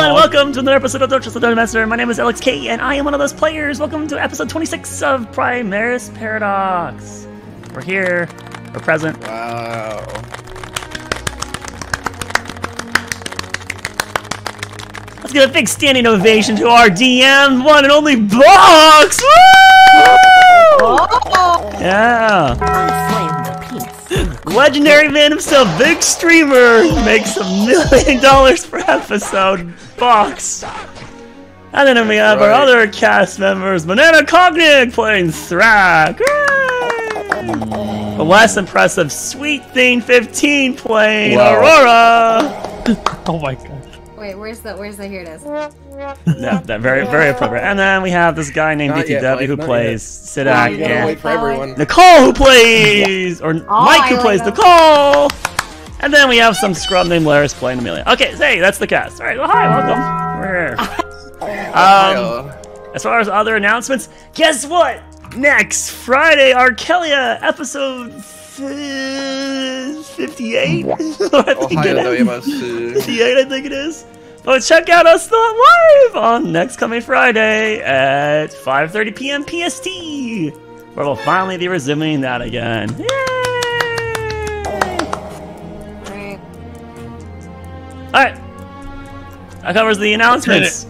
and welcome to another episode of Don't Trust the Dungeon Master. My name is Alex K, and I am one of those players. Welcome to episode 26 of Primerus Paradox. We're here. We're present. Wow. Let's give a big standing ovation to our DM, one and only Box! Woo! Oh. Yeah. Legendary man himself, big streamer, makes $1 million per episode. Box. And then we have our other cast members, Banana Cognic playing Thrak. The less impressive Sweet Thing 15 playing Aurora. Oh my god. Wait, where's the here it is. Yeah, that very appropriate. And then we have this guy named DTW who plays Sidak and wait for everyone. Nicole who plays, or Mike who plays Nicole. And then we have some scrub named Laris playing Amelia. Okay, hey, that's the cast. All right, well, hi, welcome. We're here. As far as other announcements, guess what? Next Friday, Arkelya episode 58. I think it is. 58, I think it is. But check out us live on next coming Friday at 5:30 p.m. PST, where we'll finally be resuming that again. Yay! All right, that covers the announcements.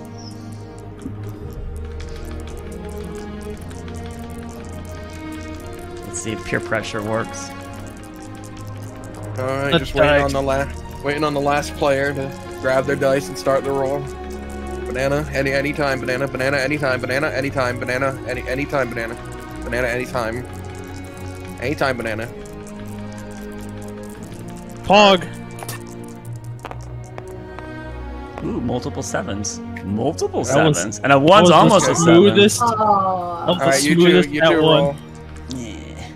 Let's see if peer pressure works. All right, just waiting on the last player to grab their dice and start the roll. Banana, anytime, banana, anytime, banana, anytime, banana, anytime, banana, anytime. Anytime, banana. Pog. Ooh, multiple sevens. Multiple sevens. And a one's almost a seven. Alright, you two roll. Yeah.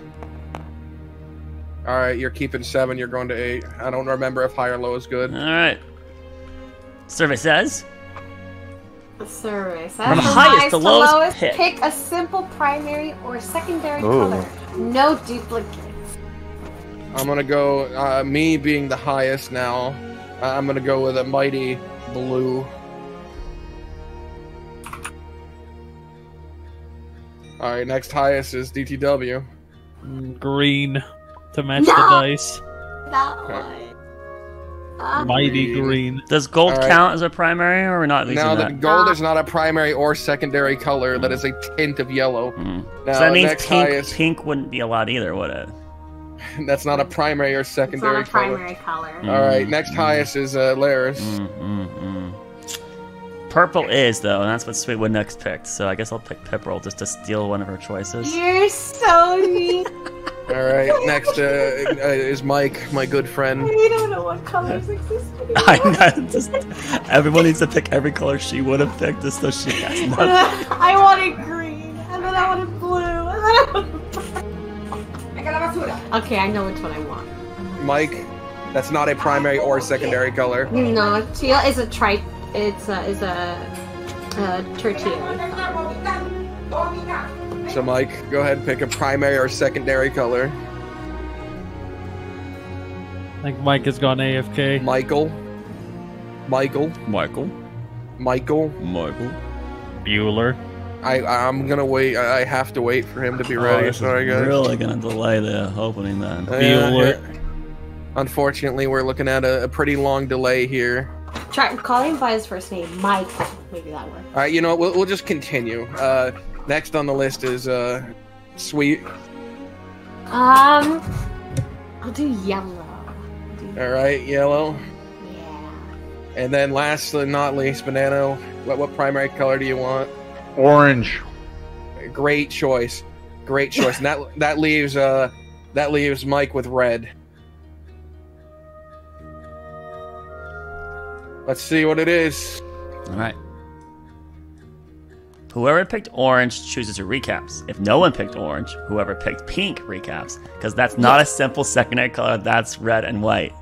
Alright, you're keeping 7, you're going to 8. I don't remember if high or low is good. Alright. Survey says. The survey says From highest to lowest, pick a simple primary or secondary color. No duplicates. I'm gonna go, me being the highest now, I'm gonna go with a mighty blue. Alright, next highest is DTW. Green to match the dice. That one. Mighty green. Does gold count as a primary, or we're not using now that? Gold is not a primary or secondary color. That is a tint of yellow. Now, so that means pink wouldn't be allowed either, would it? That's not a primary or secondary it's not a primary color. Alright, next highest is Laris. Purple is, though, and that's what Sweetwood next picked. So I guess I'll pick Pipperl just to steal one of her choices. You're so neat. Alright, next is Mike, my good friend. We don't know what colors exist anymore. I know, everyone needs to pick every color she would have picked just so she has nothing. I wanted green, and then I wanted blue, and then I wanted okay, I know which one I want. Mike, that's not a primary or secondary color. No, teal is a tertiary. So Mike, go ahead and pick a primary or secondary color. I think Mike has gone AFK. Michael. Bueller. I'm gonna wait. I have to wait for him to be ready. Sorry, guys. Really gonna delay the opening then. Unfortunately, we're looking at a pretty long delay here. Try calling him by his first name, Michael. Maybe that works. All right, you know what? We'll just continue. Next on the list is Sweet. I'll do yellow. All right, yellow. Yeah. And then last but not least, Banana. What primary color do you want? Orange. Great choice. And that leaves Mike with red. Let's see what it is. All right. Whoever picked orange chooses to recaps. If no one picked orange, whoever picked pink recaps, because that's not a simple secondary color. That's red and white.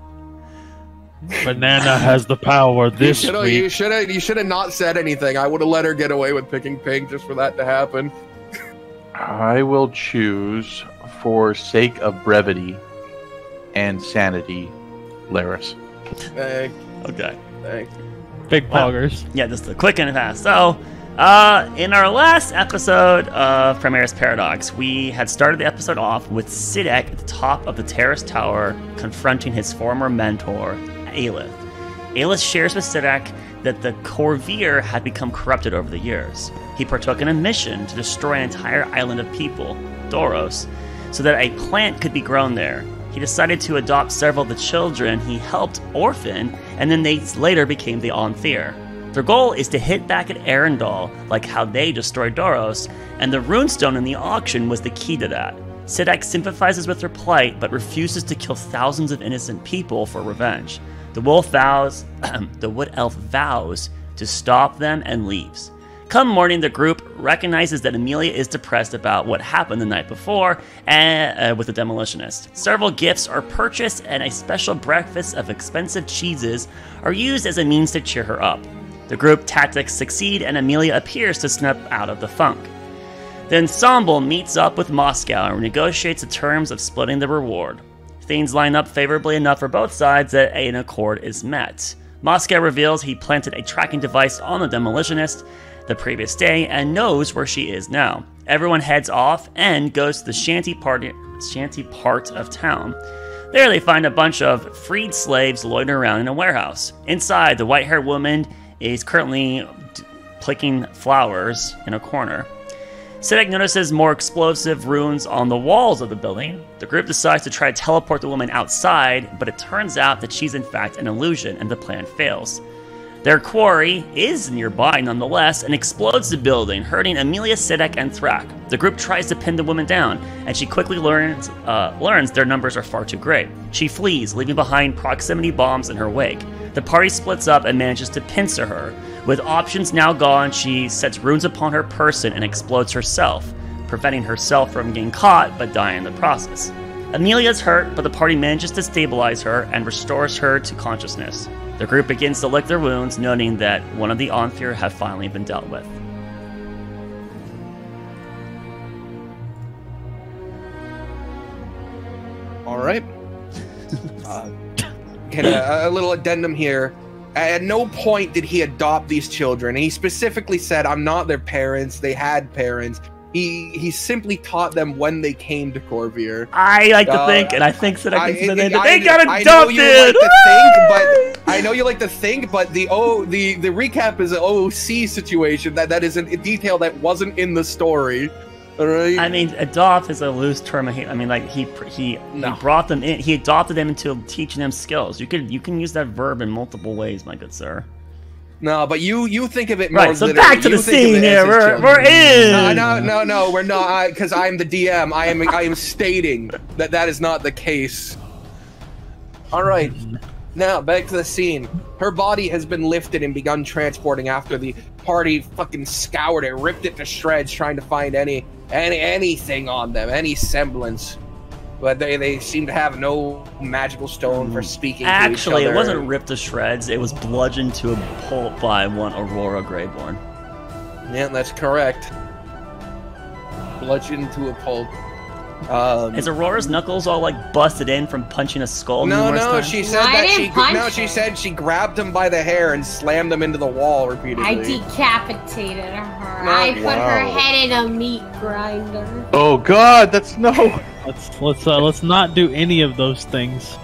Banana has the power this week. You should have not said anything. I would have let her get away with picking pink just for that to happen. I will choose, for sake of brevity and sanity, Laris. Okay. Okay. Thank you. Big poggers. Yeah, just the quick and fast. So, in our last episode of Primerus Paradox, we had started the episode off with Sidek at the top of the terrace tower confronting his former mentor, Aelith. Aelith shares with Sidek that the Corvair had become corrupted over the years. He partook in a mission to destroy an entire island of people, Doros, so that a plant could be grown there. He decided to adopt several of the children he helped orphan, and then they later became the Anthir. Their goal is to hit back at Arendelle, like how they destroyed Doros, and the runestone in the auction was the key to that. Sidek sympathizes with their plight, but refuses to kill thousands of innocent people for revenge. The wood elf vows to stop them and leaves. Come morning, the group recognizes that Amelia is depressed about what happened the night before with the demolitionist. Several gifts are purchased, and a special breakfast of expensive cheeses are used as a means to cheer her up. The group tactics succeed, and Amelia appears to snap out of the funk. The ensemble meets up with Moscow and negotiates the terms of splitting the reward. Things line up favorably enough for both sides that an accord is met. Moscow reveals he planted a tracking device on the demolitionist the previous day and knows where she is now. Everyone heads off and goes to the shanty part of town. There they find a bunch of freed slaves loitering around in a warehouse. Inside, the white-haired woman is currently picking flowers in a corner. Sidek notices more explosive runes on the walls of the building. The group decides to try to teleport the woman outside, but it turns out that she's in fact an illusion and the plan fails. Their quarry is nearby nonetheless and explodes the building, hurting Amelia, Sidek, and Thrak. The group tries to pin the woman down, and she quickly learns their numbers are far too great. She flees, leaving behind proximity bombs in her wake. The party splits up and manages to pincer her. With options now gone, she sets runes upon her person and explodes herself, preventing herself from getting caught but dying in the process. Amelia's hurt, but the party manages to stabilize her and restores her to consciousness. The group begins to lick their wounds, noting that one of the Anthir have finally been dealt with. All right. Get a little addendum here. At no point did he adopt these children. He specifically said, I'm not their parents. They had parents. He simply taught them when they came to Corvair. I like to think, and I think that they got adopted. I know you like to think, but I know you like to think, but the recap is an OOC situation. That is a detail that wasn't in the story. All right. I mean, adopt is a loose term. I mean, like he brought them in. He adopted them into teaching them skills. You can use that verb in multiple ways, my good sir. No, but you think of it more right. So literally. Back to the scene here. We're in. No, we're not. Because I'm the DM. I am stating that is not the case. All right. Now back to the scene. Her body has been lifted and begun transporting after the party fucking scoured it, ripped it to shreds, trying to find anything on them, any semblance. But they seem to have no magical stone for speaking Actually, to each other. it wasn't ripped to shreds. It was bludgeoned to a pulp by one Aurora Greyborn. Yeah, that's correct. Bludgeoned to a pulp. Is Aurora's knuckles all like busted in from punching a skull? No, she said she grabbed him by the hair and slammed him into the wall repeatedly. I decapitated her. I put her head in a meat grinder. Oh God, that's no. Let's not do any of those things.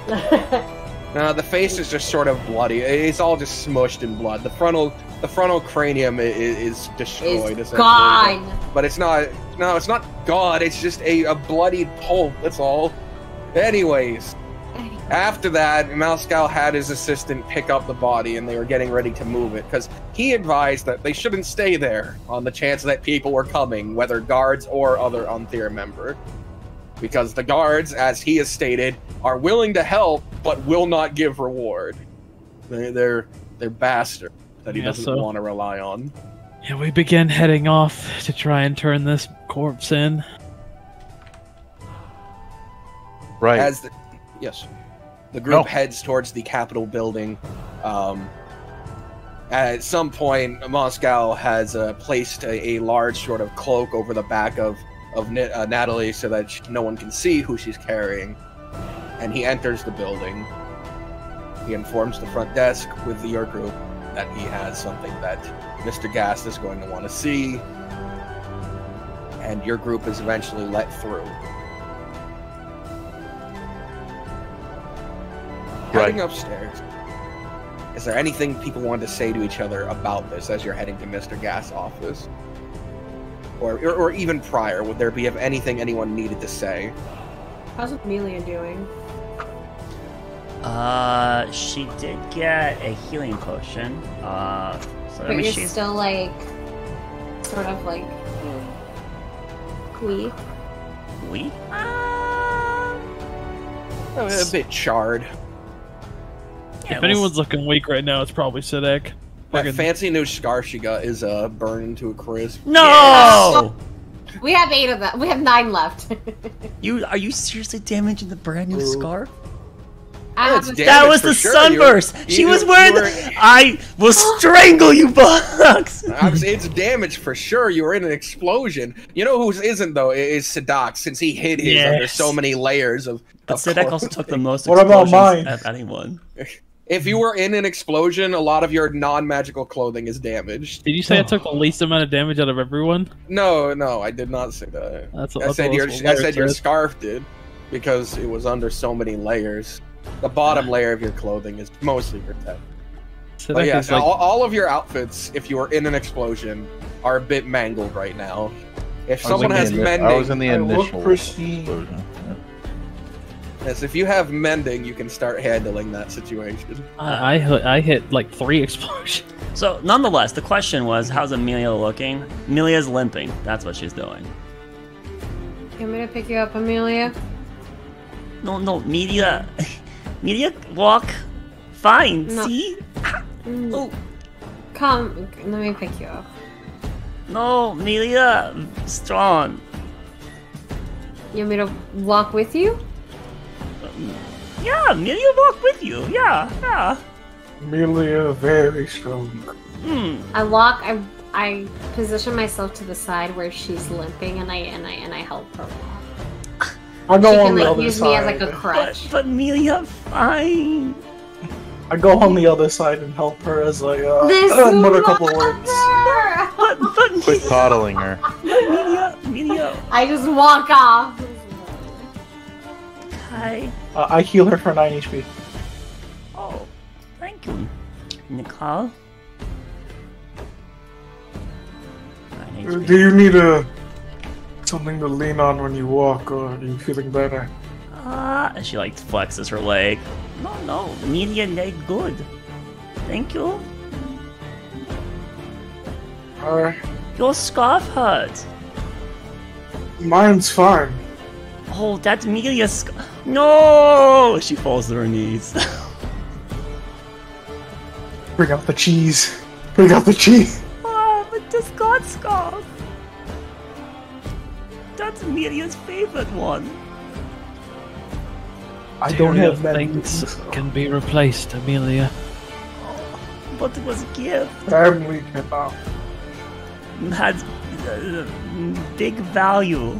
No, the face is just sort of bloody. It's all just smushed in blood. The frontal cranium is destroyed. It's gone. But it's not. No, it's not gone. It's just a bloodied pulp. That's all. Anyways, after that, Moscow had his assistant pick up the body, and they were getting ready to move it because he advised that they shouldn't stay there on the chance that people were coming, whether guards or other Anthir member. Because the guards, as he has stated, are willing to help, but will not give reward. They're bastards that he doesn't want to rely on. Yeah, we begin heading off to try and turn this corpse in. Right. Yes. The group heads towards the Capitol building. At some point, Moscow has placed a large sort of cloak over the back of Natalie so that no one can see who she's carrying. And he enters the building. He informs the front desk with your group that he has something that Mr. Gas is going to want to see, and your group is eventually let through. Heading upstairs, is there anything people want to say to each other about this as you're heading to Mr. Gas' office? Or even prior, would there be of anything anyone needed to say? How's Amelia doing? She did get a healing potion. So But you're still like, sort of like, weak. Weak? A bit charred. Yeah, If anyone's looking weak right now, it's probably Sidek. That fancy new scarf she got is burned into a crisp. No! We have 8 of them. We have 9 left. Are you seriously damaging the brand new scarf? That was the sunburst. She was wearing I will strangle you, Bugs. It's damaged for sure. You were in an explosion. You know who isn't though is Sadak, since he hid his under so many layers of. But Sadak also took the most. What about mine? Of anyone. If you were in an explosion, a lot of your non-magical clothing is damaged. Did you say I took the least amount of damage out of everyone? No, I did not say that. I said your scarf did, because it was under so many layers. The bottom layer of your clothing is mostly protected. So but yes, all of your outfits, if you were in an explosion, are a bit mangled right now. If someone has mending, I was in the initial explosion. Yes, if you have mending, you can start handling that situation. I hit like 3 explosions. So, nonetheless, the question was, how's Amelia looking? Amelia's limping. That's what she's doing. You want me to pick you up, Amelia? No, Amelia. Amelia, walk. Fine, No. see? Oh. Come, let me pick you up. No, Amelia. Strong. You want me to walk with you? Yeah, Amelia walk with you. Yeah. Amelia, very strong. I walk. I position myself to the side where she's limping, and I help her walk. I go She on can the like other use side. me as like a crutch. But Amelia, fine. I go on the other side and help her as I This mutter a couple words. But Quit coddling her. Amelia. I just walk off. Hi. I heal her for 9 HP. Oh, thank you, Nicole. Do you need something to lean on when you walk, or are you feeling better? She like flexes her leg. No, Amelia leg good. Thank you. Your scarf hurt. Mine's fine. Oh, that's Amelia's scarf. No! She falls to her knees. Bring out the cheese. Bring out the cheese. But this god scarf. That's Amelia's favorite one. I don't have things many. can be replaced, Amelia. But it was a gift. Family cannot. Had big value.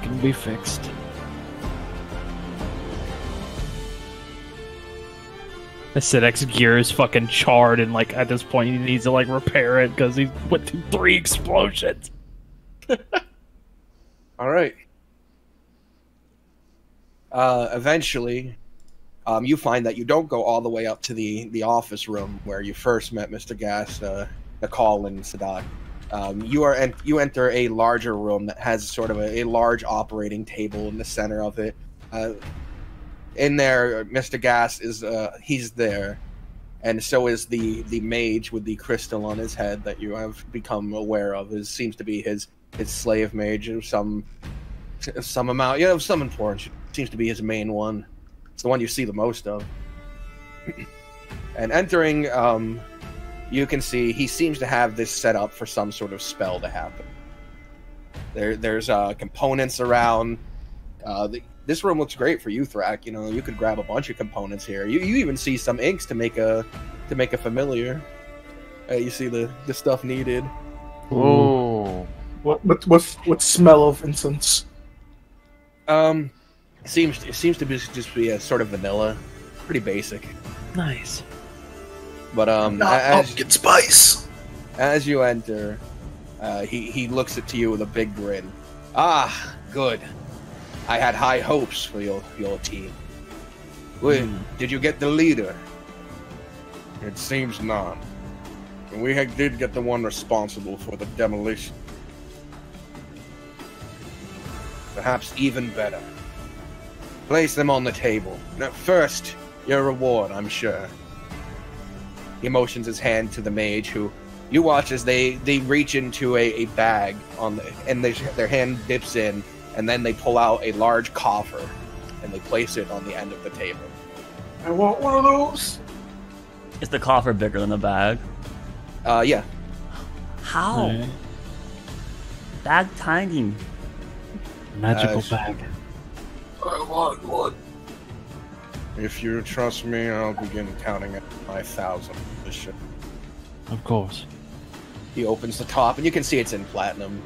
Can be fixed. The Sidek's gear is fucking charred, and like at this point he needs to like repair it because he went through 3 explosions. All right. Eventually, you find that you don't go all the way up to the office room where you first met Mr. Gas, Nicole, and Sadak. You enter a larger room that has sort of a large operating table in the center of it. In there, Mr. Gas is he's there, and so is the mage with the crystal on his head that you have become aware of. It seems to be his slave mage of some amount, of some importance. Seems to be his main one. It's the one you see the most of. And entering, you can see he seems to have this set up for some sort of spell to happen. There's components around. This room looks great for you, Thrak. You could grab a bunch of components here. You even see some inks to make a familiar. You see the stuff needed. Oh. What smell of incense? It seems to be just be a sort of vanilla. pretty basic. Nice. But pumpkin spice. As you enter, he looks at you with a big grin. Ah, good. I had high hopes for your team. Wait, did you get the leader? It seems not. We did get the one responsible for the demolition. Perhaps even better. Place them on the table. Now, first, your reward, I'm sure. He motions his hand to the mage, who you watch as they reach into a bag and their hand dips in, and then they pull out a large coffer and they place it on the end of the table. I want one of those. Is the coffer bigger than the bag? Yeah. How? Right. Bag tiny. Magical bag. I want one. If you trust me, I'll begin counting at 5,000. This shit. Of course. He opens the top, and you can see it's in platinum.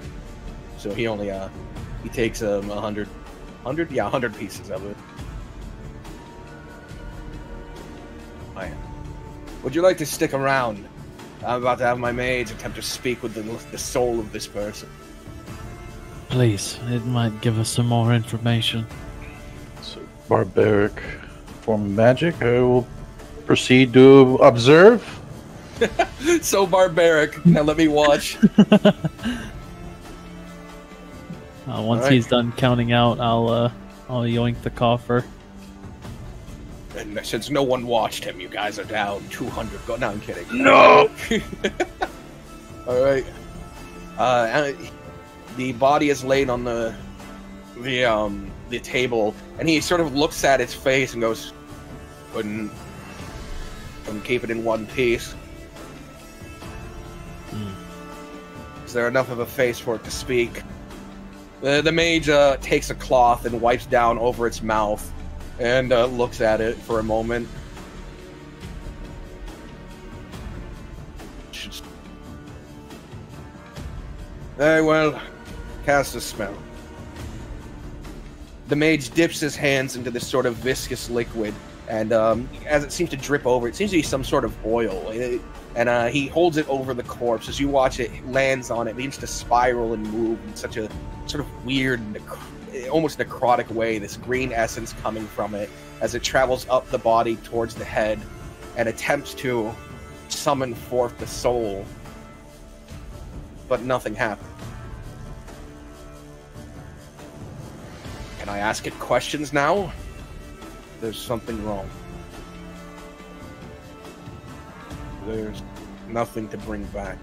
So he only he takes 100 pieces of it. Would you like to stick around? I'm about to have my maids attempt to speak with the soul of this person. Please, it might give us some more information. So, barbaric form of magic. I will proceed to observe. So barbaric. Now let me watch. Once he's done counting out, I'll yoink the coffer. And since no one watched him, you guys are down 200. No, I'm kidding. No. All right. The body is laid on the table, and he sort of looks at its face and goes, "Couldn't keep it in one piece. Is there enough of a face for it to speak?" The mage takes a cloth and wipes down over its mouth, and looks at it for a moment. Very well. Cast a spell. The mage dips his hands into this sort of viscous liquid, and as it seems to drip over, it seems to be some sort of oil. And he holds it over the corpse. As you watch it, it lands on it, it begins to spiral and move in such a sort of weird, almost necrotic way. This green essence coming from it as it travels up the body towards the head and attempts to summon forth the soul, but nothing happens. Can I ask it questions now? There's something wrong. There's nothing to bring back.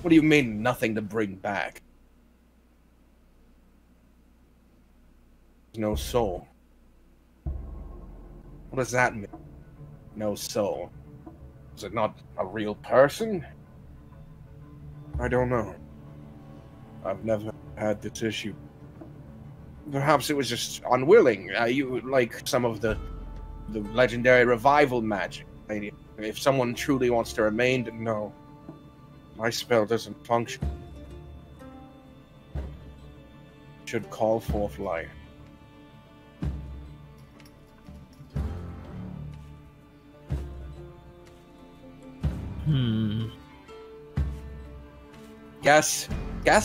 What do you mean, nothing to bring back? No soul. What does that mean? No soul. Is it not a real person? I don't know. I've never had this issue. Perhaps it was just unwilling. You like some of the legendary revival magic. If someone truly wants to remain, no. My spell doesn't function. It should call forth life. Gas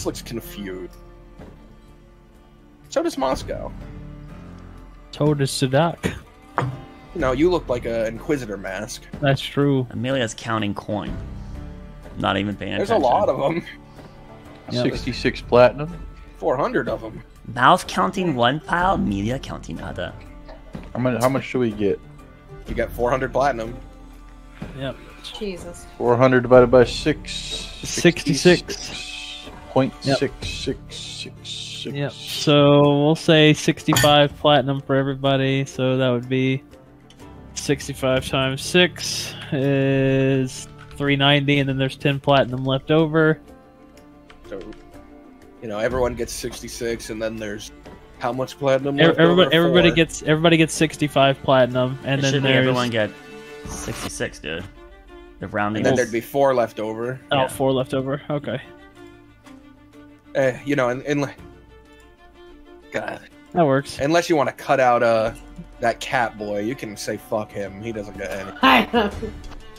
looks confused. So does Moscow. So does Sadak. No, you look like an Inquisitor mask. That's true. Amelia's counting coin. Not even paying There's attention. a lot of them. Yep. 66 platinum. 400 of them. Mouth counting one pile, Amelia counting other. How much do we get? You get 400 platinum. Yep. Jesus. 400 divided by 6. 66. 0.66666. Yep. So we'll say 65 platinum for everybody. So that would be 65 times 6 is 390, and then there's 10 platinum left over. So, everyone gets 66, and then there's how much platinum left over? Everybody gets 65 platinum, and then there's everyone get 66, dude. The rounding. And then there'd be 4 left over. Oh, 4 left over. Okay. God, That works. Unless you want to cut out that cat boy, you can say fuck him. He doesn't get any.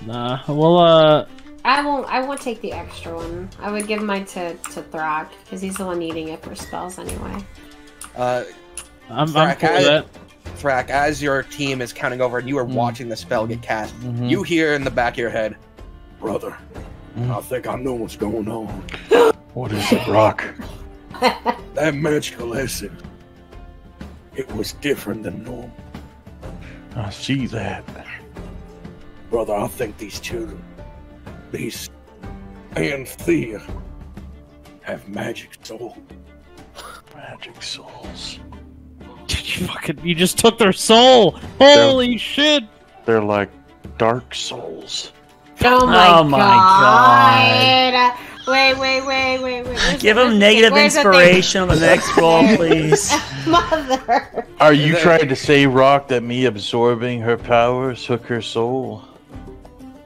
Nah. Well, I won't take the extra one. I would give mine to Thrak because he's the one needing it for spells anyway. I'm cool with that. Thrak, as your team is counting over and you are watching the spell get cast, you hear in the back of your head, "Brother, I think I know what's going on." What is it, Rock? That magical essence, it was different than normal. I see that. Brother, I think these children, these Anthir, have magic soul. Magic souls. You just took their soul! Holy shit! They're like dark souls. Oh my god! Wait. Give him negative inspiration on the next roll, please. Mother! Are you trying to say, Rock, that me absorbing her powers took her soul?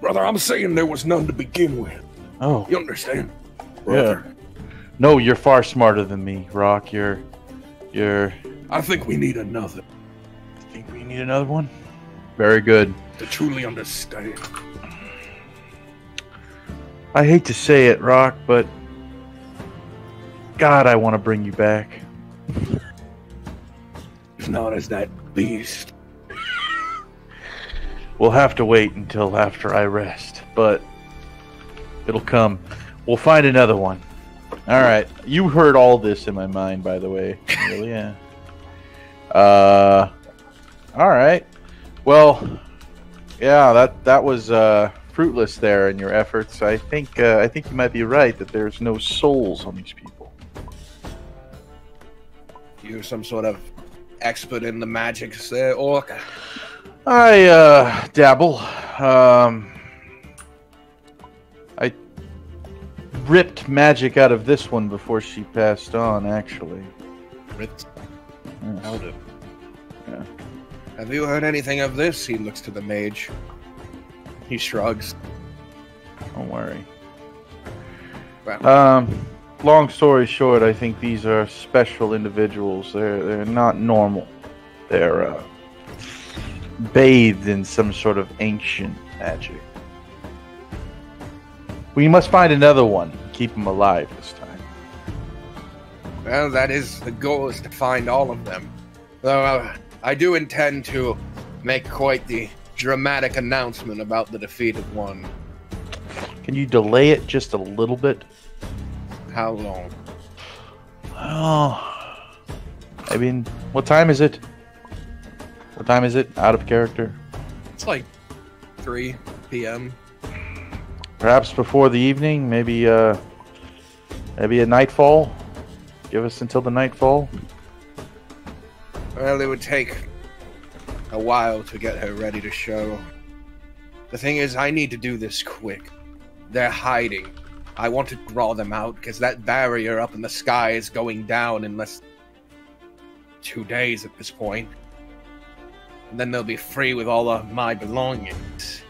Brother, I'm saying there was none to begin with. Oh. You understand? Brother. Yeah. No, you're far smarter than me, Rock. You're... I think we need another. Think we need another one? Very good. To truly understand. I hate to say it, Rock, but... God, I want to bring you back. As not as that beast. We'll have to wait until after I rest, but... It'll come. We'll find another one. Alright, you heard all this in my mind, by the way. Really, yeah. Alright. Well, yeah, that was fruitless there in your efforts. I think you might be right that there's no souls on these people. You're some sort of expert in the magics there, Orc? I dabble. I ripped magic out of this one before she passed on, actually. Ripped Yes. out of. Yeah. Have you heard anything of this? He looks to the mage. He shrugs. Don't worry. Well, Long story short, I think these are special individuals. They're not normal. They're bathed in some sort of ancient magic. We must find another one. Keep them alive this time. well, that is the goal, is to find all of them. Though I do intend to make quite the dramatic announcement about the defeat of one. Can you delay it just a little bit? How long? Oh, I mean, what time is it? What time is it? Out of character? It's like 3 p.m. Perhaps before the evening, maybe a nightfall. Give us until the nightfall. Well, it would take a while to get her ready to show. The thing is, I need to do this quick. They're hiding. I want to draw them out, because that barrier up in the sky is going down in less 2 days at this point. And then they'll be free with all of my belongings.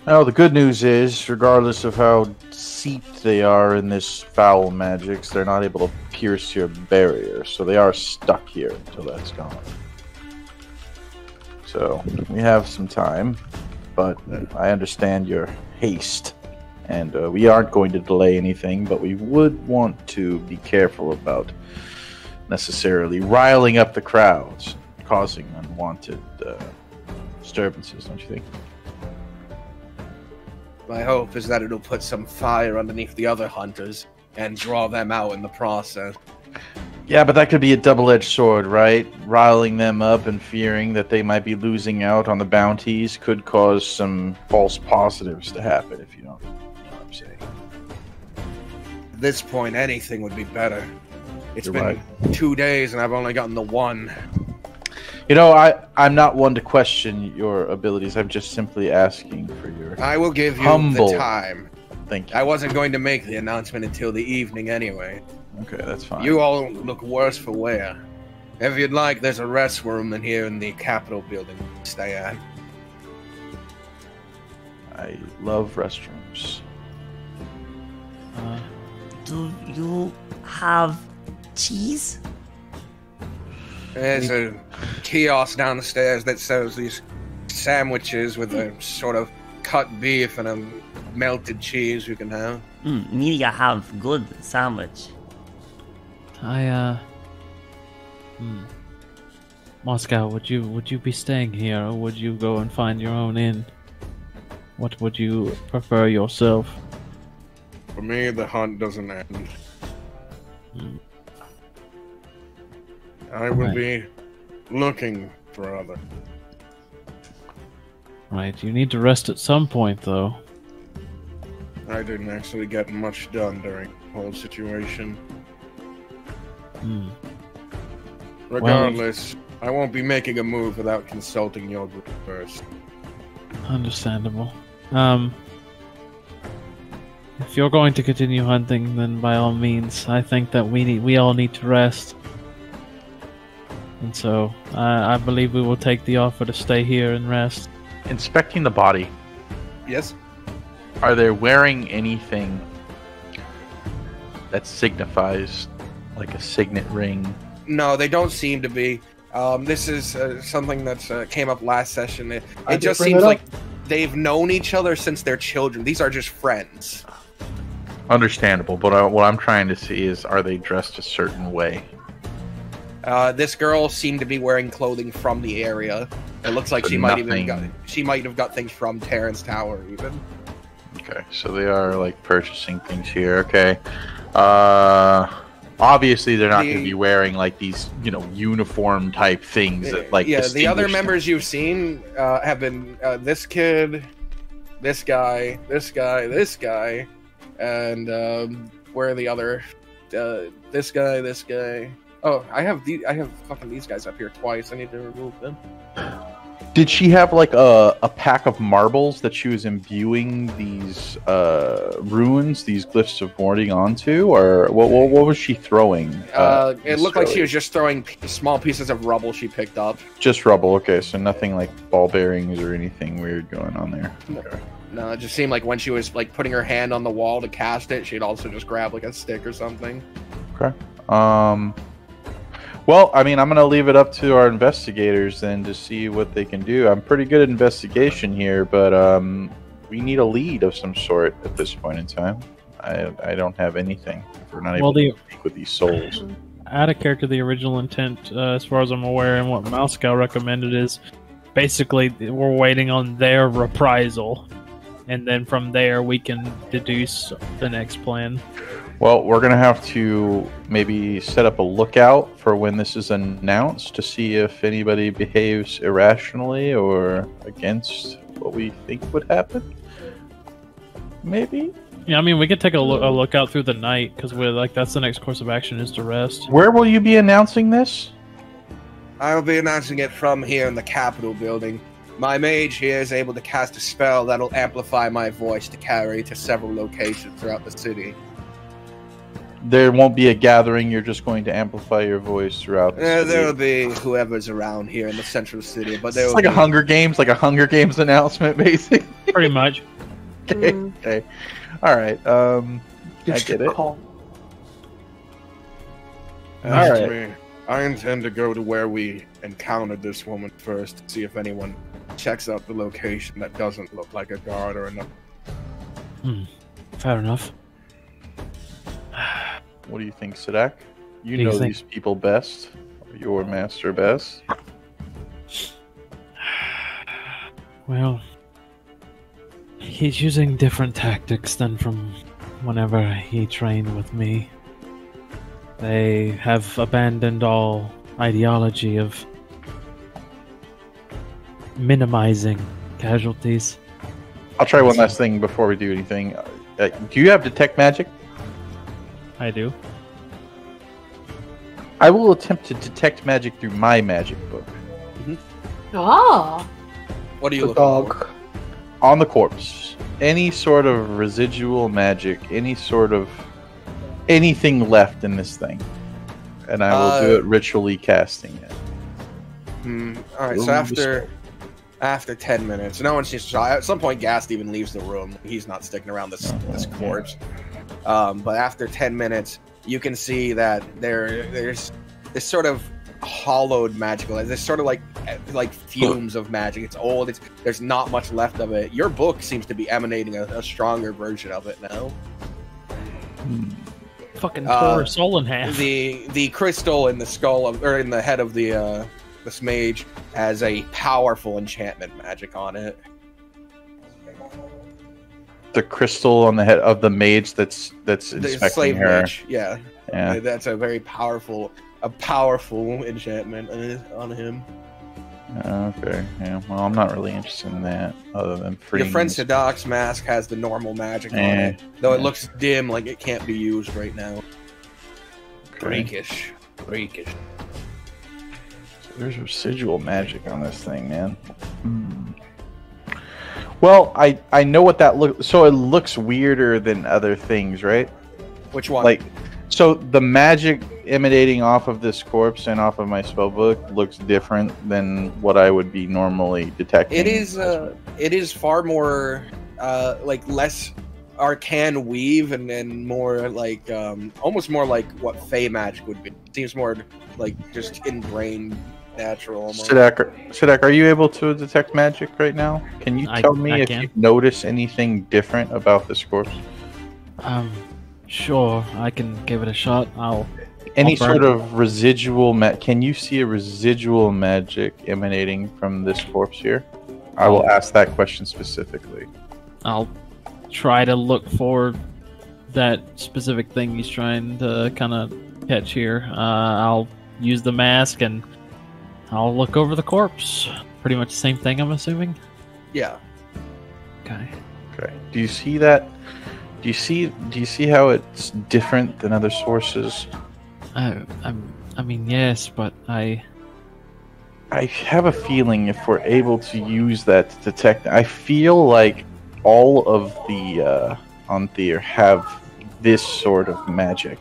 Now, the good news is, regardless of how seeped they are in this foul magics, they're not able to pierce your barrier, so they are stuck here until that's gone. So, we have some time, but I understand your haste, and we aren't going to delay anything, but we would want to be careful about necessarily riling up the crowds, causing unwanted disturbances, don't you think? My hope is that it'll put some fire underneath the other hunters and draw them out in the process. Yeah, but that could be a double-edged sword, right? Riling them up and fearing that they might be losing out on the bounties could cause some false positives to happen, if you know what I'm saying. At this point, anything would be better. It's You're been right. 2 days and I've only gotten the one. You know, I'm not one to question your abilities. I'm just simply asking for your I will give you humble. the time. Thank you. I wasn't going to make the announcement until the evening anyway. Okay, that's fine. You all look worse for wear. If you'd like, there's a rest room in here in the Capitol building to stay at. I love restrooms. Do you have cheese? There's a kiosk down the stairs that sells these sandwiches with a sort of cut beef and a melted cheese you can have. Me have good sandwich. Moscow, would you be staying here, or would you go and find your own inn? What would you prefer yourself? For me, the hunt doesn't end. I will be looking for other. Right, you need to rest at some point, though. I didn't actually get much done during the whole situation. Regardless, I won't be making a move without consulting your group first. Understandable. If you're going to continue hunting, then by all means, I think that we all need to rest. And so, I believe we will take the offer to stay here and rest. Inspecting the body. Yes? Are they wearing anything that signifies like a signet ring? No, they don't seem to be. This is something that came up last session. It just seems like they've known each other since they're children. These are just friends. Understandable, but what I'm trying to see is, are they dressed a certain way? This girl seemed to be wearing clothing from the area. It looks like she might have got things from Terrence Tower, even. Okay, so they are like purchasing things here. Okay, obviously they're not going to be wearing like these, uniform type things that like. Yeah, the other members you've seen have been this kid, this guy, this guy, this guy, and where are the other? This guy, this guy. Oh, I have fucking these guys up here twice. I need to remove them. Did she have like a pack of marbles that she was imbuing these runes, these glyphs of warding onto, or what was she throwing? It looked like she was just throwing small pieces of rubble she picked up. Just rubble, okay, so nothing like ball bearings or anything weird going on there. Okay. No, it just seemed like when she was like putting her hand on the wall to cast it, she'd also just grab like a stick or something. Okay. Well, I mean, I'm going to leave it up to our investigators then to see what they can do. I'm pretty good at investigation here, but we need a lead of some sort at this point in time. I don't have anything. We're not able to speak with these souls. Out of character, the original intent, as far as I'm aware, and what Moscow recommended is basically we're waiting on their reprisal, and then from there we can deduce the next plan. Well, we're going to have to maybe set up a lookout for when this is announced to see if anybody behaves irrationally or against what we think would happen. Maybe? Yeah, I mean, we could take a lookout through the night, because we're like, that's the next course of action is to rest. Where will you be announcing this? I'll be announcing it from here in the Capitol building. My mage here is able to cast a spell that'll amplify my voice to carry to several locations throughout the city. There won't be a gathering, you're just going to amplify your voice throughout the city. There'll be whoever's around here in the central city, but it's like a Hunger Games announcement, basically. Pretty much. Okay, okay. Alright, I get it. Alright. I intend to go to where we encountered this woman first, to see if anyone checks out the location that doesn't look like a guard or another. Fair enough. What do you think, Sadak? You know these people best. Your master best. Well, he's using different tactics than from whenever he trained with me. They have abandoned all ideology of minimizing casualties. I'll try one last thing before we do anything. Do you have detect magic? I do. I will attempt to detect magic through my magic book. Oh. What are you looking for? On the corpse. Any sort of residual magic, any sort of anything left in this thing. And I will do it ritually casting it. Alright, so after 10 minutes, no one seems to at some point Gast even leaves the room. He's not sticking around this corpse. But after 10 minutes, you can see that there's this sort of hollowed magical. There's sort of like fumes of magic. It's old. There's not much left of it. Your book seems to be emanating a stronger version of it now. Fucking tore her soul in half. The crystal in the skull or in the head of this mage has a powerful enchantment magic on it. The crystal on the head of the mage that's inspecting her. Mage, yeah. That's a very powerful enchantment on him. Okay, yeah. Well, I'm not really interested in that, other than freeing. Your friend Sadoc's mask has the normal magic on it, though it looks dim, like it can't be used right now. Okay. Freakish. So there's residual magic on this thing, man. Well, I know what that looks. So it looks weirder than other things, right? Which one? Like, so the magic emanating off of this corpse and off of my spellbook looks different than what I would be normally detecting. It is far more like less arcane weave and more like almost more like what Fey magic would be. It seems more like just ingrained, natural. Almost. Sidak, are you able to detect magic right now? Can you tell me if you notice anything different about this corpse? Sure, I can give it a shot. Any sort of residual can you see a residual magic emanating from this corpse here? I will ask that question specifically. I'll try to look for that specific thing he's trying to kind of catch here. I'll use the mask and I'll look over the corpse. Pretty much the same thing, I'm assuming? Yeah. Okay. Do you see that? Do you see how it's different than other sources? I mean, yes, but I have a feeling if we're able to use that to detect, I feel like all of the Anthir have this sort of magic.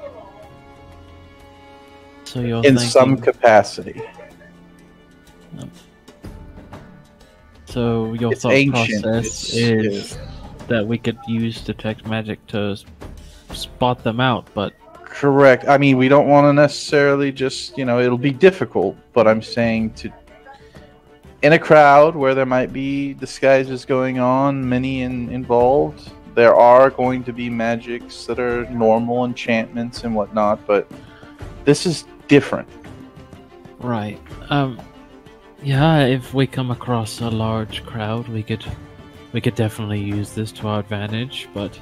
So you're in some capacity. So your thought process is that we could use detect magic to spot them out, but... Correct. I mean, we don't want to necessarily just, it'll be difficult, but I'm saying in a crowd where there might be disguises going on, many involved, there are going to be magics that are normal enchantments and whatnot, but this is different. Right. Yeah, if we come across a large crowd, we could definitely use this to our advantage, but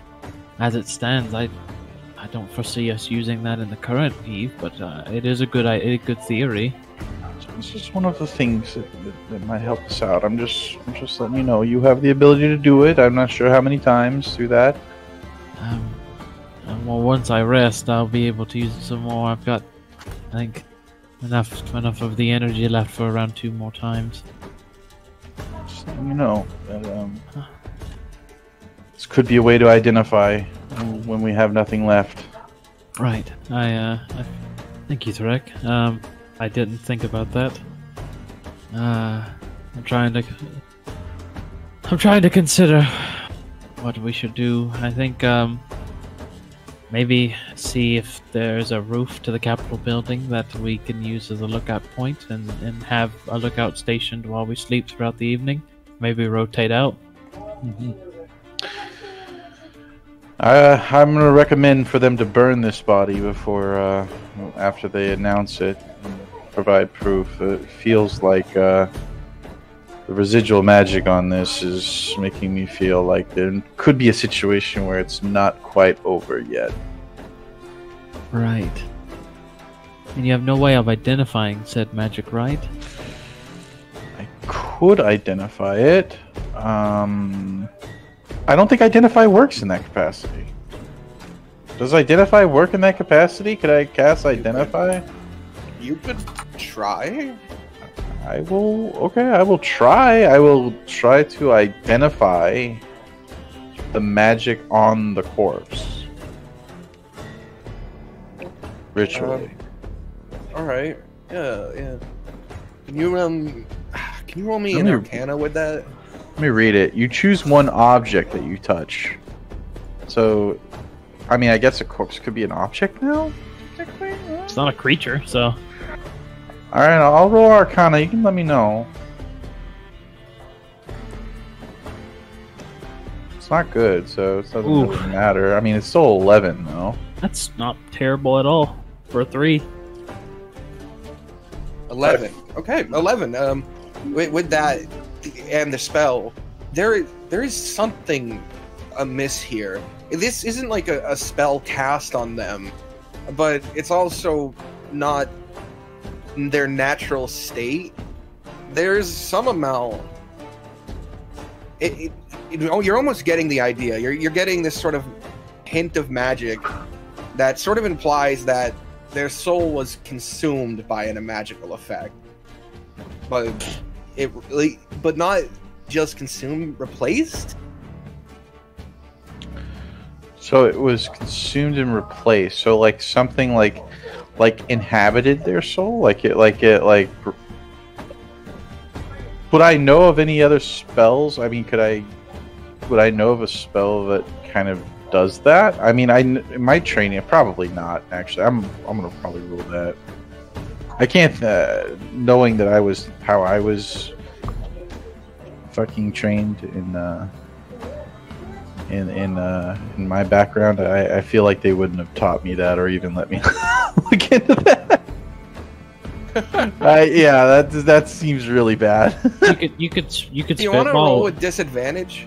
as it stands, I don't foresee us using that in the current eve, but it is a good theory. This is one of the things that might help us out. I'm just letting you know you have the ability to do it. I'm not sure how many times through that. Well, once I rest, I'll be able to use it some more. I've got, I think, enough of the energy left for around 2 more times. Just letting you know that this could be a way to identify when we have nothing left. Right. Thank you, Threk. I didn't think about that. I'm trying to consider what we should do. I think maybe see if there's a roof to the Capitol building that we can use as a lookout point and have a lookout stationed while we sleep throughout the evening. Maybe rotate out. Mm-hmm. I'm going to recommend for them to burn this body before, after they announce it, and provide proof. It feels like the residual magic on this is making me feel like there could be a situation where it's not quite over yet. Right. And you have no way of identifying said magic, right? I could identify it. I don't think Identify works in that capacity. Does Identify work in that capacity? Could I cast Identify? You could try. I will try. I will try to identify the magic on the corpse. Ritually. Alright. Yeah. Can you roll me an Arcana with that? Let me read it. You choose one object that you touch. So, I mean, I guess a corpse could be an object now? It's not a creature, so... Alright, I'll roll Arcana. You can let me know. It's not good, so it doesn't really matter. I mean, it's still 11, though. That's not terrible at all for a 3. 11. Okay, 11. With that and the spell, there is something amiss here. This isn't like a spell cast on them, but it's also not their natural state. There's some amount. You're almost getting the idea. You're getting this sort of hint of magic that sort of implies that their soul was consumed by a magical effect, but not just consumed, replaced. So it was consumed and replaced. So like something like inhabited their soul. Like. Would I know of any other spells? I mean, would I know of a spell that kind of does that? I mean, in my training, probably not. Actually, I'm gonna probably rule that. I can't, knowing that how I was fucking trained in my background. I feel like they wouldn't have taught me that or even let me look into that. Yeah, that seems really bad. You could Do you want to roll with disadvantage?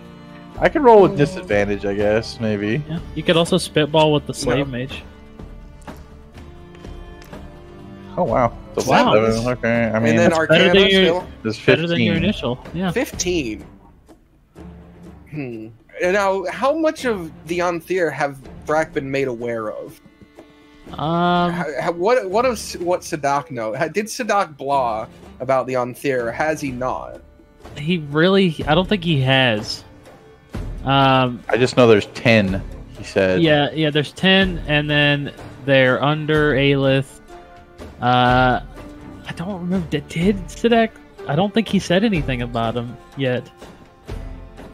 I could roll with disadvantage, I guess, maybe. Yeah, you could also spitball with the slave mage. Oh wow, Wow. Okay, I mean, and then Arcana still is 15. Better than your initial. Yeah. 15. Now, how much of the Anthir have Thrak been made aware of? What Sadak know? Did Sadak blah about the Anthir, or has he not? I don't think he has. I just know there's 10. He said. Yeah. There's 10, and then they're under Aelith. I don't remember. Did Sadak? I don't think he said anything about him yet.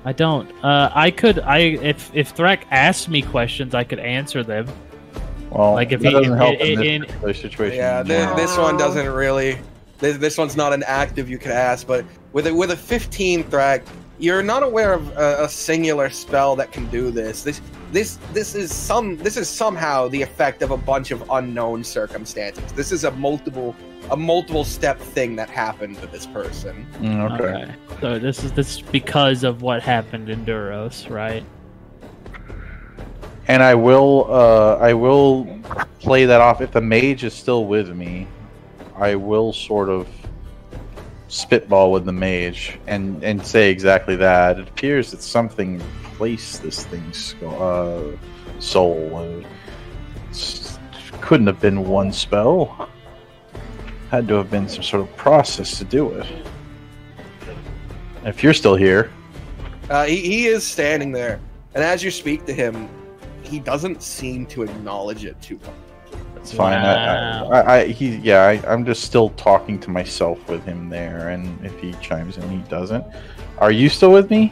I don't. If Thrak asked me questions, I could answer them. Well, like if that he doesn't help in in this particular situation. Yeah, this one doesn't really. This one's not an active you could ask, but with a 15 Thrak, you're not aware of a singular spell that can do this. This is somehow the effect of a bunch of unknown circumstances. This is a multiple step thing that happened to this person. Okay. So this is because of what happened in Duros, right? And I will play that off. If the mage is still with me, I will sort of spitball with the mage and say exactly that. It appears that something replaced this thing's soul. It couldn't have been one spell. Had to have been some sort of process to do it. If you're still here. He is standing there, and as you speak to him, he doesn't seem to acknowledge it too much. That's fine. Wow. I'm just still talking to myself with him there, and if he chimes in, he doesn't. Are you still with me?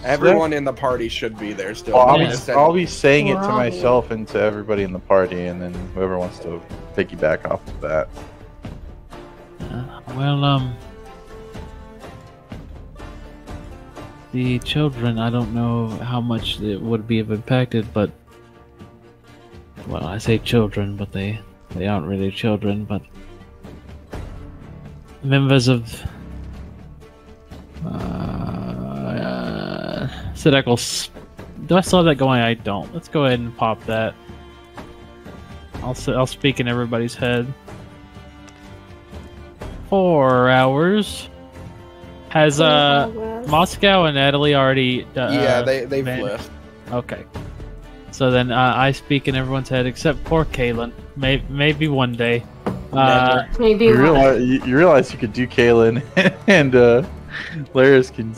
Everyone in the party should be there still. Well, I'll be saying it to myself and to everybody in the party, and then whoever wants to piggyback off of that. The children, I don't know how much it would be impacted, but... Well, I say children, but they aren't really children, but... Members of... Sidekal... Do I still have that going? I don't. Let's go ahead and pop that. I'll speak in everybody's head. 4 hours. Has Moscow and Natalie already? Yeah, they've left. Okay. So then I speak in everyone's head except poor Kaylin. Maybe one day. Maybe you realize you could do Kaylin and Laris can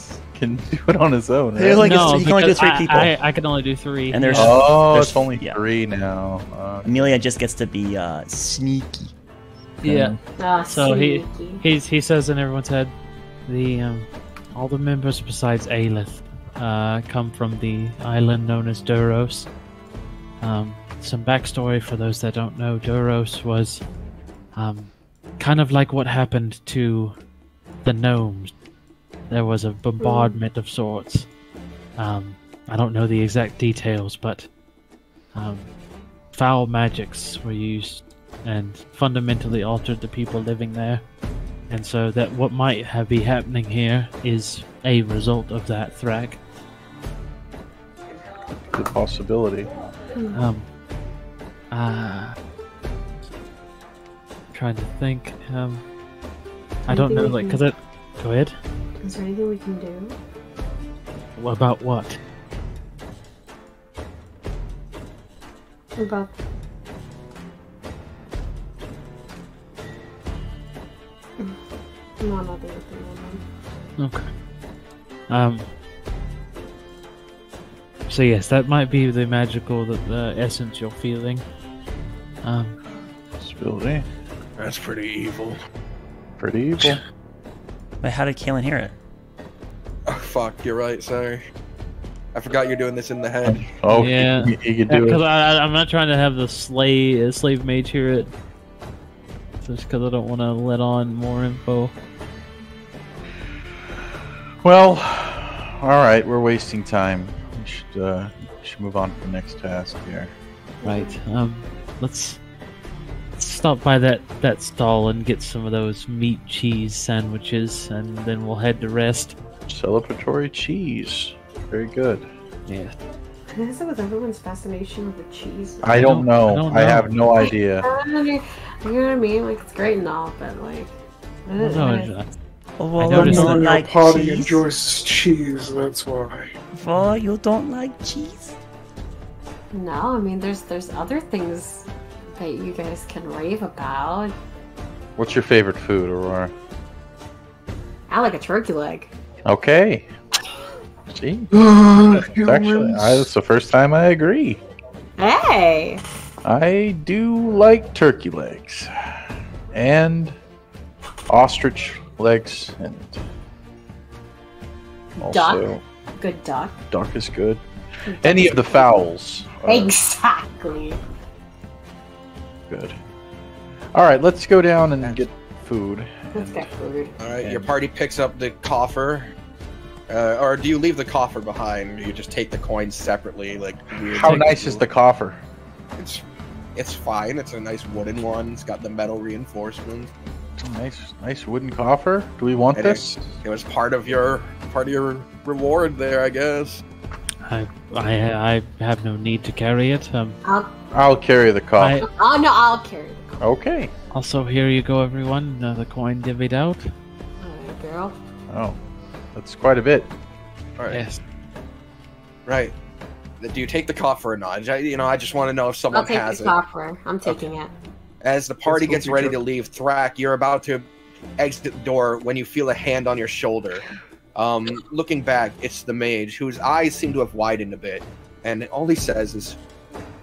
do it on his own. Right? You can only do 3 people. I can only do 3. And there's it's only 3 now. Amelia just gets to be sneaky. Yeah. So sneaky. he says in everyone's head, all the members besides Aelith come from the island known as Duros. Some backstory for those that don't know: Duros was kind of like what happened to the gnomes. There was a bombardment of sorts. I don't know the exact details, but foul magics were used and fundamentally altered the people living there. And so that what might be happening here is a result of that, Thrak. Good possibility. Trying to think. I don't know, like, cause it. Go ahead. Is there anything we can do? About what? About. No, not the other thing. Okay. So yes, that might be the magical, the essence you're feeling. Possibility. That's pretty evil. Pretty evil. Wait, how did Kaelin hear it? Oh, fuck, you're right, sorry. I forgot you're doing this in the head. Oh, yeah. He could do Because it. I'm not trying to have the slave mage hear it. Just because I don't want to let on more info. Well, alright, we're wasting time. We should move on to the next task here. Right. Let's stop by that stall and get some of those meat cheese sandwiches, and then we'll head to rest. Celebratory cheese. Very good. Yeah. What is it with everyone's fascination with the cheese? I don't know. I have no idea. You know what I mean? Like, it's great and all, but like... Well, noticed you that don't Your like party cheese? enjoys cheese, that's why. Well, you don't like cheese? No, I mean, there's other things that you guys can rave about. What's your favorite food, Aurora? I like a turkey leg. Okay. See? That's the first time I agree. Hey! I do like turkey legs. And ostrich legs, and also Good duck. duck is good. Any of the fowls are Exactly. good. Alright, let's go down and get food. Let's get food. Alright, your party picks up the coffer. Or do you leave the coffer behind? Or you just take the coins separately, like weird? How nice is the coffer? It's fine. It's a nice wooden one. It's got the metal reinforcement. Nice wooden coffer. Do we want this? It was part of your reward there, I guess. I have no need to carry it. I'll carry the coffer. I'll carry the coin. Okay. Also, here you go, everyone. The coin divvied out. Alright, girl. Oh, that's quite a bit. All right. Yes. Right. Do you take the coffer or not? I just want to know if someone I'll take has the it. coffer. I'm taking it. As the party Let's gets go, ready Peter. to leave, Thrak, you're about to exit the door when you feel a hand on your shoulder. Looking back, it's the mage, whose eyes seem to have widened a bit, and all he says is,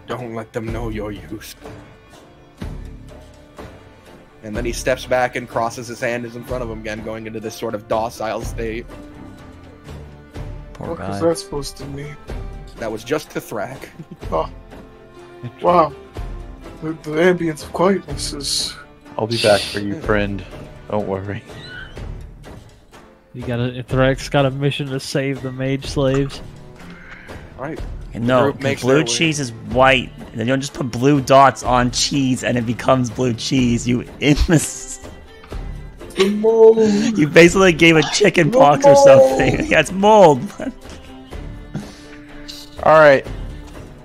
"Don't let them know your use." And then he steps back and crosses his hand in front of him again, going into this sort of docile state. Poor What was guy. that supposed to mean? That was just to Thrak. Oh, wow. The ambience of quietness is... I'll be back for you, friend. Don't worry. Thrak's got a mission to save the mage slaves. Right. No, group makes blue their way. cheese is white. And then you don't just put blue dots on cheese and it becomes blue cheese. You mold. You basically gave a chicken pox or something. Yeah, it's mold. Alright.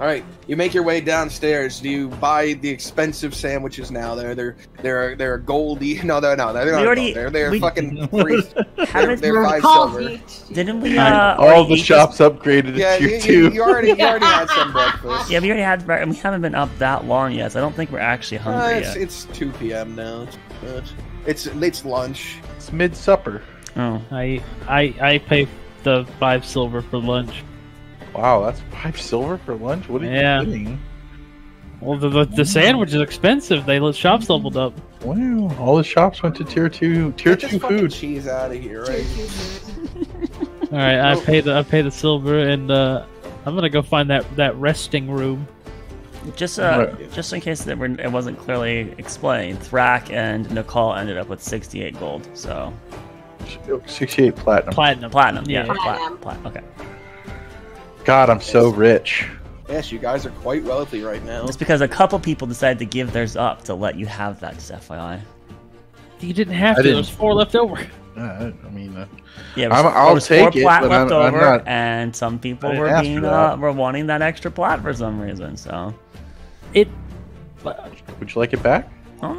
All right, you make your way downstairs. Do you buy the expensive sandwiches now? They're goldy. No, they're not. They're not. already- They're we- fucking free. Haven't- They're 5 silver. Didn't we? All already the eat shops upgraded Yeah, to tier 2. you already had some breakfast. this? Yeah, we already had. We haven't been up that long yet. So I don't think we're actually hungry yet. It's 2 p.m. now. It's lunch. It's mid-supper. Oh, I pay the 5 silver for lunch. Wow, that's 5 silver for lunch? What are Yeah. you getting? Well, the sandwich is expensive. Shops leveled up. Wow, all the shops went to tier 2 Get this fucking food. cheese out of here, right? All right, I pay the silver, and I'm gonna go find that resting room. Just in case it wasn't clearly explained, Thrak and Nicole ended up with 68 gold. So 68 platinum. Platinum. Yeah. Platinum. Okay. God, I'm so rich. Yes, you guys are quite wealthy right now. It's because a couple people decided to give theirs up to let you have that. Just FYI. You didn't have to. There was 4 left over. I mean, yeah, I'll take it. Plat but left I'm over, not, and some people were were wanting that extra plat for some reason. So it. Would you like it back? Oh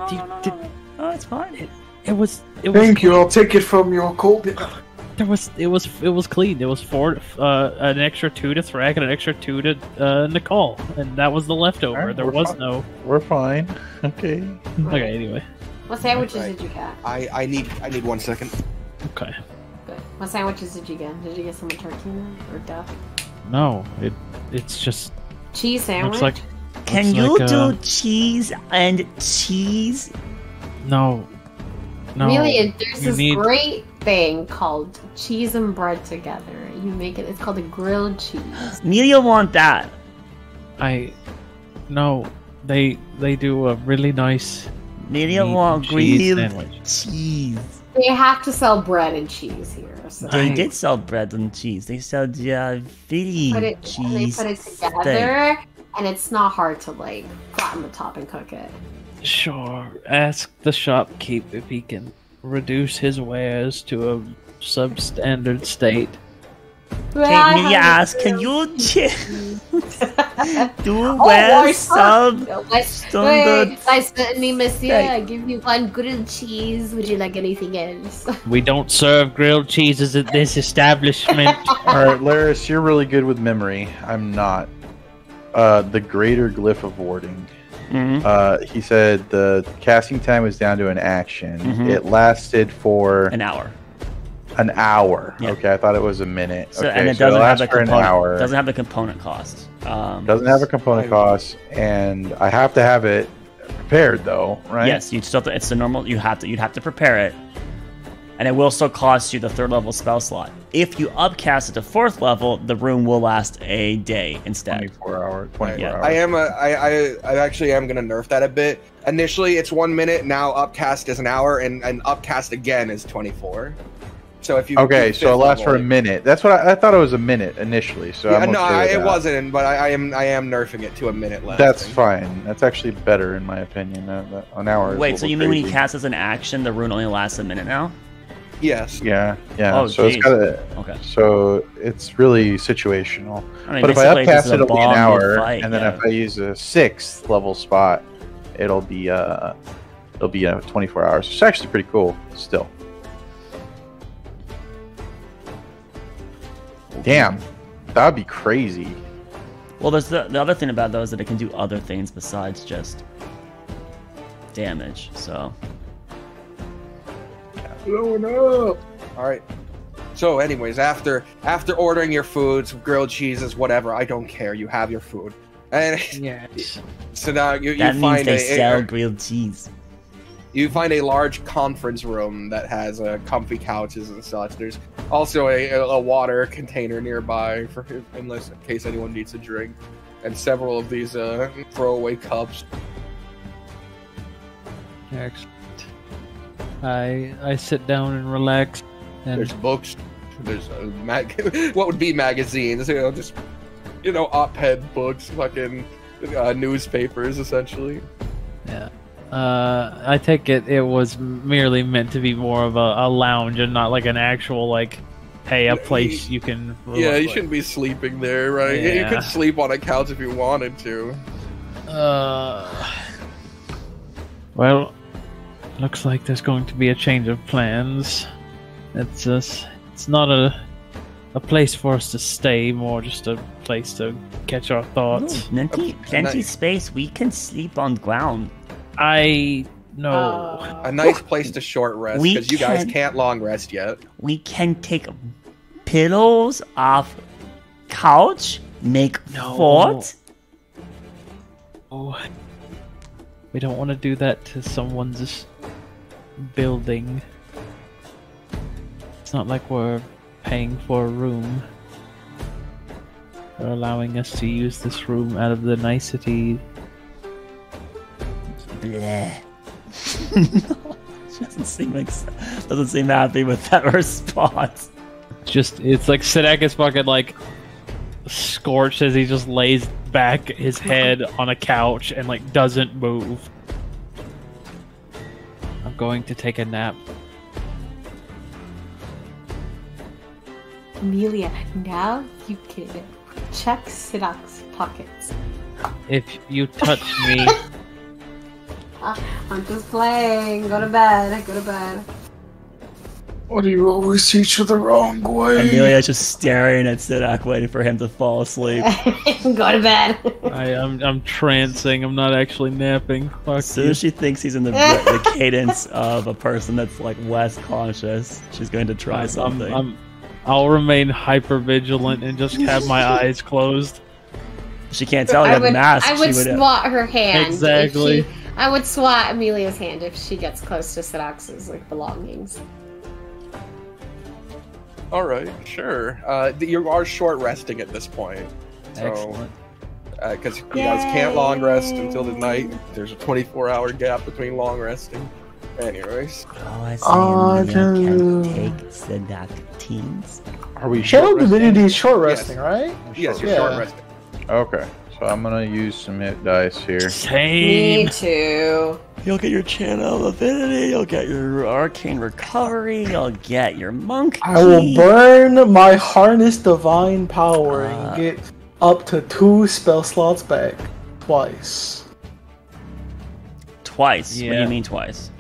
no, it's fine. It was. Thank you. I'll take it from your cold. It was clean. It was 4, an extra 2 to Thrak and an extra 2 to Nicole, and that was the leftover. Right, there was no. We're fine. Okay. Okay. Anyway. What sandwiches did you get? I need 1 second. Okay. Good. What sandwiches did you get? Did you get some turkey or duck? No, it's just Cheese sandwich? looks like. Can you do cheese and cheese? No. Really, there's this great thing called cheese and bread together. You make it. It's called a grilled cheese. Media want that. No. They do a really nice. Media want grilled cheese. They have to sell bread and cheese here. So. They did sell bread and cheese. They sell Philly cheese. They put it together, and it's not hard to like flatten the top and cook it. Sure. Ask the shopkeep if he can reduce his wares to a substandard state. Can you ask? Can you do wares substandard? I certainly, monsieur. I give you 1 grilled cheese. Would you like anything else? We don't serve grilled cheeses at this establishment. Alright, Laris, you're really good with memory. I'm not. The greater glyph of warding. He said the casting time was down to an action. It lasted for an hour. An hour. Yeah. Okay, I thought it was a minute. So, okay, and it so doesn't have lasts the for an component. hour. Doesn't have the component cost. Doesn't have a component cost, and I have to have it prepared though, right? Yes, you still. It's the normal. You'd have to prepare it, and it will still cost you the 3rd level spell slot. If you upcast it to 4th level, the room will last a day instead. 24 hours. I actually am gonna nerf that a bit. Initially, it's 1 minute. Now upcast is an hour, and upcast again is 24. So if you so it lasts for a minute. That's what I thought it was a minute initially. So yeah, it wasn't. But I am nerfing it to a minute less. That's fine. That's actually better in my opinion. An hour. Wait, so you mean when you cast as an action, the rune only lasts a minute now? Yes. Yeah. Oh, so geez. it's gotta. Okay. So it's really situational. I mean, but if I upcast it, it'll be an hour, fight, and then if I use a 6th level spot, it'll be 24 hours. It's actually pretty cool. Still. Damn, that'd be crazy. Well, there's the other thing about those that it can do other things besides just damage. So. Blowing up. All right. So, anyways, after ordering your foods, grilled cheeses, whatever, I don't care. You have your food, and yes. So now you that means find they sell grilled cheese. You find a large conference room that has comfy couches and such. There's also a water container nearby in case anyone needs a drink, and several of these throwaway cups. Excellent. I sit down and relax. And there's books. There's what would be magazines. Just op-ed books, fucking newspapers, essentially. Yeah. I take it was merely meant to be more of a lounge and not like an actual a place you can. Yeah, you shouldn't be sleeping there, right? Yeah. You could sleep on a couch if you wanted to. Well, looks like there's going to be a change of plans. It's not a place for us to stay, more just a place to catch our thoughts. Ooh, plenty space. We can sleep on ground. I know. A nice place to short rest, because you guys can't long rest yet. We can take pillows off couch, make fort. Oh, we don't want to do that to someone's building. It's not like we're paying for a room. They're allowing us to use this room out of the nicety Bleh. She doesn't seem happy with that response. It's like Sidak is fucking like scorched as he just lays back his head on a couch and like doesn't move. I'm going to take a nap. Amelia, now you can check Sidak's pockets. If you touch me... I'm just playing. Go to bed. Go to bed. Why do you always teach her the wrong way? Amelia's just staring at Sidak, waiting for him to fall asleep. Go to bed. I'm trancing. I'm not actually napping. Fuck As soon as she thinks he's in the cadence of a person that's like less conscious, she's going to try something. I'll remain hyper vigilant and just have my eyes closed. She can't tell you the mask. I would swat her hand. Exactly. I would swat Amelia's hand if she gets close to Sidak's like belongings. All right, sure. You are short resting at this point. So, Excellent. Because you guys can't long rest until the night. There's a 24-hour gap between long resting. Anyways. Oh, I can take Sidak teens. Are we Channel short resting? Divinity is short resting, right? Yes, you're short resting. Okay, so I'm gonna use some hit dice here. Same. Me too. You'll get your channel affinity, you'll get your arcane recovery, you'll get your monk I will burn my harness divine power and get up to 2 spell slots back. Twice. Twice? Yeah. What do you mean twice?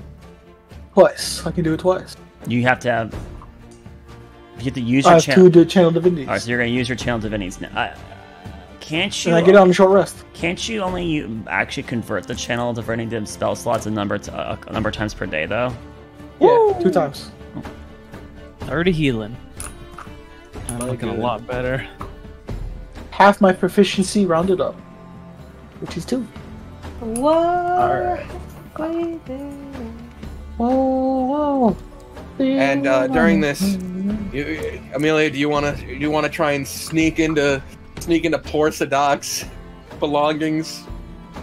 Twice. I can do it twice. You have to have... You have to use I your have channel... 2 channel divinities. Alright, so you're gonna use your channel divinities now. Can't you... And I get on a short rest. Can't you only actually convert the channel divinity to spell slots a number of times per day, though? Yeah, 2 times. Already healing. I'm looking a lot better. Half my proficiency rounded up, which is 2. Whoa. Alright. Whoa. And during this, Amelia, do you want to try and sneak into poor Sidak's belongings?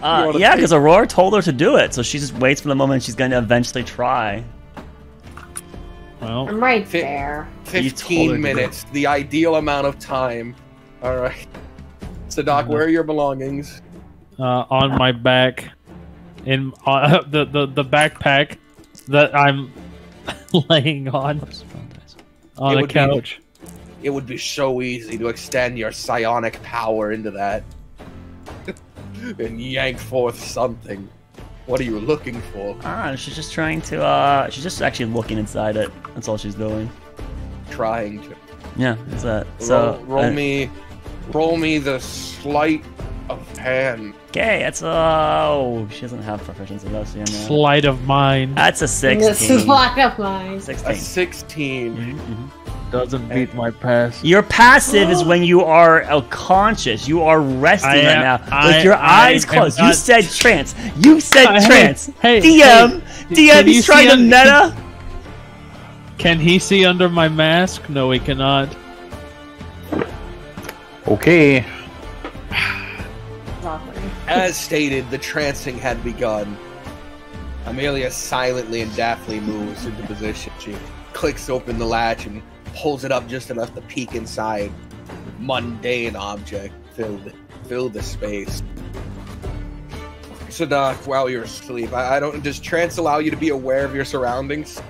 Yeah, because Aurora told her to do it, so she just waits for the moment she's going to eventually try. Well, I'm right there. 15 minutes, the ideal amount of time. All right. Sidak, where are your belongings? on my back, in the backpack that I'm laying on a couch. It would be so easy to extend your psionic power into that and yank forth something. What are you looking for? She's just trying to, she's just actually looking inside it. That's all she's doing. Trying to. Yeah, that's that. So roll me the sleight of hand. Okay, that's oh, she doesn't have proficiency though, so Sleight of mind. That's a 16. Sleight of mind. 16. A 16. Mm-hmm. Doesn't beat my pass. Your passive is when you are conscious. You are resting right now, with your eyes closed. You said trance. You said trance. Hey, DM, he's trying to meta. Can he see under my mask? No, he cannot. Okay. As stated, the trancing had begun. Amelia silently and deftly moves into position. She clicks open the latch and pulls it up just enough to peek inside. Mundane object fill the space. Sidak, while you're asleep, does trance allow you to be aware of your surroundings?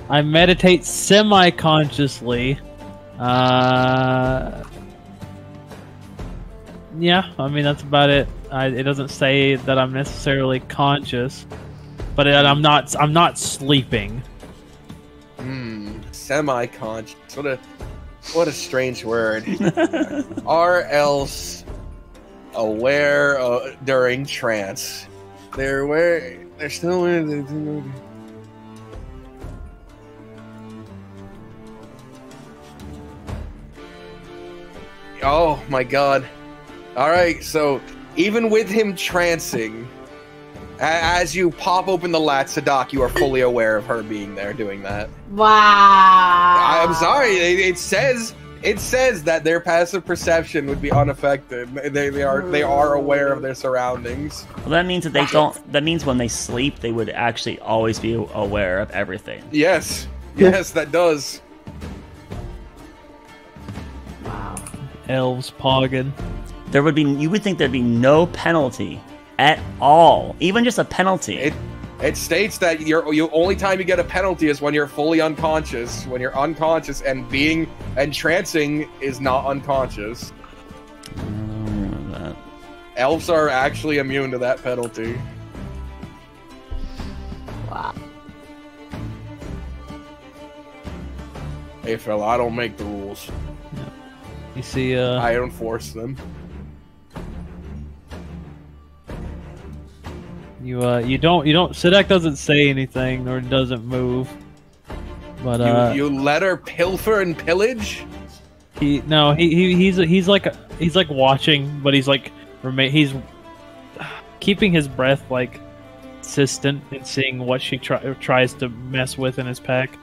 I meditate semi-consciously. Yeah, I mean that's about it. It doesn't say that I'm necessarily conscious, but I'm not sleeping. Semi-conscious. What a strange word. Are else aware during trance. They're still aware. Oh my god. Alright, so even with him trancing, as you pop open the latch, Sidak, you are fully aware of her being there doing that. Wow. I'm sorry, it says It says that their passive perception would be unaffected. They are aware of their surroundings. Well, that means that they don't. That means when they sleep, they would actually always be aware of everything. Yes, yes, that does. Wow. Elves pogging. There would be. You would think there'd be no penalty at all, even just a penalty. It states that you only time you get a penalty is when you're fully unconscious. When you're unconscious and being entrancing is not unconscious. That. Elves are actually immune to that penalty. Wow. Hey fella, I don't make the rules. You see, I enforce them. you don't. Sidek doesn't say anything or doesn't move. But you let her pilfer and pillage? he's like watching, but he's like he's keeping his breath like consistent and seeing what she tries to mess with in his pack.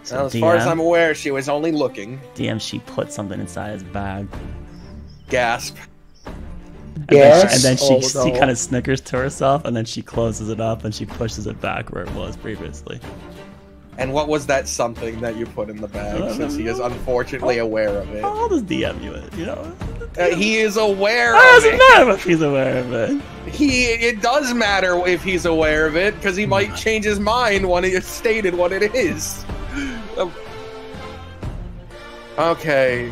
So Well, as far as I'm aware, she was only looking. DM, she put something inside his bag. Gasp. And then she no. kind of snickers to herself, and then she closes it up and she pushes it back where it was previously. And what was that something that you put in the bag, since he is unfortunately aware of it? I'll just DM you it, you know? He is aware It of doesn't it. matter if he's aware of it. It does matter if he's aware of it, because he might change his mind when he has stated what it is. Okay,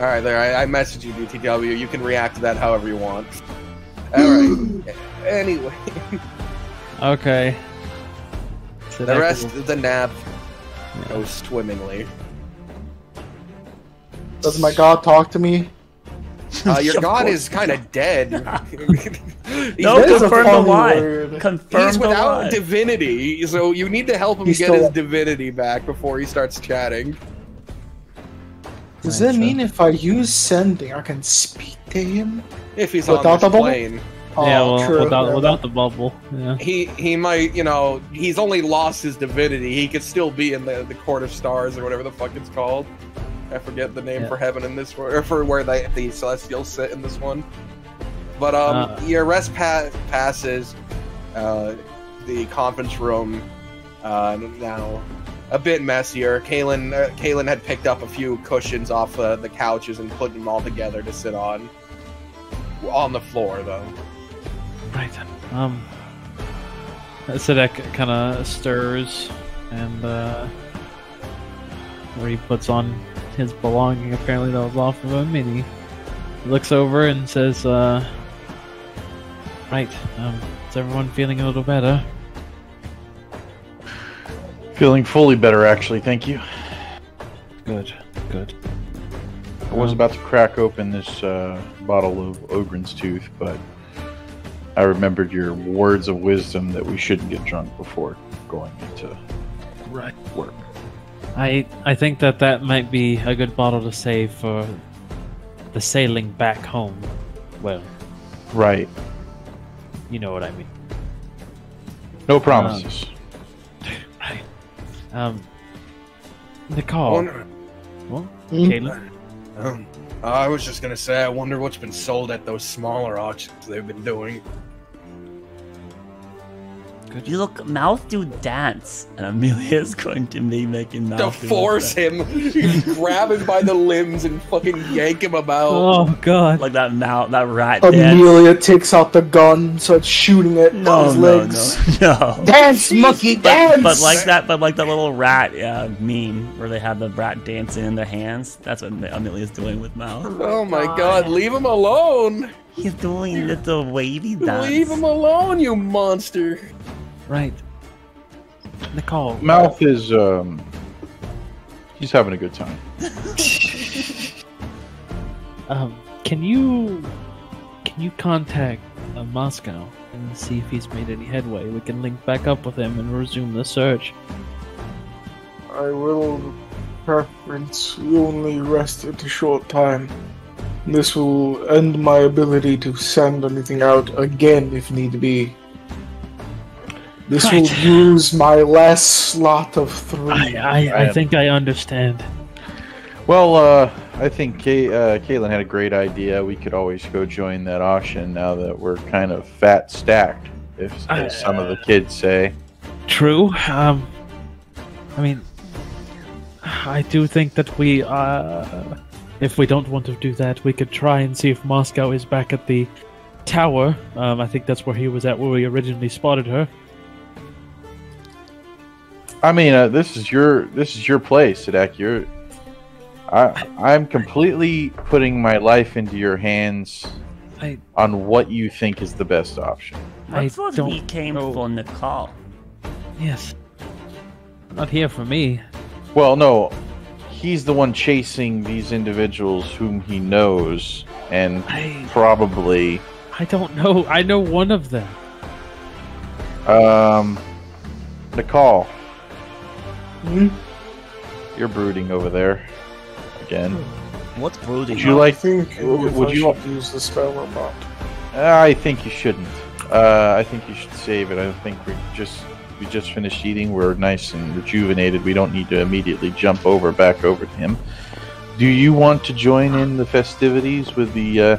Alright, there, I messaged you, BTW. You can react to that however you want. Alright. Anyway. Okay. The rest of the nap goes swimmingly. Does my god talk to me? Your Of god course. is kind of dead. No, That is a confirm the funny lie. word. Confirm He's the without lie. divinity, so you need to help him He's get still- his divinity back before he starts chatting. Does that mean if I use sending, I can speak to him? If he's Without on the this bubble? plane. Oh, Yeah, well, true. without the bubble. Yeah. He might, you know, he's only lost his divinity. He could still be in the Court of Stars or whatever the fuck it's called. I forget the name Yeah. for heaven in this one, or for where the Celestials sit in this one. But your rest passes the conference room now a bit messier. Kaylin had picked up a few cushions off the couches and put them all together to sit on the floor, though. Right. Sidek kind of stirs and where he puts on his belonging apparently that was off of him, and he looks over and says, right, is everyone feeling a little better? Feeling fully better, actually, thank you. Good. I was about to crack open this bottle of Ogren's Tooth, but I remembered your words of wisdom that we shouldn't get drunk before going into work. I think that might be a good bottle to save for the sailing back home. Well, Right. you know what I mean. No promises. Right. Nicole. What? Caitlin? I was just gonna say, I wonder what's been sold at those smaller auctions they've been doing. You look, mouth do dance, and Amelia's going to be making To mouth do force dance. him, grab him by the limbs and fucking yank him about. Oh god. Like that rat dance. Amelia takes out the gun, starts shooting at his legs. No. Dance, monkey, dance! But like that little rat meme where they have the rat dancing in their hands. That's what Amelia's doing with mouth. Oh my god, leave him alone! He's doing little wavy dance. Leave him alone, you monster! Right. Nicole. Mouth is, he's having a good time. Can you contact Moscow and see if he's made any headway? We can link back up with him and resume the search. I will preference. We only rested a short time. This will end my ability to send anything out again if need be. This will use my last slot of 3. I think I understand. Well, I think Caitlin had a great idea. We could always go join that auction now that we're kind of fat stacked, as some of the kids say. True. I mean, I do think that we, if we don't want to do that, we could try and see if Moscow is back at the tower. I think that's where he was at, where we originally spotted her. I mean, this is your place, Sadak. I'm completely putting my life into your hands on what you think is the best option. I thought he came for Nicole. Yes. Not here for me. Well, no. He's the one chasing these individuals whom he knows, and probably... I don't know. I know one of them. Nicole. Hmm? You're brooding over there. Again. What's brooding? Would you like? Would you use the spell or not? I think you shouldn't. I think you should save it. I think we just finished eating. We're nice and rejuvenated. We don't need to immediately jump back over to him. Do you want to join in the festivities with the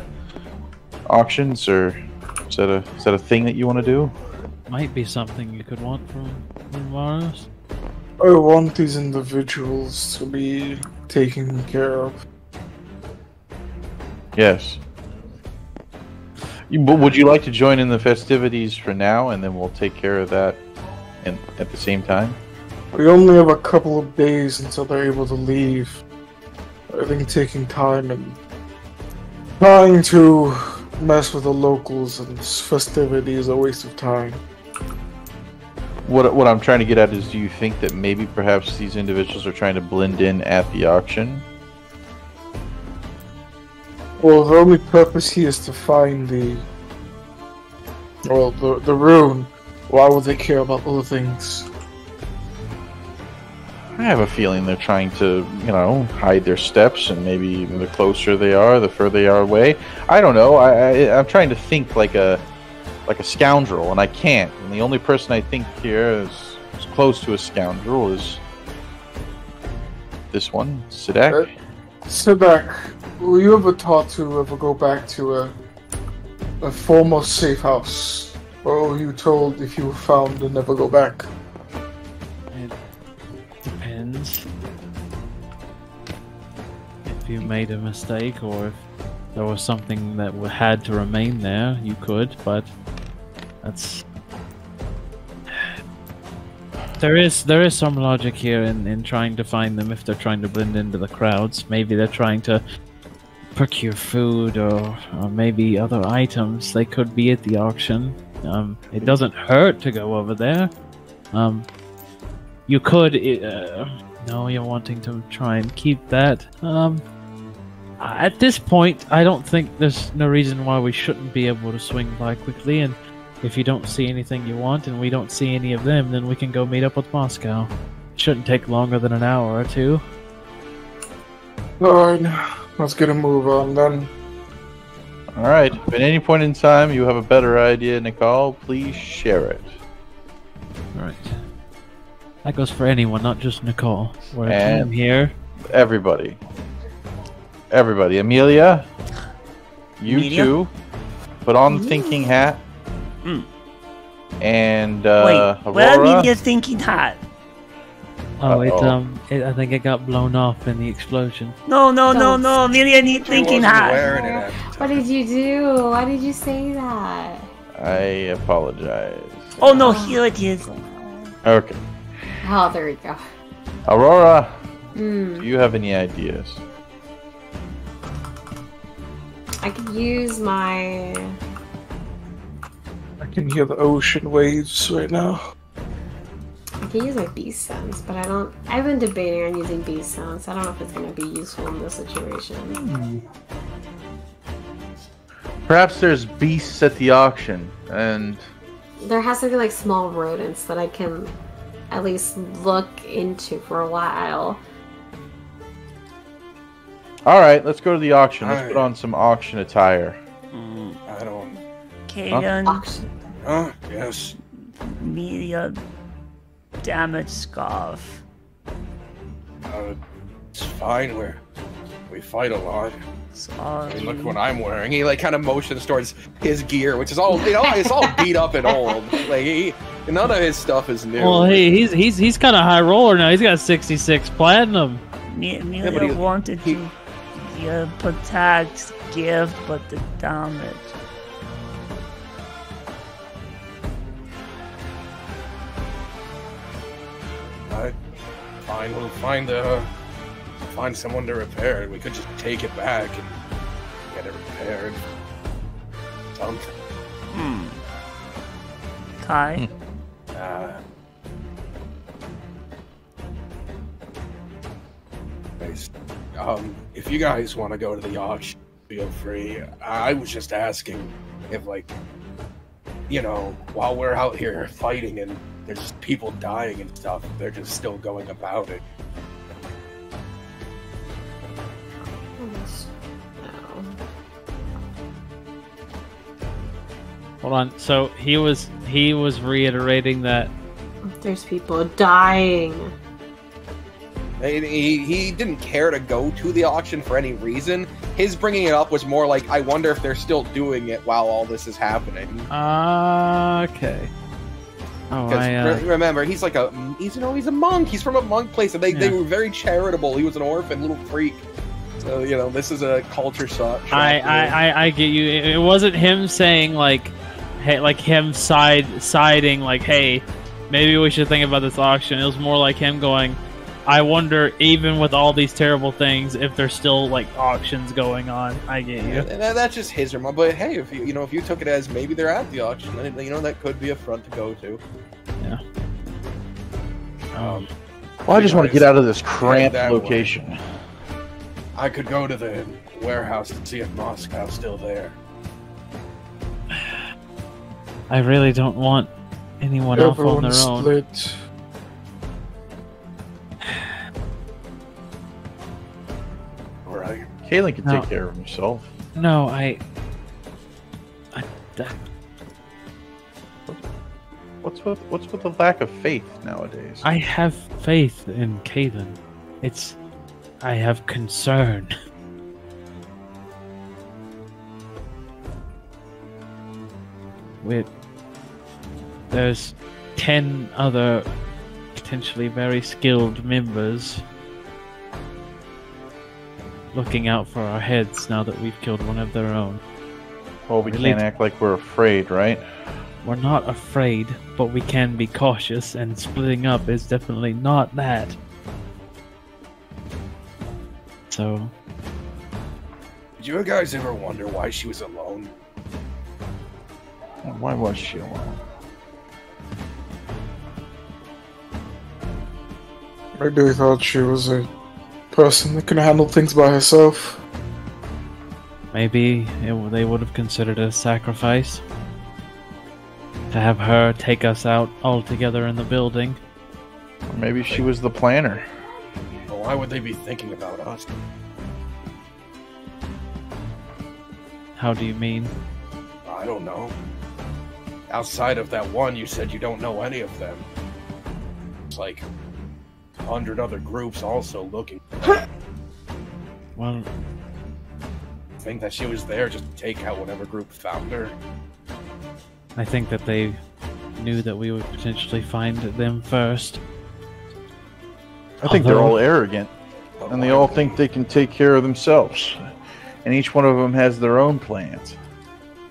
auctions, or is that a thing that you want to do? Might be something you could want from Mars. I want these individuals to be taken care of. Yes. But would you like to join in the festivities for now, and then we'll take care of that at the same time? We only have a couple of days until they're able to leave. I think taking time and trying to mess with the locals and festivity is a waste of time. What I'm trying to get at is, do you think that maybe perhaps these individuals are trying to blend in at the auction? Well, the only purpose here is to find the rune. Why would they care about other things? I have a feeling they're trying to, hide their steps, and maybe the closer they are, the further they are away. I don't know. I'm trying to think like a scoundrel, and I can't. And the only person I think here is close to a scoundrel is this one, Sadak. Sadak, were you ever taught to ever go back to a former safe house? Or were you told if you were found to never go back? It depends. If you made a mistake, or if there was something that had to remain there, you could, but that's... There is some logic here in trying to find them if they're trying to blend into the crowds. Maybe they're trying to procure food or maybe other items. They could be at the auction. It doesn't hurt to go over there. You could... no, you're wanting to try and keep that. At this point, I don't think there's no reason why we shouldn't be able to swing by quickly, and if you don't see anything you want and we don't see any of them, then we can go meet up with Moscow. It shouldn't take longer than an hour or two. Alright, let's get a move on then. Alright, if at any point in time you have a better idea, Nicole, please share it. Alright. That goes for anyone, not just Nicole. We're a team here. Everybody. Amelia, you too. Put on the thinking hat. And wait, Aurora. where Amelia's thinking hat? Oh, I think it got blown off in the explosion. No, Amelia needs thinking hat. What did you do? Why did you say that? I apologize. Oh no, here it is. Okay. Oh, there we go. Aurora, do you have any ideas? I could use my... I can hear the ocean waves right now. I can use my beast sense, but I've been debating on using beast sense. I don't know if it's going to be useful in this situation. Perhaps there's beasts at the auction, and... There has to be like small rodents that I can at least look into for a while. Alright, let's go to the auction. Let's put on some auction attire. I don't... Kaden. Auction. Yes. Amelia damage scarf. It's fine. We fight a lot. Sorry. I mean, look what I'm wearing. He like kind of motions towards his gear, which is all it's all beat up and old. Like none of his stuff is new. Well, hey, he's kind of high roller now. He's got 66 platinum. Amelia wanted to protect, give, but the damage. Fine, we'll find someone to repair it. We could just take it back and get it repaired. Something. Kai? If you guys want to go to the auction, feel free. I was just asking if, like, you know, while we're out here fighting and there's just people dying and stuff, they're just still going about it. Hold on. So he was reiterating that there's people dying. He didn't care to go to the auction for any reason. His bringing it up was more like, I wonder if they're still doing it while all this is happening. Okay. Oh, remember, he's like he's a monk. He's from a monk place, and they were very charitable. He was an orphan, little freak. So you know, this is a culture shock. I get you. It wasn't him saying like, hey, like him siding like, hey, maybe we should think about this auction. It was more like him going, I wonder, even with all these terrible things, if there's still like auctions going on. I get you. And that's just his remark. But hey, if you took it as maybe they're at the auction, then, you know, that could be a front to go to. Yeah. Well, I just want to get out of this cramped location. Way. I could go to the warehouse and see if Moscow's still there. I really don't want anyone off on their own. Split. Alright. Kaylin can take care of himself. No, What's with the lack of faith nowadays? I have faith in Kaylin. I have concern. There's 10 other potentially very skilled members looking out for our heads now that we've killed one of their own. Well, we can't act like we're afraid, right? We're not afraid, but we can be cautious, and splitting up is definitely not that. So... Did you guys ever wonder why she was alone? Why was she alone? Maybe we thought she was a person that can handle things by herself. Maybe they would have considered it a sacrifice to have her take us out all together in the building. Or maybe she was the planner. Well, why would they be thinking about us? How do you mean? I don't know. Outside of that one, you said you don't know any of them. It's like 100 other groups also looking. Well, think that she was there just to take out whatever group found her. I think that they knew that we would potentially find them first. I think they're all arrogant, and they all think they can take care of themselves. And each one of them has their own plans.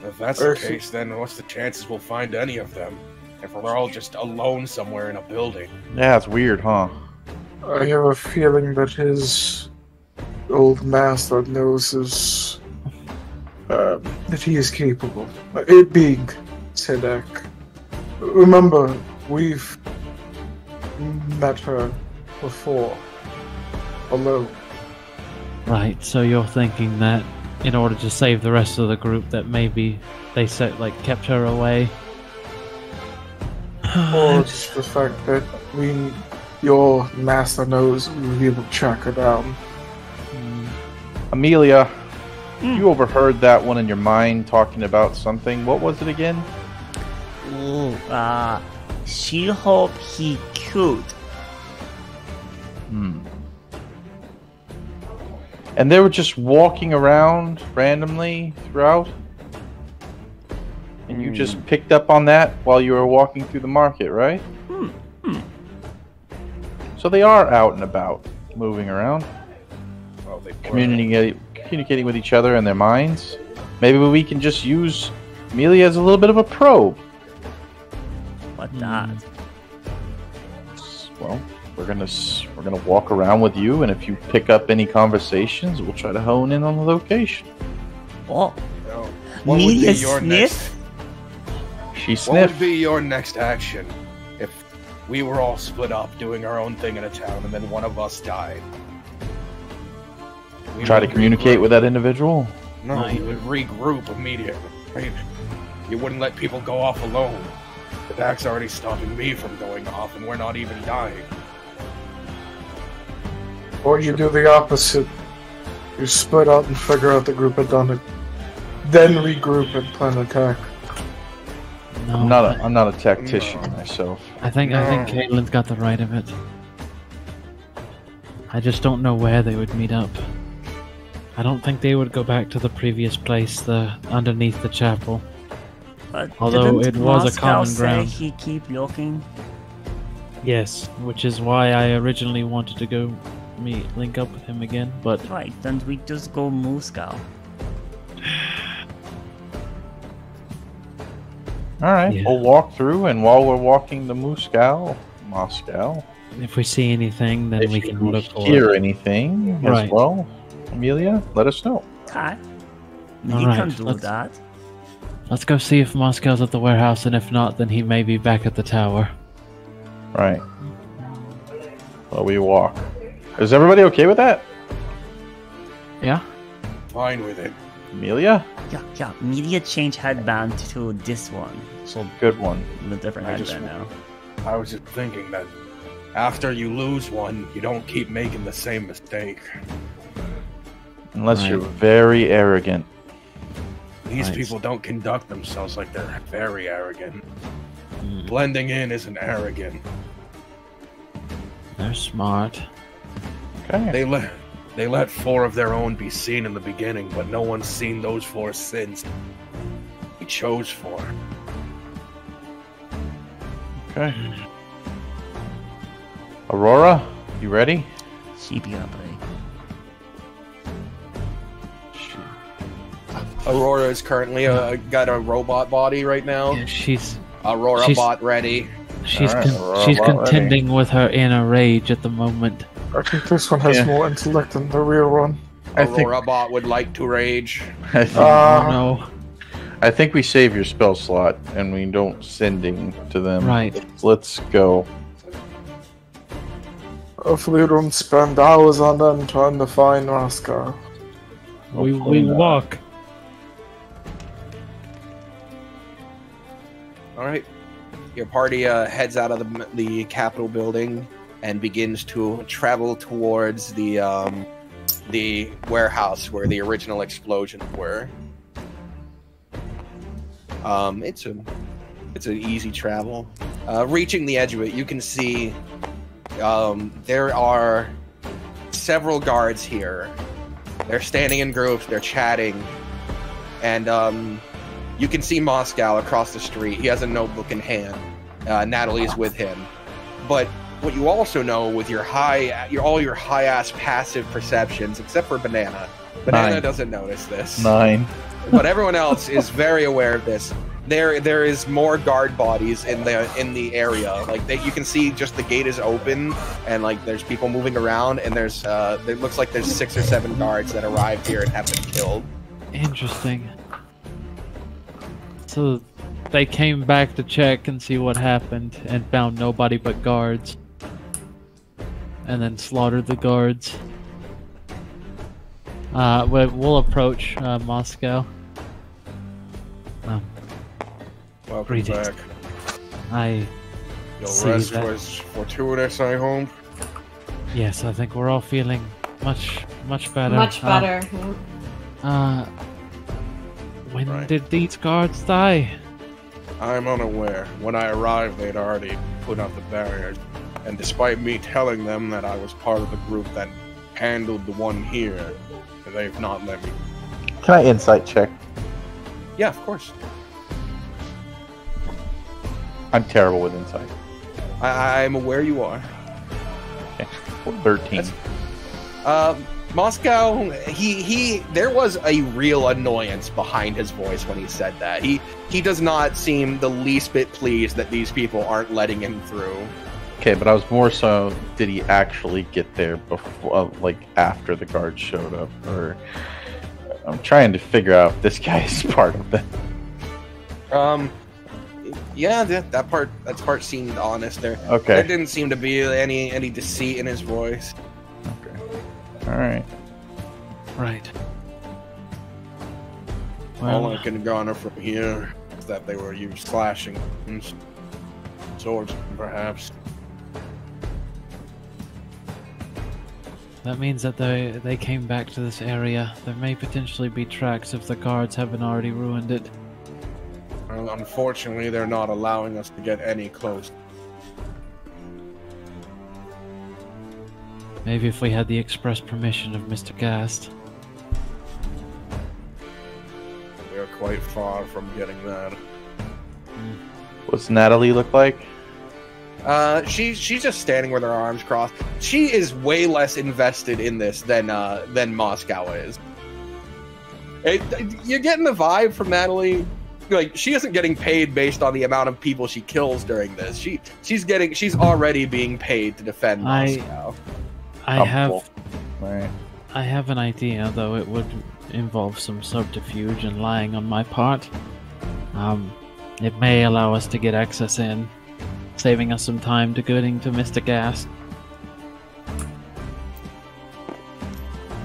If that's the case, then what's the chances we'll find any of them? If we're all just alone somewhere in a building. Yeah, it's weird, huh? I have a feeling that his old master knows his, that he is capable. It being Sedek. Remember, we've met her before. Alone. Right, so you're thinking that in order to save the rest of the group that maybe they kept her away? Or just the fact that your master knows we will be able to track her down. Amelia, you overheard that one in your mind talking about something. What was it again? Ooh, She hope he could. And they were just walking around randomly throughout? And you just picked up on that while you were walking through the market, right? So they are out and about, moving around, communicating with each other in their minds. Maybe we can just use Amelia as a little bit of a probe. What that? Well, we're gonna walk around with you, and if you pick up any conversations, we'll try to hone in on the location. Oh, What would be Amelia your sniff? She What sniffed. would be your next action if we were all split up doing our own thing in a town and then one of us died? We Try to would communicate regroup. with that individual. No, you would regroup immediately. Right? You wouldn't let people go off alone. The back's already stopping me from going off, and we're not even dying. Or you do the opposite. You split out and figure out the group had done it. Then regroup and plan an attack. No, I'm not a tactician No. myself. I think Caitlin's got the right of it. I just don't know where they would meet up. I don't think they would go back to the previous place, underneath the chapel. But Although didn't it was a Moscow common say ground. he keep looking. Yes, which is why I originally wanted to go link up with him again, but Right, then we just go Moscow. All right, Yeah. we'll walk through, and while we're walking to Moscow, if we see anything, then if we you can look for hear it. anything as Right. well, Amelia, let us know. Okay. You Alright, can do let's- that. Let's go see if Moscow's at the warehouse, and if not, then he may be back at the tower. Right. Well, we walk. Is everybody okay with that? Yeah? Fine with it. Amelia? Yeah. Media change headband to this one. So Good one. the different I just- headband now. I was just thinking that after you lose one, you don't keep making the same mistake. Unless Right. you're very arrogant. These Right. people don't conduct themselves like they're very arrogant. Mm, Blending in isn't arrogant. they're smart. Okay. They let 4 of their own be seen in the beginning, but no one's seen those 4 since. He chose 4. Okay. Aurora, you ready? She be up, Aurora is currently got a robot body right now. Yeah, she's Aurora She's- bot ready. Alright, we're she's about ready. contending with her inner rage at the moment. I think this one has Yeah. more intellect than the real one. I think- Aurora bot would like to rage. I think, Oh no! I think we save your spell slot and we don't sending to them. Right. Let's go. Hopefully we don't spend hours on them trying to find Moscow. We Hopefully not. walk. All right. Your party heads out of the Capitol building and begins to travel towards the warehouse where the original explosions were. It's an easy travel. Reaching the edge of it, you can see there are several guards here. They're standing in groups. They're chatting, and you can see Moscow across the street. He has a notebook in hand. Natalie's with him. But what you also know with your all your high ass passive perceptions, except for Banana. Banana 9. doesn't notice this. 9. But everyone else is very aware of this. There is more guard bodies in the area. Like you can see, just the gate is open, and like there's people moving around, and there's it looks like there's 6 or 7 guards that arrived here and have been killed. Interesting. So they came back to check and see what happened and found nobody but guards. And then slaughtered the guards. We'll approach Moscow. Welcome Greetings. back. I Your See rest that. was fortuitous, I hope. Yes, I think we're all feeling much better. Much better. When Right. did these guards die? I'm unaware. When I arrived, they'd already put up the barriers. And despite me telling them that I was part of the group that handled the one here, they've not let me. Can I insight check? Yeah, of course. I'm terrible with insight. I'm aware you are. Okay. 13. Moscow, there was a real annoyance behind his voice when he said that. He does not seem the least bit pleased that these people aren't letting him through. Okay, but I was more so, did he actually get there before, like, after the guards showed up? Or I'm trying to figure out if this guy is part of that. Yeah, that part seemed honest there. Okay. There didn't seem to be any deceit in his voice. Okay. Alright. Right. All I can garner from here is that they were used slashing swords, perhaps. That means that they came back to this area. There may potentially be tracks if the guards haven't already ruined it. Well, unfortunately, they're not allowing us to get any close. Maybe if we had the express permission of Mr. Gast. We are quite far from getting that. What's Natalie look like? She's just standing with her arms crossed. She is way less invested in this than Moscow is. You're getting the vibe from Natalie. Like, she isn't getting paid based on the amount of people she kills during this. She's already being paid to defend Moscow. I have Right. I have an idea, though it would involve some subterfuge and lying on my part. It may allow us to get access in, saving us some time to getting to Mr. Gast.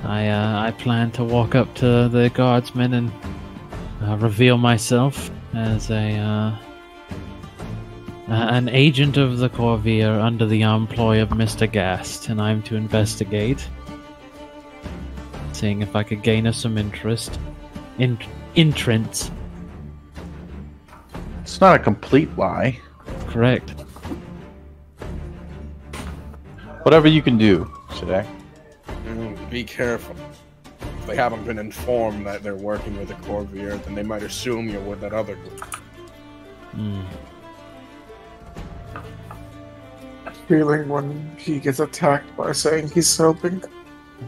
I plan to walk up to the guardsmen and reveal myself as an agent of the Corvair under the employ of Mr. Gast, and I'm to investigate, seeing if I could gain us some interest. Entrance. It's not a complete lie. Correct. Whatever you can do, Shadak. Be careful. If they haven't been informed that they're working with the Corvair, then they might assume you're with that other group. Feeling when he gets attacked by saying he's helping.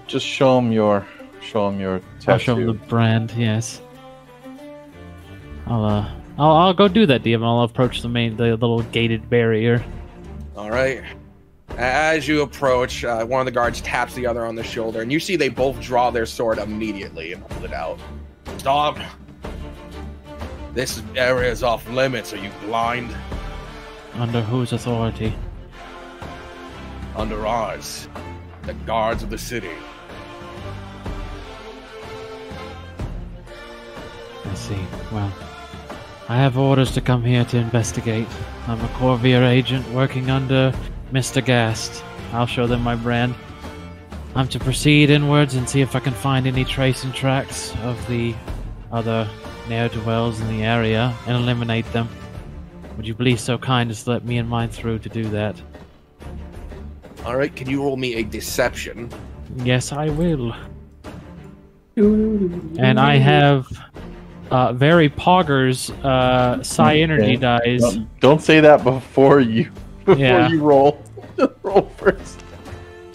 Just show him your tattoo. I'll show him the brand. Yes. I'll go do that, DM. I'll approach the little gated barrier. All right. As you approach, one of the guards taps the other on the shoulder, and you see they both draw their sword immediately and hold it out. Stop! This area is off limits. Are you blind? Under whose authority? Under ours. The guards of the city. I see. Well, I have orders to come here to investigate. I'm a Corvair agent working under Mr. Gast. I'll show them my brand. I'm to proceed inwards and see if I can find any trace and tracks of the other ne'er-do-wells in the area and eliminate them. Would you be so kind as to let me and mine through to do that? Alright, can you roll me a deception? Yes, I will. And I have very poggers psi energy dice. Don't say that before you you roll. Just roll first.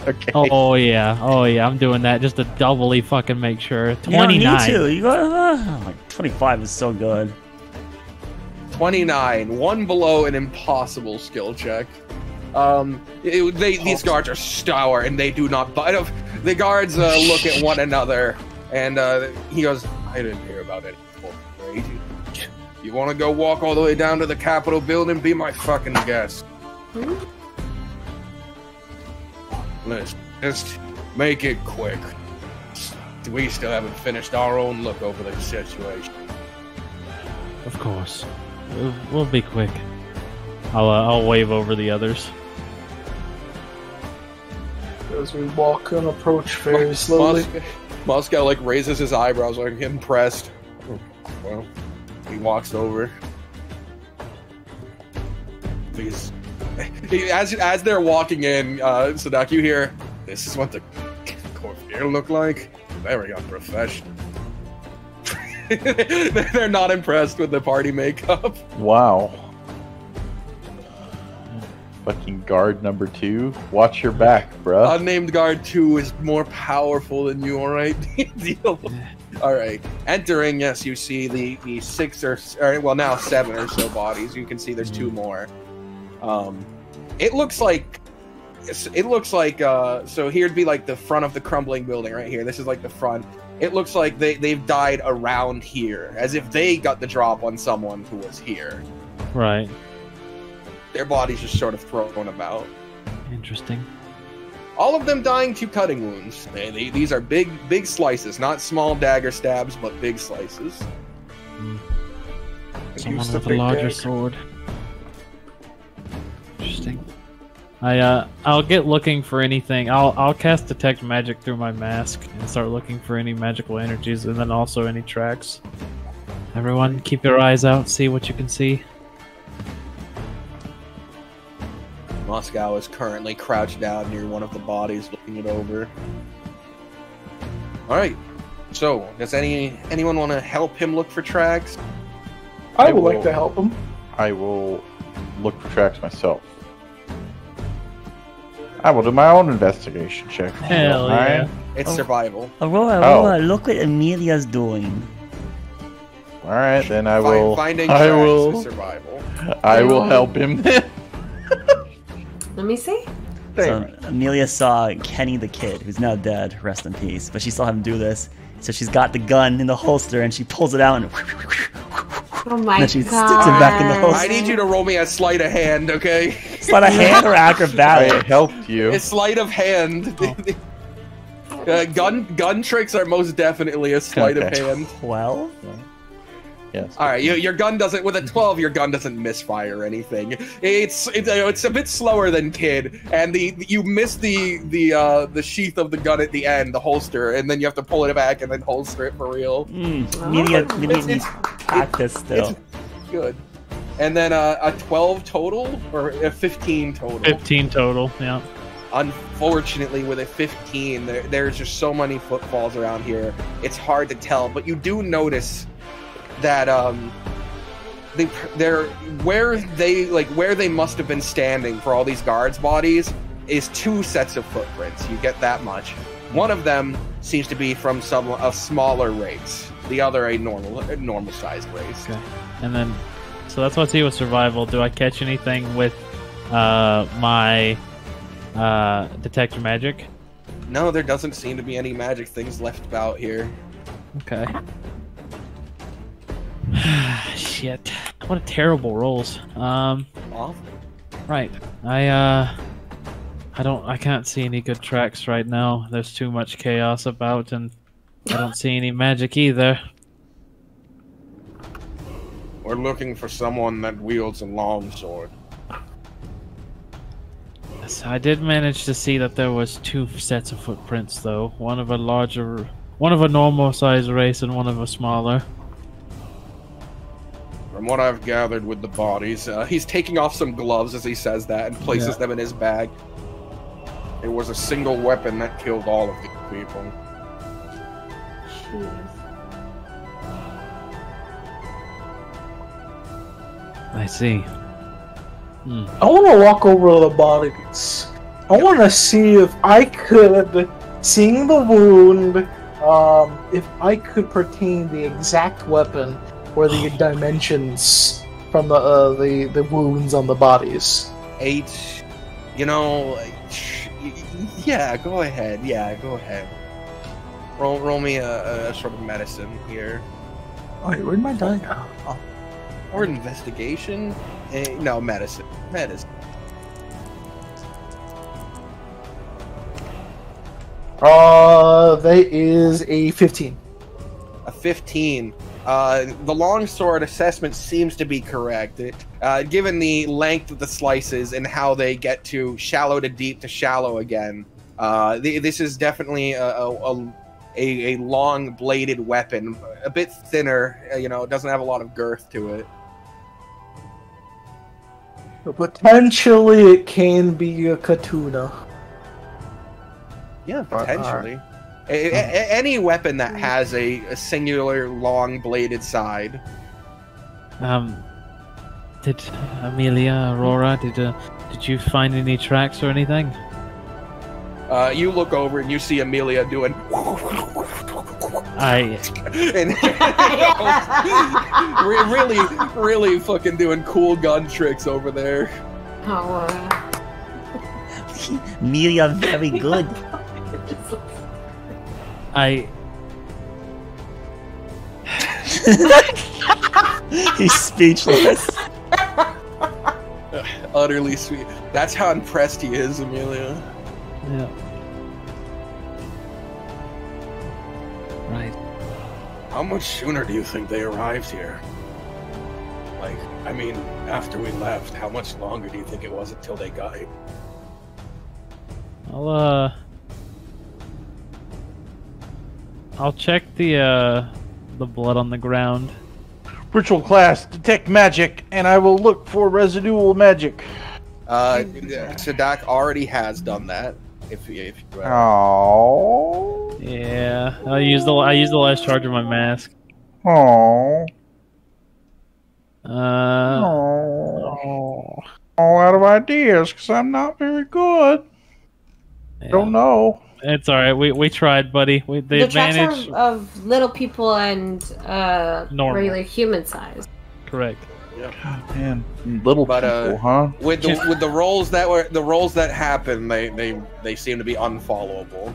Okay. Oh yeah, I'm doing that just to doubly fucking make sure. 29. Yeah, me too. You got like 25 is so good. 29, one below an impossible skill check. These guards are stour and they do not bite. The guards look at one another and he goes, I didn't hear about any crazy. You want to go walk all the way down to the Capitol building? Be my fucking guest. Listen, just make it quick. We still haven't finished our own look over the situation. Of course. We'll be quick. I'll wave over the others. As we walk and approach very slowly. Moscow like raises his eyebrows like impressed. Well, he walks over. Please. As they're walking in, Sadak, you hear, "This is what the Corvair look like." Very unprofessional. They're not impressed with the party makeup. Wow. Fucking guard number 2. Watch your back, bruh. Unnamed guard 2 is more powerful than you, alright? Deal. Alright. Entering, yes, you see the 6 or well, now 7 or so bodies. You can see there's 2 more. It looks like so here'd be like the front of the crumbling building right here. This is like the front. It looks like they've died around here, as if they got the drop on someone who was here. Right. Their bodies just sort of thrown about. Interesting. All of them dying to cutting wounds. These are big slices, not small dagger stabs, but big slices. Someone with a larger sword. Interesting. I'll get looking for anything. I'll cast detect magic through my mask and start looking for any magical energies, and then also any tracks. Everyone, keep your eyes out. See what you can see. Moscow is currently crouched down near one of the bodies, looking it over. All right. So, does anyone want to help him look for tracks? I would like to help him. I will look for tracks myself. I will do my own investigation check. Hell yeah. It's survival. Aurora, look what Amelia's doing. All right, then I will. Finding tracks is survival. I will help him. Let me see. So Amelia saw Kenny the kid, who's now dead, rest in peace, but she saw him do this. So she's got the gun in the holster and she pulls it out and, Oh my and then she god. sticks it back in the holster. I need you to roll me a sleight of hand, okay? Sleight of hand or I acrobatics? helped you. It's sleight of hand. Gun tricks are most definitely a sleight of hand. 12? Yes. All right, your gun doesn't. With a 12, your gun doesn't misfire anything. It's a bit slower than Kid, and you miss the sheath of the gun at the end, the holster, and then you have to pull it back and then holster it for real. Media needs practice still. It's good. And then a 12 total or a 15 total. 15 total. Yeah. Unfortunately, with a 15, there's just so many footfalls around here. It's hard to tell, but you do notice that where they must have been standing for all these guards' bodies is 2 sets of footprints. You get that much. One of them seems to be from a smaller race. The other a normal sized race. Okay. And then, so that's what I see with survival. Do I catch anything with my detect magic? No, there doesn't seem to be any magic things left about here. Okay. Shit. What a terrible rolls. Awful. Right. I can't see any good tracks right now. There's too much chaos about, and I don't see any magic either. We're looking for someone that wields a longsword. Yes, I did manage to see that there was 2 sets of footprints, though. One of a normal sized race and one of a smaller. From what I've gathered with the bodies, he's taking off some gloves as he says that and places them in his bag. It was a single weapon that killed all of the people. Jeez. I see. I want to walk over to the bodies. I want to see if I could, seeing the wound, if I could pertain the exact weapon or the dimensions from the wounds on the bodies. 8, you know, yeah, go ahead. Yeah, go ahead. Roll me a sort of medicine here. Oh, where'd my die? Oh. Or investigation? No, medicine. Medicine. That is a 15. A 15. The longsword assessment seems to be correct. Given the length of the slices and how they get to shallow to deep to shallow again, this is definitely a long-bladed weapon. A bit thinner, it doesn't have a lot of girth to it. Potentially, it can be a Katuna. Yeah, potentially. Any weapon that has a singular long bladed side. Did Amelia, Aurora, did you find any tracks or anything? You look over and you see Amelia doing. And really fucking doing cool gun tricks over there. Oh, Amelia, very good. He's speechless. Utterly sweet. That's how impressed he is, Amelia. Yeah. Right. How much sooner do you think they arrived here? Like, I mean, after we left, how much longer do you think it was until they got here? I'll check the blood on the ground. Ritual class, detect magic, and I will look for residual magic. Sadak already has done that. If you Oh. Yeah, I used the last charge of my mask. Oh. All out of ideas because I'm not very good. Yeah. Don't know. It's all right. We tried, buddy. The advantage of little people and regular human size. Correct. God, man, little people, huh? With the rolls that happen, they seem to be unfollowable.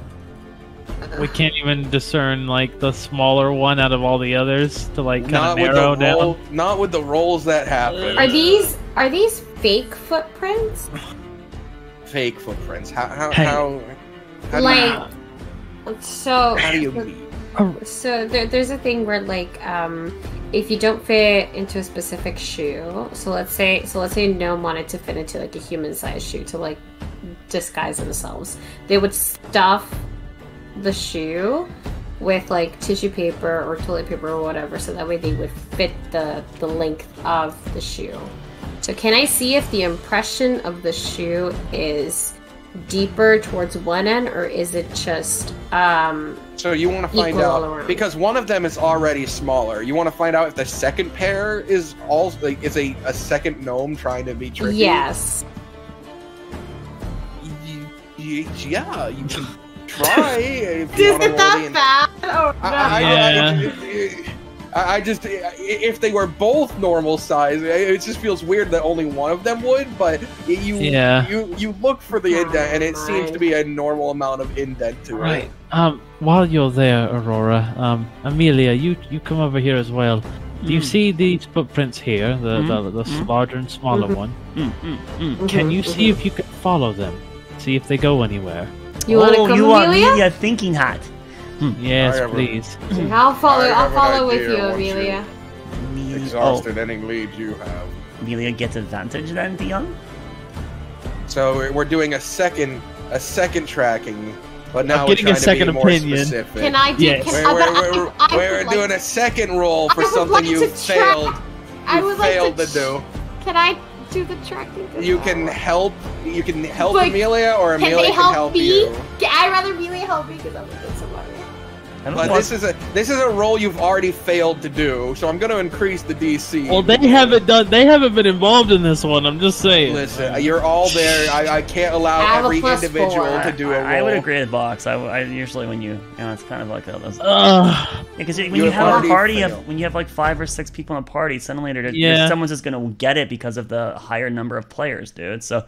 We can't even discern like the smaller one out of all the others to like kind of narrow down. Not with the rolls that happen. Are these fake footprints? Fake footprints. How Like, so how do you mean? So there's a thing where like if you don't fit into a specific shoe, so let's say no one wanted to fit into like a human-sized shoe to like disguise themselves, they would stuff the shoe with like tissue paper or toilet paper or whatever, so that way they would fit the length of the shoe. So can I see if the impression of the shoe is deeper towards one end, or is it just so you want to find out because one of them is already smaller. You want to find out if the second pair is also like is a second gnome trying to be tricky. Yes. Yeah, you can try. If Is it that bad? Oh, no. I just, if they were both normal size, it just feels weird that only one of them would. But you look for the indent, and it seems to be a normal amount of indent to it. Right. While you're there, Aurora, Amelia, you come over here as well. Do you see these footprints here, the larger and smaller one? Can you see if you can follow them? See if they go anywhere. You want to come, Amelia? Thinking hat. Yes, please. I'll follow with you, Amelia. Exhausted any lead you have. Amelia gets advantage then, Dion? So we're doing a second tracking, but now we're trying to be more specific. Can I do? Yes. We're doing a second roll for something you failed. You failed to do. Can I do the tracking? You can help. You can help Amelia, or Amelia can help you. I'd rather Amelia help me because I'm a good somebody. But this is a role you've already failed to do, so I'm going to increase the DC. Well, they haven't been involved in this one. I'm just saying. Listen, you're all there. I can't allow every individual to do a role. I would agree with Box. I usually when it's kind of like those. Because when you have a party when you have like 5 or 6 people in a party, suddenly someone's just going to get it because of the higher number of players, dude. So.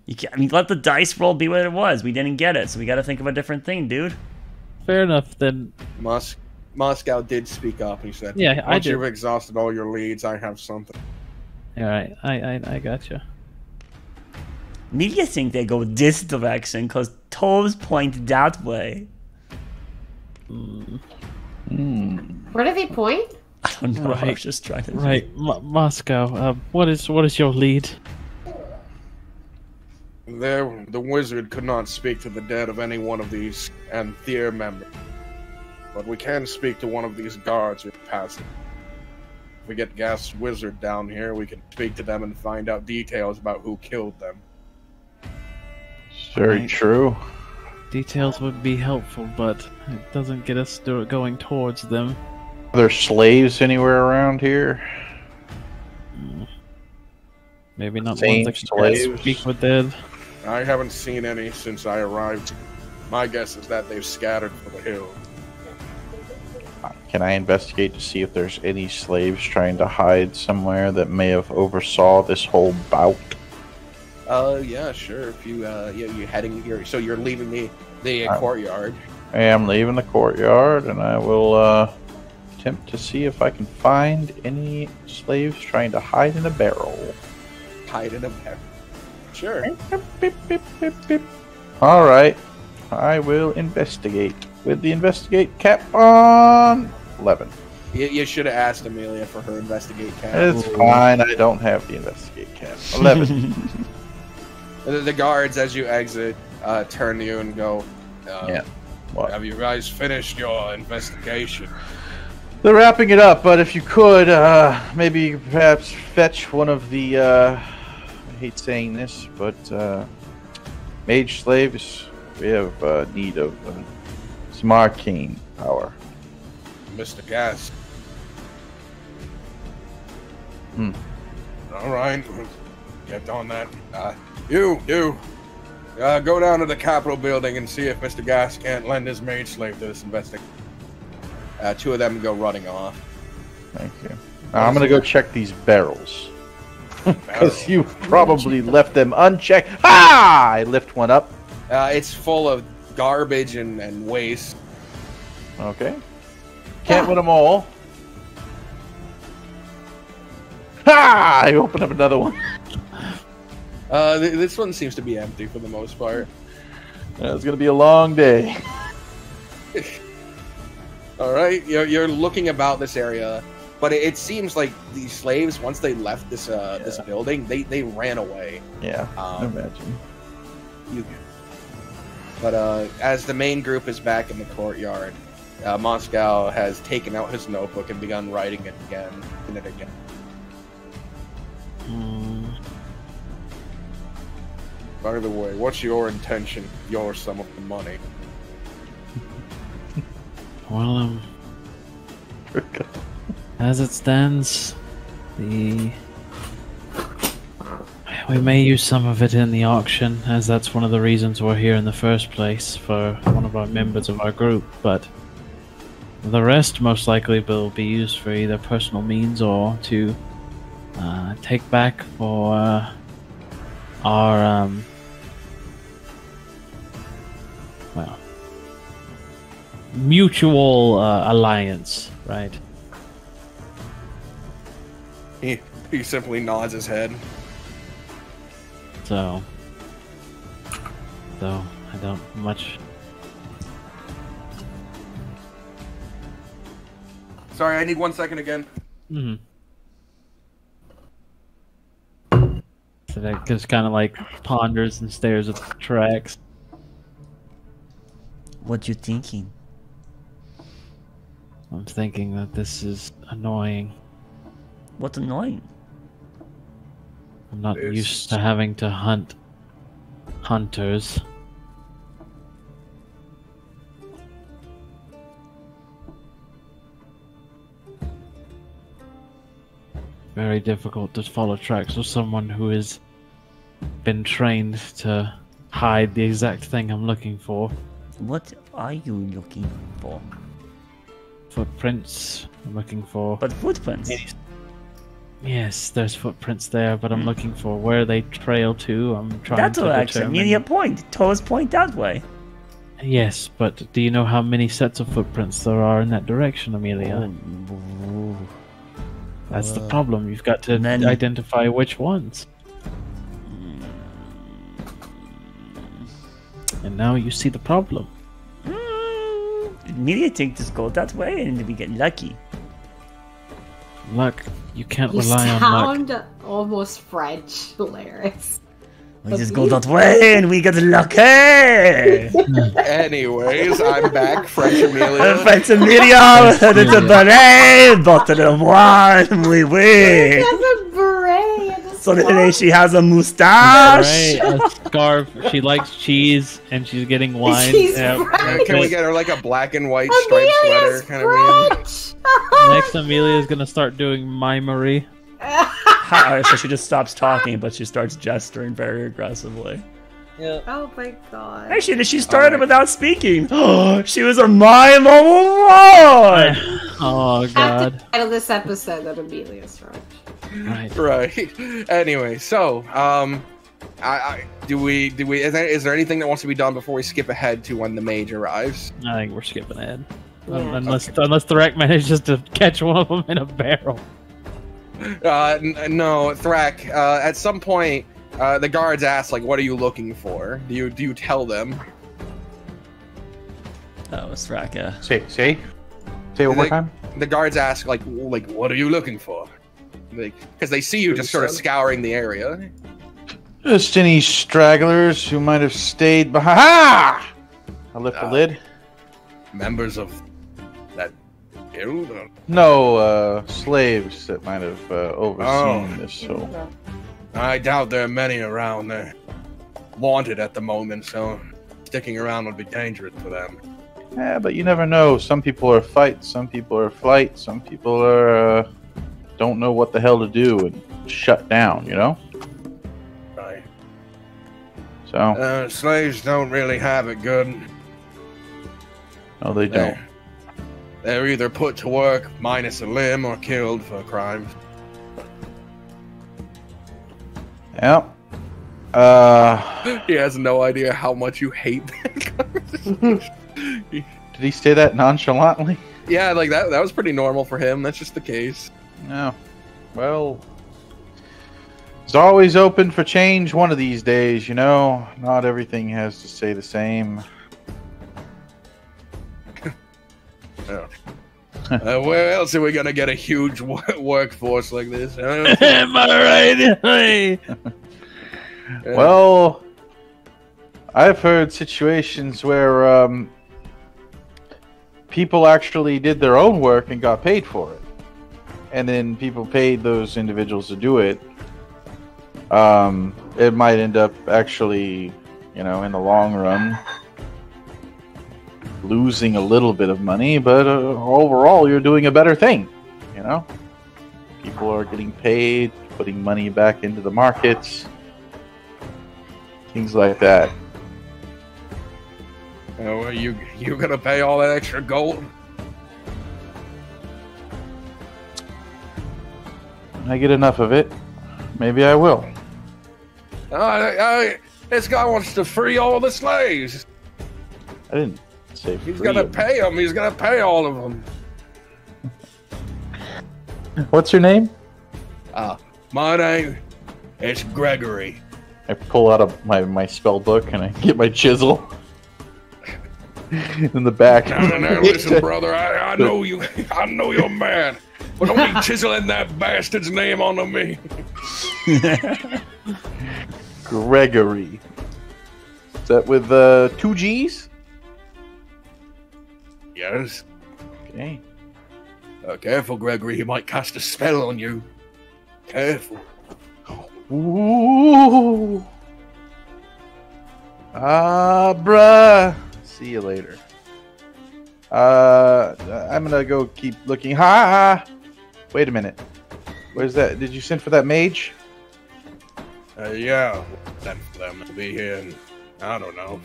You can't, let the dice roll be what it was. We didn't get it, so we got to think of a different thing, dude. Fair enough, then. Moscow did speak up. He said, "Yeah, once you've exhausted all your leads, I have something." All right, I gotcha. Media think they go this direction because toes point that way. Where do they point? I don't know. I was just trying to. Right, Moscow. What is your lead? The wizard could not speak to the dead of any one of these Anthir members, but we can speak to one of these guards who passed. If we get Gas Wizard down here, we can speak to them and find out details about who killed them. Very true. Details would be helpful, but it doesn't get us going towards them. Are there slaves anywhere around here? Maybe not Same ones that can speak with dead. I haven't seen any since I arrived. My guess is that they've scattered for the hill. Can I investigate to see if there's any slaves trying to hide somewhere that may have oversaw this whole bout? Yeah, sure. If you, you're heading here, so you're leaving the courtyard. I am leaving the courtyard, and I will attempt to see if I can find any slaves trying to hide in a barrel. Hide in a barrel. Sure. Beep, beep, beep, beep. All right, I will investigate with the investigate cap on 11. You should have asked Amelia for her investigate cap. It's fine. I don't have the investigate cap. 11. The guards, as you exit, turn to you and go, Yeah. What? have you guys finished your investigation? They're wrapping it up, but if you could, maybe perhaps fetch one of the, I hate saying this, but mage slaves. We have need of some arcane power. Mr. Gas. All right, get on that. You, go down to the Capitol building and see if Mr. Gas can't lend his maid slave to this investigation. Two of them go running off. Thank you. I'm gonna go check these barrels. Because you probably left them unchecked. Ah! I lift one up. It's full of garbage and waste. Okay. Can't win them all. Ha! I open up another one. This one seems to be empty for the most part. It's gonna be a long day. All right, you're looking about this area, but it seems like these slaves, once they left this this building, they ran away. Yeah, I imagine. But as the main group is back in the courtyard, Moscow has taken out his notebook and begun writing it again. By the way, what's your intention? Your sum of the money. Well, as it stands, we may use some of it in the auction, as that's one of the reasons we're here in the first place, for one of our members of our group, but the rest most likely will be used for either personal means or to take back for our, well, mutual alliance, right? He simply nods his head. So I don't much. Sorry, I need 1 second again. So that just kind of like ponders and stares at the tracks. What you thinking? I'm thinking that this is annoying. What's annoying? I'm not used to having to hunt hunters. Very difficult to follow tracks of someone who has been trained to hide the exact thing I'm looking for. What are you looking for? Footprints I'm looking for. But footprints? Yes, there's footprints there, but I'm looking for where they trail to. I'm trying That's to actually Amelia point. Toes point that way. Yes, but do you know how many sets of footprints there are in that direction, Amelia? Oh. That's the problem. You've got to identify which ones. And now you see the problem. Amelia think just go that way and we get lucky. Luck. You can't rely on luck. You sound almost French, Laris. We just go that way and we get lucky. Anyways, I'm back, French Amelia. French Amelia, and it's a beret, bottle of wine, we win. She has a beret and a Suddenly she has a mustache. Right, a scarf. She likes cheese, and she's getting wine. Cheese Can we get her like a black and white striped sweater kind of thing? Next, Amelia's gonna start doing mimery. Alright, so she just stops talking, but she starts gesturing very aggressively. Yeah. Oh my god. Actually, she started without speaking. She was a mime all along. Oh I have god. to title this episode that Amelia's French. Right. Right. Anyway, so is there anything that wants to be done before we skip ahead to when the mage arrives? I think we're skipping ahead. Yeah. Unless the wreck manages to catch one of them in a barrel. No, Thrak. At some point, the guards ask, like, "What are you looking for?" Do you tell them? That was Raka. Say one more time. The guards ask, like, "What are you looking for?" Because they see you just sort of scouring the area. Just any stragglers who might have stayed behind. Ha! I lift the lid. Members of that guild? No, slaves that might have overseen this. So I doubt there are many around. They're wanted at the moment, so sticking around would be dangerous for them. yeah, but you never know. Some people are fight, some people are flight, some people are don't know what the hell to do and shut down. You know. Right. So Slaves don't really have it good. no, they don't. They're either put to work minus a limb or killed for crimes. Yep. He has no idea how much you hate that conversation. Did he say that nonchalantly? Yeah, like that was pretty normal for him. That's just the case. No. Well, it's always open for change one of these days, you know. Not everything has to stay the same. Yeah. Where else are we gonna get a huge workforce like this? Am I right? Well, I've heard situations where people actually did their own work and got paid for it. And then people paid those individuals to do it. It might end up actually, you know, in the long run, losing a little bit of money, but overall you're doing a better thing, you know? People are getting paid, putting money back into the markets, things like that. Well, you gonna pay all that extra gold? When I get enough of it, maybe I will. This guy wants to free all the slaves. I didn't say free. He's gonna pay them. He's gonna pay all of them. What's your name? My name is Gregory. I pull out of my spell book and I get my chisel in the back. Now, listen, brother. I know you. I know you're mad, but don't be chiseling that bastard's name onto me. Gregory. Is that with 2 G's? Yes. Okay. Careful, Gregory. He might cast a spell on you. Careful. Ooh. Bruh. See you later. I'm gonna go keep looking. Ha! Wait a minute. Where's that? Did you send for that mage? Yeah. Sent for them to be here. And I don't know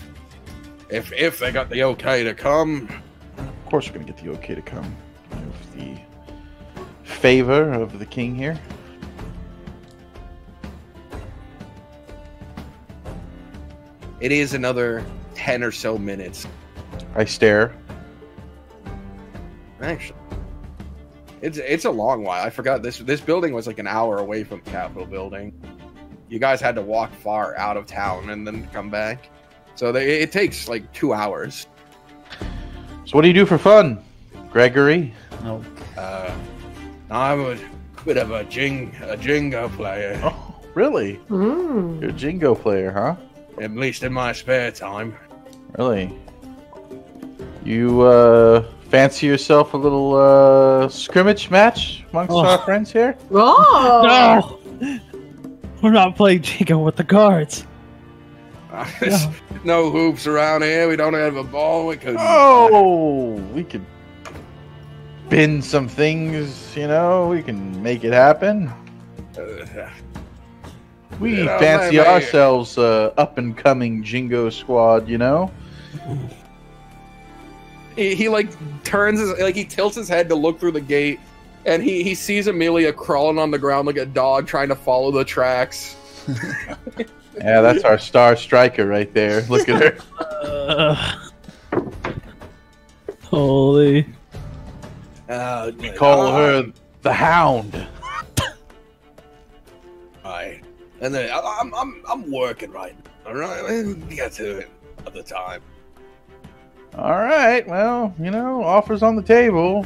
if they got the okay to come. Of course, we're gonna get the okay to come. With the favor of the king here. It is another 10 or so minutes. I stare. Actually, it's a long while. I forgot this building was like an hour away from the Capitol building. You guys had to walk far out of town and then come back. So it takes like 2 hours. So what do you do for fun, Gregory? No. I'm a bit of a Jenga player. Oh, Really? Mm. You're a Jingo player, huh? At least in my spare time. Really? You fancy yourself a little scrimmage match amongst our friends here? Oh! No! We're not playing Jingo with the guards. No hoops around here. We don't have a ball. We could. Oh, we could bend some things, you know. We can make it happen. We fancy ourselves up and coming Jingo squad, you know. He like turns his he tilts his head to look through the gate, and he sees Amelia crawling on the ground like a dog trying to follow the tracks. Yeah, that's our star striker right there. Look at her. Holy. We call her the Hound. Right. And then I'm working right now. All right, we'll get to it at the time. All right. Well, you know, offers on the table.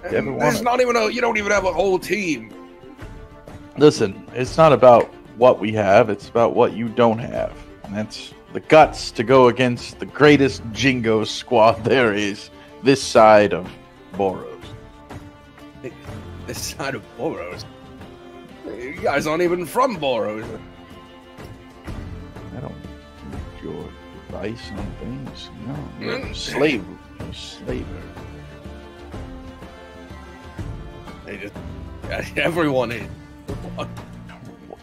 There's not even you don't even have a whole team. Listen, it's not about what we have, it's about what you don't have. And that's the guts to go against the greatest Jingo squad there is this side of Boros. This side of Boros? You guys aren't even from Boros. I don't need your advice on things. No, you're a slave. You're a slaver. They just... Everyone is...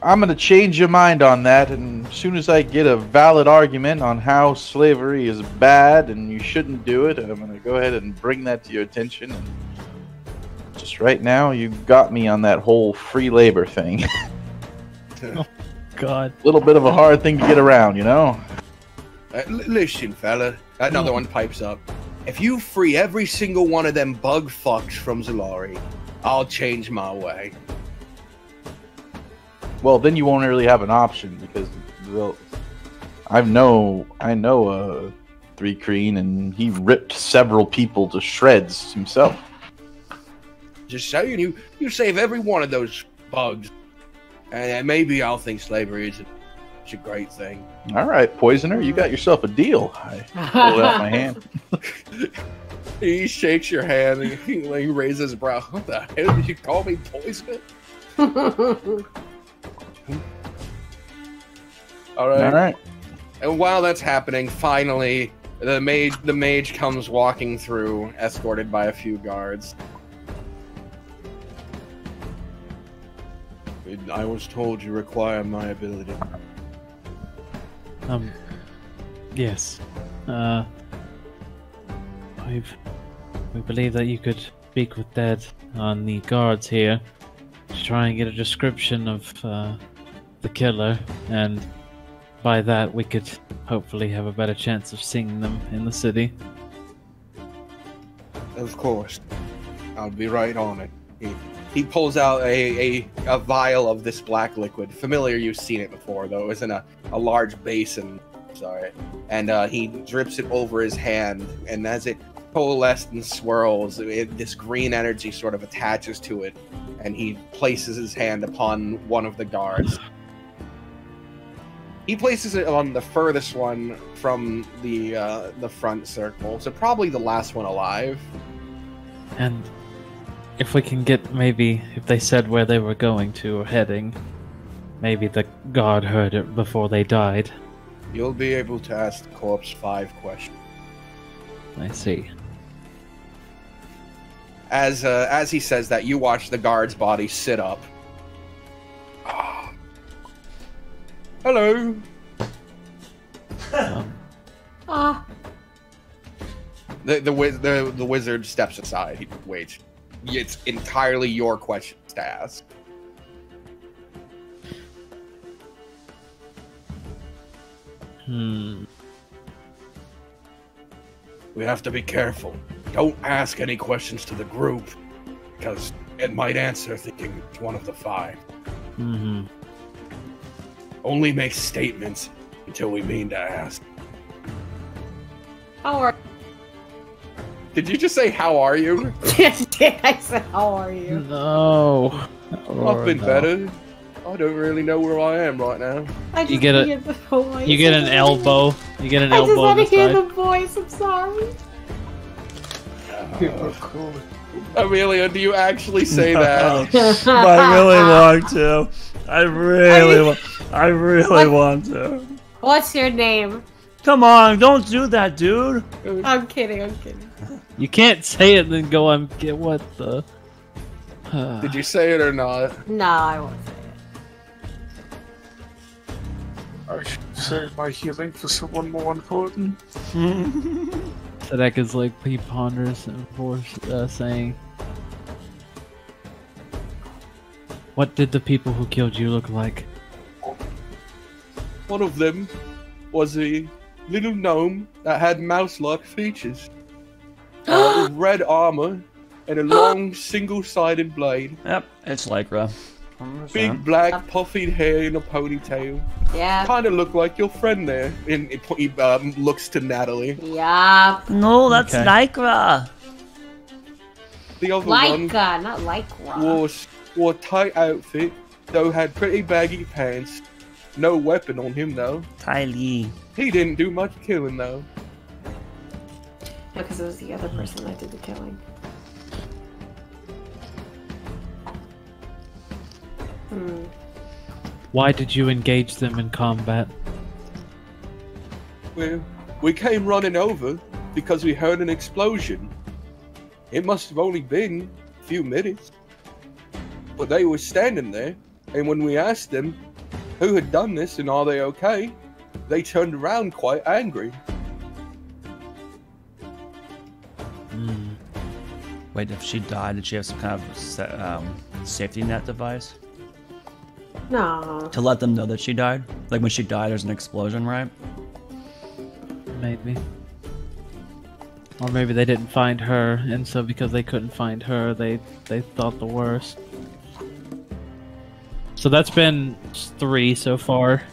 I'm going to change your mind on that, and as soon as I get a valid argument on how slavery is bad and you shouldn't do it, I'm going to go ahead and bring that to your attention. And just right now, you got me on that whole free labor thing. Oh, God. A little bit of a hard thing to get around, you know? Listen, fella. Another one pipes up. If you free every single one of them bug fucks from Zalari, I'll change my way. Well, then you won't really have an option because I know Three Kreen, and he ripped several people to shreds himself. Just saying, you save every one of those bugs, and maybe I'll think slavery is a great thing. All right, Poisoner, you got yourself a deal. I pull out my hand. He shakes your hand and he raises his brow. What the hell did you call me, Poisoner? All right. And while that's happening, finally, the mage comes walking through, escorted by a few guards. I was told you require my ability. Yes. We believe that you could speak with Dad on the guards here to try and get a description of the killer, and by that we could hopefully have a better chance of seeing them in the city. Of course. I'll be right on it. He pulls out a vial of this black liquid. Familiar, you've seen it before, though. It was in a large basin. Sorry. And he drips it over his hand, and as it coalesces and swirls, this green energy sort of attaches to it, and he places his hand upon one of the guards. He places it on the furthest one from the front circle, so probably the last one alive. And if we can get, maybe, if they said where they were going to or heading, maybe the guard heard it before they died. You'll be able to ask the corpse 5 questions. I see. As he says that, you watch the guard's body sit up. Hello. The wizard steps aside. He waits. It's entirely your questions to ask. We have to be careful. Don't ask any questions to the group, because it might answer thinking it's one of the 5. Mm-hmm. Only make statements until we mean to ask. How are Did you just say, how are you? I said, how are you? No. I've been better. I don't really know where I am right now. You get a, you get an elbow. You get an elbow. I just want to hear the voice. I'm sorry. Amelia, do you actually say that? I really want to. I really want to. What's your name? Come on, don't do that, dude. I'm kidding. I'm kidding. You can't say it and then go and get what the. Did you say it or not? No, I won't say it. I should save my healing for someone more important. Sadek is like he ponders before saying, "What did the people who killed you look like?" One of them was a little gnome that had mouse-like features. With red armor and a long single-sided blade. Yep, it's Lycra. Big black puffy hair in a ponytail. Yeah. Kind of look like your friend there. And he looks to Natalie. Yeah. No, that's Lycra. The other one Lycra, not Lycra. wore a tight outfit, though had pretty baggy pants. No weapon on him though. Tylee. He didn't do much killing though. Because it was the other person that did the killing. Why did you engage them in combat? Well, we came running over because we heard an explosion. It must have only been a few minutes. But they were standing there, and when we asked them who had done this and are they okay, they turned around quite angry. Wait, if she died, did she have some kind of safety net device? No. To let them know that she died? Like when she died, there's an explosion, right? Maybe. Or maybe they didn't find her, and so because they couldn't find her, they thought the worst. So that's been 3 so far.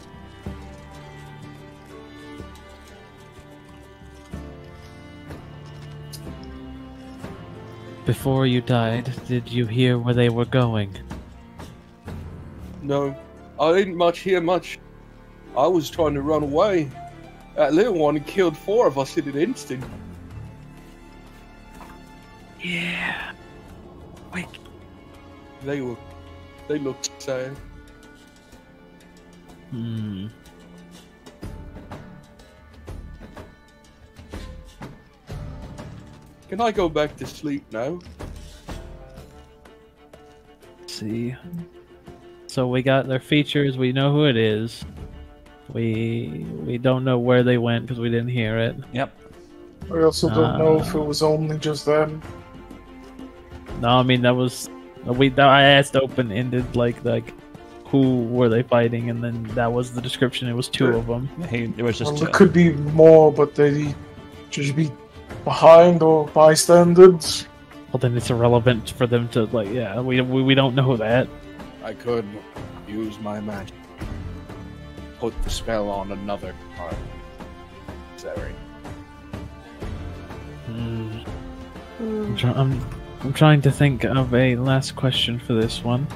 Before you died, did you hear where they were going? No, I didn't hear much. I was trying to run away. That little one killed 4 of us in an instant. Yeah. Wait. They looked sad. Can I go back to sleep now? Let's see. So we got their features, we know who it is. We don't know where they went because we didn't hear it. Yep. I also don't know if it was only just them. No, I mean that was I asked open-ended like who were they fighting, and then that was the description. It was 2 of them. It was just 2. There could be more, but they should be behind or bystanders. Well, then it's irrelevant for them to we don't know that. I could use my magic. Put the spell on another card. Is that right? I'm trying to think of a last question for this one.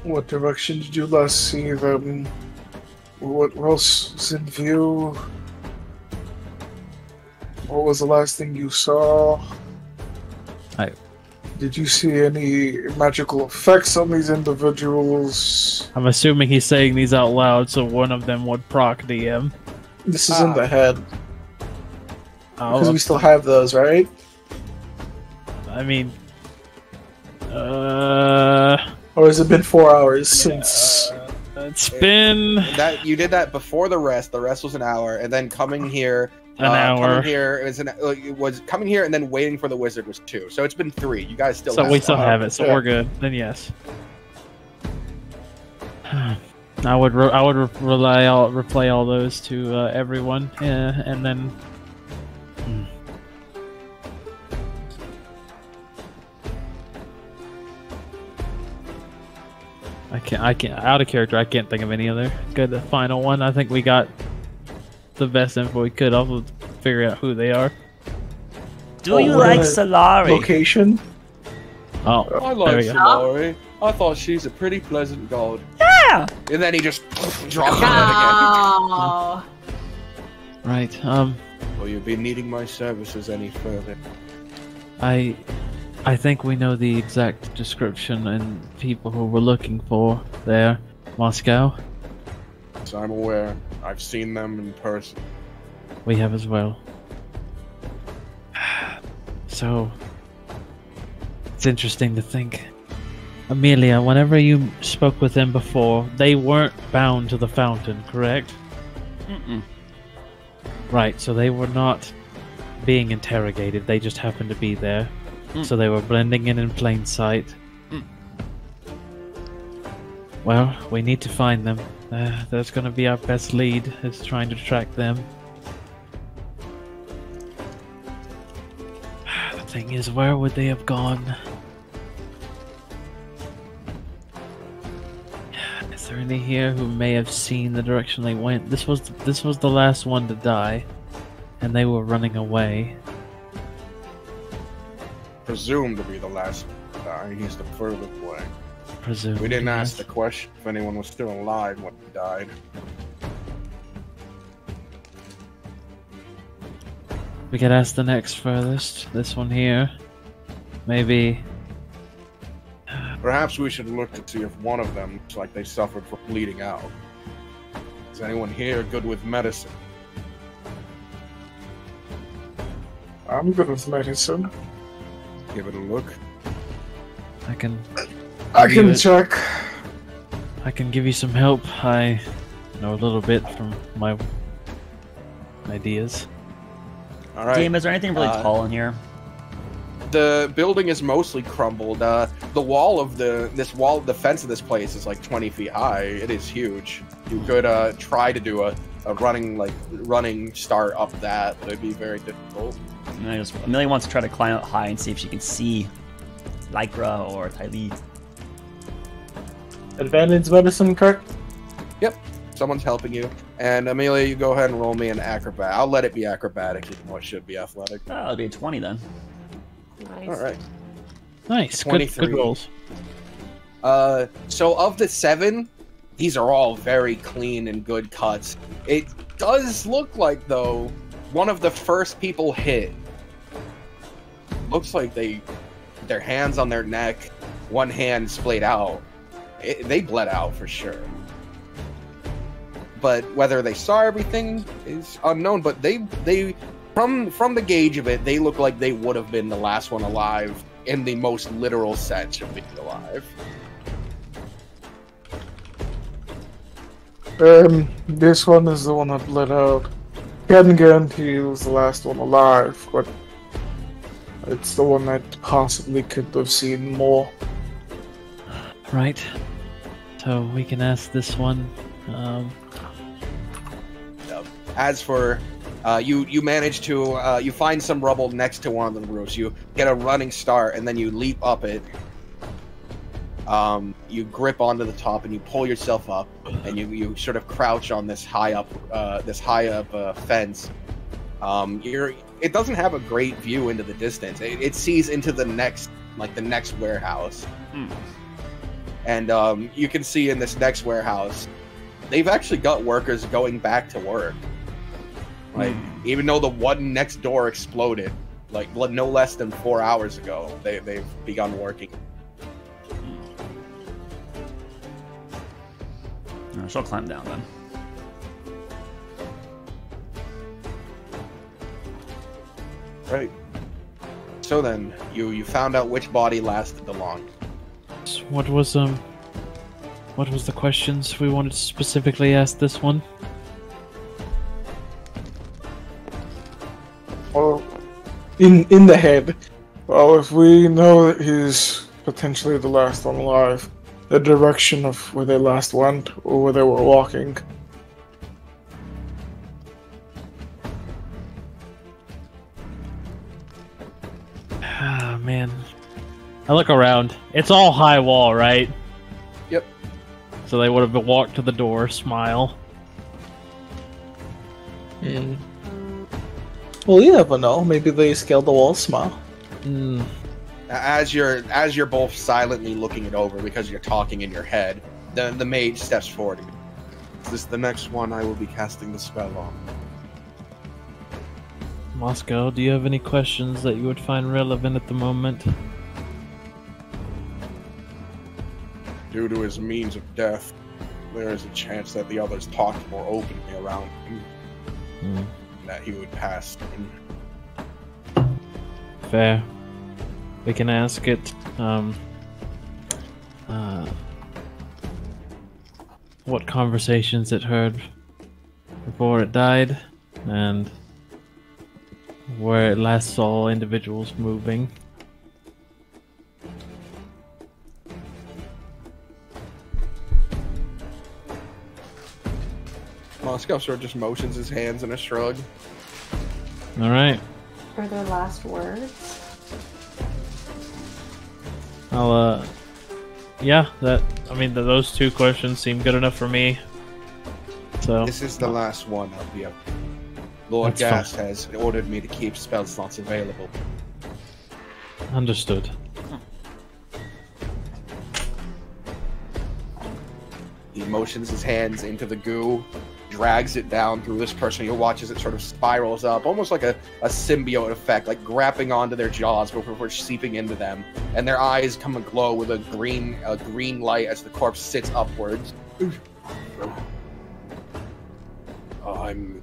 What direction did you last see them? What else was in view? What was the last thing you saw? Did you see any magical effects on these individuals? I'm assuming he's saying these out loud, so one of them would proc DM. This is in the head. Because Oh, we still have those, right? I mean, Or has it been 4 hours since? it's been That you did that before the rest. The rest was an hour, and then coming here. an hour. Coming here was coming here, and then waiting for the wizard was 2. So it's been 3. You guys still. So have we it. still have it, so yeah. we're good. Then yes. I would replay all those to everyone, and then. I can't. Out of character, I can't think of any other good final one. I think we got the best info we could. I'll figure out who they are. Do you like Solari? Location? Oh, I there like we go. Solari. I thought she's a pretty pleasant god. Yeah! And then he just drops her head again. Oh. Right. Will you be needing my services any further? I think we know the exact description and people who we're looking for there. Moscow. So I'm aware. I've seen them in person. We have as well. So, it's interesting to think. Amelia, whenever you spoke with them before, they weren't bound to the fountain, correct? Mm-mm. Right, so they were not being interrogated, they just happened to be there. So they were blending in plain sight. Well, we need to find them. That's going to be our best lead, is trying to track them. The thing is, where would they have gone? Is there any here who may have seen the direction they went? This was the last one to die, and they were running away. Presumed to be the last to die. He's the furthest away. Presumed. We didn't ask yes. the question if anyone was still alive when he died. We could ask the next furthest. This one here. Maybe. Perhaps we should look to see if one of them looks like they suffered from bleeding out. Is anyone here good with medicine? I'm good with medicine. Give it a look. I can check. I can give you some help. I know a little bit from my ideas. All right. Dame, is there anything really tall in here? The building is mostly crumbled. The wall of the fence of this place is like 20 feet high. It is huge. You could try to do a running start up that, but it'd be very difficult. Amelia wants to try to climb up high and see if she can see Lycra or Tylee. Advantage medicine, correct? Yep. Someone's helping you. And Amelia, you go ahead and roll me an acrobat. I'll let it be acrobatic, even though it should be athletic. Oh, it'll be a 20 then. Nice. All right. Nice. 23. Good rolls. So of the 7, these are all very clean and good cuts. It does look like, though, one of the first people hit looks like their hands on their neck, one hand splayed out. They bled out for sure. But whether they saw everything is unknown. But they from the gauge of it, they look like they would have been the last one alive in the most literal sense of being alive. This one is the one that bled out. Can't guarantee it was the last one alive, but it's the one that possibly could have seen more. Right. So we can ask this one. As for you manage to you find some rubble next to one of the roofs. You get a running start, and then you leap up it. You grip onto the top, and you pull yourself up, and you sort of crouch on this high up fence. It doesn't have a great view into the distance. It sees into the next warehouse. And you can see in this next warehouse, they've actually got workers going back to work. Like, even though the one next door exploded, like no less than 4 hours ago, they've begun working. She'll climb down then. Right. So then, you found out which body lasted the longest. What was the questions we wanted to specifically ask this one? Well, in the head. Well, if we know that he's potentially the last one alive, the direction of where they last went or where they were walking. Ah, man. I look around. It's all high wall, right? Yep. So they would have walked to the door, smile. Well, you never know. Maybe they scaled the wall, smile. As you're both silently looking it over because you're talking in your head, the mage steps forward. Is this the next one I will be casting the spell on? Moscow, do you have any questions that you would find relevant at the moment? Due to his means of death, there is a chance that the others talked more openly around him, that he would pass him. Fair. We can ask it. What conversations it heard before it died, and where it last saw individuals moving. Moscow sort of just motions his hands in a shrug. Alright. Are there last words? Yeah, those two questions seem good enough for me. So This is the last one of the Lord That's Gast has ordered me to keep spell slots available. Understood. He motions his hands into the goo, drags it down through this person. He watches it sort of spirals up, almost like a symbiote effect, like grabbing onto their jaws before seeping into them. And their eyes come aglow with a green light as the corpse sits upwards. I'm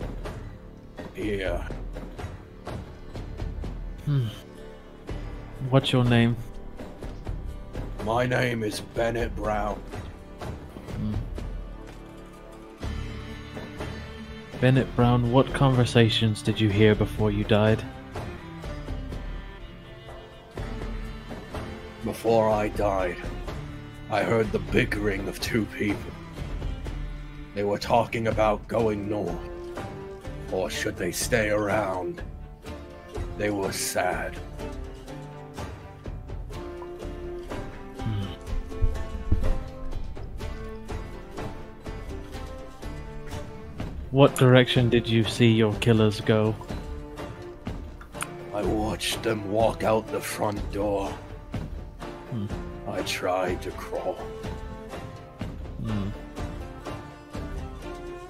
here. What's your name? My name is Bennett Brown. Bennett Brown, what conversations did you hear before you died? Before I died, I heard the bickering of two people. They were talking about going north, or should they stay around. They were sad. What direction did you see your killers go? I watched them walk out the front door. I tried to crawl.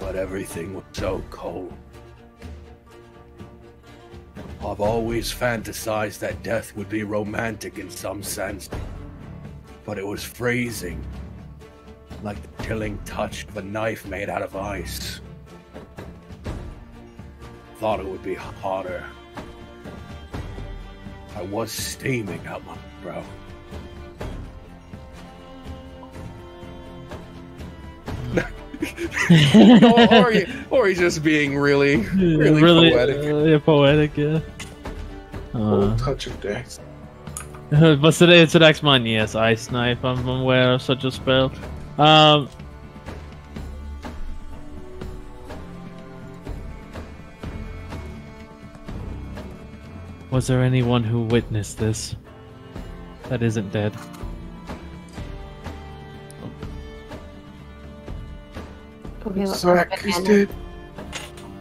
But everything was so cold. I've always fantasized that death would be romantic in some sense, but it was freezing, like the chilling touch of a knife made out of ice. Thought it would be hotter. I was steaming out my brow. or he's just being really poetic. Poetic, yeah. Touch of death. But today it's the next one, yes, Ice Knife. I'm aware of such a spell. Was there anyone who witnessed this that isn't dead? Okay, Zach is dead.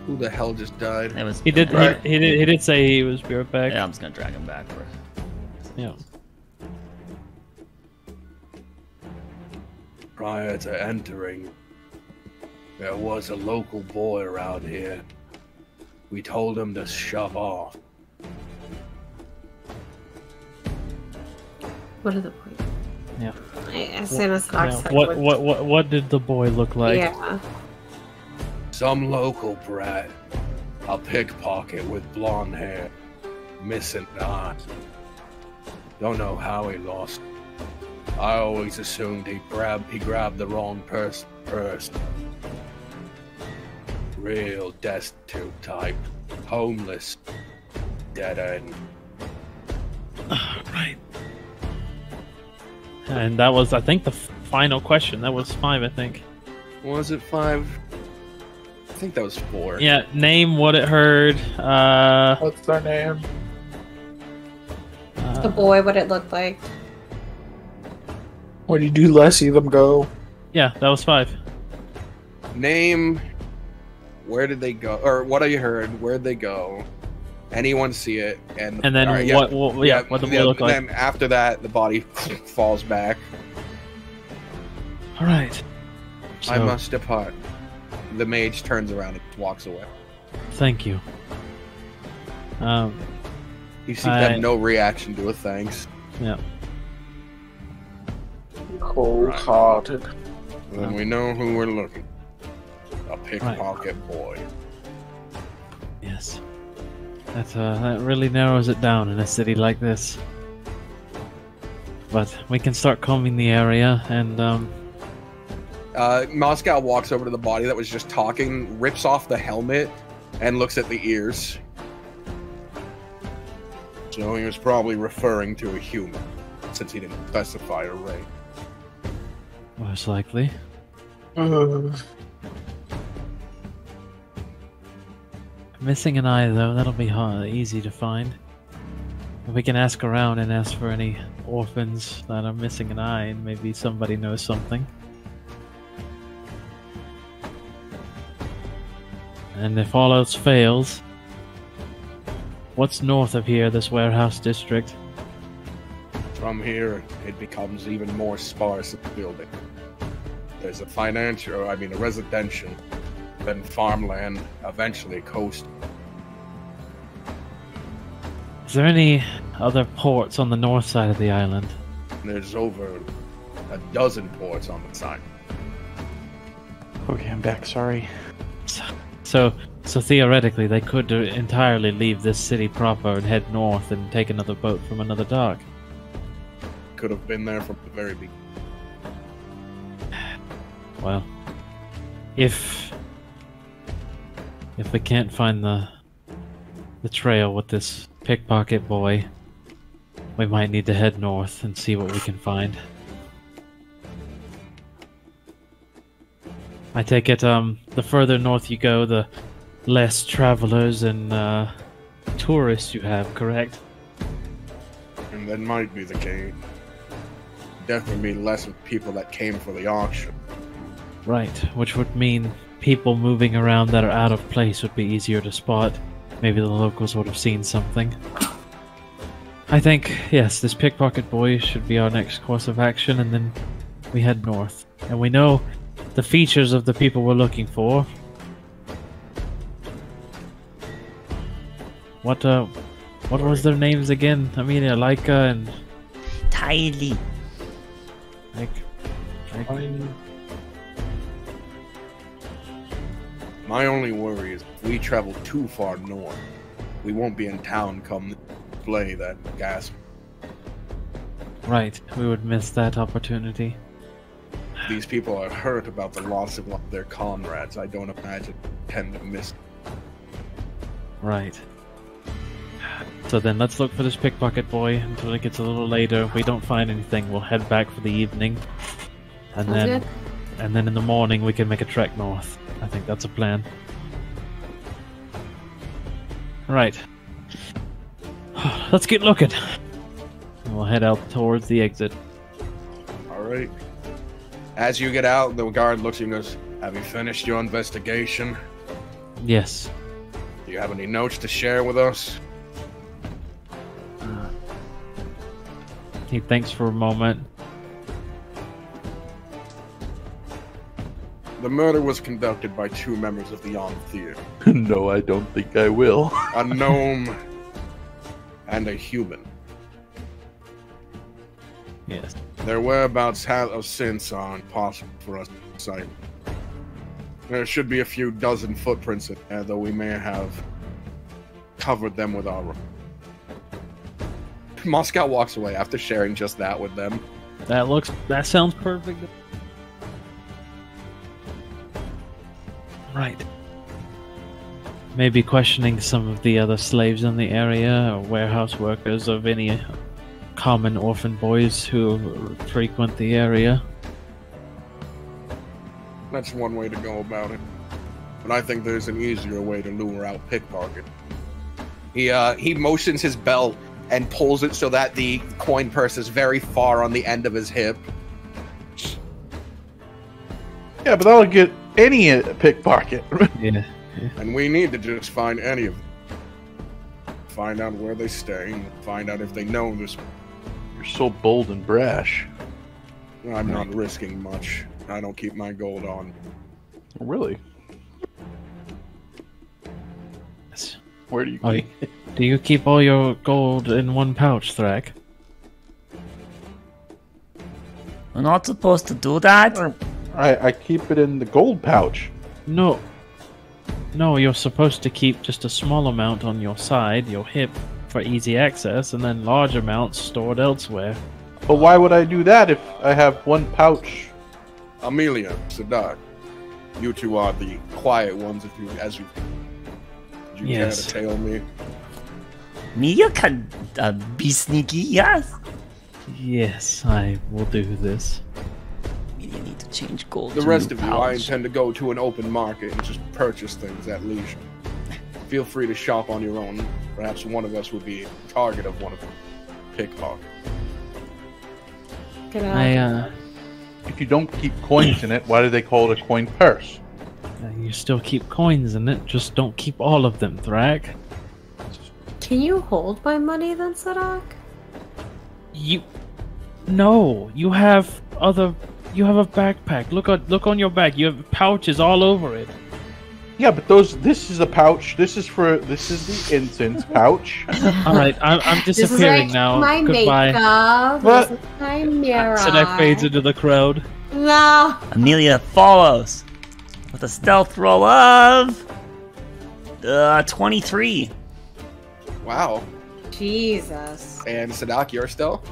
Who the hell just died? It was He did. Right. He did say he was brought back. Yeah, I'm just gonna drag him back for. Yeah. Prior to entering, there was a local boy around here. We told him to shove off. What are the points? Yeah. As soon as Fox What did the boy look like? Yeah. Some local brat. A pickpocket with blonde hair. Missing an eye. Don't know how he lost it. I always assumed he grabbed the wrong person first. Real destitute type. Homeless. Dead end. Right. And that was, I think, the final question. That was 5, I think. Was it 5? I think that was 4. Yeah, name what it heard. What's their name? The boy, what it looked like. What do you do? Let's see them go. Yeah, that was 5. Name. Where did they go? Or what have you heard? Where'd they go? Anyone see it? And then right, what the boy look like? Then after that, the body falls back. All right. So, I must depart. The mage turns around and walks away. Thank you. You seem to have no reaction to it, thanks. Yeah. Cold-hearted. Then we know who we're looking. A pickpocket boy. Yes. That really narrows it down in a city like this. But we can start combing the area, and Moscow walks over to the body that was just talking, rips off the helmet, and looks at the ears. So he was probably referring to a human, since he didn't specify a race. most likely. Missing an eye, though, that'll be easy to find. We can ask around and ask for any orphans that are missing an eye, and maybe somebody knows something. And if all else fails, what's north of here, this warehouse district? From here, it becomes even more sparse of the building. There's a residential, then farmland, eventually coast. Is there any other ports on the north side of the island? There's over a dozen ports on the side. Okay, I'm back, sorry. So theoretically, they could entirely leave this city proper and head north and take another boat from another dock. Could have been there from the very beginning. Well, if we can't find the trail with this pickpocket boy, we might need to head north and see what we can find. I take it, the further north you go, the less travelers and tourists you have, correct? And that might be the case. Definitely be less of people that came for the auction. Right, which would mean people moving around that are out of place would be easier to spot. Maybe the locals would have seen something. I think, yes, this pickpocket boy should be our next course of action, and then we head north. And we know the features of the people we're looking for. What was their names again? Amelia, Laika, and... Tylee. My only worry is if we travel too far north, we won't be in town come play that gas. Right, we would miss that opportunity. These people are hurt about the loss of one of their comrades. I don't imagine they tend to miss. Right. So then let's look for this pickpocket boy until it gets a little later. If we don't find anything, we'll head back for the evening. And then in the morning we can make a trek north. I think that's a plan. Right. Let's get looking. We'll head out towards the exit. Alright. As you get out, the guard looks at you and goes, "Have you finished your investigation? Yes. Do you have any notes to share with us?" He thinks for a moment. The murder was conducted by 2 members of the Anthir. No, I don't think I will. A gnome and a human. Yes. Their whereabouts have since are impossible for us to cite. There should be a few dozen footprints in there, though we may have covered them with our... Moscow walks away after sharing just that with them. That sounds perfect. Right. Maybe questioning some of the other slaves in the area, or warehouse workers, of any common orphan boys who frequent the area. That's one way to go about it. But I think there's an easier way to lure out pickpocket. He motions his belt and pulls it so that the coin purse is very far on the end of his hip. Yeah, but that'll get any pickpocket. Yeah. And we need to just find any of them. find out where they stay, and find out if they know this. You're so bold and brash. I'm not risking much. I don't keep my gold on. Really? Where do you keep it? Do you keep all your gold in one pouch, Thrak? We're not supposed to do that. I keep it in the gold pouch. No. No, you're supposed to keep just a small amount on your side, your hip, for easy access, and then large amounts stored elsewhere. But why would I do that if I have one pouch? Amelia, Sadak, you two are the quiet ones. As you care to tail me? Mia can be sneaky, yes. Yes, I will do this. You need to change gold. The rest of you, I intend to go to an open market and just purchase things at leisure. Feel free to shop on your own. Perhaps one of us would be a target of one of them. Pickpocket. If you don't keep coins in it, why do they call it a coin purse? You still keep coins in it, just don't keep all of them, Thrak. Can you hold my money then, Sadak? No, you have a backpack. Look on your back. You have pouches all over it. Yeah, but this is a pouch. This is the incense pouch. All right, I'm disappearing now. My Goodbye. makeup. This is my mirror. Sadak fades into the crowd. No. Amelia follows with a stealth roll of 23. Wow. Jesus. And Sadak, you're still?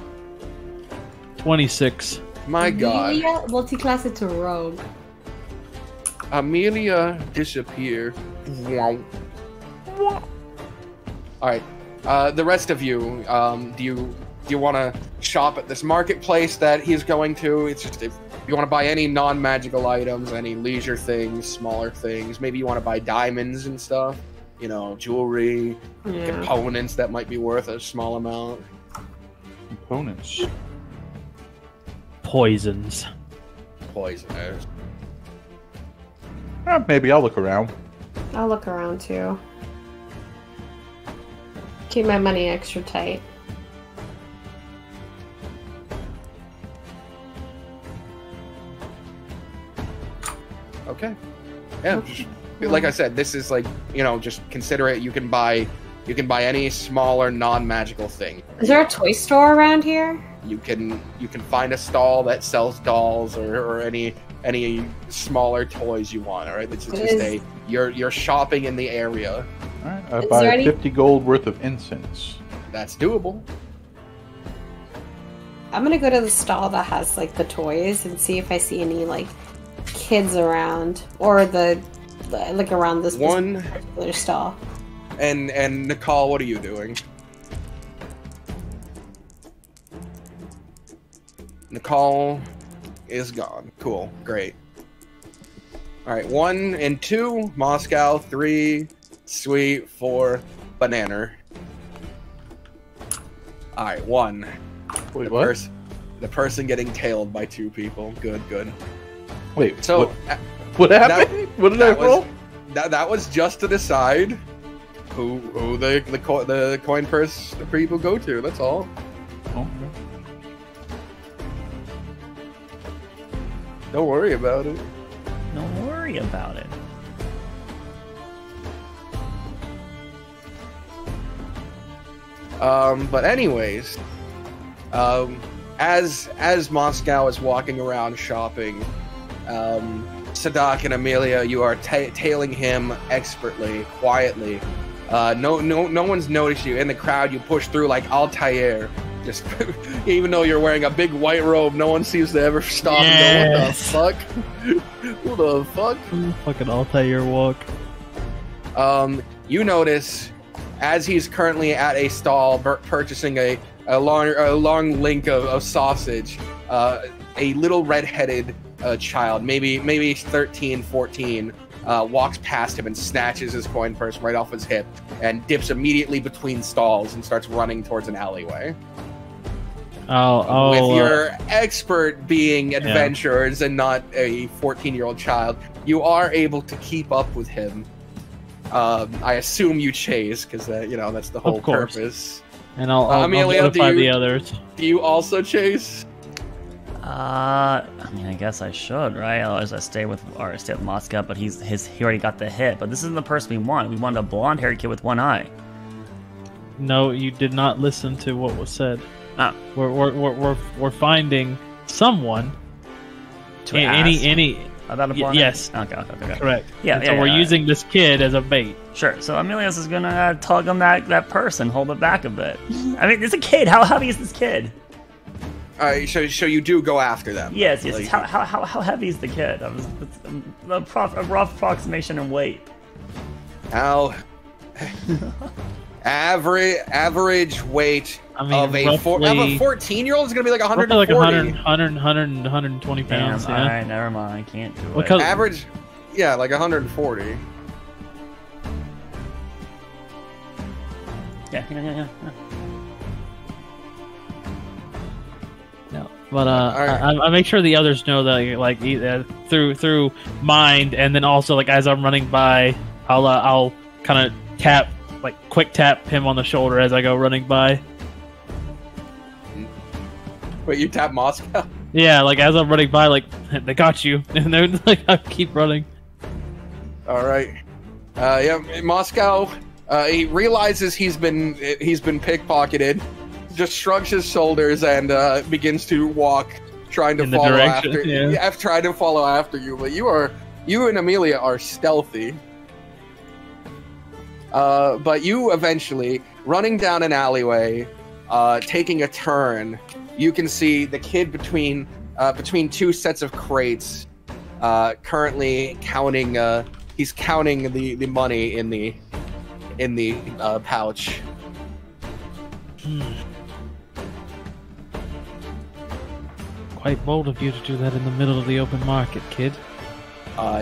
26. My God. Amelia multi-class into rogue. Amelia disappeared. Alright. The rest of you, do you want to shop at this marketplace that he's going to? It's just if you want to buy any non-magical items, any leisure things, smaller things. Maybe you want to buy diamonds and stuff. You know, jewelry, components that might be worth a small amount. Components. Poisons. Poisoners. Maybe I'll look around. I'll look around too. Keep my money extra tight. Okay. Yeah. Like I said, this is like, just consider it. You can buy any smaller non-magical thing. Is there a toy store around here? You can find a stall that sells dolls or any smaller toys you want. All right, this is just you're shopping in the area. All right, I buy 50 gold worth of incense. That's doable. I'm gonna go to the stall that has like the toys and see if I see any like kids around or around this particular stall. And Nicole, what are you doing? Nicole is gone. Cool. Great. Alright, 1 and 2, Moscow. 3, Sweet. 4, Banana. Alright, 1. Wait, what? The person getting tailed by 2 people. Good. Wait, so what happened? What did I roll? That was just to decide who the coin purse people go to. That's all. Oh. Don't worry about it. Don't worry about it. But anyways, as Moscow is walking around shopping, Sadak and Amelia, you are tailing him expertly, quietly. No one's noticed you. In the crowd, you push through like Altair. Just even though you're wearing a big white robe, no one seems to ever stop and go, what the fuck? What the fuck? Fucking Altair walk. You notice as he's currently at a stall purchasing a long link of sausage, a little red-headed child, maybe 13, 14, walks past him and snatches his coin purse right off his hip and dips immediately between stalls and starts running towards an alleyway. With your expert being adventurers and not a 14-year-old child, you are able to keep up with him. I assume you chase because you know that's the whole purpose. And I'll notify the others. Do you also chase? I mean, I guess I should, right? Otherwise, I stay with Moscow, but he already got the hit. But this isn't the person we want. We want a blonde-haired kid with one eye. No, you did not listen to what was said. Ah. We're finding someone. To any about a blonde? Yes. Okay. Correct. Yeah. So we're using this kid as a bait. Sure. So Emilius is gonna tug on that person, hold it back a bit. I mean, it's a kid. How heavy is this kid? So you do go after them? Yes. Like, how heavy is the kid? It's a rough approximation in weight. How? average weight of a 14-year-old is gonna be like 140. Like 120 pounds. Damn, yeah. All right, never mind. I can't do it. Average, yeah, like 140. Yeah. No, but I make sure the others know that like through mind, and then also like as I'm running by, I'll kind of quick tap him on the shoulder as I go running by. Wait, you tap Moscow? Yeah, like as I'm running by, like they got you, and they're like I keep running. All right, yeah, Moscow. He realizes he's been pickpocketed, just shrugs his shoulders and begins to walk, trying to follow after. Yeah, I've tried to follow after you, but you and Amelia are stealthy. But you eventually, running down an alleyway, taking a turn, you can see the kid between two sets of crates, currently counting. He's counting the money in the pouch. Quite bold of you to do that in the middle of the open market, kid.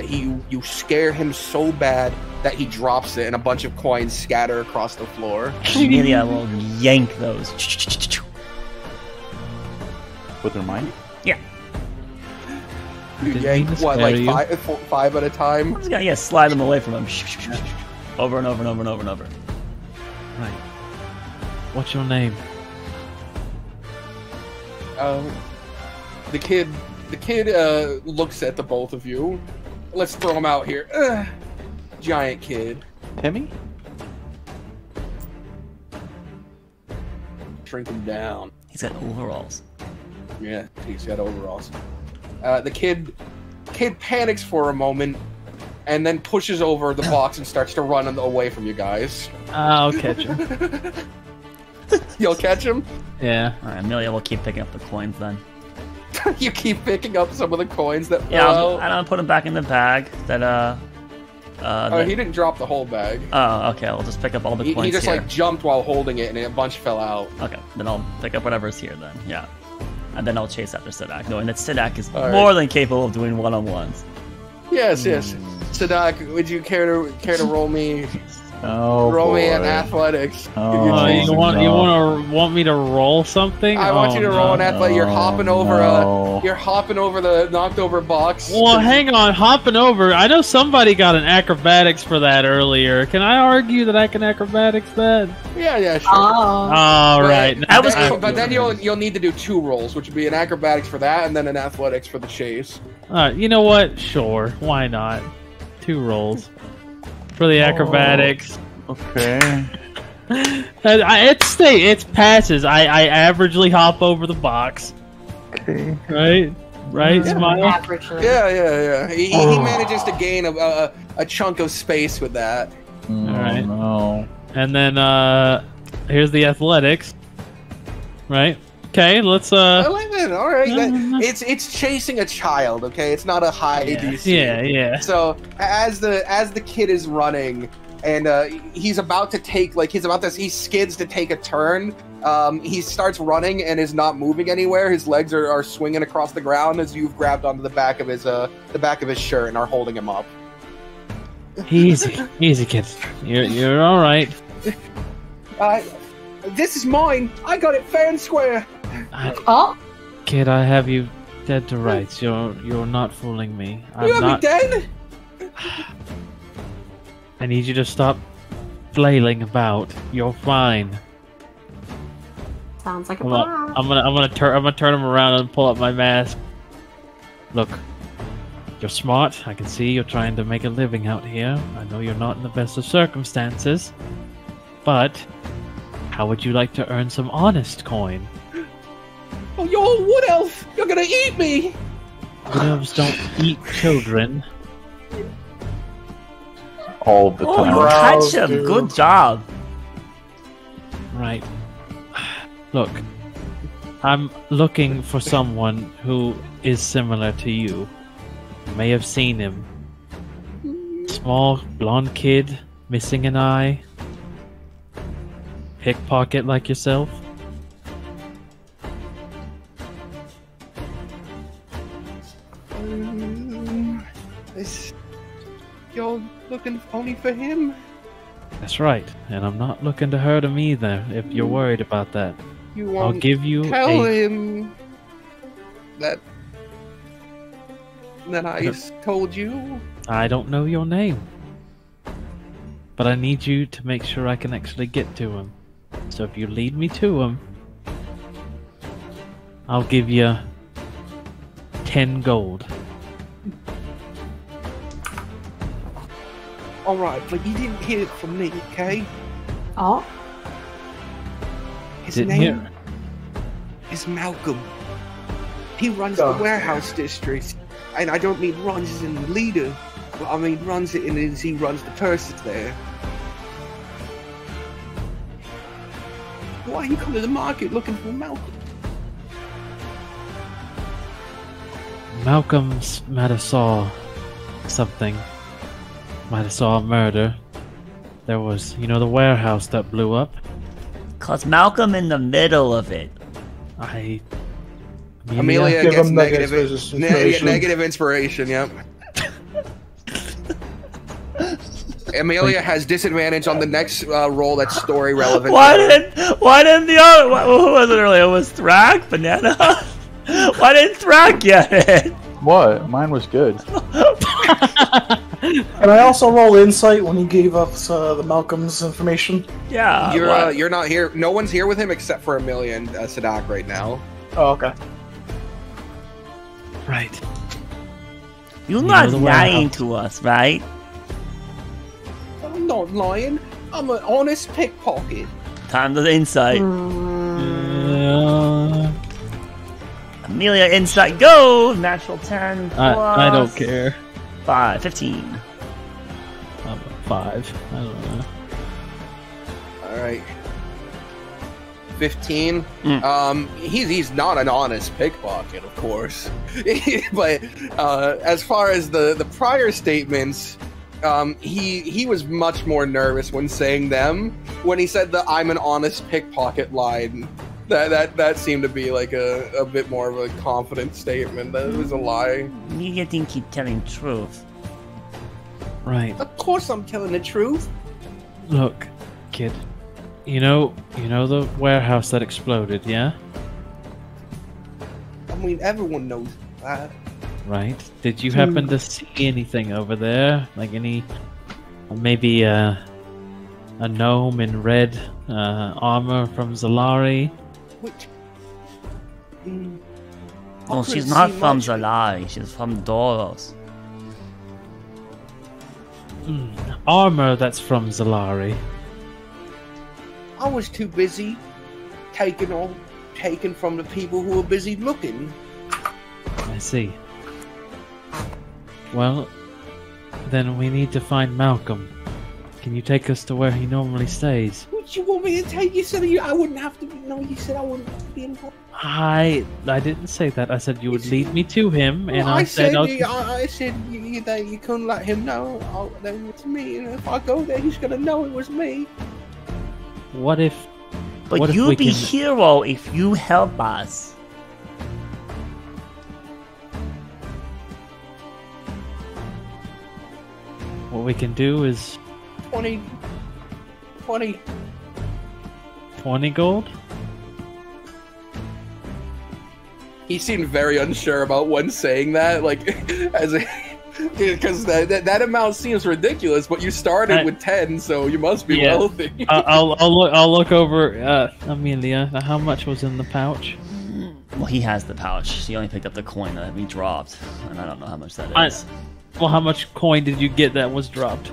You scare him so bad that he drops it and a bunch of coins scatter across the floor. Amelia will yank those. With her mind? Yeah. You yank what, like five at a time? I'm just gonna slide them away from him. Over and over and over and over and over. Right. What's your name? The kid looks at the both of you. Let's throw him out here. Giant kid. Timmy? Shrink him down. He's got overalls. Yeah, he's got overalls. The kid panics for a moment and then pushes over the box and starts to run away from you guys. I'll catch him. You'll catch him? Yeah. All right, Amelia will keep picking up the coins then. You keep picking up some of the coins that fell out? I don't put them back in the bag. He didn't drop the whole bag. Oh, okay. I'll just pick up all the coins. He just like jumped while holding it, and a bunch fell out. Okay, then I'll pick up whatever's here then. Yeah, and then I'll chase after Sidak, knowing that Sidak is more than capable of doing one-on-ones. Yes. Sidak, would you care to roll me? Roll me in athletics. You want me to roll something? I want you to roll an athletics. You're hopping over the knocked over box. Well, hang on, hopping over. I know somebody got an acrobatics for that earlier. Can I argue that I can acrobatics that? Yeah, sure. All right. But then you'll need to do 2 rolls, which would be an acrobatics for that, and then an athletics for the chase. You know what? Sure, why not? 2 rolls. For the acrobatics. Okay. It passes. I averagely hop over the box. Okay. Right, Smile? Averagely. Yeah. He manages to gain a chunk of space with that. All right. No. And then here's the athletics. Right. Okay, let's all right. It's chasing a child, okay? It's not a high DC. Yeah. So as the kid is running and he's about to take he skids to take a turn, he starts running and is not moving anywhere. His legs are swinging across the ground as you've grabbed onto the back of his shirt and are holding him up. Easy, kids. You're all right. This is mine. I got it fair and square. Kid, I have you dead to rights. You're not fooling me. You have me dead? I need you to stop flailing about. You're fine. Sounds like a I'm plan. gonna turn him around and pull up my mask. Look, you're smart. I can see you're trying to make a living out here. I know you're not in the best of circumstances, but how would you like to earn some honest coin? Oh, you're a wood elf! You're gonna eat me! Wood elves don't eat children. All the Oh, you time. catch him. Good job. Right. Look, I'm looking for someone who is similar to you. You may have seen him. Small, blonde kid, missing an eye. Pickpocket like yourself. You're looking only for him? That's right, and I'm not looking to hurt him either, if you're worried about that. You I'll won't give you tell a... him that I told you? I don't know your name. But I need you to make sure I can actually get to him. So if you lead me to him, I'll give you 10 gold. Alright, but you didn't hear it from me, okay? Oh, His Didn't name hear. is Malcolm. He runs the warehouse district. And I don't mean runs as in leader. But I mean runs it in as he runs the purses there. Why you come to the market looking for Malcolm? Malcolm's might have saw something. Might have saw a murder. There was, you know, the warehouse that blew up. Cause Malcolm in the middle of it. Amelia Give gets him negative inspiration. negative inspiration, yep. Amelia has disadvantage on the next roll that's story relevant. Why didn't the other? Who was it earlier? Was Thrak Banana? Why didn't Thrak get it? What? Mine was good. Can I also roll insight when he gave us the Malcolm's information? Yeah. You're not here. No one's here with him except for Amelia and Sadak right now. Oh, okay. Right. You're You not know the lying warehouse. to us, right? I'm not lying. I'm an honest pickpocket. Time to the insight. Amelia, insight, go! Natural 10. I don't plus care. 5, 15. I'm a 5. I don't know. Alright. 15. Mm. He's not an honest pickpocket, of course. But as far as the prior statements, he was much more nervous when saying them. When he said the "I'm an honest pickpocket" line, that seemed to be like a bit more of a confident statement. That was a lie. You think he's telling truth. Right. Of course, I'm telling the truth. Look, kid. You know the warehouse that exploded, yeah? I mean, everyone knows that. Right. Did you happen to see anything over there? Like maybe a gnome in red armor from Zalari? Which? Oh, she's not from Zalari. She's from Doros. Armor that's from Zalari. I was too busy taking from the people who were busy looking. I see. Well, then we need to find Malcolm. Can you take us to where he normally stays? What you want me to take? You said I wouldn't have to. No, you said I wouldn't have to be involved. I didn't say that. I said you would lead me to him, and Well, I said that you couldn't let him know that it was me, and if I go there, he's gonna know it was me. what if? But what if you'd we be can- hero if you help us. What we can do is 20 20 gold. He seemed very unsure about when saying that, like, as a, Because that amount seems ridiculous, but you started with 10, so you must be wealthy. I'll look over. Amelia, how much was in the pouch? Well, he has the pouch. She only picked up the coin that we dropped, and I don't know how much that is. Well, how much coin did you get that was dropped?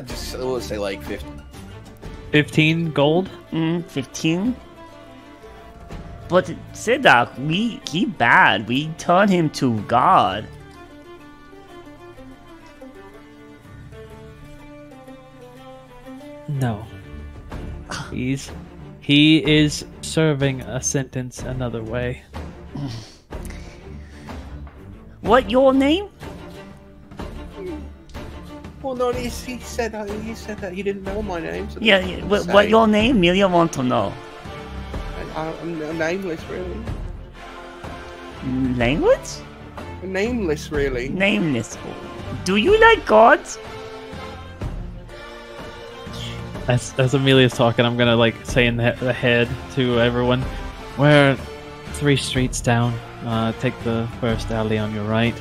Just let's say like 50. 15 gold? 15? But Sidak, he bad. We turn him to God. No. He is serving a sentence another way. What your name? Well, no, he said that he didn't know my name. So what your name? Amelia want to know. I'm nameless, really. Language? Nameless, really. Nameless. Do you like gods? As Amelia's talking, I'm gonna like say in the head to everyone, we're 3 streets down. Take the first alley on your right.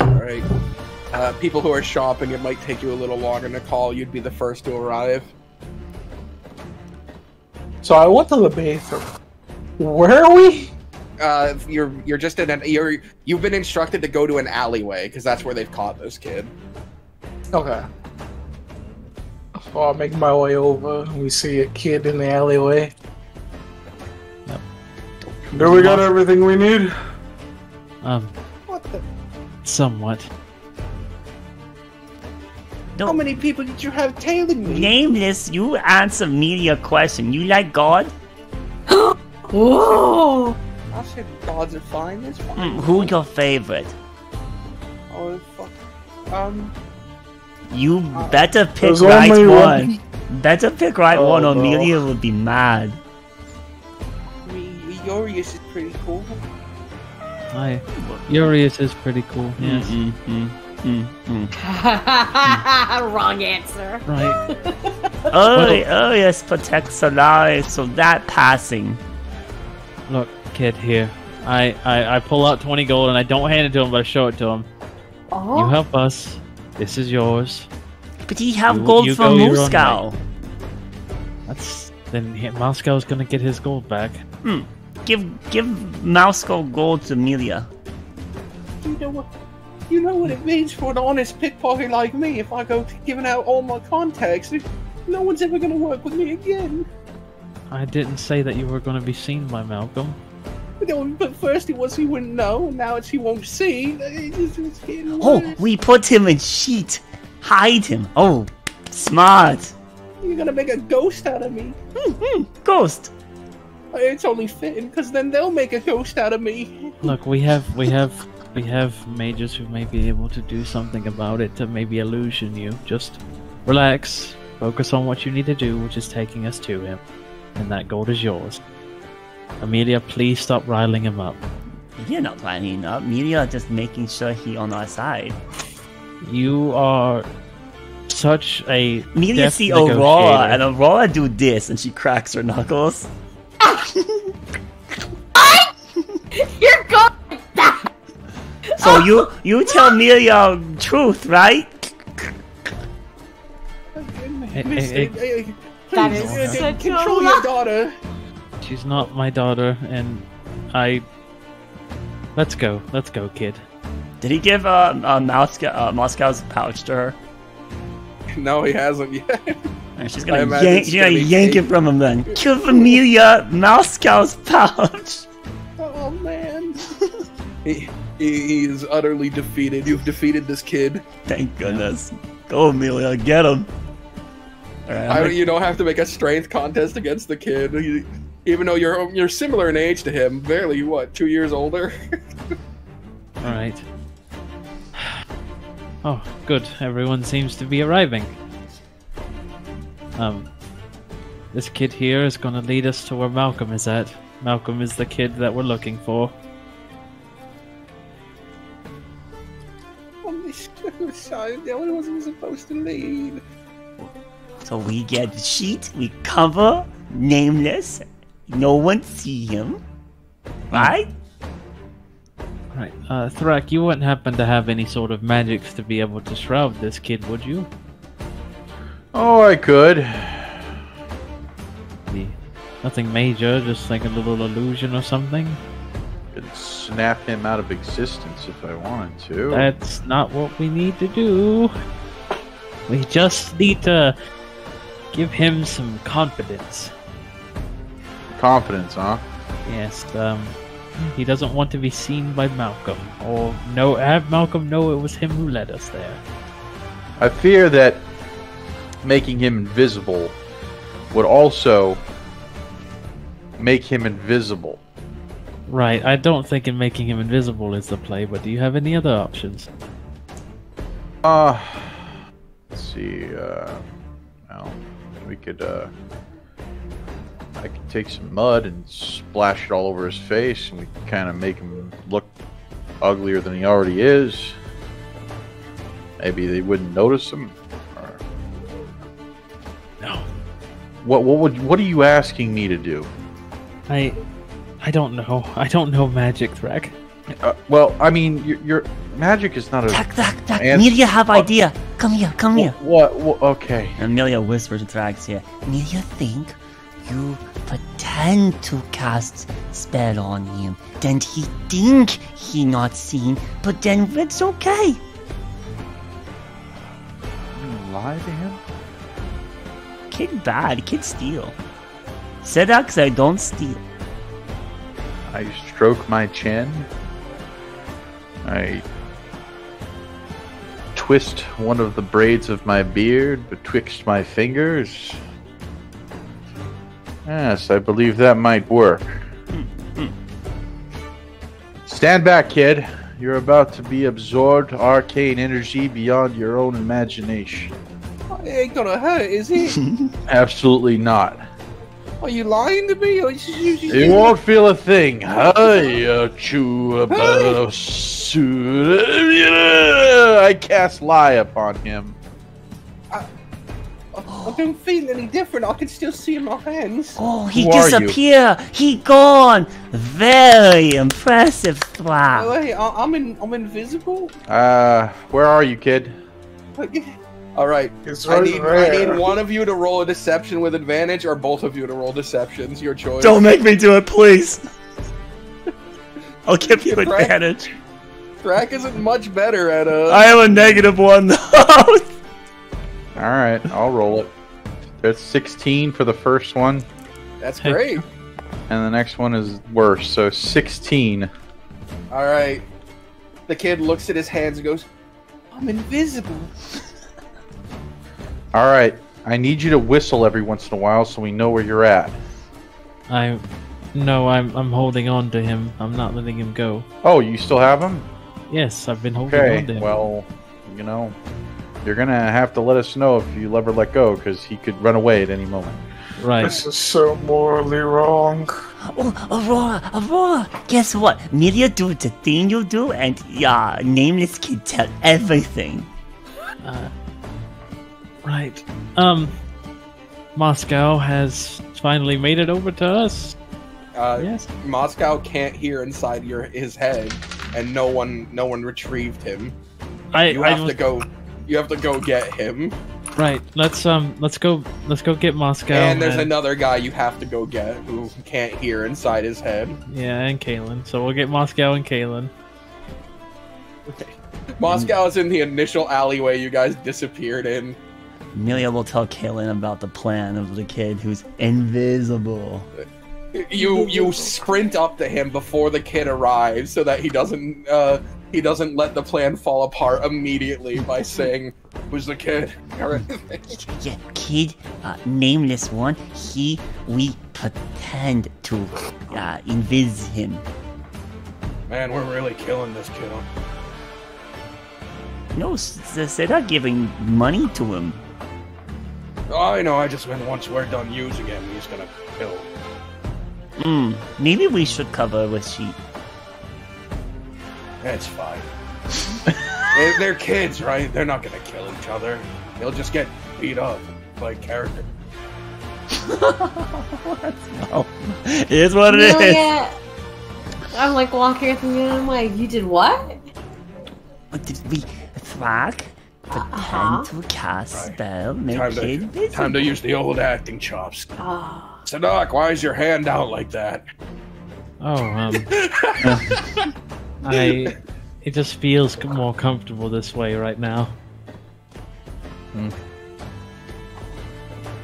Alright. People who are shopping, it might take you a little longer to call. You'd be the first to arrive. So I went to the bathroom. Where are we? You're just in you've been instructed to go to an alleyway because that's where they've caught this kid. Okay. So I'll make my way over. We see a kid in the alleyway. Yep. Do we got everything we need? What the? Somewhat. How many people did you have tailing me? Nameless, you answer me a question. You like God? Whoa! I said gods are fine. It's fine. Who's your favorite? Oh fuck. You better pick there's right only one. Better pick right one, or no. Amelia will be mad. Urius is pretty cool. Hi. Urius is pretty cool. Yes. Wrong answer. Right. Oh yes, protects alive, so that passing. Look, kid, here. I pull out 20 gold and I don't hand it to him, but I show it to him. Oh. You help us. This is yours. But he have gold from Moscow. Then Moscow's gonna get his gold back. Give Moscow gold to Amelia. You know what it means for an honest pickpocket like me if I go giving out all my contacts. No one's ever gonna work with me again. I didn't say that you were gonna be seen by Malcolm. But first it was he wouldn't know, and now it's he won't see. It's getting worse. Oh, we put him in sheet. Hide him. Oh, smart. You're gonna make a ghost out of me. Ghost. It's only fitting, because then they'll make a ghost out of me. Look, we have mages who may be able to do something about it to maybe illusion you. Just relax, focus on what you need to do, which is taking us to him, and that gold is yours. Amelia, please stop riling him up. You're not riling up. Amelia just making sure he on our side. You are such a Amelia see Aurora, and Aurora do this, and she cracks her knuckles. You're going like that! So you tell Amelia truth, right? That is such a control lie. your daughter. She's not my daughter, and Let's go, kid. Did he give Moscow's pouch to her? No, he hasn't yet. And she's gonna yank it from him then. Give Amelia Moscow's pouch. Oh man. He is utterly defeated. You've defeated this kid. Thank goodness. Go Amelia, get him. Right, you don't have to make a strength contest against the kid. Even though you're similar in age to him, barely 2 years older. All right. Oh, good. Everyone seems to be arriving. This kid here is going to lead us to where Malcolm is at. Malcolm is the kid that we're looking for. On this side, the only one supposed to lead. So we get the sheet, we cover Nameless, no one see him, right? Right. Thrak, you wouldn't happen to have any sort of magics to be able to shroud this kid, would you? Oh, I could. Nothing major, just like a little illusion or something? Could snap him out of existence if I wanted to. That's not what we need to do. We just need to give him some confidence. Confidence, huh? Yes, he doesn't want to be seen by Malcolm. Or have Malcolm know it was him who led us there. I fear that making him invisible would also make him invisible. Right, I don't think in making him invisible is the play, but do you have any other options? Let's see, well, we could, I could take some mud and splash it all over his face, and we could kind of make him look uglier than he already is. Maybe they wouldn't notice him. Or... No. What are you asking me to do? I don't know. I don't know magic, Thrak. Well, I mean, your magic is not a... Thrak, Amelia have idea. Come here. What? Okay. Amelia whispers to Thrak's ear. Amelia think you pretend to cast spell on him. Then he think he not seen, but then it's okay. You lie to him? Kid bad, kid steal. Sedax, I don't steal. I stroke my chin. I twist one of the braids of my beard betwixt my fingers. Yes, I believe that might work. Stand back, kid. You're about to be absorbed arcane energy beyond your own imagination. It ain't gonna hurt, is it? Absolutely not. Are you lying to me? Or You won't feel a thing. I cast lie upon him. I don't feel any different. I can still see my hands. Oh, he Who are you? disappeared. He gone. Very impressive, Thrak. Wait, I'm invisible? Where are you, kid? All right. It's I right need there. one of you to roll a deception with advantage, or both of you to roll deceptions. Your choice. Don't make me do it, please. I'll give you advantage. Thrak isn't much better at I have a -1 though. Alright, I'll roll it. There's 16 for the first one, That's great. and the next one is worse, so 16. All right. The kid looks at his hands and goes, "I'm invisible." Alright, I need you to whistle every once in a while so we know where you're at. No, I'm holding on to him. I'm not letting him go. Oh, you still have him? Yes, I've been holding on to Okay, him. well, you know, you're gonna have to let us know if you ever let go, because he could run away at any moment. Right. This is so morally wrong. Oh, Aurora, guess what? Amelia do the thing you do, and Nameless can tell everything. Right. Moscow has finally made it over to us. Yes. Moscow can't hear inside his head, and no one retrieved him. You have to go get him. Right. Let's go get Moscow. And there's another guy you have to go get who can't hear inside his head. Yeah, and Kalen. So we'll get Moscow and Kalen. Moscow is in the initial alleyway you guys disappeared in. Amelia will tell Kaylin about the plan of the kid who's invisible. You sprint up to him before the kid arrives so that he doesn't let the plan fall apart immediately by saying, "Who's the kid?" Yeah, kid, nameless one. We pretend to invis him. Man, we're really killing this kid. No, they're not giving money to him. I know. I just meant once we're done using him, he's gonna kill. Maybe we should cover with sheep. It's fine. They're kids, right? They're not gonna kill each other. They'll just get beat up by character. It is what it is. I'm like walking with me and I'm like, you did what? What did we Thrak? Pretend to cast spell, make it invisible. Time to use the old acting chops. Oh. Sadak, why is your hand out like that? Oh, it just feels more comfortable this way right now.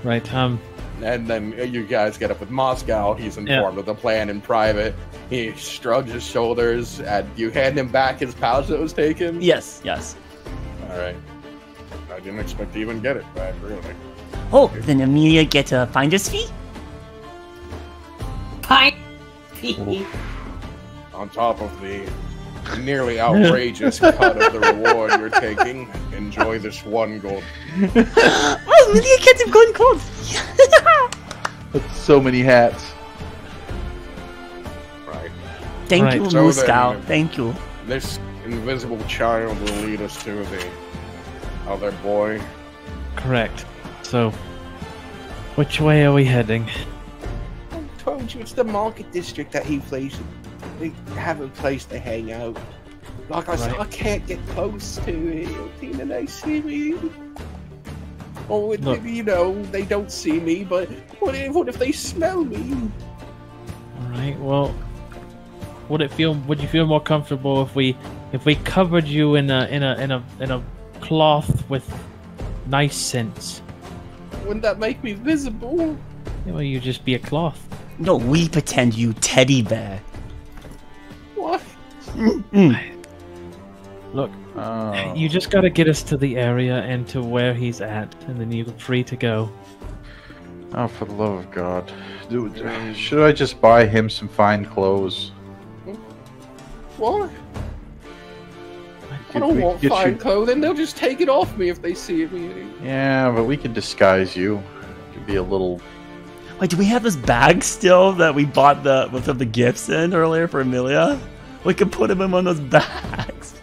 Right, And then you guys get up with Moscow. He's informed of the plan in private. He shrugs his shoulders, and you hand him back his pouch that was taken? Yes, yes. Alright. I didn't expect to even get it back, really. Oh, then Amelia gets a finder's fee? Fine. Fee. On top of the nearly outrageous cut of the reward you're taking, enjoy this 1 gold. Oh, Amelia gets a golden cold! That's so many hats. Right. Thank you, So Moscow. then, Thank you. This invisible child will lead us to the other boy. correct. So, which way are we heading? I told you it's the market district that he plays. They have a place to hang out. Like I said, I can't get close to it. Tina, they see me. Or Look. you know, they don't see me, but what if they smell me? All right. Well, would you feel more comfortable if we covered you in a cloth with nice scents? Wouldn't that make me visible? Well, you just be a cloth. No, we pretend you teddy bear. What? Look, Oh. you just gotta get us to the area and to where he's at, and then you're free to go. Oh, for the love of God. Dude, should I just buy him some fine clothes? What? I Could don't we want get fine you- clothing. They'll just take it off me if they see me. Yeah, but we can disguise you. Could be a little. Wait, do we have this bag still that we bought with the gifts in earlier for Amelia? We could put him in one of those bags.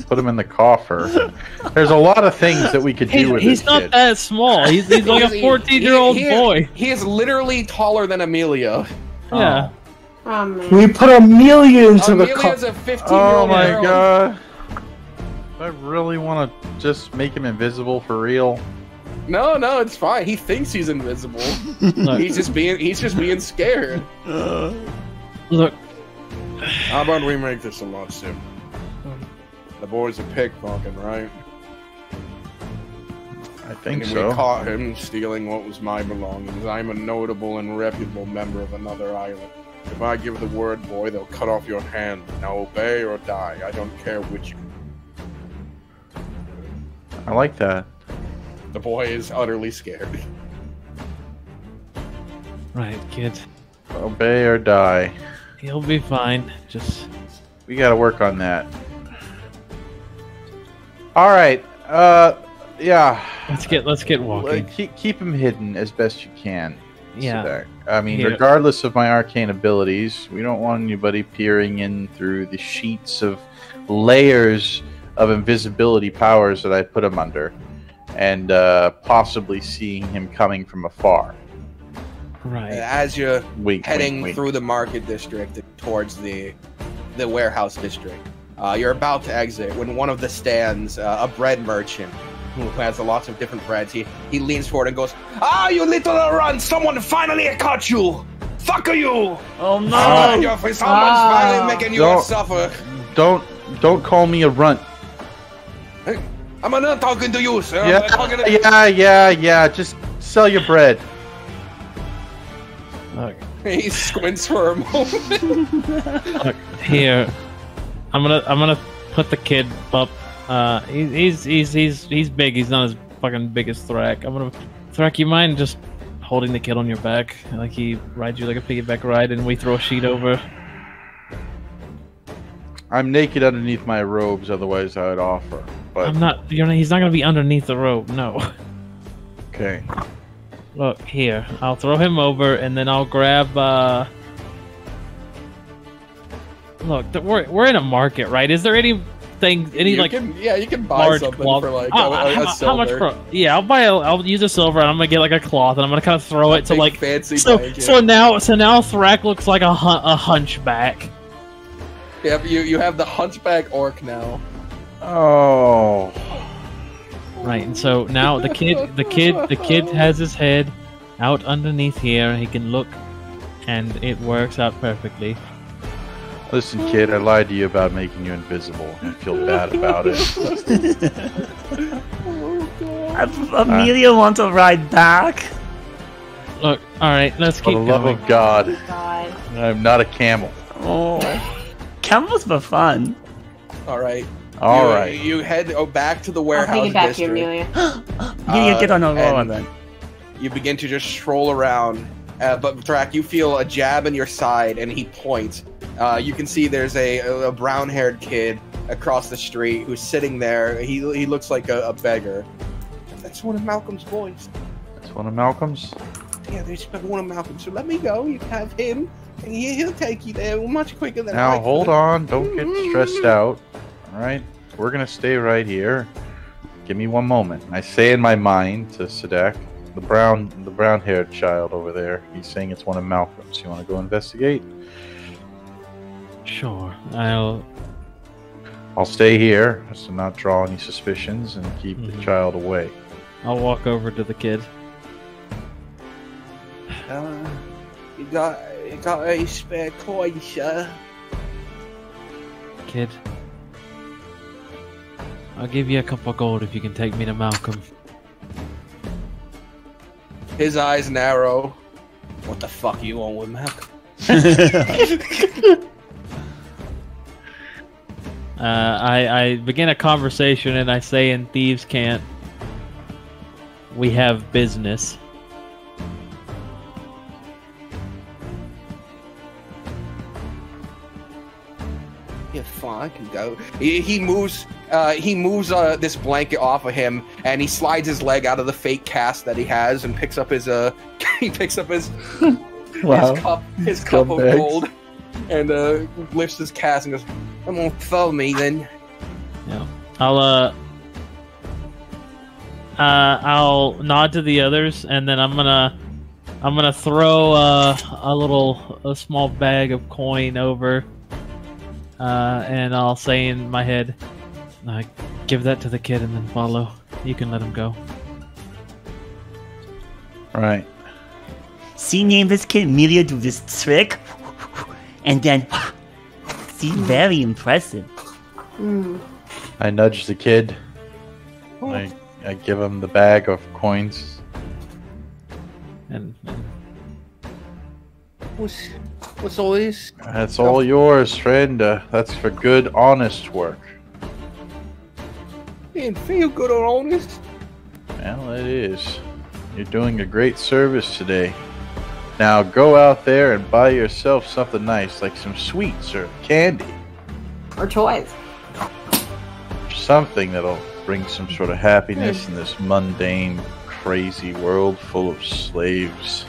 Put him in the coffer. There's a lot of things that we could do with He's this not kid. that small. He's like a 14-year-old boy. He is literally taller than Amelia. Yeah. Oh, man. We put Amelia into the Amelia's cup. a 15-year-old Oh my girl. God! I really want to just make him invisible for real. No, it's fine. He thinks he's invisible. Look, he's just being scared. look. How about we make this a lot simpler? The boy's a pickpocket, right? I think And so. we caught him stealing what was my belongings. I'm a notable and reputable member of another island. If I give the word, boy, they'll cut off your hand. Now obey or die. I don't care which you... I like that. The boy is utterly scared. Right, kid. Obey or die. He'll be fine. Just We got to work on that. All right. Yeah. let's get walking. Keep him hidden as best you can. Yeah. Sadak. I mean, Here. regardless of my arcane abilities, we don't want anybody peering in through the sheets of layers of invisibility powers that I put him under, and possibly seeing him coming from afar. Right. As you're Wink, heading wink, wink. through the market district towards the warehouse district, you're about to exit when one of the stands, a bread merchant who has lots of different breads, he leans forward and goes, "Ah, you little run! Someone finally caught you! Fuck you! Oh no! Someone's finally making you Don't- suffer. Don't call me a runt. I'm not talking to you, sir. Yeah, I'm talking to yeah. Just sell your bread. Look, He squints for a moment. look here. I'm gonna put the kid up. He's big. He's not as fucking big as Thrak. Thrak, you mind just holding the kid on your back, like he rides you like a piggyback ride, and we throw a sheet over? I'm naked underneath my robes, otherwise I would offer. But I'm not. He's not gonna be underneath the rope. No. okay. Look here. I'll throw him over, and then I'll grab. Look, we're in a market, right? Is there any things, any you like can buy large something cloth. for like how silver. much? Yeah, I'll use a silver, and I'm gonna get like a cloth, and I'm gonna kind of throw it to Big like fancy so. blanket. So now Thrak looks like a hunchback. Yeah, you have the hunchback orc now. Oh. Right, and so now the kid has his head out underneath here, and he can look, and it works out perfectly. Listen, kid, I lied to you about making you invisible. I feel bad about it. Amelia wants to ride back. Look, all right, let's For keep the going. love of God, God. I'm not a camel. Oh, camels were fun. All right. All right. You head back to the I'll warehouse take it back district. here, Amelia. Amelia, get on a roll and then. You begin to just stroll around, but Thrak, you feel a jab in your side, and he points. You can see there's a brown-haired kid across the street who's sitting there. He looks like a beggar. That's one of Malcolm's boys. That's one of Malcolm's. Yeah, there's one of Malcolm's. So let me go. You can have him, and he'll take you there much quicker than I Now, could. hold on. Don't get stressed out. All right? We're going to stay right here. Give me one moment. I say in my mind to Sadak, the brown-haired child over there, he's saying it's one of Malcolm's. You want to go investigate? Sure, I'll stay here to not draw any suspicions and keep the child away. I'll walk over to the kid. You got a spare coin, sir? Kid, I'll give you a couple of gold if you can take me to Malcolm. His eyes narrow. What the fuck you on with Malcolm? I begin a conversation and I say in Thieves' Cant, we have business. Yeah, fine, I can go. He moves this blanket off of him, and he slides his leg out of the fake cast that he has, and picks up his his cup of gold, and lifts his cast and goes, "Come on, follow me, then." Yeah, I'll nod to the others, and then I'm gonna throw a small bag of coin over. And I'll say in my head, give that to the kid and then follow. You can let him go. Right. See, name this kid Amelia do this trick, and then see, very impressive. I nudge the kid. I give him the bag of coins. And What's all this? That's all yours, friend. That's for good, honest work. Didn't feel good or honest. Well, it is. You're doing a great service today. Now go out there and buy yourself something nice, like some sweets or candy. Or toys. Something that'll bring some sort of happiness in this mundane, crazy world full of slaves.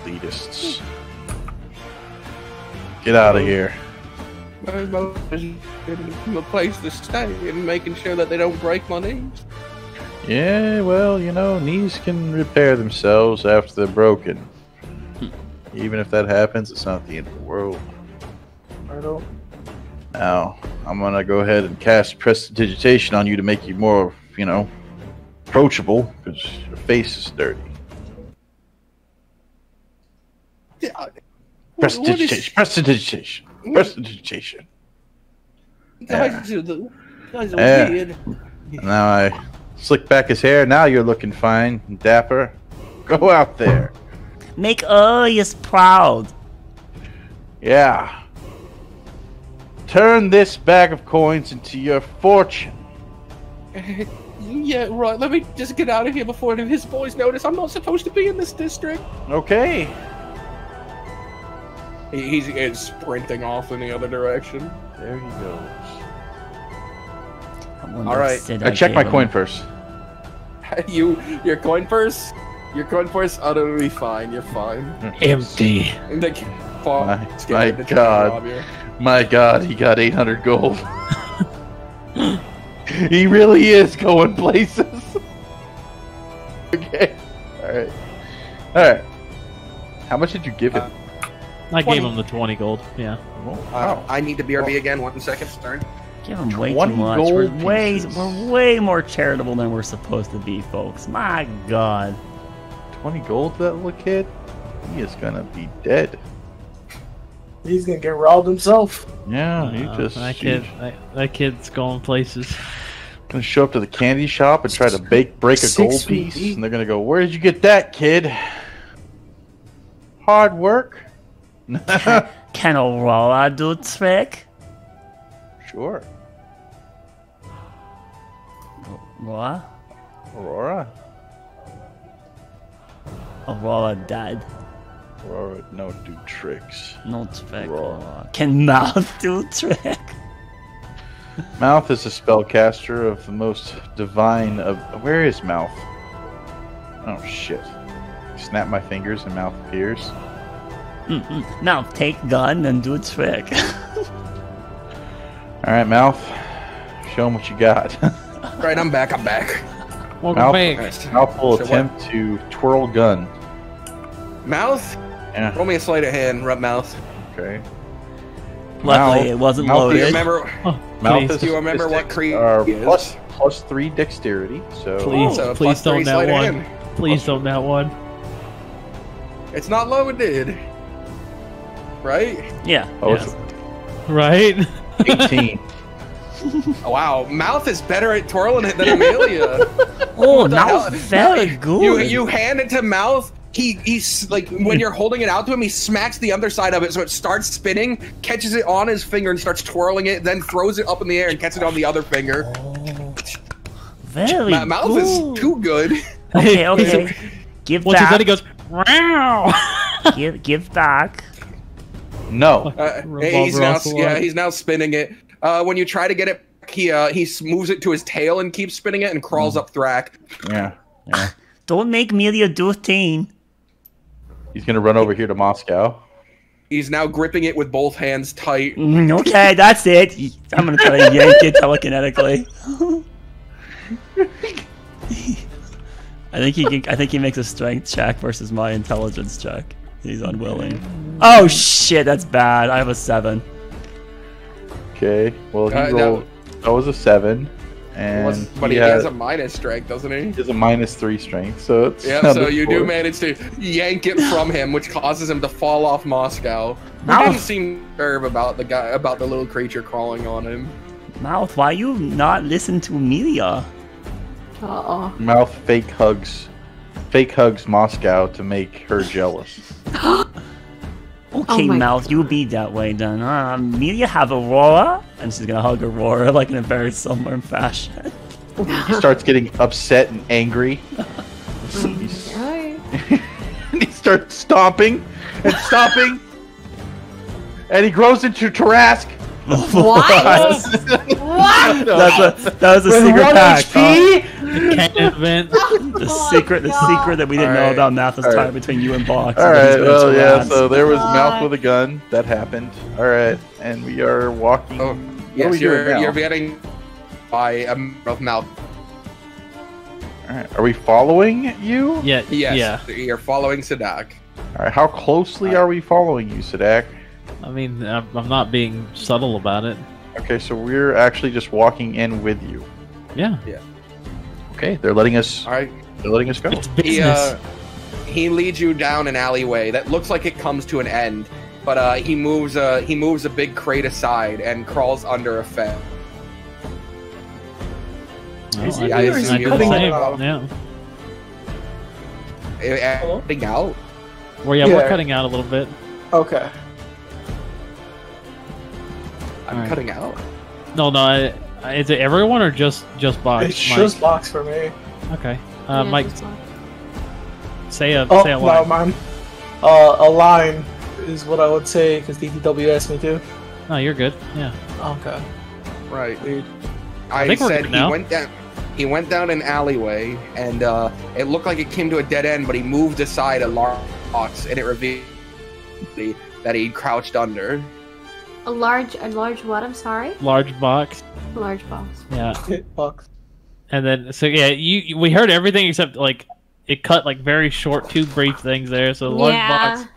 Elitists. Get out of here. A place to stay and making sure that they don't break my knees. Yeah, well, knees can repair themselves after they're broken. Even if that happens, it's not the end of the world. I don't. Now, I'm gonna go ahead and cast Prestidigitation on you to make you more, approachable, because your face is dirty. Prestidigitation. Prestidigitation. Guys are weird. Now I slick back his hair. Now you're looking fine and dapper. Go out there. Make us proud. Yeah. Turn this bag of coins into your fortune. Yeah, right. Let me just get out of here before his boys notice. I'm not supposed to be in this district. Okay. He's sprinting off in the other direction. There he goes. All right. I check my coin purse. Your coin purse? Your coin purse utterly fine. You're fine. empty. My God. My God, he got 800 gold. He really is going places. Okay. Alright. Alright. How much did you give him? I gave him the 20 gold. Yeah. I need to BRB again. 1 second. Sorry. Give him way too 20 much. gold We're way more charitable than we're supposed to be, folks. My God. 20 gold for that little kid? He is gonna be dead. He's gonna get robbed himself. Yeah, he just that kid's going places. gonna show up to the candy shop and try to break a gold piece, and they're gonna go, "Where did you get that, kid? Hard work." Can Aurora do trick? Sure. What? Aurora? Aurora died. Aurora no do tricks. No trick. Aurora. Can Mouth do trick? Mouth is a spellcaster of the most divine of... Where is Mouth? Oh, shit. Snap my fingers and Mouth appears. Mouth, take gun and do trick. Alright, Mouth. Show him what you got. Right, I'm back. Welcome back. Mouth will So attempt to twirl gun. Mouth? Yeah. Roll me a sleight of hand, rub mouth. Okay. Luckily, it wasn't Mouth Do you loaded. remember? Mouth Do you remember what creed is? plus 3 dexterity. So Please, So please plus 3 don't that sleight of one. hand. Please don't that one. It's not loaded. Right? Yeah. Oh, yes. Right? it's 18. Oh, wow, Mouth is better at twirling it than Amelia. Oh, the hell? Mouth, very good. You hand it to Mouth. He's like, when you're holding it out to him, he smacks the underside of it so it starts spinning, catches it on his finger and starts twirling it, then throws it up in the air and catches it on the other finger. Very Mouth good. is too good. Okay. Give Once he's back. done, he goes, "Wow!" Give back. No. He's now spinning it. When you try to get it, he moves it to his tail and keeps spinning it and crawls up Thrak. Yeah. Don't make Melia do a thing. He's gonna run over here to Moscow. He's now gripping it with both hands tight. Okay, that's it. I'm gonna try to yank it telekinetically. I think he makes a strength check versus my intelligence check. He's unwilling. Oh shit, that's bad. I have a 7. Okay. Well, he rolled. That was a 7, and But he has a minus strength, doesn't he? He has a -3 strength, so it's Yeah, so you do manage to yank it from him, which causes him to fall off Moscow. He didn't seem disturbed about the little creature crawling on him. Mouth, why you not listen to Melia? Uh-oh. Mouth fake hugs Moscow to make her jealous. Okay, Oh my Mouth, you be that way then. Melia have Aurora, and she's gonna hug Aurora like in a very similar fashion. He starts getting upset and angry. Right. He starts stomping and stomping, and he grows into Tarask. What? What? That was a secret pact. Event. The secret that we didn't know about Mouth was tied between you and Box. All right, well, yeah. So there was Mouth with a gun. That happened. All right, and we are walking. Oh, What yes, are we doing now? you're getting by a mouth. All right, are we following you? Yeah. Yes, Yeah. you're following Sadak. All right, how closely are we following you, Sadak? I mean, I'm not being subtle about it. Okay, so we're actually just walking in with you. Yeah. Okay, they're letting us. All right. They're letting us go. It's business. He leads you down an alleyway that looks like it comes to an end, but he moves a big crate aside and crawls under a fence. Well, he I or is I he did the cutting same. it off? Yeah. Cutting out. Well, yeah, we're cutting out a little bit. Okay. I'm Alright. cutting out. No, is it everyone or just Box? It's just Box for me. Okay. Yeah, Mike, just one. say a Oh, line. no, man. A line is what I would say because DTW asked me to. No, you're good. Yeah. Okay. Right. Dude. I think we're said good now. he went down an alleyway and it looked like it came to a dead end, but he moved aside a large box and it revealed that he crouched under. A large what? I'm sorry. Large box. Large box. Yeah. Box. And then, so yeah, we heard everything except like it cut like very short, two brief things there. So large box.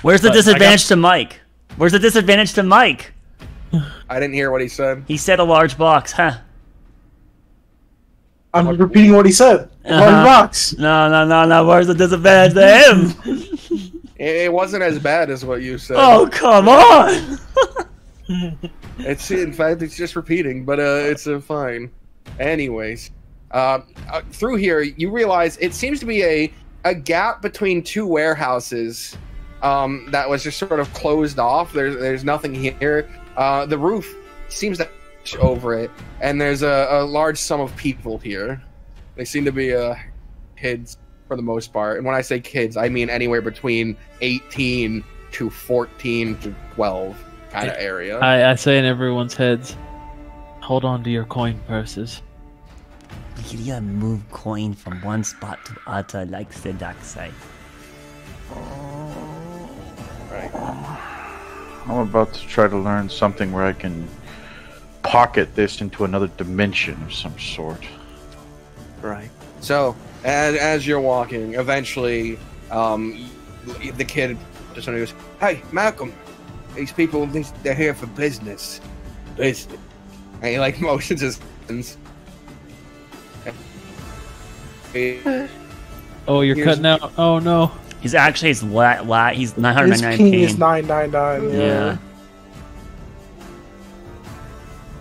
Where's the disadvantage to Mike? Where's the disadvantage to Mike? I didn't hear what he said. He said a large box, huh? I'm repeating what he said. Large box. No. Where's the disadvantage to him? It wasn't as bad as what you said. Oh, come on! It's in fact, it's just repeating, but it's fine. Anyways, through here you realize it seems to be a gap between two warehouses that was just sort of closed off. There's nothing here. The roof seems to over it, and there's a large sum of people here. They seem to be kids for the most part, and when I say kids, I mean anywhere between 18 to 14 to 12 kind of area. I say in everyone's heads, hold on to your coin purses. You gotta move coin from one spot to other, like the dark side. Right. I'm about to try to learn something where I can pocket this into another dimension of some sort. Right. So, as you're walking, eventually, the kid just goes, "Hey, Malcolm, these people, they're here for business. Business." And he, like, motions his hands. Oh, you're cutting out. Oh, no. He's actually, he's 999 His ping is 999. Yeah.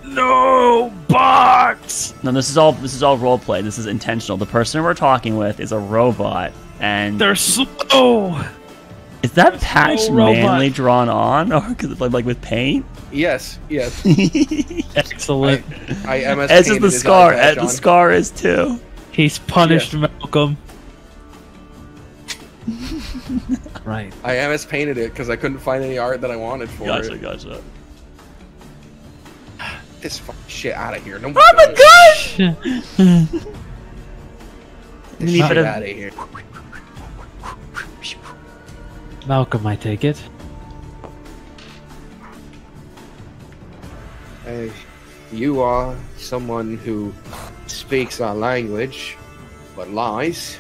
No box. No, this is all roleplay. This is intentional. The person we're talking with is a robot, and they're slow. Is that patch robot. manually drawn on, or because like with paint? Yes. Excellent. I MS As is the his scar. eye patch The on. scar is too. He's punished Yes. Malcolm. Right. I MS painted it because I couldn't find any art that I wanted for it. Gotcha. This fucking shit out of here. No Oh my gosh! This Need shit better- out of here. Malcolm, I take it. You are someone who speaks our language, but lies.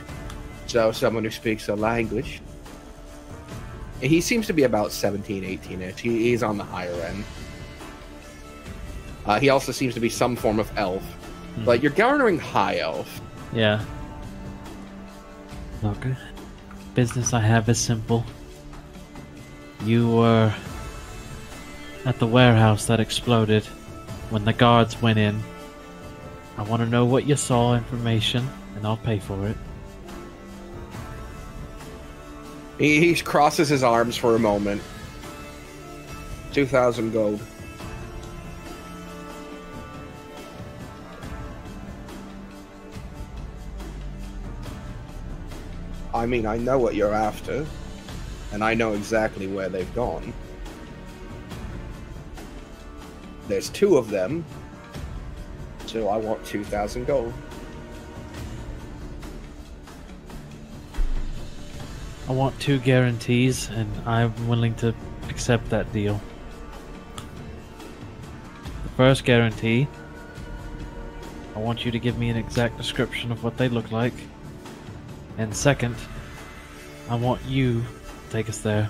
So someone who speaks our language. He seems to be about 17, 18-ish. He's on the higher end. He also seems to be some form of elf. But you're garnering high elf. Yeah. Look, business I have is simple. You were at the warehouse that exploded when the guards went in. I want to know what you saw, information, and I'll pay for it. He crosses his arms for a moment. 2,000 gold. I mean, I know what you're after, and I know exactly where they've gone. There's 2 of them, so I want 2,000 gold. I want 2 guarantees, and I'm willing to accept that deal. The first guarantee, I want you to give me an exact description of what they look like. And second, I want you to take us there.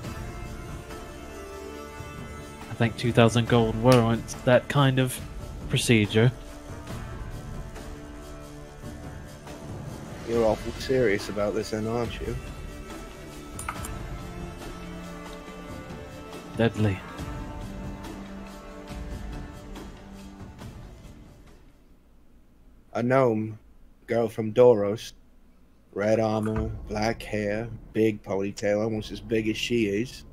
I think 2,000 gold warrants that kind of procedure. You're awful serious about this then, aren't you? Deadly. A gnome, girl from Doros. Red armor, black hair, big ponytail, almost as big as she is.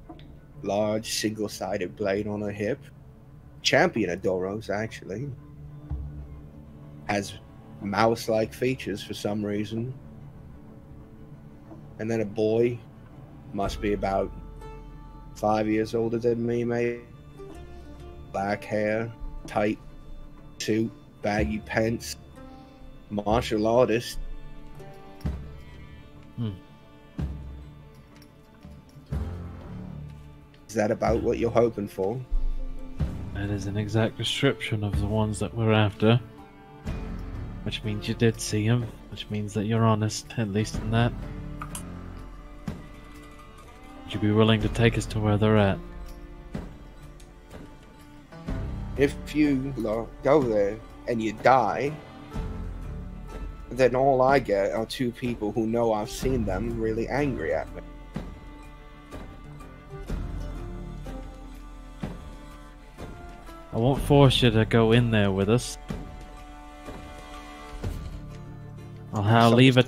Large, single-sided blade on her hip. Champion of Doros, actually. Has mouse-like features for some reason. And then a boy, must be about 5 years older than me, maybe. Black hair, tight suit, baggy pants. Martial artist. Is that about what you're hoping for? That is an exact description of the ones that we're after. Which means you did see him, which means that you're honest, at least in that. Would you be willing to take us to where they're at? If you go there and you die, then all I get are two people who know I've seen them really angry at me. I won't force you to go in there with us. I'll leave it.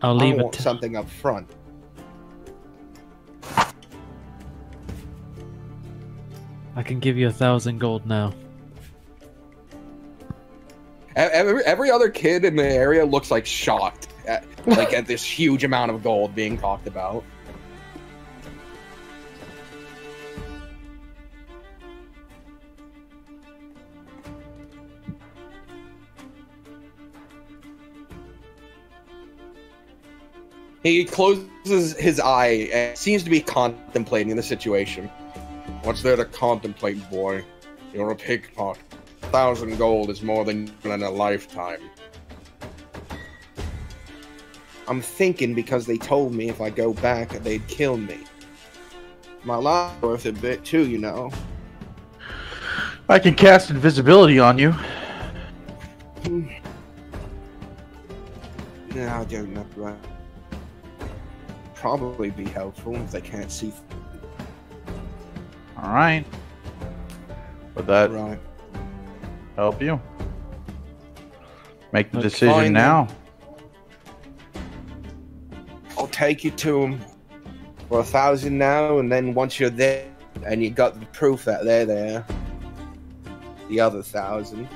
I'll leave I want something up front. I can give you 1,000 gold now. Every other kid in the area looks like shocked at this huge amount of gold being talked about. He closes his eye and seems to be contemplating the situation. What's there to contemplate, boy? You're a pickpocket. 1,000 gold is more than in a lifetime. I'm thinking because they told me if I go back, they'd kill me. My life's worth a bit too, you know. I can cast invisibility on you. No, I don't know. Right. Probably be helpful if they can't see. All right. Would that Right. help you? Make the That's decision fine, now. I'll take you to them for 1,000 now, and then once you're there and you got the proof that they're there, the other 1,000.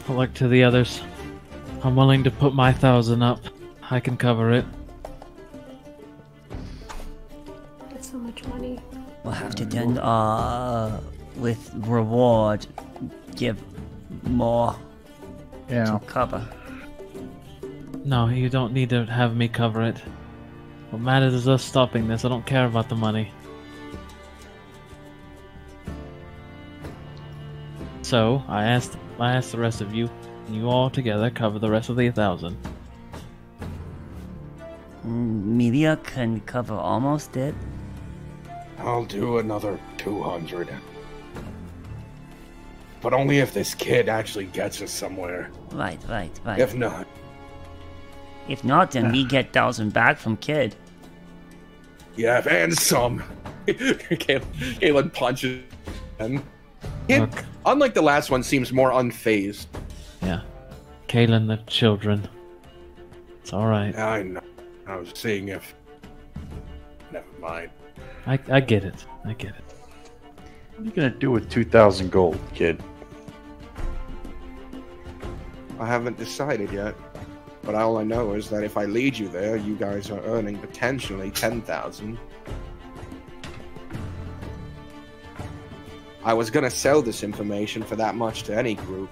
I'll look to the others. I'm willing to put my 1,000 up. I can cover it. That's so much money. We'll have to then, with reward, give more to cover. No, you don't need to have me cover it. What matters is us stopping this. I don't care about the money. So, I asked the rest of you, and you all together cover the rest of the 1,000. Melia can cover almost it. I'll do another 200. But only if this kid actually gets us somewhere. Right. If not... If not, then we get 1,000 back from Kid. Yeah, and some. Kalen punches him. Kid, unlike the last one, seems more unfazed. Yeah. Kaylin, the children. It's alright. I know. I was seeing if... Never mind. I get it. I get it. What are you gonna do with 2,000 gold, kid? I haven't decided yet. But all I know is that if I lead you there, you guys are earning potentially 10,000. I was gonna sell this information for that much to any group.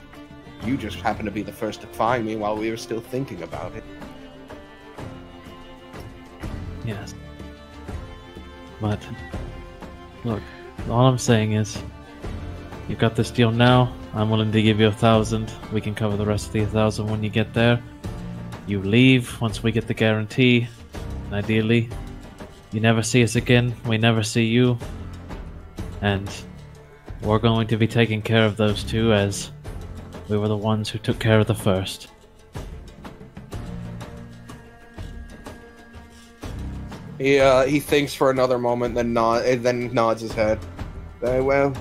You just happened to be the first to find me while we were still thinking about it. Yes. But, look, all I'm saying is, you've got this deal now, I'm willing to give you 1,000, we can cover the rest of the 1,000 when you get there. You leave once we get the guarantee, and ideally, you never see us again, we never see you, and we're going to be taking care of those two as we were the ones who took care of the first. He thinks for another moment, then nods his head. Very well.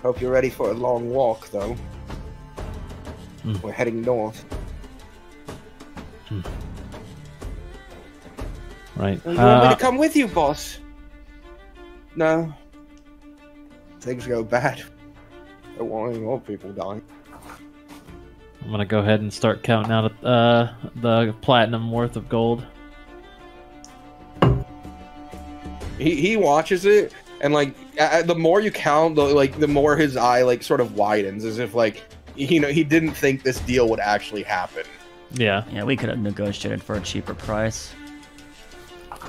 Hope you're ready for a long walk, though. We're heading north. Right. You want me to come with you, boss? No. Things go bad. Don't want any more people dying. I'm gonna go ahead and start counting out the platinum worth of gold. He watches it, and like the more you count, the more his eye sort of widens, as if he didn't think this deal would actually happen. Yeah. Yeah, we could have negotiated for a cheaper price.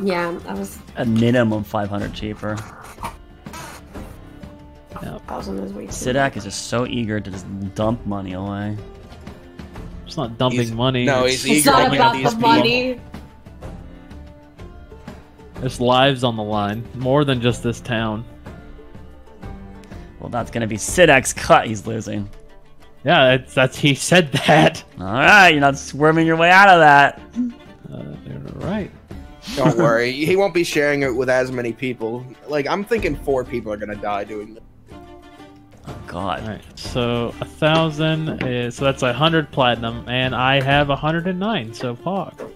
Yeah, I was. A minimum 500 cheaper. Yep. 1,000 is way too. Sidak is just so eager to just dump money away. It's not dumping money. No, it's, he's It's eager not to about get the these money. there's lives on the line. More than just this town. Well, that's gonna be Sidak's cut he's losing. Yeah, that's he said that. Alright, you're not squirming your way out of that. You're right. Don't worry, he won't be sharing it with as many people. Like, I'm thinking 4 people are gonna die doing this. Oh god. Alright, so 1,000 is so that's 100 platinum, and I have 109. So Pog.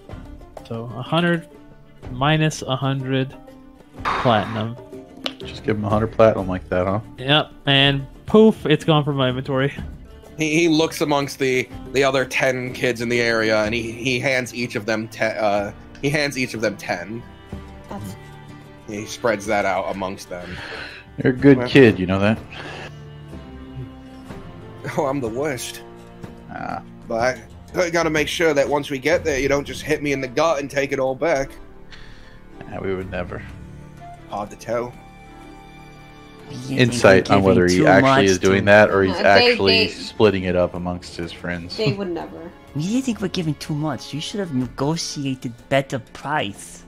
So 100 minus 100 platinum. Just give him 100 platinum like that, huh? Yep, and poof, it's gone from my inventory. He looks amongst the other 10 kids in the area, and he hands each of them 10. He hands each of them 10. That's... He spreads that out amongst them. You're a good kid, you know that? Oh, I'm the worst. Ah. But I gotta make sure that once we get there, you don't just hit me in the gut and take it all back. We would never. Hard to tell. Insight on whether he actually is doing that or he's No, actually splitting it up amongst his friends. They would never. You think we're giving too much? You should have negotiated better price.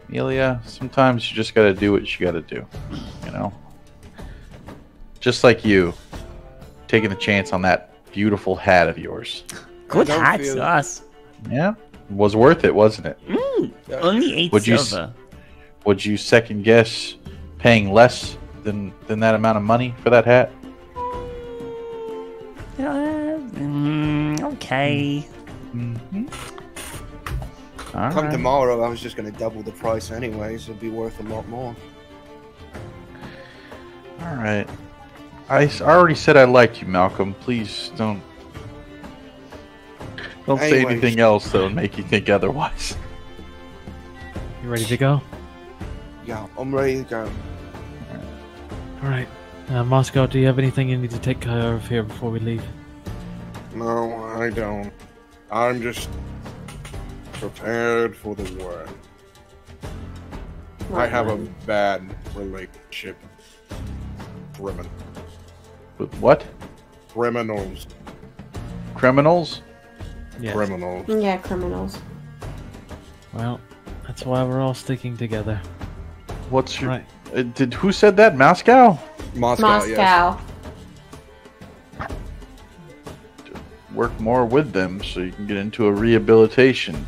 Amelia, sometimes you just gotta do what you gotta do. You know? Just like you, taking a chance on that beautiful hat of yours. Good don't hats, feel- us. Yeah? Was worth it, wasn't it? Only 8 Would you silver. Would you second guess paying less than that amount of money for that hat? Okay. Mm-hmm. All Come right. tomorrow, I was just gonna double the price anyways. It'd be worth a lot more. All right. I already said I liked you, Malcolm. Please don't say Anyways. anything else that would make you think otherwise. You ready to go? Yeah, I'm ready to go. All right. Moscow, do you have anything you need to take care of here before we leave? No, I don't. I'm just prepared for the worst. I have a bad relationship. Criminals. With what? Criminals. Criminals? Yes. Criminals. Yeah, criminals. Well, that's why we're all sticking together. What's your... Right. Who said that? Moscow? Moscow, yes. Moscow. Work more with them so you can get into a rehabilitation.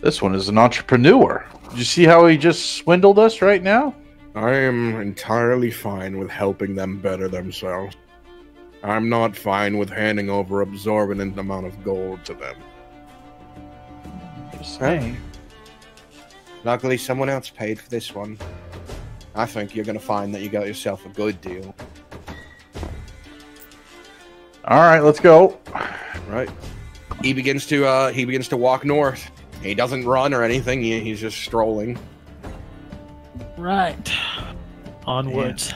This one is an entrepreneur. Did you see how he just swindled us right now? I am entirely fine with helping them better themselves. I'm not fine with handing over absorbent amount of gold to them. Just saying. Luckily, someone else paid for this one. I think you're gonna find that you got yourself a good deal. All right, let's go. Right. He begins to walk north. He doesn't run or anything. He's just strolling. Right. Onwards.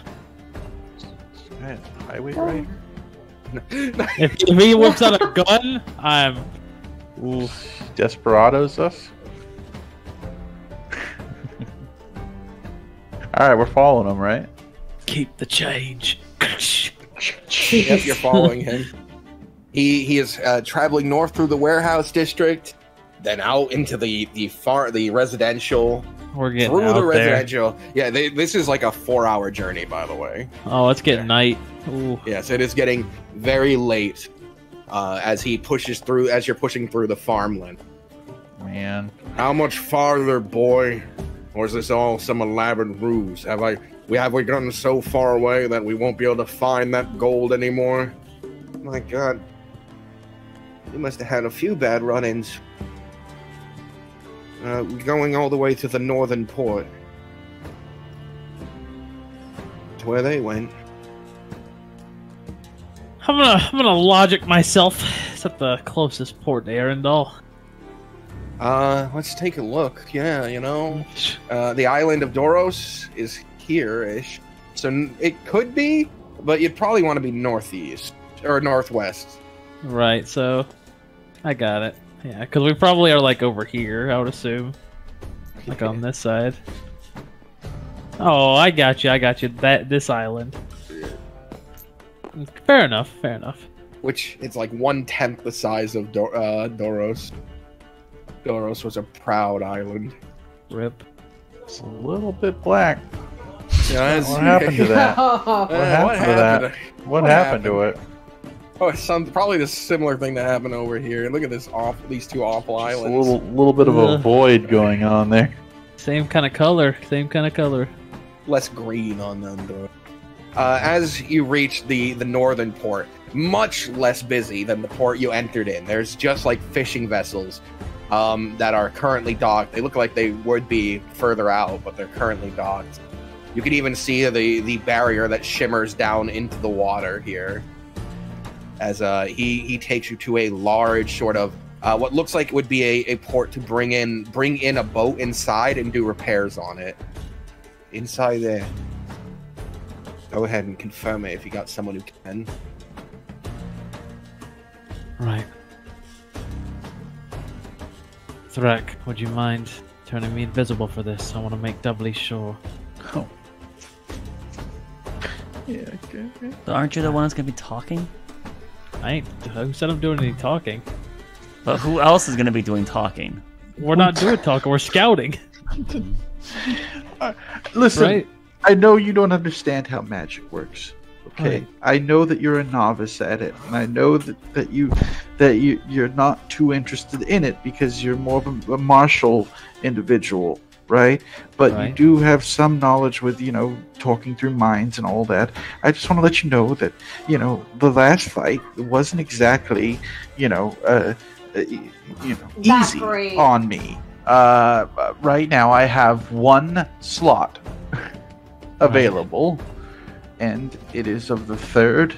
Man, highway right? If he whips out a gun, I'm... Ooh. Desperados us? Alright, we're following him, right? Keep the change. Yep, you're following him. He is traveling north through the warehouse district, then out into the residential. We're getting through out the there. residential. Yeah, this is like a 4-hour journey, by the way. Oh, it's getting night. Ooh. Yes, it is getting very late as you're pushing through the farmland. Man. How much farther, boy? Or is this all some elaborate ruse? Have we gotten so far away that we won't be able to find that gold anymore? My God, you must have had a few bad run-ins. Going all the way to the northern port. To where they went. I'm gonna logic myself. It's at the closest port to Arendelle. Let's take a look. Yeah, you know, the island of Doros is here-ish. So it could be, but you'd probably want to be northeast or northwest. Right, so I got it. Yeah, because we probably are like over here, I would assume. Like on this side. Oh, I got you. This island. Fair enough. Which it's like 1/10 the size of Doros. Doros was a proud island. Rip. It's a little bit black. Yeah, What happened to that? What happened to it? Oh, it's probably the similar thing that happened over here. Look at these two awful Just islands. a little bit of a void going on there. Same kind of color. Less green on them, though. As you reach the northern port, much less busy than the port you entered in. There's just like fishing vessels that are currently docked. They look like they would be further out, but they're currently docked. You can even see the barrier that shimmers down into the water here. As he takes you to a large sort of what looks like it would be a port to bring in a boat inside and do repairs on it. Inside there. Go ahead and confirm it if you got someone who can. Right. Thrak, would you mind turning me invisible for this? I want to make doubly sure. Oh. Yeah, okay. But aren't you the one that's gonna be talking? Who said I'm doing any talking? But who else is gonna be doing talking? We're not doing talking, we're scouting. Listen, Right. I know you don't understand how magic works. Okay, Right. I know that you're a novice at it, and I know that you're not too interested in it because you're more of a martial individual, right? But you Right. do have some knowledge with talking through minds and all that. I just want to let you know that the last fight wasn't exactly easy great. on me. Right now I have one slot available, and it is of the third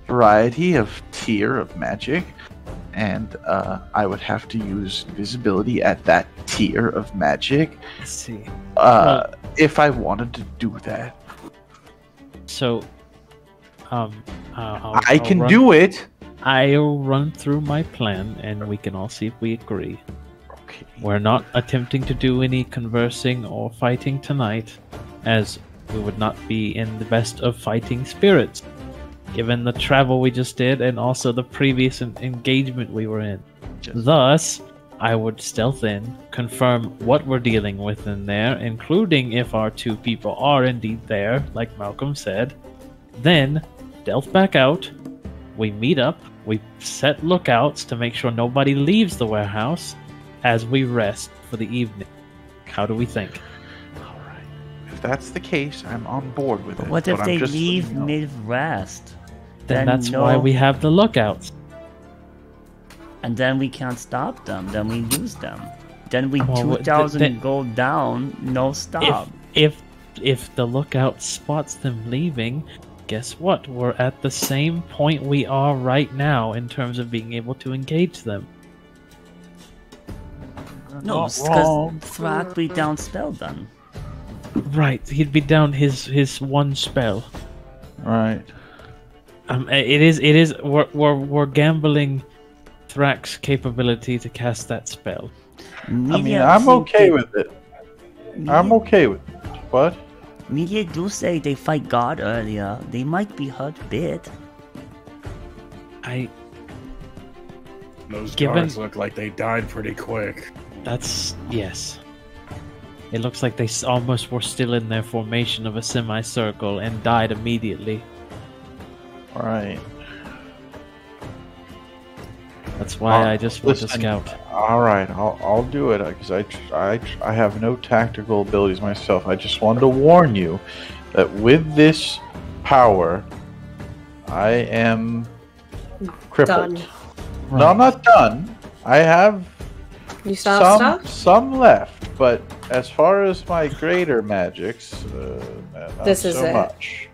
variety of tier of magic, and I would have to use invisibility at that tier of magic Let's see. if I wanted to do that. So, I can do it. I'll run through my plan, and we can all see if we agree. Okay. We're not attempting to do any conversing or fighting tonight, as we would not be in the best of fighting spirits, given the travel we just did and also the previous engagement we were in. Thus, I would stealth in, confirm what we're dealing with in there, including if our two people are indeed there, like Malcolm said. Then, stealth back out. We meet up. We set lookouts to make sure nobody leaves the warehouse as we rest for the evening. How do we think? All right. If that's the case, I'm on board with it. What if but they I'm just leave letting you know. mid-rest? Then that's why we have the lookouts. And then we can't stop them. Then we lose them. Then we Well, 2,000 go down, no stop. If the lookout spots them leaving, guess what? We're at the same point we are right now in terms of being able to engage them. No, because Thrak be down spell then. Right, he'd be down his one spell. Right. It is. We're gambling Thrak's capability to cast that spell. Media I'm think okay they- with it. I'm okay with it. What? Media do say they fight God earlier. They might be hurt a bit. Those Given- guards look like they died pretty quick. Yes. It looks like they almost were still in their formation of a semicircle and died immediately. All right. That's why I just want to Listen, scout. All right, I'll do it because I have no tactical abilities myself. I just wanted to warn you that with this power, I am crippled. Done. No, I'm not done. I have You still have stuff? some left, but as far as my greater magics, not This is so it. much.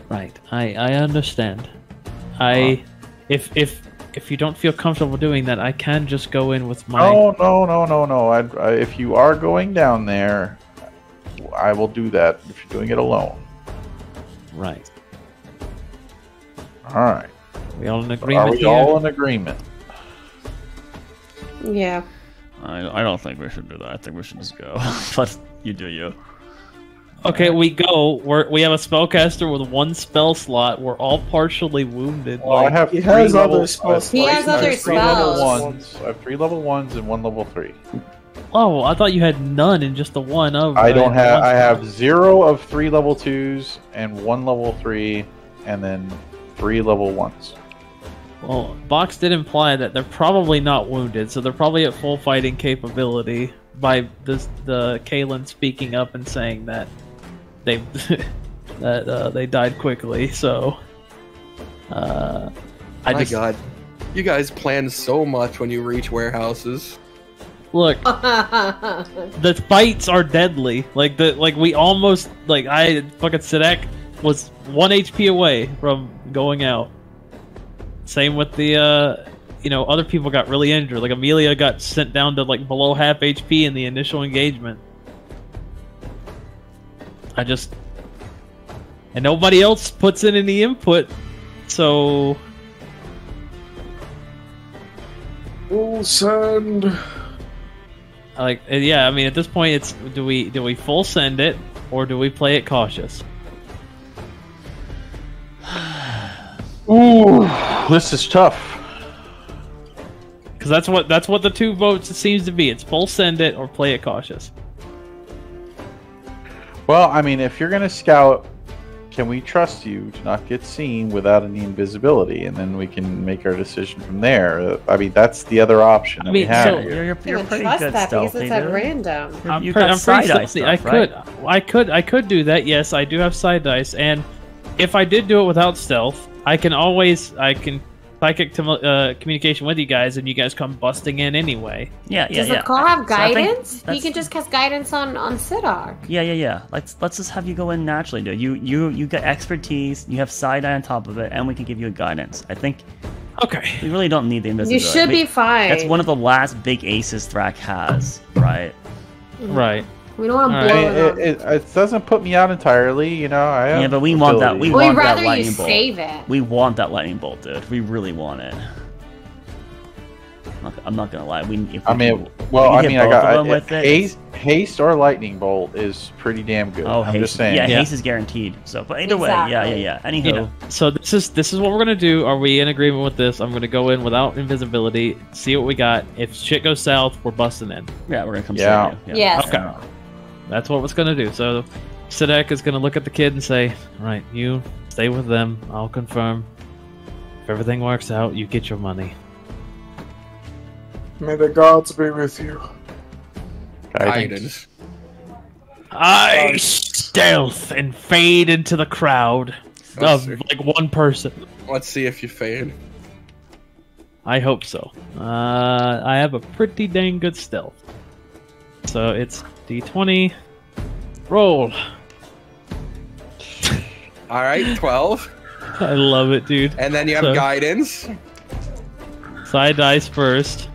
Right, I understand. If you don't feel comfortable doing that, I can just go in with my. No. If you are going down there, I will do that. If you're doing it alone, Right. all right. We all in agreement Are we here? all in agreement? Yeah. I don't think we should do that. I think we should just go. But you do you. Okay, we go. We have a spellcaster with 1 spell slot. We're all partially wounded. Well, I have He three has level- other spells. He has I have other three level spells. ones. I have 3 level 1s and 1 level 3. Oh, I thought you had none and just the one of. I don't have. one I spell. have 0 of 3 level 2s and 1 level 3, and then 3 level 1s. Well, Box did imply that they're probably not wounded, so they're probably at full fighting capability by the Kalen speaking up and saying that they they died quickly. So, My God, you guys plan so much when you reach warehouses. Look, the fights are deadly. Like we almost I fucking Sidak was 1 HP away from going out. Same with the other people got really injured. Like Amelia got sent down to like below half HP in the initial engagement. And nobody else puts in any input, so Full send. yeah. I mean, at this point, it's do we full send it or do we play it cautious? Ooh, this is tough. Because that's what the 2 votes it seems to be. It's full send it or play it cautious. Well, I mean, if you're gonna scout, can we trust you to not get seen without any invisibility, and then we can make our decision from there? I mean, that's the other option. I mean, we have so- here. You're I pretty trust good that because stealthy, it's at dude. random. You've I'm got pretty side eye stealthy. stuff, right? I could do that. Yes, I do have side dice, and if I did do it without stealth, I can psychic communication with you guys, and you guys come busting in anyway. Yeah. Does the car have So I think guidance? He that's- can just cast guidance on Sidak. Yeah. Let's just have you go in naturally, dude. You got expertise. You have side eye on top of it, and we can give you a guidance. I think Okay. we really don't need the You invisibility. should be fine. That's one of the last big aces Thrak has, right? Right. We don't want to All blow right. it up. It doesn't put me out entirely, you know. I have Yeah, but we want that. ability. We We'd want that rather you lightning bolt. save it. We want that lightning bolt, dude. We really want it. I'm not gonna lie. I can got haste or lightning bolt is pretty damn good. Oh, I'm haste. just saying. Yeah, Yeah. haste is guaranteed. So, but either way, Exactly. yeah. Anywho, Yeah. So this is what we're gonna do. Are we in agreement with this? I'm gonna go in without invisibility, see what we got. If shit goes south, we're busting in. yeah, we're gonna come Yeah. save you. Yes. Okay. That's what it's gonna do. So Sidak is gonna look at the kid and say, "All right, you stay with them. I'll confirm. If everything works out, you get your money." May the gods be with you. Guidance. I stealth and fade into the crowd of like one person. Let's see if you fade. I hope so. I have a pretty dang good stealth. So it's D20. Roll. All right, 12, I love it, dude. and then you have So- guidance. Side dice first.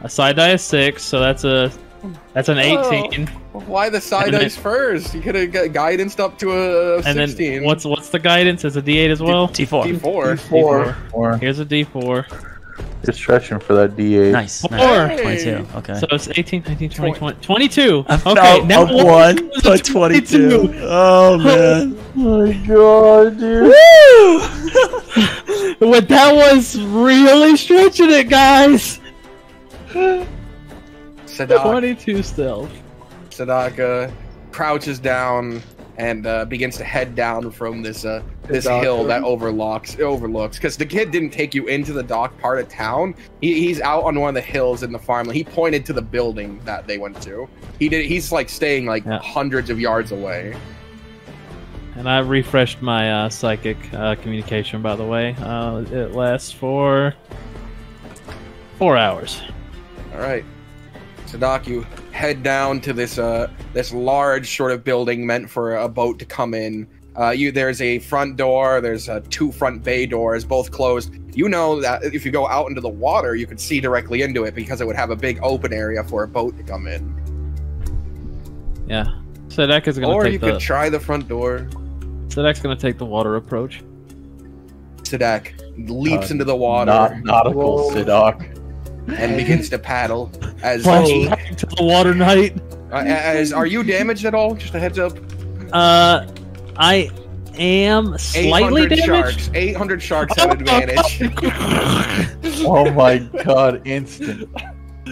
A side die is 6, so that's an 18. Why the side And then- dice first? You could have got guidance up to a And 16. then what's the guidance? Is a D8 as well? T4. D4. Four. Or Here's a D4. you're stretching for that D8. Nice. Four. 22. Okay. So it's 18, 19, 20, 22. I Okay, felt now a 1, but 22. Oh man. My God, dude. But that was really stretching it, guys. Sadak, 22 stealth. Sadak crouches down and begins to head down from this this Sadak. hill that overlooks because the kid didn't take you into the dock part of town. He's out on one of the hills in the farmland. He pointed to the building that they went to. He's like staying like Yeah. hundreds of yards away. And I refreshed my psychic communication, by the way. It lasts for 4 hours. All right, Sadak, you head down to this this large sort of building meant for a boat to come in. There's a front door. There's 2 front bay doors, both closed. You know that if you go out into the water, you could see directly into it because it would have a big open area for a boat to come in. Yeah. Sadak is gonna Or take you the could try the front door. Sadak's gonna take the water approach. Sadak leaps into the water. Nautical Whoa. Sidak. and begins to paddle. As Back to the water knight. Are you damaged at all? Just a heads up. I am slightly 800 damaged. sharks. 800 sharks have advantage. Oh my god, instant.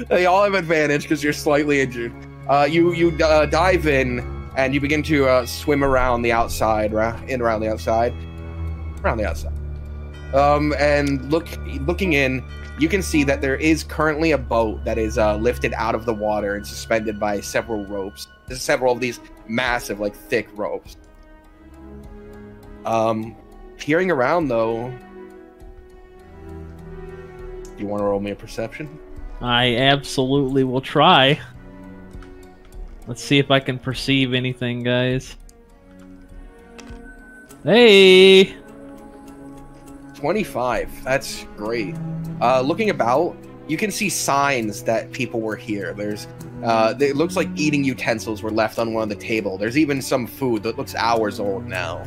They all have advantage because you're slightly injured. You dive in and you begin to swim around the outside, around the outside. And looking in, you can see that there is currently a boat that is lifted out of the water and suspended by several ropes. There's several of these massive, like, thick ropes. Peering around, though, you want to roll me a perception? I absolutely will try. Let's see if I can perceive anything, guys. Hey! 25. That's great. Looking about, you can see signs that people were here. There's, it looks like eating utensils were left on one of the table. There's even some food that looks hours old now.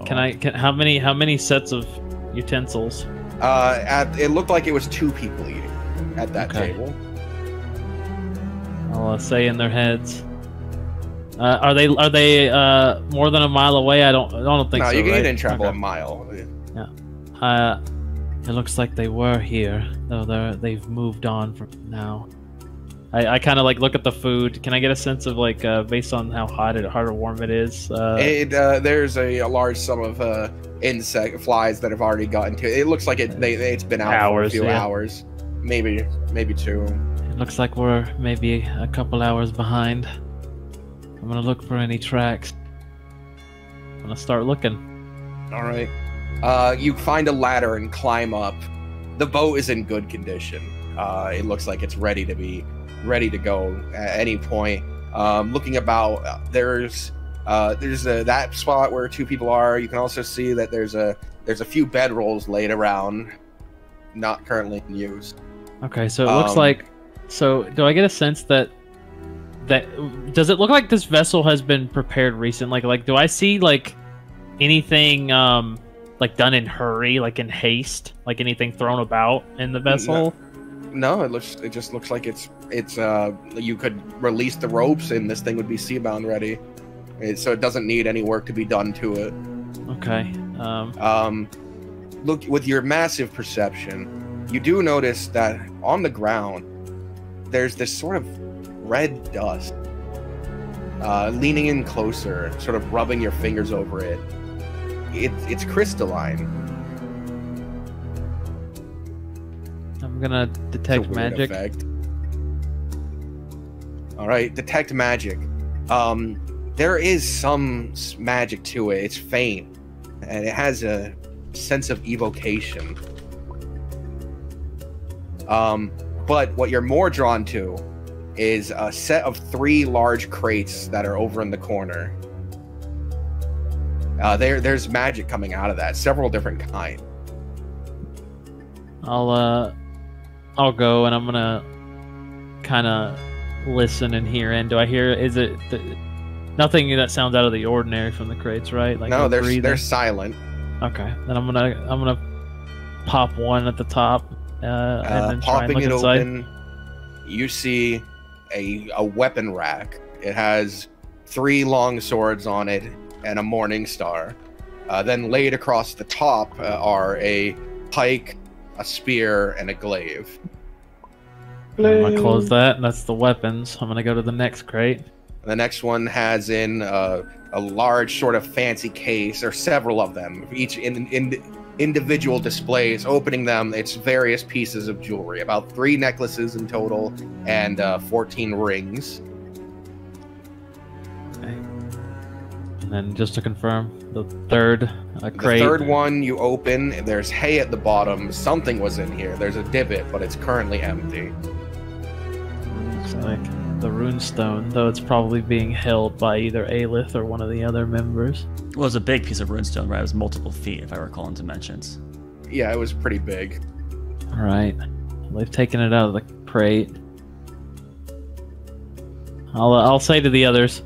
How many sets of utensils? It looked like it was 2 people eating at that table. I'll say in their heads. Are they more than a mile away? I don't think so. No, you can right? even travel a mile. Yeah. It looks like they were here, though they've moved on from now. I kind of like look at the food. Can I get a sense of like based on how hot or warm it is? There's a large sum of flies that have already gotten to it. It looks like it's been out for a few hours, maybe 2. It looks like we're maybe a couple hours behind. I'm gonna look for any tracks. I'm gonna start looking. All right. You find a ladder and climb up. The boat is in good condition. It looks like it's ready to go at any point. Looking about, there's that spot where 2 people are. You can also see that there's a few bedrolls laid around, not currently in use. Okay, so it looks like. So do I get a sense that does it look like this vessel has been prepared recently? Like do I see like anything like done in hurry, like in haste, like anything thrown about in the vessel? No, it just looks like it's you could release the ropes and this thing would be seabound ready. So it doesn't need any work to be done to it. Okay. Look, with your massive perception, you do notice that on the ground there's this sort of red dust. Leaning in closer, sort of rubbing your fingers over it. It's crystalline. I'm gonna detect magic. Effect. All right, detect magic. There is some magic to it. It's faint, and it has a sense of evocation. But what you're more drawn to is a set of 3 large crates that are over in the corner. There's magic coming out of that, several different kinds. I'll go and I'm gonna kind of listen and hear. And do I hear? Is it nothing that sounds out of the ordinary from the crates, right? Like no, they're silent. Okay, then I'm gonna pop one at the top and then try and look popping it inside. open. You see a weapon rack. It has 3 long swords on it and a morning star. Then laid across the top are a pike, a spear, and a glaive. I'm gonna close that. That's the weapons. I'm gonna go to the next crate. The next one has in a large sort of fancy case, or several of them, each in individual displays. Opening them, it's various pieces of jewelry, about 3 necklaces in total, and 14 rings. Okay. And then just to confirm, the third crate. The third one you open, there's hay at the bottom. Something was in here. There's a divot, but it's currently empty. Looks like the runestone, though it's probably being held by either Aelith or one of the other members. Well, it was a big piece of runestone, right? It was multiple feet, if I recall in dimensions. Yeah, it was pretty big. All right, they've taken it out of the crate. I'll say to the others,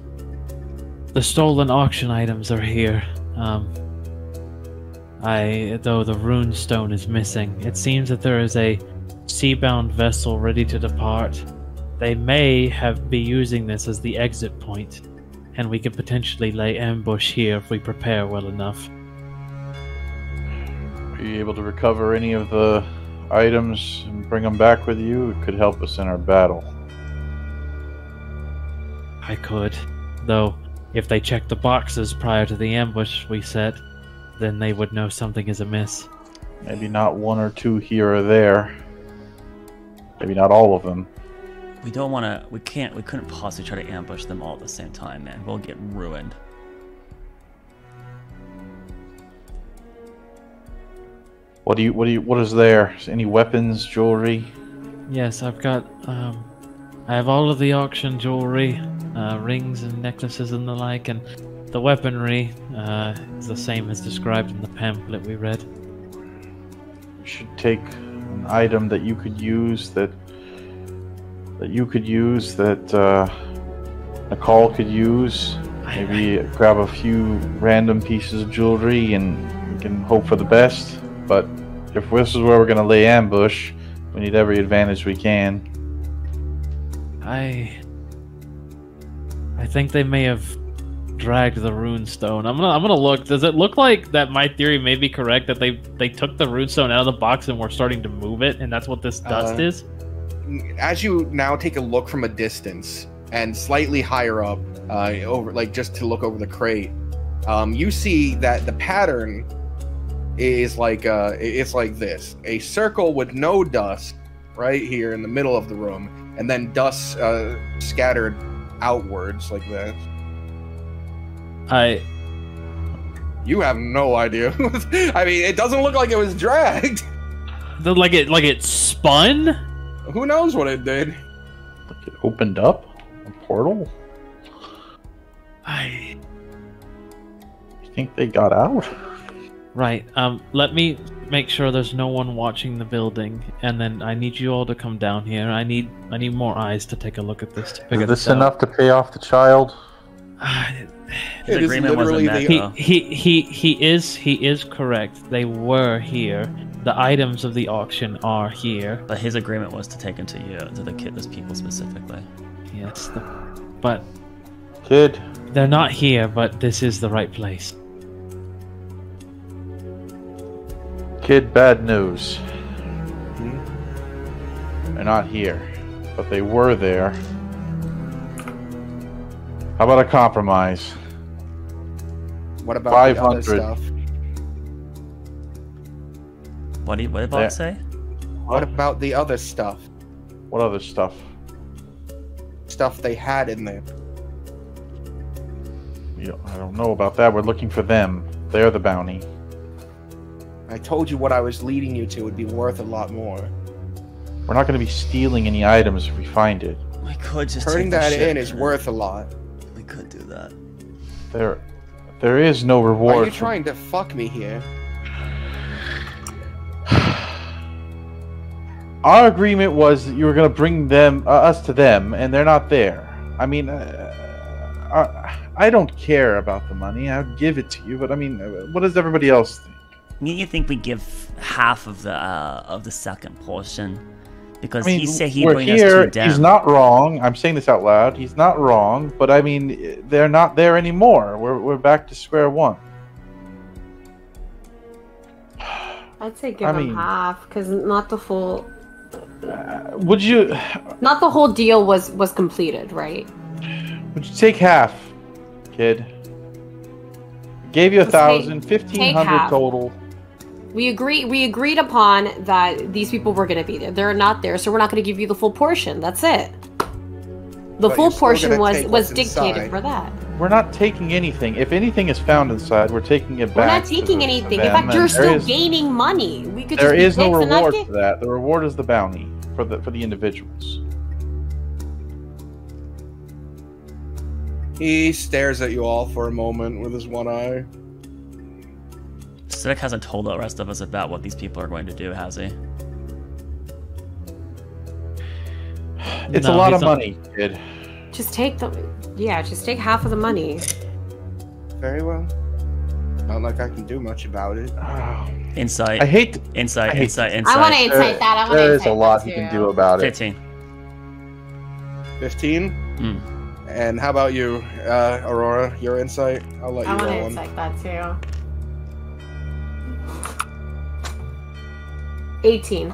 the stolen auction items are here. Though the rune stone is missing, it seems that there is a sea-bound vessel ready to depart. They may be using this as the exit point, and we could potentially lay ambush here if we prepare well enough. Are you able to recover any of the items and bring them back with you? It could help us in our battle. I could, though if they check the boxes prior to the ambush we set, then they would know something is amiss. Maybe not one or two here or there. Maybe not all of them. We don't want to. We couldn't possibly try to ambush them all at the same time, man. We'll get ruined. What is there? Any weapons, jewelry? Yes, I've got. I have all of the auction jewelry, rings and necklaces and the like, and the weaponry is the same as described in the pamphlet we read. You should take an item that you could use that Nicole could use. Maybe grab a few random pieces of jewelry and we can hope for the best. But if this is where we're going to lay ambush, we need every advantage we can. I think they may have dragged the runestone. I'm gonna look. Does it look like that my theory may be correct, that they took the runestone out of the box and were starting to move it, and that's what this dust is? As you now take a look from a distance and slightly higher up, over like just to look over the crate, you see that the pattern is like it's like this: a circle with no dust right here in the middle of the room, and then dust scattered outwards like that. You have no idea. I mean, it doesn't look like it was dragged. Like it spun? Who knows what it did? Like it opened up a portal? I think they got out? Right. Let me make sure there's no one watching the building, and then I need you all to come down here. I need more eyes to take a look at this to figure this enough to pay off the child? His agreement wasn't met, though. He is correct. They were here. The items of the auction are here. But his agreement was to take him to you, to the kidless people specifically. Yes, but Kid, they're not here. But this is the right place. Kid, bad news. They're not here, but they were there. How about a compromise? What about 500. the other stuff? What did Bob say? What about the other stuff? What other stuff? Stuff they had in there. I don't know about that. We're looking for them. They're the bounty. I told you what I was leading you to would be worth a lot more. We're not going to be stealing any items if we find it. We could just turning that ship. in is worth a lot. We could do that. There is no reward. Are you trying to fuck me here? Our agreement was that you were going to bring us to them, and they're not there. I mean, I don't care about the money. I'll give it to you, but I mean, what does everybody else think? You think we give half of the second portion? Because I mean, he said he'd we're bring here. us to them. He's not wrong. I'm saying this out loud. He's not wrong, but I mean, they're not there anymore. We're back to square one. I'd say give him half, because not the full. Would you? Not the whole deal was completed, right? Would you take half, kid? Gave you 1,000, 1,500 total. We agreed upon that these people were going to be there. They're not there, so we're not going to give you the full portion. That's it. The full portion was dictated for that. We're not taking anything. If anything is found inside, we're taking it back. We're not taking anything. In fact, you're still gaining money. We could. There is no reward for that. The reward is the bounty for the individuals. He stares at you all for a moment with his one eye. Siddiq hasn't told the rest of us about what these people are going to do, has he? It's a lot of money, kid. Just take just take half of the money. Very well. Not like I can do much about it. Insight. I hate. Insight. I hate- Insight. I Insight. want to insight that. I want to There insight is a lot that you can too. do about it. 15. 15. Mm. And how about you, Aurora? Your insight? I'll let I you want to roll one. insight that too. 18.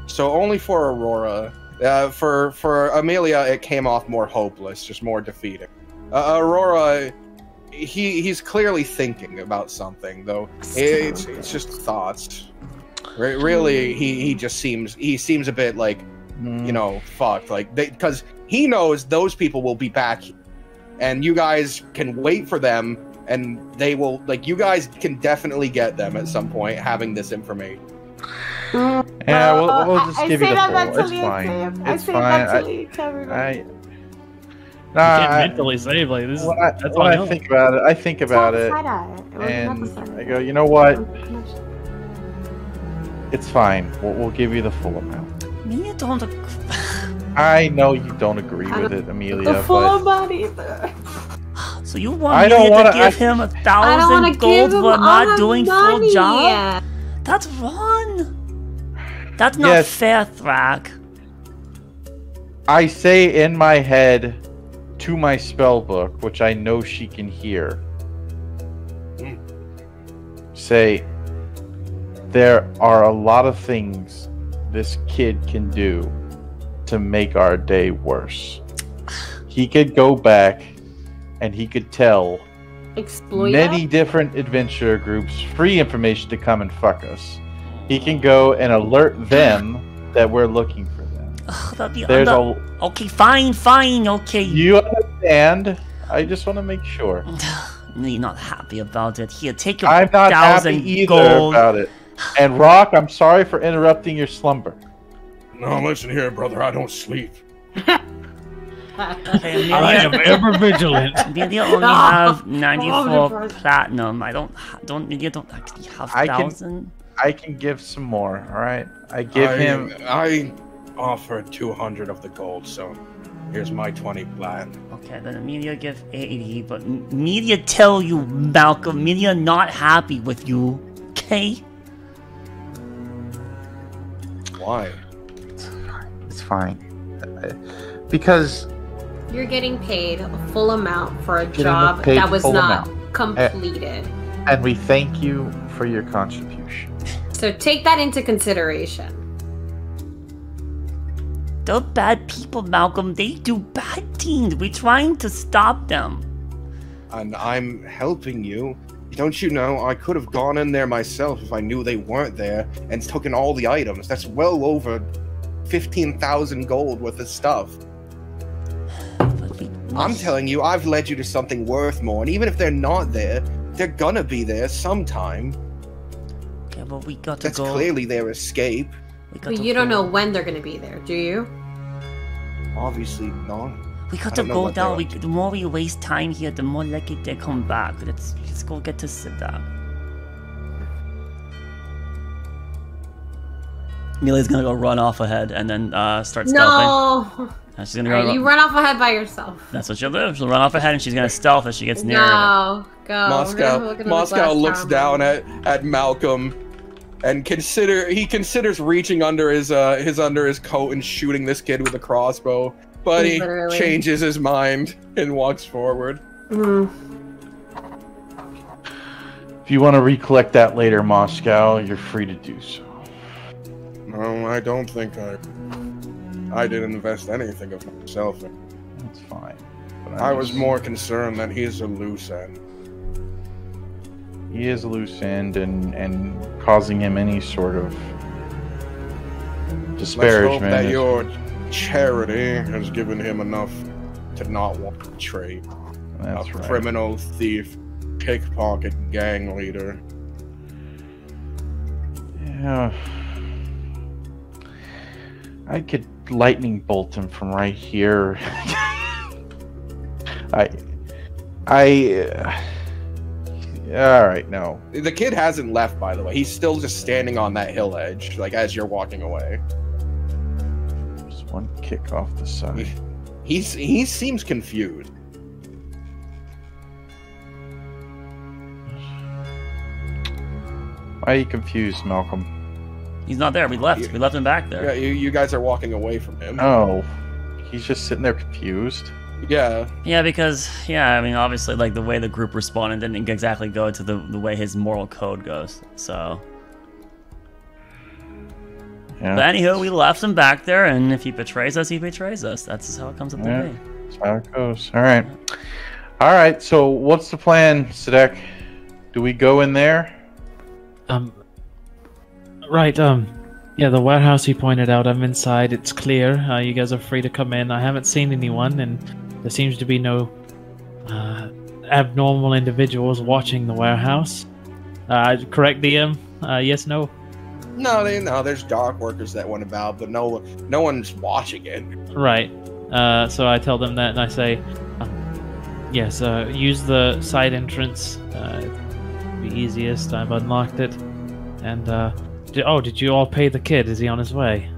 So only for Aurora. For Amelia, it came off more hopeless, just more defeating. Aurora, he's clearly thinking about something, though. It's just thoughts. Really, he seems a bit like, you know, fucked. Like, because he knows those people will be back, and you guys can wait for them, and they will, like, you guys can definitely get them at some point, having this information. Yeah, we'll just give you the full. It's fine. It's fine. You can't mentally save like this. When That's I all think about it, I think about it, and I go, you know what? It's fine. We'll give you the full amount. Me, you don't. I know you don't agree with it, Amelia, The full but amount either. So you want I me don't to wanna- give him I don't want 1,000 to gold give him for all not the doing money. full job? That's wrong. That's not Yes. fair, Thrak. I say in my head to my spell book, which I know she can hear. Say, there are a lot of things this kid can do to make our day worse. He could go back and he could tell Exploit many different adventure groups free information to come and fuck us. He can go and alert them that we're looking for them. There's a... Okay, fine, okay. You understand? I just want to make sure. You're not happy about it. Here, take your I'm not happy 1,000 either gold. about it. And Rock, I'm sorry for interrupting your slumber. No, listen here, brother. I don't sleep. Okay, I am ever vigilant. Amelia only have 94 platinum. I don't actually have I can- 1,000. I can give some more, alright? I give him... I offered 200 of the gold, so here's my 20 plat. Okay, then Amelia give 80, but Amelia tell you, Malcolm, Amelia not happy with you, okay? Why? It's fine. Because... You're getting paid a full amount for a Getting job paid that was full not amount. completed. And we thank you for your contribution. So take that into consideration. They're bad people, Malcolm. They do bad things. We're trying to stop them. And I'm helping you. Don't you know, I could have gone in there myself if I knew they weren't there and taken all the items. That's well over 15,000 gold worth of stuff. I'm telling you, I've led you to something worth more, and even if they're not there, they're gonna be there sometime. Okay, but we got to That's go. clearly their escape. But you don't know when they're going to be there, do you? Obviously not. We got I to don't know go what they're down. up to. The more we waste time here, the more likely they come back. Let's go get to sit down. Amelia's gonna go run off ahead and then start stealthing. No! She's gonna Alright, go. you run off ahead by yourself. That's what she'll do. She'll run off ahead and she's gonna stealth as she gets near. No, go. We're gonna look at the Moscow glass looks tower. down at Malcolm and considers reaching under his coat and shooting this kid with a crossbow, but he Literally. changes his mind and walks forward. If you want to recollect that later, Moscow, you're free to do so. No, I don't think I didn't invest anything of myself in. That's fine. But I was more concerned that he's a loose end. He is a loose end, and causing him any sort of disparagement. Let's hope that is- your charity has given him enough to not want to betray That's a right. criminal, thief, pickpocket gang leader. Yeah. I could lightning bolt him from right here. All right, no. The kid hasn't left, by the way. He's still just standing on that hill edge, like as you're walking away. Just one kick off the side. He seems confused. Why are you confused, Malcolm? He's not there. We left. We left him back there. Yeah, you guys are walking away from him. Oh, he's just sitting there confused. Yeah. Yeah, because I mean, obviously, like the way the group responded didn't exactly go to the way his moral code goes. So. Yeah. But anywho, we left him back there, and if he betrays us, he betrays us. That's how it comes up to be. That's how it goes. All right. So what's the plan, Sadek? Do we go in there? Right, yeah, the warehouse he pointed out, I'm inside, it's clear, you guys are free to come in. I haven't seen anyone, and there seems to be no abnormal individuals watching the warehouse. Correct, DM? Yes, no? No, there's dock workers that went about, but no one's watching it. Right, so I tell them that, and I say, yes, use the side entrance, the easiest, I've unlocked it, and, did you all pay the kid? Is he on his way?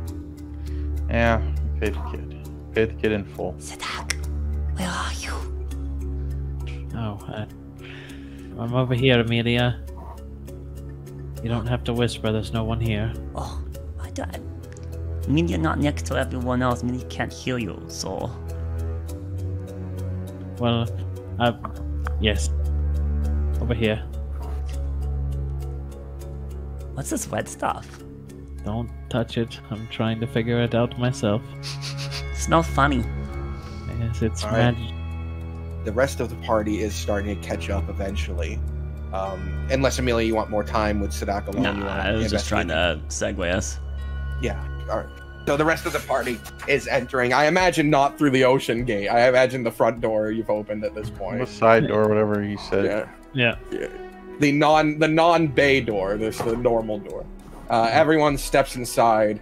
Yeah, we paid the kid. Paid the kid in full. Sadek, where are you? Oh, I'm over here, Amelia. You don't have to whisper, there's no one here. Oh, I mean, you're not next to everyone else. I mean, he can't hear you, so... Well, yes. Over here. What's this red stuff? Don't touch it. I'm trying to figure it out myself. It's not funny. Yes, it's All right. magic. The rest of the party is starting to catch up eventually. Unless, Amelia, you want more time with Sadek alone. Nah, you wanna I was just trying investigate. to segue us. Yeah, alright. So the rest of the party is entering. I imagine not through the ocean gate. I imagine the front door you've opened at this point. The side door, whatever he said. Yeah. Yeah. The non-bay door, the normal door. Everyone steps inside,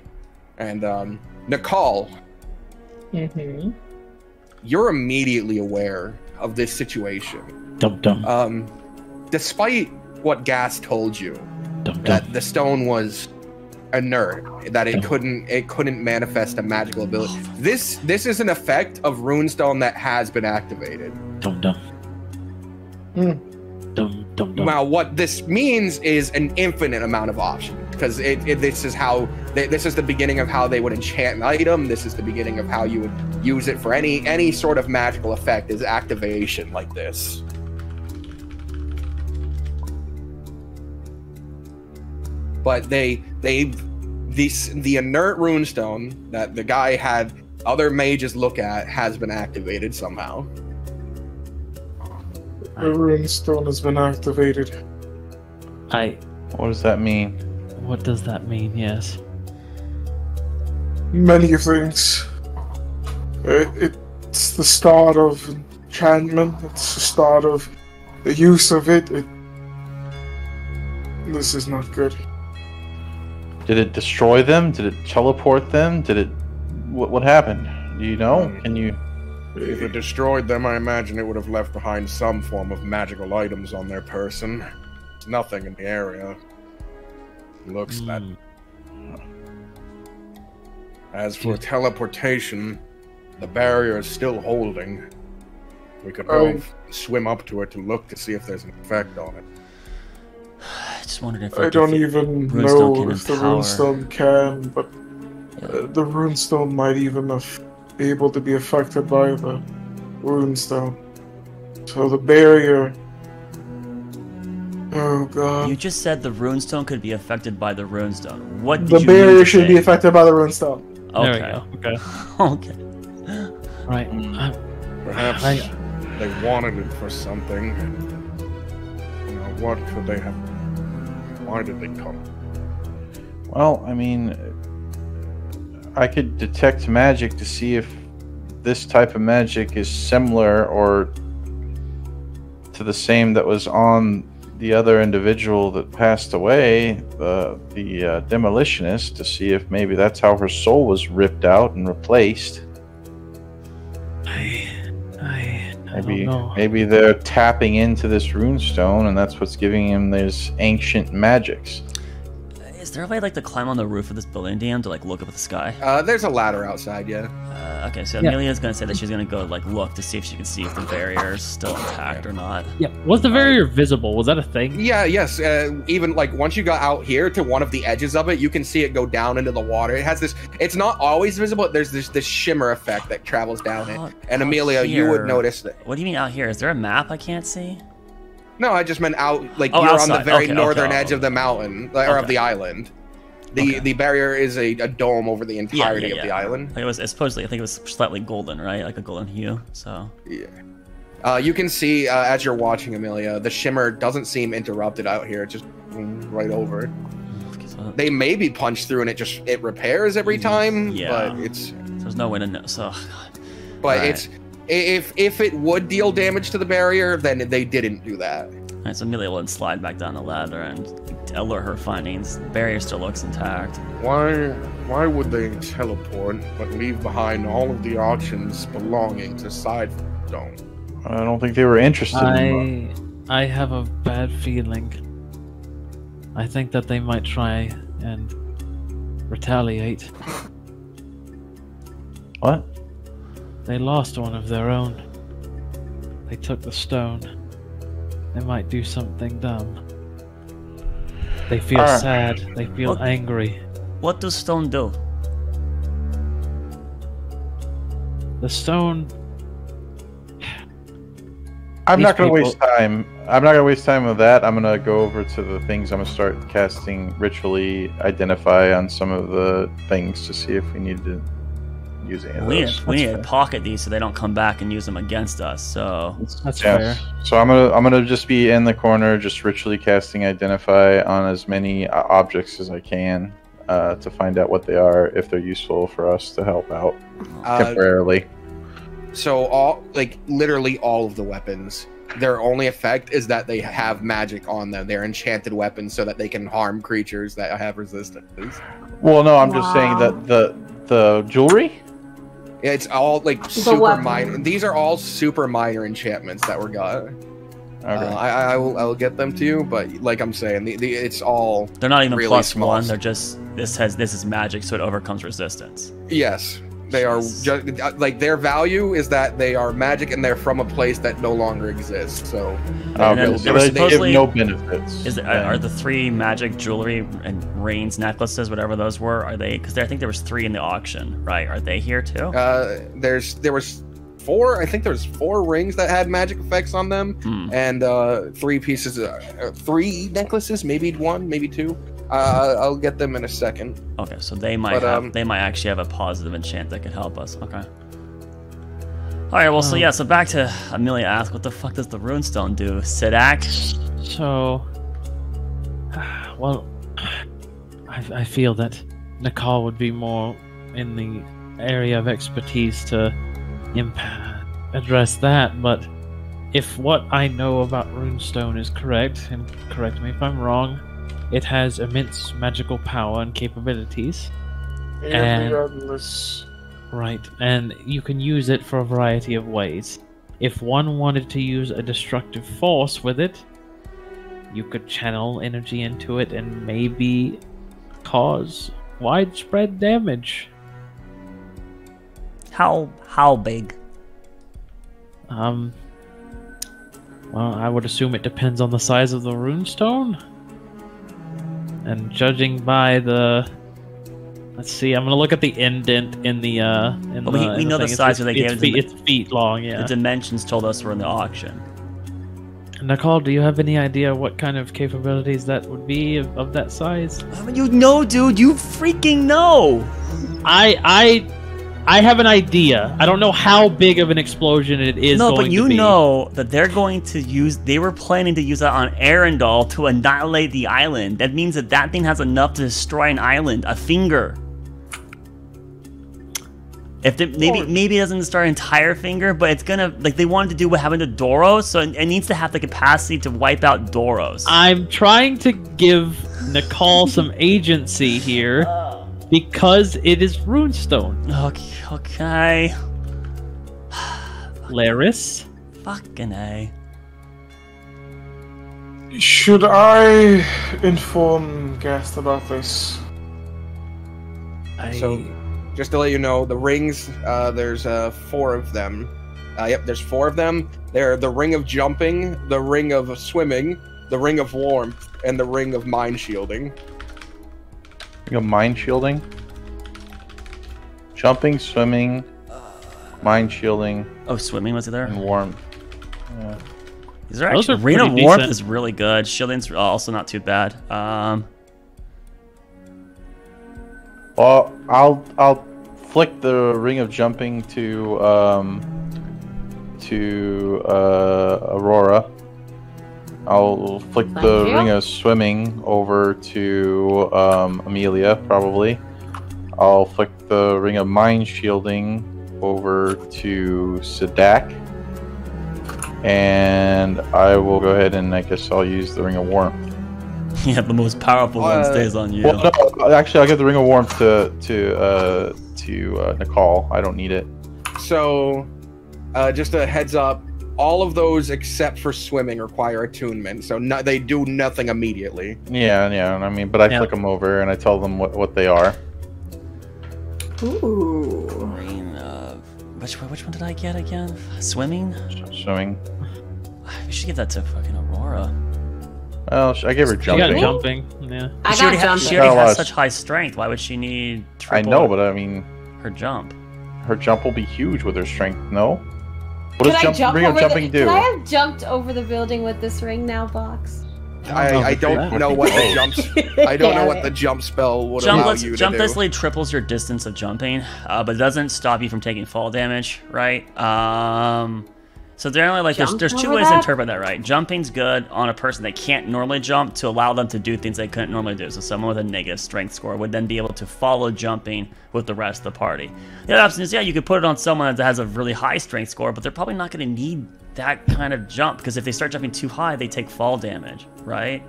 and Nicole, you're immediately aware of this situation. Dum-dum. Despite what Gas told you, Dum-dum. that the stone was inert, that it couldn't manifest a magical ability. This is an effect of runestone that has been activated. Dum-dum. Dum-dum. Now, what this means is an infinite amount of options, because this is the beginning of how they would enchant an item. This is the beginning of how you would use it for any sort of magical effect, is activation like this. But the inert runestone that the guy had other mages look at has been activated somehow. The runestone has been activated. What does that mean? What does that mean? Yes. Many things. It's the start of enchantment. It's the start of the use of it. This is not good. Did it destroy them? Did it teleport them? What happened? Do you know? Can you... If it destroyed them, I imagine it would have left behind some form of magical items on their person. There's nothing in the area. Looks that. As for teleportation, the barrier is still holding. We could both swim up to it to look to see if there's an effect on it. I just wondered if I don't even know if the runestone can, but the runestone might even be able to be affected by the runestone. So the barrier... Oh god. You just said the runestone could be affected by the runestone. What did The you barrier mean to should say? be affected by the runestone. Okay. There we go. Okay. Okay. Right. Perhaps they wanted it for something. You know, what could they have? Why did they come? Well, I mean, I could detect magic to see if this type of magic is similar or to the same that was on the other individual that passed away, the demolitionist, to see if maybe that's how her soul was ripped out and replaced. I don't know. Maybe they're tapping into this runestone, and that's what's giving him these ancient magics. Is there a way like to climb on the roof of this building, DM, to like look up at the sky? There's a ladder outside, yeah. Okay, so Amelia's gonna say that she's gonna go like look to see if she can see if the barrier is still intact or not. Yeah. Was the barrier visible? Was that a thing? Yeah, yes. Even like once you got out here to one of the edges of it, you can see it go down into the water. It has this. It's not always visible. There's this shimmer effect that travels down it. And Amelia, you would notice that. What do you mean out here? Is there a map I can't see? No, I just meant out. Like Oh, you're outside. on the very Okay, northern okay. edge of the mountain or of the island. The barrier is a dome over the entirety of the island. Like it was supposedly, I think it was slightly golden, right? Like a golden hue. So yeah. You can see as you're watching, Amelia, the shimmer doesn't seem interrupted out here. It's just right over. They may be punched through and it repairs every time. Yeah. But it's. There's no way to know. So. But Right. it's if it would deal damage to the barrier, then they didn't do that. Alright, so Amelia will then slide back down the ladder and alert her findings. The barrier still looks intact. Why would they teleport but leave behind all of the options belonging to Sidestone? I don't think they were interested in I have a bad feeling. I think that they might try and retaliate. What? They lost one of their own. They took the stone. They might do something dumb. They feel sad. They feel angry. What does stone do? The stone... I'm These not going to people- waste time. I'm not going to waste time with that. I'm going to go over to the things. I'm going to start casting ritually identify on some of the things to see if we need to use any of We those. need to pocket these so they don't come back and use them against us. So That's Yes. fair. So I'm gonna just be in the corner, just ritually casting identify on as many objects as I can to find out what they are, if they're useful for us to help out temporarily. So literally all of the weapons, their only effect is that they have magic on them. They're enchanted weapons so that they can harm creatures that have resistance. Well, no, I'm just saying that the jewelry. It's all like super minor. These are all super minor enchantments that were got. Okay. I will get them to you, but like I'm saying, it's all. they're not even really plus small. one. They're just this is magic, so it overcomes resistance. Yes, they are. Just, like their value is that they are magic and they're from a place that no longer exists. So. And then Okay, there so was they give supposedly- no benefits. Are the three magic jewelry and rings, necklaces, whatever those were? Are they? Because I think there was 3 in the auction, right? Are they here too? There was 4. I think there was 4 rings that had magic effects on them, and 3 pieces, 3 necklaces, maybe 1, maybe 2. I'll get them in a second. Okay, so they might they might actually have a positive enchant that could help us. Okay. All right. Well, so back to Amelia asked, what the fuck does the runestone do? Sidak? So... Well... I feel that Nicole would be more in the area of expertise to address that, but if what I know about runestone is correct, and correct me if I'm wrong, it has immense magical power and capabilities. And- Regardless. Right, and you can use it for a variety of ways. If one wanted to use a destructive force with it, you could channel energy into it and maybe cause widespread damage. How big? Well, I would assume it depends on the size of the runestone. And judging by the... Let's see, I'm gonna look at the indent in the we know the thing. size that they gave. It's feet long, yeah. The dimensions told us were in the auction. Nicole, do you have any idea what kind of capabilities that would be of that size? You know, dude, you freaking know. I have an idea. I don't know how big of an explosion it is. No, going but you to be. know that they're going to use. They were planning to use that on Arendelle to annihilate the island. That means that thing has enough to destroy an island. A finger. If maybe it doesn't destroy an entire finger, but it's gonna they wanted to do what happened to Doros, so it needs to have the capacity to wipe out Doros. I'm trying to give Nicole some agency here because it is runestone. Okay. Laris, Fucking A. Should I inform Gast about this? So, just to let you know, the rings, there's 4 of them. Yep, there's 4 of them. They're the ring of jumping, the ring of swimming, the ring of warmth, and the ring of mind shielding. Ring of mind shielding? Jumping, swimming, mind shielding. Oh, swimming was it there? And warmth. Yeah. These are actually, ring of warmth is really good. Shielding's also not too bad. Well, I'll flick the ring of jumping to Aurora. I'll flick the ring of swimming over to Amelia, probably. I'll flick the ring of mind shielding over to Sadak. And I will go ahead and I guess I'll use the ring of warmth. Yeah, the most powerful one stays on you. Well, no, actually, I'll give the ring of warmth to Nicole. I don't need it. So, just a heads up, all of those except for swimming require attunement, so they do nothing immediately. Yeah, I mean, but I flick them over and I tell them what they are. Ooh. Ring which one did I get again? Swimming? Swimming. We should give that to fucking Aurora. Well, I gave her jumping. You got jumping, yeah. I got jumping. She already has such high strength. Why would she need triple? I know, but I mean... Her jump. Her jump will be huge with her strength, no? What does ring of jumping do? Can I have jumped over the building with this ring now, Box? I don't know what the jumps. I don't know what the jump spell would allow you to do. Jump basically triples your distance of jumping, but it doesn't stop you from taking fall damage, right? So generally, like there's 2 ways to interpret that, right? Jumping's good on a person that can't normally jump to allow them to do things they couldn't normally do. So someone with a negative strength score would then be able to follow jumping with the rest of the party. The other option is, yeah, you could put it on someone that has a really high strength score, but they're probably not going to need that kind of jump, because if they start jumping too high, they take fall damage, right?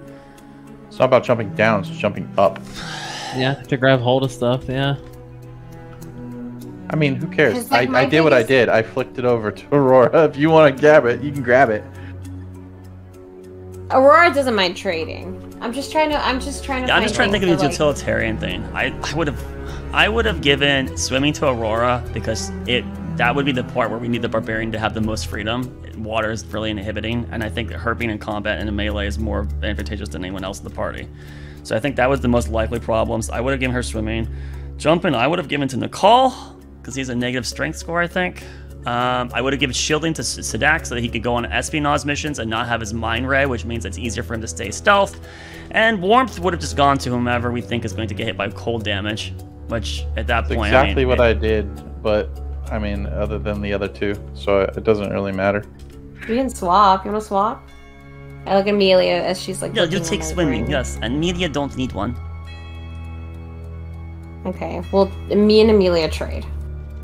It's not about jumping down, it's jumping up. Yeah, to grab hold of stuff, yeah. I mean, who cares? I did what I did. I flicked it over to Aurora. If you want to grab it, you can grab it. Aurora doesn't mind trading. I'm just trying to. Yeah, I'm just trying to think of the utilitarian thing. I would have given swimming to Aurora because that would be the part where we need the barbarian to have the most freedom. Water is really inhibiting, and I think that her being in combat and in melee is more advantageous than anyone else in the party. So I think that was the most likely problems. I would have given her swimming. Jumping, I would have given to Nicole, because he's a negative strength score, I think. I would have given shielding to Sadak so that he could go on espionage missions and not have his mind ray, which means it's easier for him to stay stealth. And warmth would have just gone to whomever we think is going to get hit by cold damage, which at that point, exactly what I did, but I mean, other than the other 2, so it doesn't really matter. We can swap. You want to swap? I look at Amelia as she's like. Yeah, you take swimming. Yes, and Amelia don't need one. Okay, well, me and Amelia trade.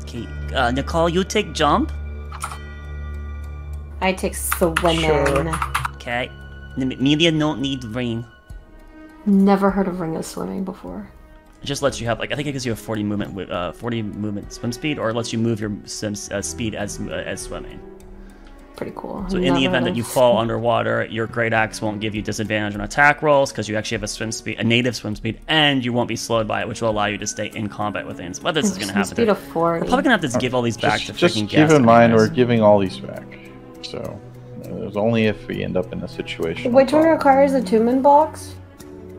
Okay, Nicole, you take jump. I take swimming. Sure. Okay, Amelia don't need ring. Never heard of ring of swimming before. It just lets you have, like, I think it gives you a 40 movement swim speed, or it lets you move your speed as swimming. Pretty cool. So in the event that you fall underwater, your great axe won't give you disadvantage on attack rolls because you actually have a native swim speed, and you won't be slowed by it, which will allow you to stay in combat with things. Whether this is going to happen, speed of 40. We're probably going to have to give all these back to freaking Just keep in mind, we're giving all these back. So it's only if we end up in a situation. Which one requires a two-man box?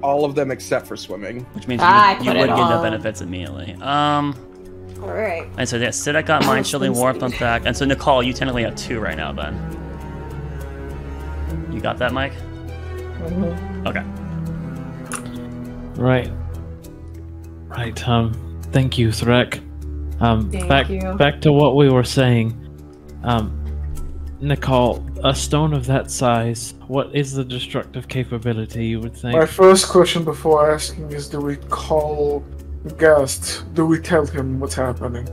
All of them except for swimming. Which means you would get the benefits immediately. Alright. And so yeah, Sidak got mind shielding, warmth on back. And so Nicole, you technically have 2 right now, Ben. You got that, Mike? Mm-hmm. Okay. Right. Thank you, Threk. Back to what we were saying. Nicole, a stone of that size, what is the destructive capability, you would think? My first question before asking is, do we call Gast? Do we tell him what's happening?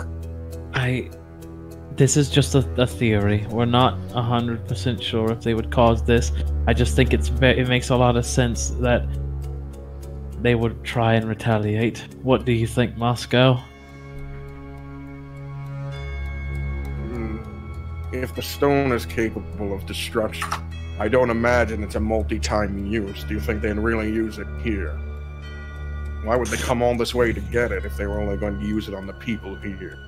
This is just a theory. We're not 100% sure if they would cause this. I just think it makes a lot of sense that they would try and retaliate. What do you think, Moscow? If the stone is capable of destruction, I don't imagine it's a multi-time use. Do you think they'd really use it here? Why would they come all this way to get it if they were only going to use it on the people here?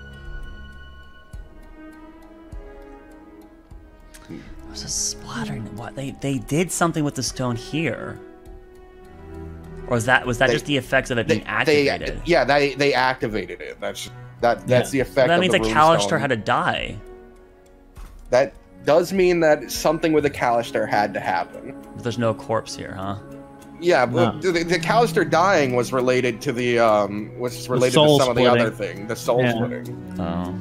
There's a splattering. What they did something with the stone here, or was that just the effects of it being activated? They activated it. That's the effect. That means of a the Callister had to die. That does mean that something with a Callister had to happen. But there's no corpse here, huh? Yeah, but the Callister dying was related to the to some of the other thing, the soul splitting. Oh.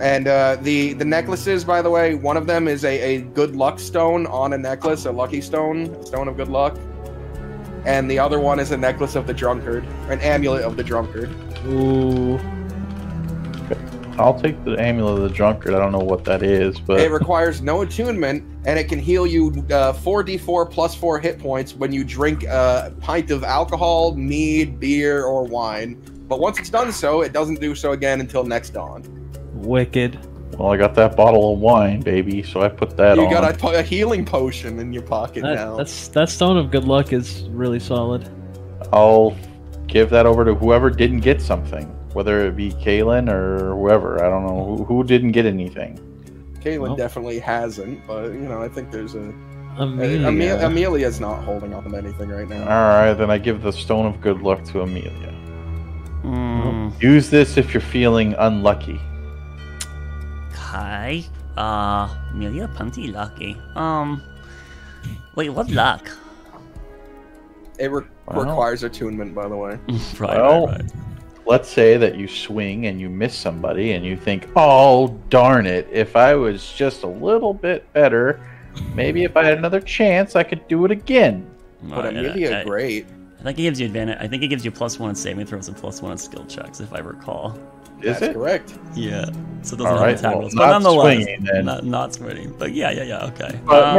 And the necklaces, by the way, one of them is a good luck stone on a necklace, a lucky stone, a stone of good luck. And the other one is a necklace of the drunkard, an amulet of the drunkard. Ooh. I'll take the amulet of the drunkard. I don't know what that is, but it requires no attunement, and it can heal you 4d4 plus 4 hit points when you drink a pint of alcohol, mead, beer, or wine. But once it's done so, it doesn't do so again until next dawn. Wicked. Well, I got that bottle of wine, baby, so I put that on. You got a healing potion in your pocket now. That stone of good luck is really solid. I'll give that over to whoever didn't get something. Whether it be Kaylin or whoever. I don't know who didn't get anything. Kaylin definitely hasn't, but, I think there's a... Amelia. Amelia's not holding on to anything right now. Alright, then I give the Stone of Good Luck to Amelia. Use this if you're feeling unlucky. Okay. Amelia Punty lucky. Wait, what luck? It requires attunement, by the way. Right. Let's say that you swing and you miss somebody and you think, oh, darn it, if I was just a little bit better, maybe if I had another chance, I could do it again. But Amelia, great. I think it gives you advantage. I think it gives you +1 in saving throws and +1 in skill checks, if I recall. That's correct. Yeah. So it doesn't have attack rolls. But nonetheless, swinging, not swinging. But yeah, okay. But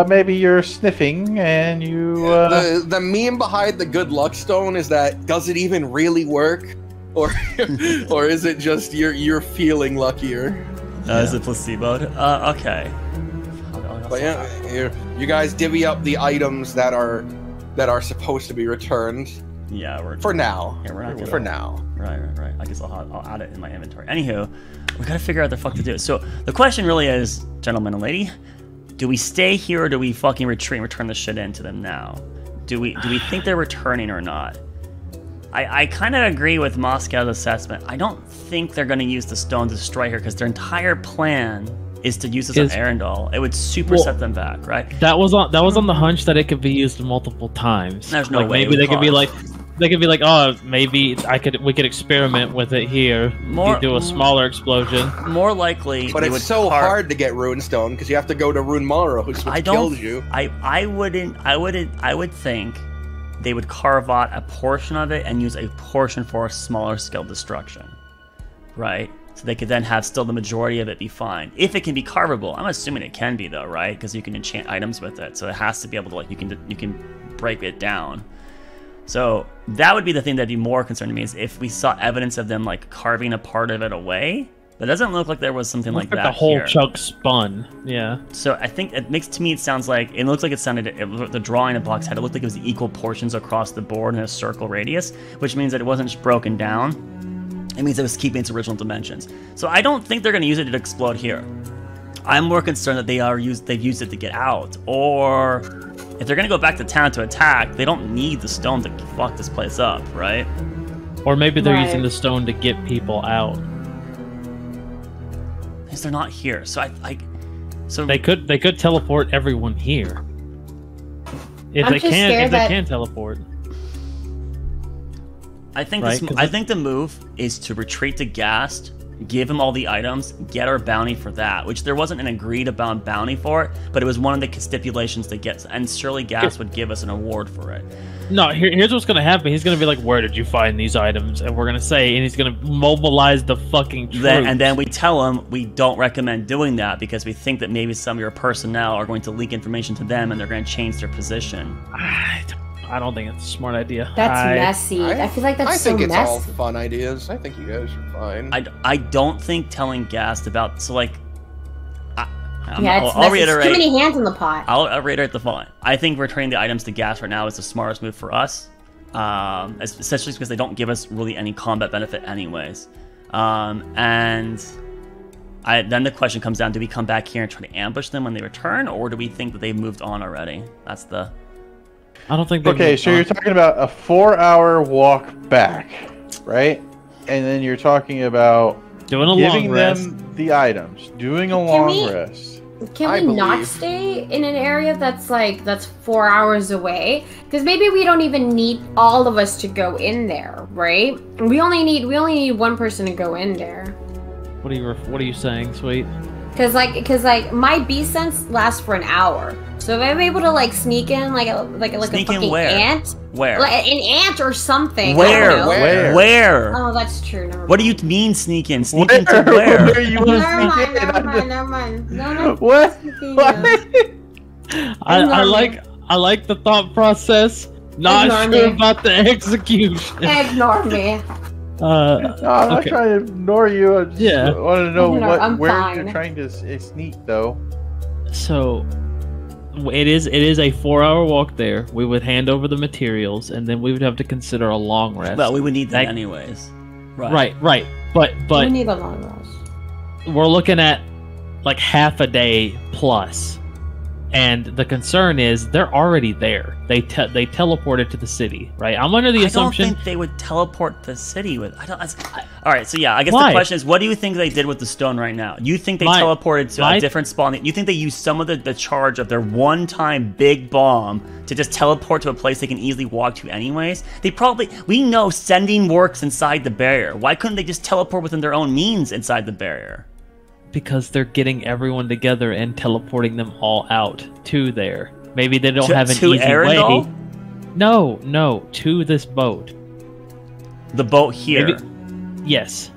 maybe you're sniffing and you... The meme behind the good luck stone is that, does it even really work? Or is it just you're feeling luckier? Is it placeboed? Okay. But yeah, you guys divvy up the items that are supposed to be returned. Yeah, for now. Yeah, we're not gonna, for now. Right. I guess I'll add it in my inventory. Anywho, we gotta figure out the fuck to do. So the question really is, gentleman and lady, do we stay here or do we fucking retreat and return the shit into them now? Do we think they're returning or not? I kind of agree with Moscow's assessment. I don't think they're going to use the stone to destroy her because their entire plan is to use this on Arendelle. It would set them back, right? That was on the hunch that it could be used multiple times. There's no way. Maybe they could be like, oh, maybe we could experiment with it here. Do a smaller explosion. More likely, but it's so hard to get runestone because you have to go to Rune Monroe, which kills you. I would think they would carve out a portion of it and use a portion for a smaller scale destruction, right? So they could then have still the majority of it be fine. If it can be carvable, I'm assuming it can be though, right? Because you can enchant items with it, so it has to be able to you can break it down. So that would be the thing that'd be more concerning to me is if we saw evidence of them carving a part of it away. That doesn't look like there was something like that. The whole chunk spun, yeah. So I think it sounds like it looks like the drawing of Block's head. It looked like it was equal portions across the board in a circle radius, which means that it wasn't just broken down. It means it was keeping its original dimensions. So I don't think they're going to use it to explode here. I'm more concerned that they've used it to get out, or if they're going to go back to town to attack, they don't need the stone to fuck this place up, right? Or maybe they're using the stone to get people out. Because they're not here, so so they could teleport everyone here if they can teleport. I think I think the move is to retreat to Gast, give him all the items, get our bounty for that, which there wasn't an agreed upon bounty for it, but it was one of the stipulations to get, and surely Gast would give us an award for it. No, here's what's gonna happen. He's gonna be like, "Where did you find these items?" And we're gonna say, and he's gonna mobilize the fucking troops. And then we tell him we don't recommend doing that because we think that maybe some of your personnel are going to leak information to them, and they're going to change their position. I don't think it's a smart idea. That's messy. I feel like that's so messy. I think it's all fun ideas. I think you guys are fine. I don't think telling Gast about I'll reiterate. Too many hands in the pot. I'll reiterate the following. I think returning the items to gas right now is the smartest move for us. Especially because they don't give us really any combat benefit anyways. Then the question comes down, do we come back here and try to ambush them when they return, or do we think that they've moved on already? That's the... I don't think. Okay, so you're talking about a 4-hour walk back, right? And then you're talking about doing a giving long rest. them the items, doing a long rest. Can we not stay in an area that's 4 hours away? Because maybe we don't even need all of us to go in there, right? We only need one person to go in there. What are you saying, Sweet? Because my beast sense lasts for an hour. So if I'm able to sneak in like a fucking ant, where like an ant or something. Where? Oh, that's true. Never what do you mean sneak in? Sneak into where? Where are you Never mind. No. What? I like the thought process. Not sure about the execution. Ignore me. I'm not trying to ignore you. I just want to know where you're trying to sneak, though. So, it is a 4-hour walk there. We would hand over the materials, and then we would have to consider a long rest. Well, we would need that anyways. Right. But we need a long rest. We're looking at half a day plus. And the concern is they're already there. They teleported to the city, right? I'm under the assumption... I don't think they would teleport the city with... all right, so yeah, I guess the question is, what do you think they did with the stone right now? You think they teleported to a different spawn? You think they used some of the charge of their one-time big bomb to just teleport to a place they can easily walk to anyways? We know sending works inside the barrier. Why couldn't they just teleport within their own means inside the barrier? Because they're getting everyone together and teleporting them all out to there. Maybe they don't have an easy way. No, to this boat. The boat here. Yes.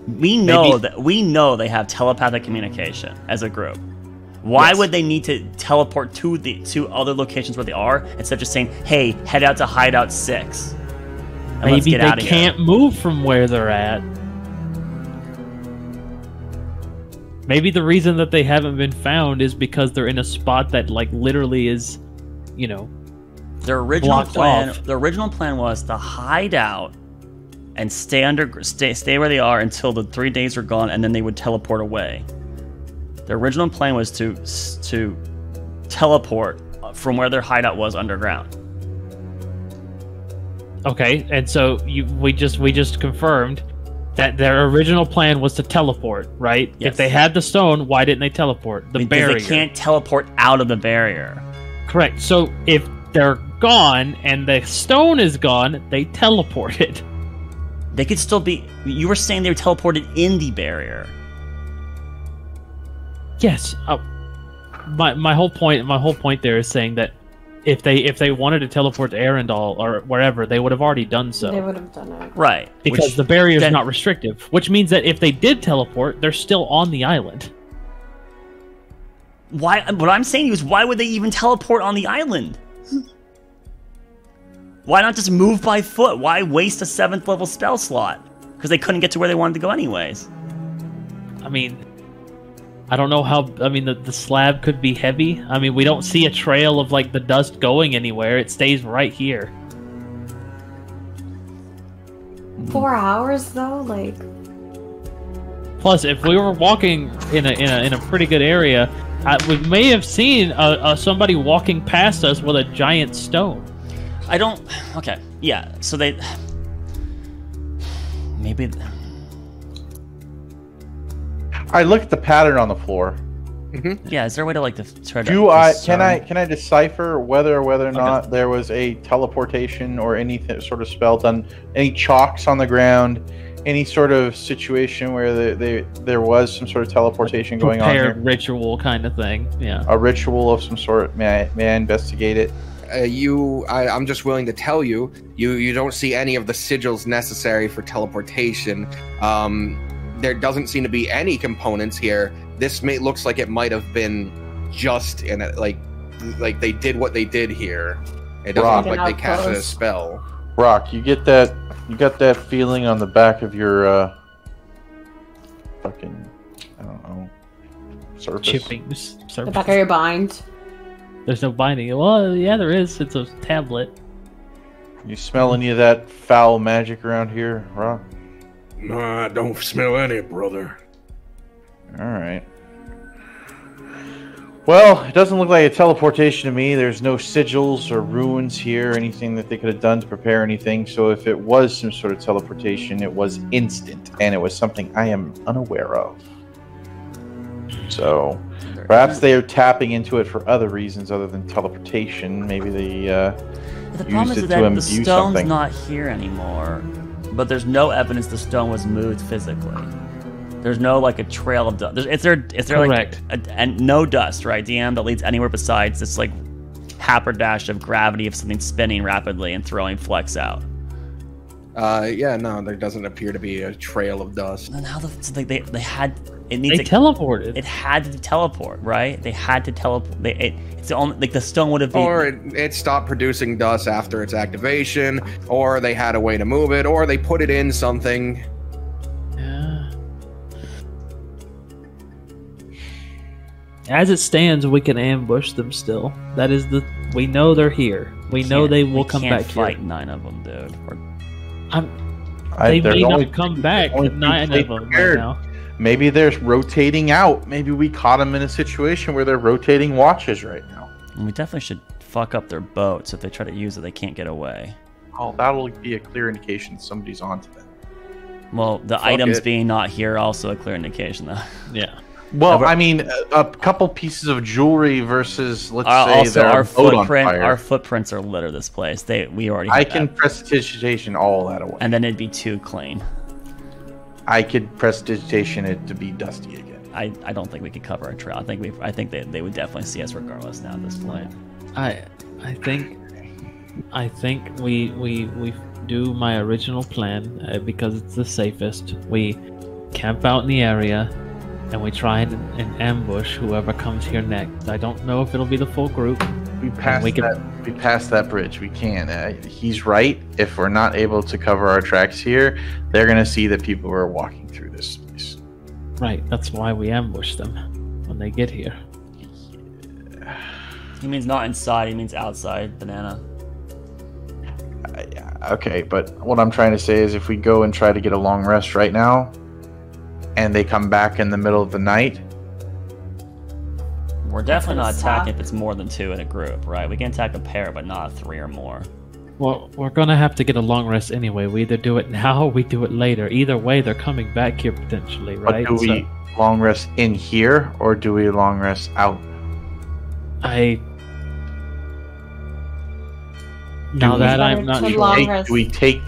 We know they have telepathic communication as a group. Why would they need to teleport to other locations where they are instead of just saying, "Hey, head out to Hideout 6." Maybe they can't move from where they're at. Maybe the reason that they haven't been found is because they're in a spot that literally is, their original plan. The original plan was to hide out and stay where they are until the 3 days are gone, and then they would teleport away. The original plan was to teleport from where their hideout was underground. Okay, and so we just confirmed that their original plan was to teleport, right? Yes. If they had the stone, why didn't they teleport? The barrier. They can't teleport out of the barrier. Correct. So if they're gone and the stone is gone, they teleported. They could still be... You were saying they were teleported in the barrier. Yes. My whole point there is saying that if they wanted to teleport to Arendelle or wherever, they would have already done so. They would have done it. Right. Because the barrier is not restrictive, which means that if they did teleport, they're still on the island. Why? What I'm saying is, why would they even teleport on the island? Why not just move by foot? Why waste a 7th level spell slot? Because they couldn't get to where they wanted to go anyways. I mean... I don't know how... I mean, the slab could be heavy. I mean, we don't see a trail of, the dust going anywhere. It stays right here. 4 hours, though? Plus, if we were walking in a pretty good area, we may have seen somebody walking past us with a giant stone. I don't... Okay, yeah, so they... Maybe... I look at the pattern on the floor. Mm-hmm. Yeah, is there a way to try to... Can I decipher whether or not there was a teleportation or any sort of spell done? Any chalks on the ground? Any sort of situation where there was some sort of teleportation going on here? Ritual kind of thing. Yeah. A ritual of some sort. May I investigate it? I'm just willing to tell you, you don't see any of the sigils necessary for teleportation. There doesn't seem to be any components here. This looks like it might have been just in it, like they did what they did here. It doesn't look like they casted a spell. Rock, you got that feeling on the back of your fucking, I don't know, Surface. chippings. The back of your bind. There's no binding. Well, yeah, there is. It's a tablet. You smell any of that foul magic around here, Rock? No, I don't smell any, brother. All right. Well, it doesn't look like a teleportation to me. There's no sigils or ruins here, or anything that they could have done to prepare anything. So if it was some sort of teleportation, it was instant, and it was something I am unaware of. So perhaps they are tapping into it for other reasons other than teleportation. Maybe they The problem used is it that to the imbue stone's something. not here anymore, but there's no evidence the stone was moved physically. There's no like a trail of dust. Is there Correct. like and no dust, right, DM, that leads anywhere besides this like haberdash of gravity of something spinning rapidly and throwing flecks out? Yeah, no, there doesn't appear to be a trail of dust. And how they had it needs They teleported. it had to teleport, right? They had to teleport. It's the only like the stone would have been. Or it stopped producing dust after its activation, or they had a way to move it, or they put it in something. Yeah. As it stands, we can ambush them still. That is we know they're here. We know they will come back fight here. 9 of them, dude. They there's may only- not come back. only 9 two of them right prepared. now. Maybe they're rotating out. Maybe we caught them in a situation where they're rotating watches right now. And we definitely should fuck up their boat, so if they try to use it, they can't get away. Oh, that'll be a clear indication somebody's onto them. Well, the Fuck items it. being not here also a clear indication, though. Yeah. Well, I mean, a couple pieces of jewelry versus, let's say, Also, their our boat on fire. our footprints are litter this place. We already. I have can that. prestidigitation all that away. and then it'd be too clean. I could prestidigitation it to be dusty again. I don't think we could cover a trail. I think they would definitely see us regardless now at this point. I think we do my original plan because it's the safest. We camp out in the area and we try and ambush whoever comes here next. I don't know if it'll be the full group. We passed that bridge. We can. He's right. If we're not able to cover our tracks here, they're gonna see that people are walking through this place. Right. That's why we ambush them when they get here. He means not inside. He means outside. Banana. Okay, but what I'm trying to say is if we go and try to get a long rest right now, and they come back in the middle of the night, We're definitely not Stop. attacking if it's more than 2 in a group, right? We can attack a pair, but not 3 or more. Well, we're gonna have to get a long rest anyway. We either do it now or we do it later. Either way, they're coming back here potentially, right? but do we long rest in here or do we long rest out? Now that I'm not Too sure. long. Do we take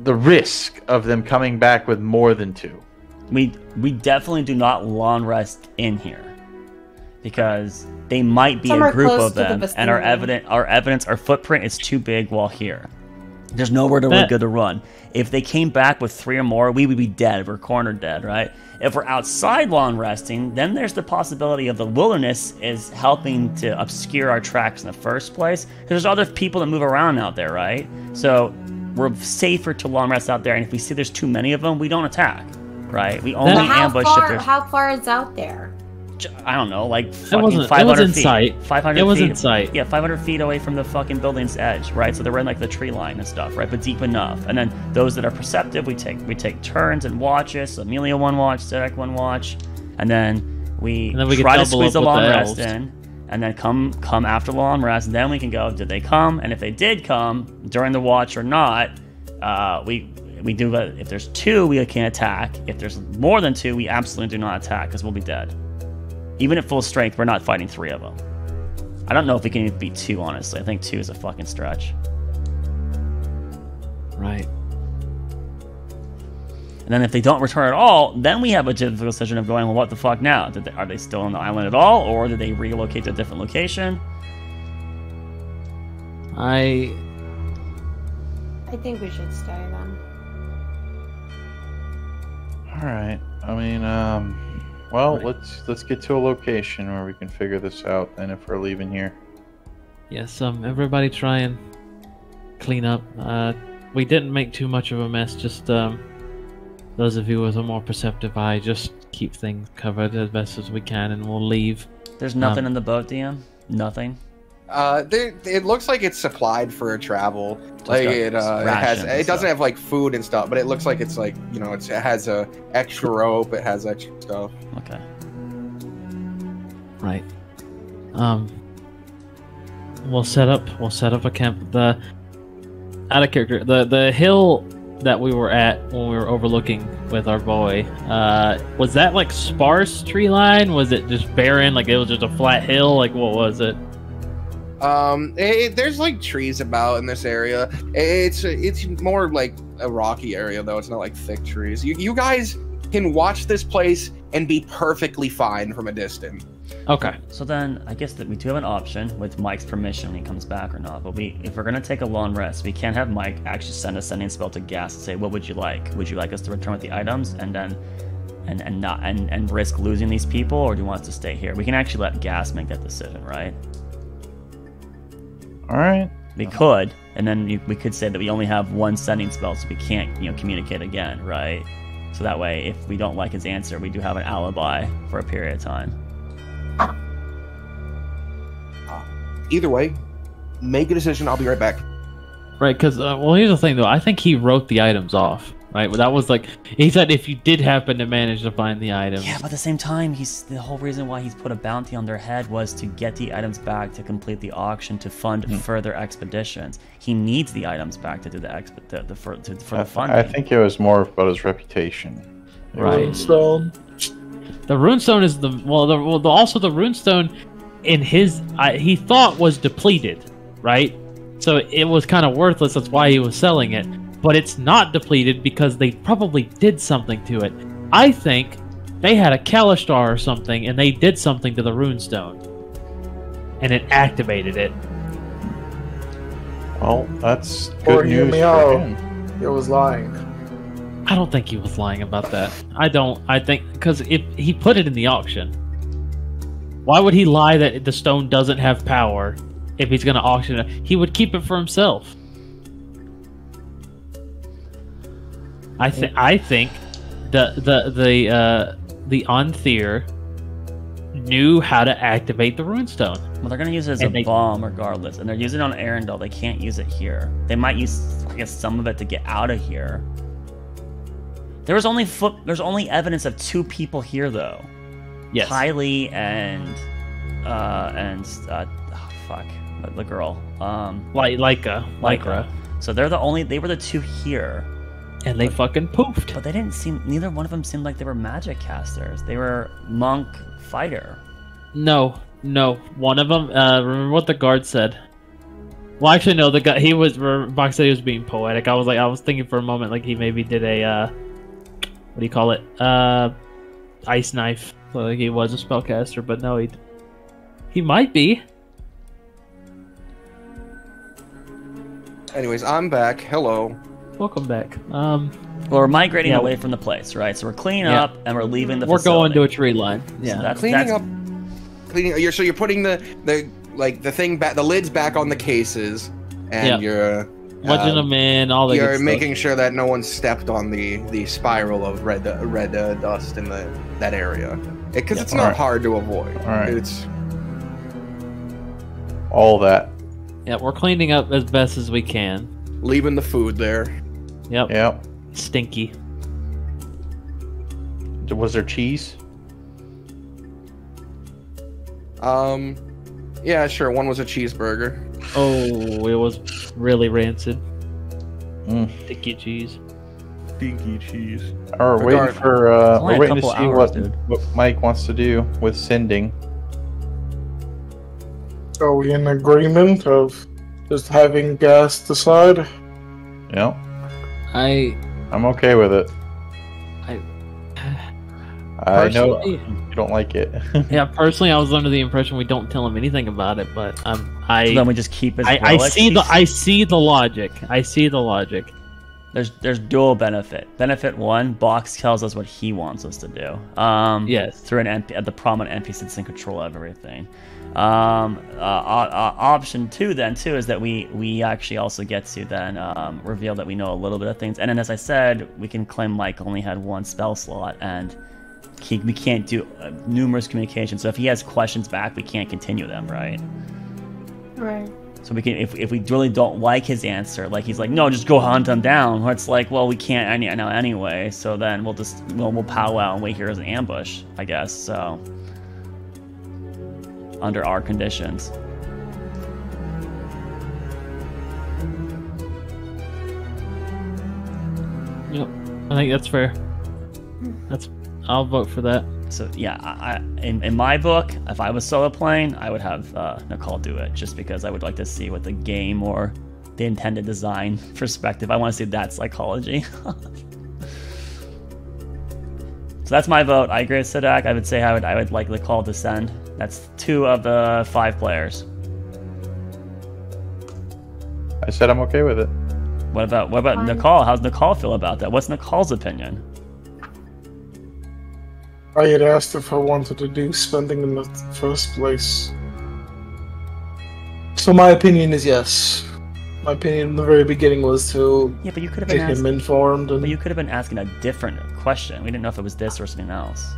the risk of them coming back with more than 2? We definitely do not long rest in here because they might be Somewhere a group close of to the them, and our vicinity. our footprint is too big while here. There's nowhere to That- good to run. If they came back with 3 or more, we would be dead. We're cornered dead, right? If we're outside long resting, then there's the possibility of the wilderness is helping to obscure our tracks in the first place. 'Cause there's other people that move around out there, right? So we're safer to long rest out there. And if we see there's too many of them, we don't attack, right? We only But ambush if there's. How far is out there? I don't know, like It fucking wasn't. 500 It was in feet. sight. 500 It was feet. in sight. Yeah, 500 feet away from the fucking building's edge, right? So they're in like the tree line and stuff, right? But deep enough. And then those that are perceptive, we take turns and watches. So Amelia 1 watch, Zedek 1 watch, and then we can try to double squeeze a up with long the rest elves. in, and then come after the long rest. And then we can go. Did they come? And if they did come during the watch or not, we do. If there's 2, we can attack. If there's more than 2, we absolutely do not attack because we'll be dead. Even at full strength, we're not fighting 3 of them. I don't know if we can even beat 2, honestly. I think 2 is a fucking stretch. Right. And then if they don't return at all, then we have a difficult decision of going, well, what the fuck now? Are they still on the island at all, or did they relocate to a different location? I think we should stay then. All right. I mean, well, let's get to a location where we can figure this out. And if we're leaving here, yes. Everybody try and clean up. We didn't make too much of a mess. Just those of you with a more perceptive eye, just keep things covered as best as we can, and we'll leave. There's nothing in the boat, DM? Nothing? It looks like it's supplied for travel. Like it doesn't have like food and stuff, but it looks like it's like, you know, it has a extra rope, it has extra stuff. Okay. Right. We'll set up a camp. Out of character, the hill that we were at when we were overlooking with our boy, was that like sparse tree line? Was it just barren? Like it was just a flat hill? Like what was it? There's like trees about in this area. It's more like a rocky area though. It's not like thick trees. You guys can watch this place and be perfectly fine from a distance. Okay. So then, I guess that we do have an option with Mike's permission when he comes back or not. But if we're gonna take a long rest, we can't have Mike actually send a sending spell to Gas and say, "What would you like? Would you like us to return with the items and then and risk losing these people, or do you want us to stay here?" We can actually let Gas make that decision, right? All right. We could, and then we could say that we only have one sending spell, so we can't, communicate again, right? So that way, if we don't like his answer, we do have an alibi for a period of time. Either way, make a decision. I'll be right back. Right, because well, here's the thing though. I think he wrote the items off. Right, that was like he said if you did happen to manage to find the items. Yeah, but at the same time, the whole reason why he's put a bounty on their head was to get the items back to complete the auction to fund further expeditions. He needs the items back to do for the funding. I think it was more about his reputation. Right. Runestone. The runestone is also the runestone in his he thought was depleted, right? So it was kind of worthless. That's why he was selling it. But it's not depleted because they probably did something to it. I think they had a Kalistar or something, and they did something to the runestone, and it activated it. Well, that's good news for him. He was lying. I don't think he was lying about that. I think because if he put it in the auction, why would he lie that the stone doesn't have power if he's going to auction it? He would keep it for himself. I think the Anthir knew how to activate the runestone. Well, they're gonna use it as a bomb regardless, and they're using it on Arendelle. They can't use it here. They might use, I guess, some of it to get out of here. There's only evidence of 2 people here though. Yes. Kylie and the girl. Lycra. So they were the 2 here. And they fucking poofed. But neither one of them seemed like they were magic casters. They were monk fighter. No. One of them, remember what the guard said? Well, actually, no, the guy, Box said he was being poetic. I was thinking for a moment, like he maybe did a, what do you call it? Ice knife. So, like he was a spellcaster, but no, he might be. Anyways, I'm back. Hello. Welcome back. Well, we're migrating away from the place, right? So we're cleaning up and we're leaving the facility. We're going to a tree line. Yeah. So that's cleaning up. So you're putting the thing back, the lids back on the cases, and you're wedging them in. All the you're making sure that no one stepped on the spiral of red dust in that area, because it's not hard to avoid. All right. It's all that. Yeah, we're cleaning up as best as we can. Leaving the food there. Yep. Stinky. Was there cheese? Yeah, sure. One was a cheeseburger. Oh, it was really rancid. Stinky cheese. Stinky cheese. Alright, we're waiting to see what Mike wants to do with sending. Are we in agreement of just having Gas decide? Yeah. I'm okay with it. I know personally, you don't like it. Yeah, personally, I was under the impression we don't tell him anything about it, but so then we just keep his I see the logic. There's dual benefit. Benefit 1, Box tells us what he wants us to do. Yes. Through the prominent NPC that's in control of everything. Option 2 then too is that we actually also get to then reveal that we know a little bit of things. And then as I said, we can claim Mike only had 1 spell slot, and we can't do numerous communications. So if he has questions back, we can't continue them, right? Right. So we can, if we really don't like his answer, like he's like, no, just go hunt him down. Or it's like, well, we can't anyway. So then we'll powwow and wait here as an ambush, I guess. So under our conditions. Yep, I think that's fair. I'll vote for that. So yeah, in my book, if I was solo playing, I would have Nicole do it, just because I would like to see what the game or the intended design perspective. I want to see that psychology. So that's my vote. I agree with Sidak. I would say I would like Nicole to send. That's 2 of the 5 players. I said I'm okay with it. What about Nicole? How's Nicole feel about that? What's Nicole's opinion? I had asked if I wanted to do spending in the first place. So my opinion is yes. My opinion in the very beginning was to but you could have get been him informed. But you could have been asking a different question. We didn't know if it was this or something else.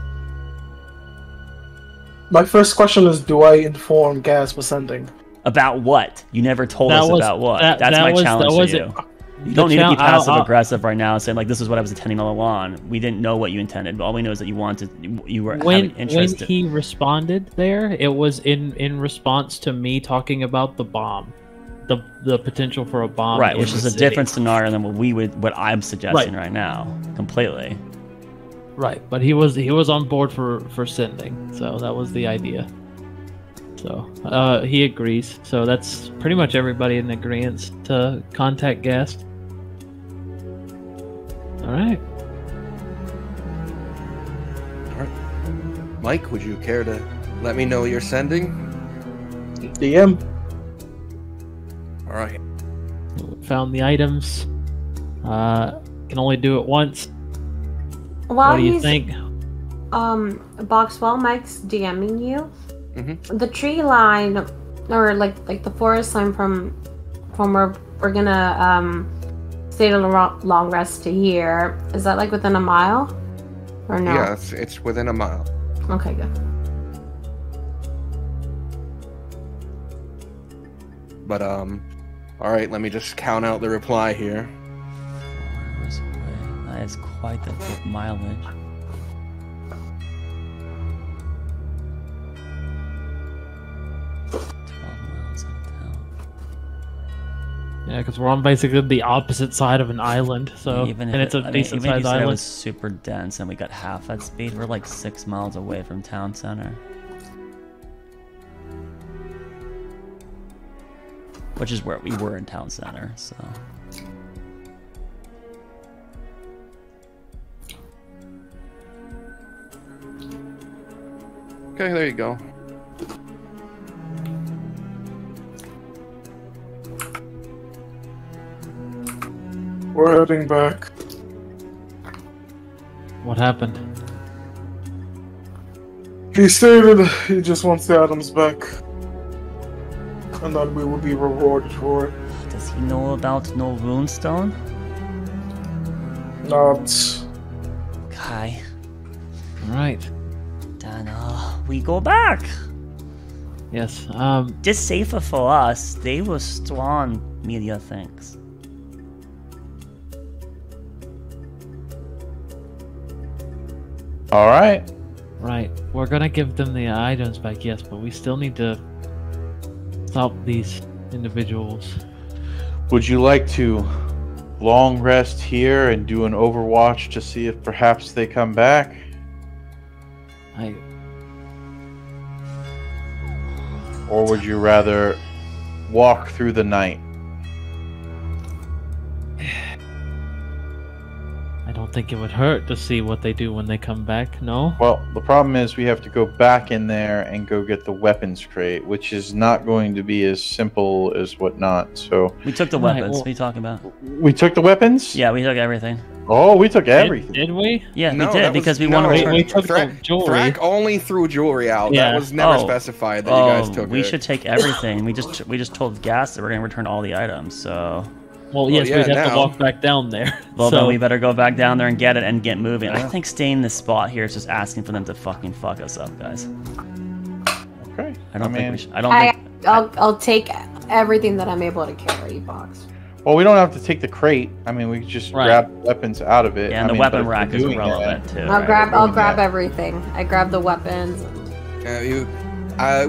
My first question is, do I inform Gaz for sending? About what? You never told us about what. That's my challenge to you. You don't need to be passive aggressive right now, saying like this is what I was intending all along. We didn't know what you intended, but all we know is that you were having interest. When he responded there, it was in response to me talking about the bomb, the potential for a bomb. Right, which is a different scenario than what I'm suggesting right now, completely. Right, but he was on board for sending, so that was the idea. So he agrees. So that's pretty much everybody in agreement to contact guest. All right. Mike, would you care to let me know you're sending? DM. All right. Found the items. Can only do it once. While what do you think? Box, while Mike's DMing you, Mm-hmm. the tree line, or like the forest line from where we're gonna stay a long rest to here, is that like within a mile, or no? Yeah, it's within a mile. Okay, good. But all right, let me just count out the reply here. That is quite the mileage. 12 miles out of town. Yeah, because we're on basically the opposite side of an island, so it's a decent sized island. It was super dense, and we got half that speed. We're like 6 miles away from town center, which is where we were in town center. So. Okay, there you go. We're heading back. What happened? He stated he just wants the items back, and that we will be rewarded for it. Does he know about no runestone? Not. Okay. Right. Then we go back. Yes. Just safer for us. They were strong media things. All right. Right. We're gonna give them the items back, yes, but we still need to stop these individuals. Would you like to long rest here and do an overwatch to see if perhaps they come back? Or would you rather walk through the night? I don't don't think it would hurt to see what they do when they come back, no? Well, the problem is we have to go back in there and go get the weapons crate, which is not going to be as simple as whatnot. So we took the weapons. What are you talking about? We took the weapons? Yeah, we took everything. Oh, we took everything. Did we? Yeah, we did because we wanted to return. We took the jewelry. Thrack only threw jewelry out. Yeah. That was never specified that you guys took we should take everything. we just told Gas that we're going to return all the items, so... Well, yes, we'd have to walk back down there. Well, then we better go back down there and get it and get moving. I think staying in this spot here is just asking for them to fucking fuck us up, guys. Okay. I don't think we should. I'll take everything that I'm able to carry, Box. Well, we don't have to take the crate. I mean, we just grab weapons out of it. Yeah, and the weapon rack is irrelevant too. I'll grab everything. I grab the weapons.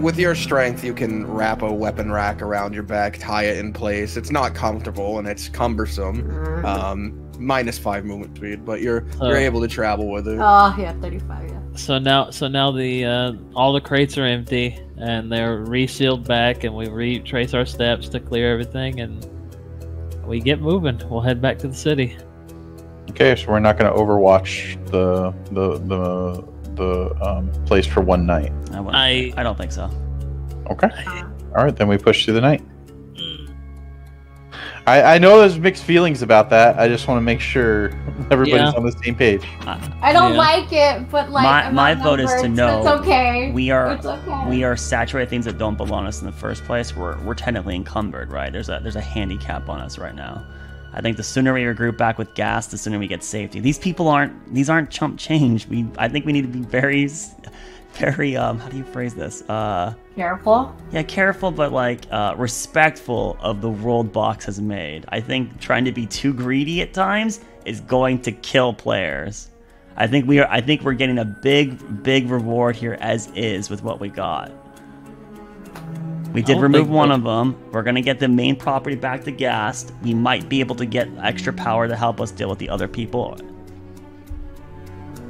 With your strength, you can wrap a weapon rack around your back, tie it in place. It's not comfortable and it's cumbersome. -5 movement speed, but you're able to travel with it. Oh yeah, 35. Yeah. So now the all the crates are empty and they're resealed back, and we retrace our steps to clear everything, and we get moving. We'll head back to the city. Okay, so we're not going to overwatch the place for one night. I don't think so. Okay. All right, then we push through the night. I know there's mixed feelings about that. I just want to make sure everybody's on the same page. I don't like it, but like my vote is to know. It's okay. We are saturating things that don't belong to us in the first place. We're technically encumbered, right? There's a handicap on us right now. I think the sooner we regroup back with Gas, the sooner we get safety. These aren't chump change. I think we need to be very how do you phrase this? Careful? Yeah, careful, but like respectful of the world Box has made. I think trying to be too greedy at times is going to kill players. I think we're getting a big reward here as is with what we got. We did remove one of them. We're going to get the main property back to Gas. We might be able to get extra power to help us deal with the other people.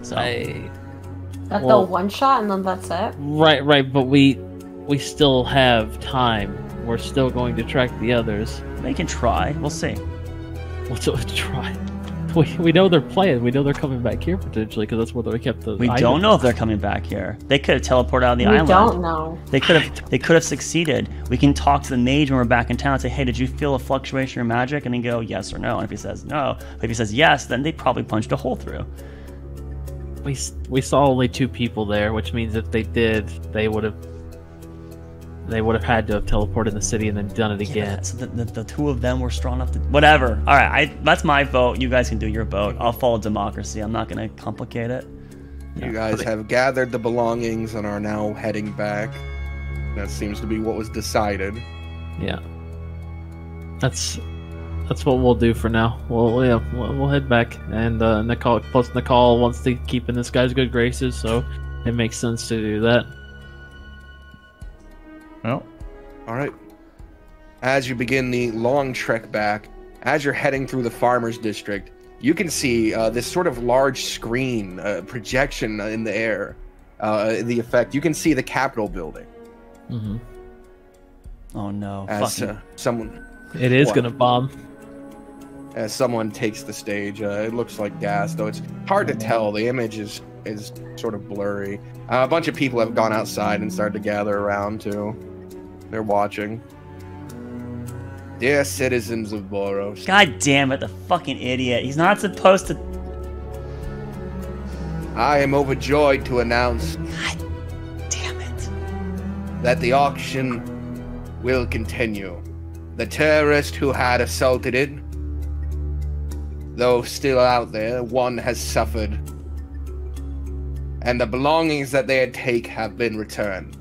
So That's the one shot and then that's it? Right, but we still have time. We're still going to track the others. They can try. We'll see. We'll try. We know they're playing. We know they're coming back here potentially because that's where they kept the. We don't know if they're coming back here. They could have teleported out of the island. We don't know. They could have succeeded. We can talk to the mage when we're back in town and say, "Hey, did you feel a fluctuation in magic?" And then go yes or no. And if he says no, if he says yes, then they probably punched a hole through. We saw only 2 people there, which means if they did, they would have had to have teleported in the city and then done it again. Yeah, so the 2 of them were strong enough to... Whatever. All right, that's my vote. You guys can do your vote. I'll follow democracy. I'm not going to complicate it. You guys have gathered the belongings and are now heading back. That seems to be what was decided. Yeah. That's what we'll do for now. We'll head back, and Nicole wants to keep in this guy's good graces, so it makes sense to do that. Well, all right. As you begin the long trek back, as you're heading through the farmers' district, you can see this sort of large screen projection in the air. The effect. You can see the Capitol building. Mm-hmm. Oh no! As someone. It is gonna bomb. As someone takes the stage, it looks like gas, though it's hard to tell. The image is sort of blurry. A bunch of people have gone outside and started to gather around too. They're watching. Dear citizens of Boros. God damn it, the fucking idiot. He's not supposed to... I am overjoyed to announce... God damn it. ...that the auction will continue. The terrorist who had assaulted it, though still out there, one has suffered. And the belongings that they had taken have been returned.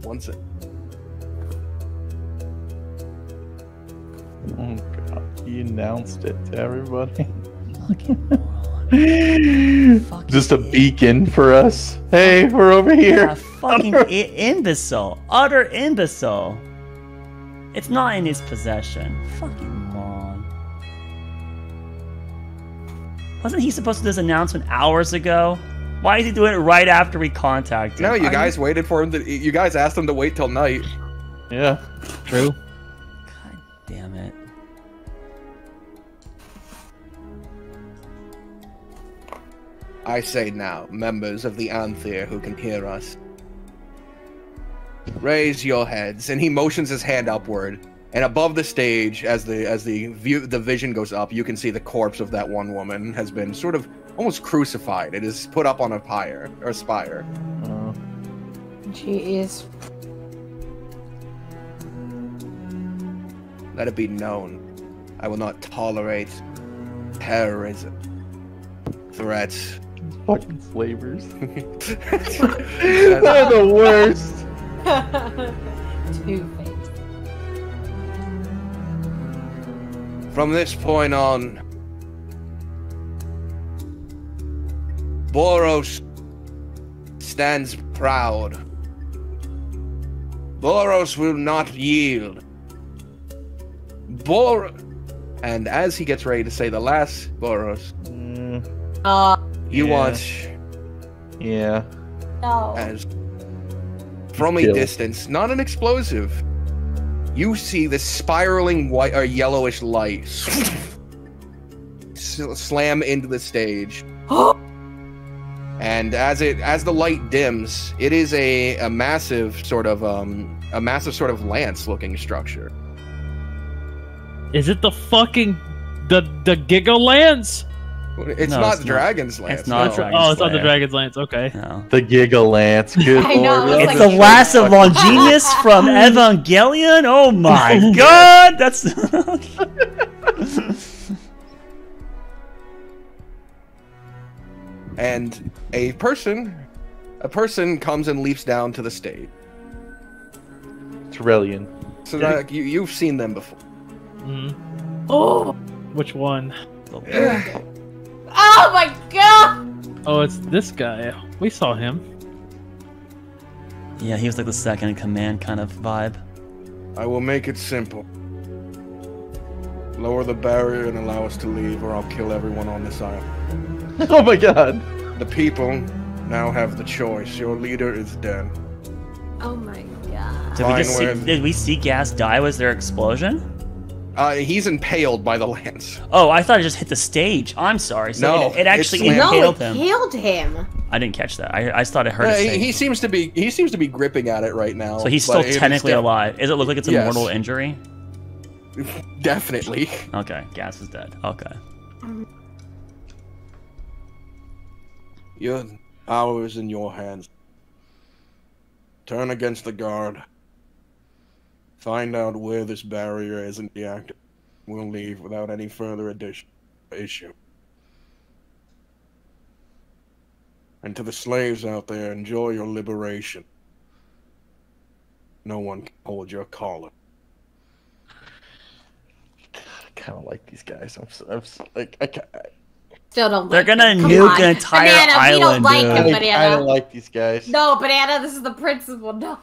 Once it. Oh god, he announced it to everybody. Just a beacon for us. Hey, we're over here. A fucking imbecile. Utter imbecile. It's not in his possession. Fucking moron. Wasn't he supposed to do this announcement hours ago? Why is he doing it right after we contacted him? No, you guys waited for him to... You guys asked him to wait till night. Yeah. True. God damn it. I say now, members of the Anthir who can hear us, raise your heads. And he motions his hand upward. And above the stage, as the vision goes up, you can see the corpse of that one woman has been sort of almost crucified. It is put up on a spire. She is. Let it be known, I will not tolerate terrorism, threats. Fucking slavers. They're the worst. Two-Face. From this point on, Boros stands proud. Boros will not yield. And as he gets ready to say the last Boros, you watch. Yeah. No. As from a distance, not an explosive, you see this spiraling white or yellowish light slam into the stage. And as the light dims, it is a massive sort of lance-looking structure. Is it the fucking the Giga Lance? It's not the Dragon's Lance. It's not. Oh, it's not the Dragon's Lance. Okay. No. The Giga Lance. Good I know, lord. It's the last of Longinus from Evangelion. Oh my god, that's. And a person comes and leaps down to the stage. Trillion. So that, you've seen them before. Oh. Which one? Oh my god! Oh, it's this guy. We saw him. Yeah, he was like the second in command kind of vibe. I will make it simple. Lower the barrier and allow us to leave, or I'll kill everyone on this island. Oh my god. The people now have the choice. Your leader is dead. Oh my god. Did we see Gas die? Was there an explosion? He's impaled by the lance. Oh, I thought it just hit the stage. I'm sorry. So no, it actually impaled impaled No, it him. killed him. I didn't catch that. I thought I heard it. He seems to be gripping at it right now. So he's still technically alive. Does it look like it's a mortal injury? Definitely. Okay, Gas is dead. Okay. Your hour is in your hands. Turn against the guard. Find out where this barrier is and deactivate. We'll leave without any further issue. And to the slaves out there, enjoy your liberation. No one can hold your collar. I kind of like these guys. Still don't They're like gonna him. Come nuke on. an entire Banana, island, we don't like dude. him, I Banana. don't like these guys. No, Banana, this is the principle. No.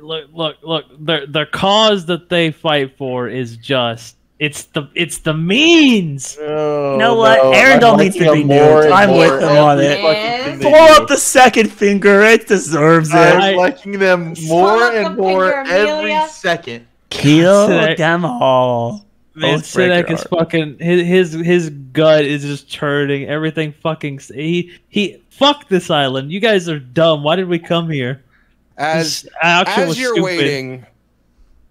Look. Their cause that they fight for is just it's the means. No, You know what? no, Arendelle I'm needs to liking be them more nuked. and I'm more with them on every it. fucking thing they Pull do. up the second finger. It deserves it. I'm liking them more Pull up and the more finger, every Amelia. second. Kill Sick. them all. Man, Both break Sinek your is heart. fucking his gut is just churning. Everything fucking he fuck this island. You guys are dumb. Why did we come here? As This action was you're stupid. waiting,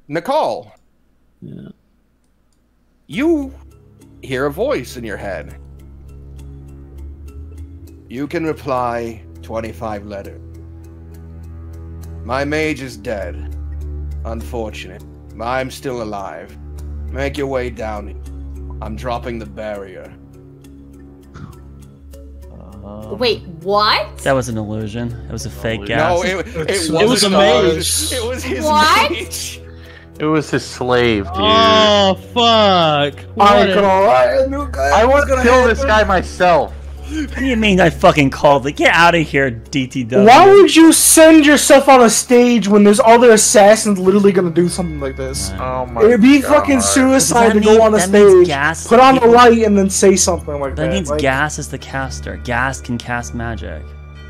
Nicole, Yeah. you hear a voice in your head. You can reply 25 letters. My mage is dead. Unfortunate. I'm still alive. Make your way down. I'm dropping the barrier. Wait, what? That was an illusion. It was a fake No, gas. it was a mage. It was his What? mage. It was his slave, dude. Oh fuck! I ain't gonna lie. I want to kill this guy myself. What do you mean I fucking called it? Get out of here, DTW. Why would you send yourself on a stage when there's other assassins literally gonna do something like this? Oh my It'd be God. fucking suicide to Does that go mean- on a that means stage, gas put on the people- light, and then say something like that. That means Like, Gas is the caster. Gas can cast magic.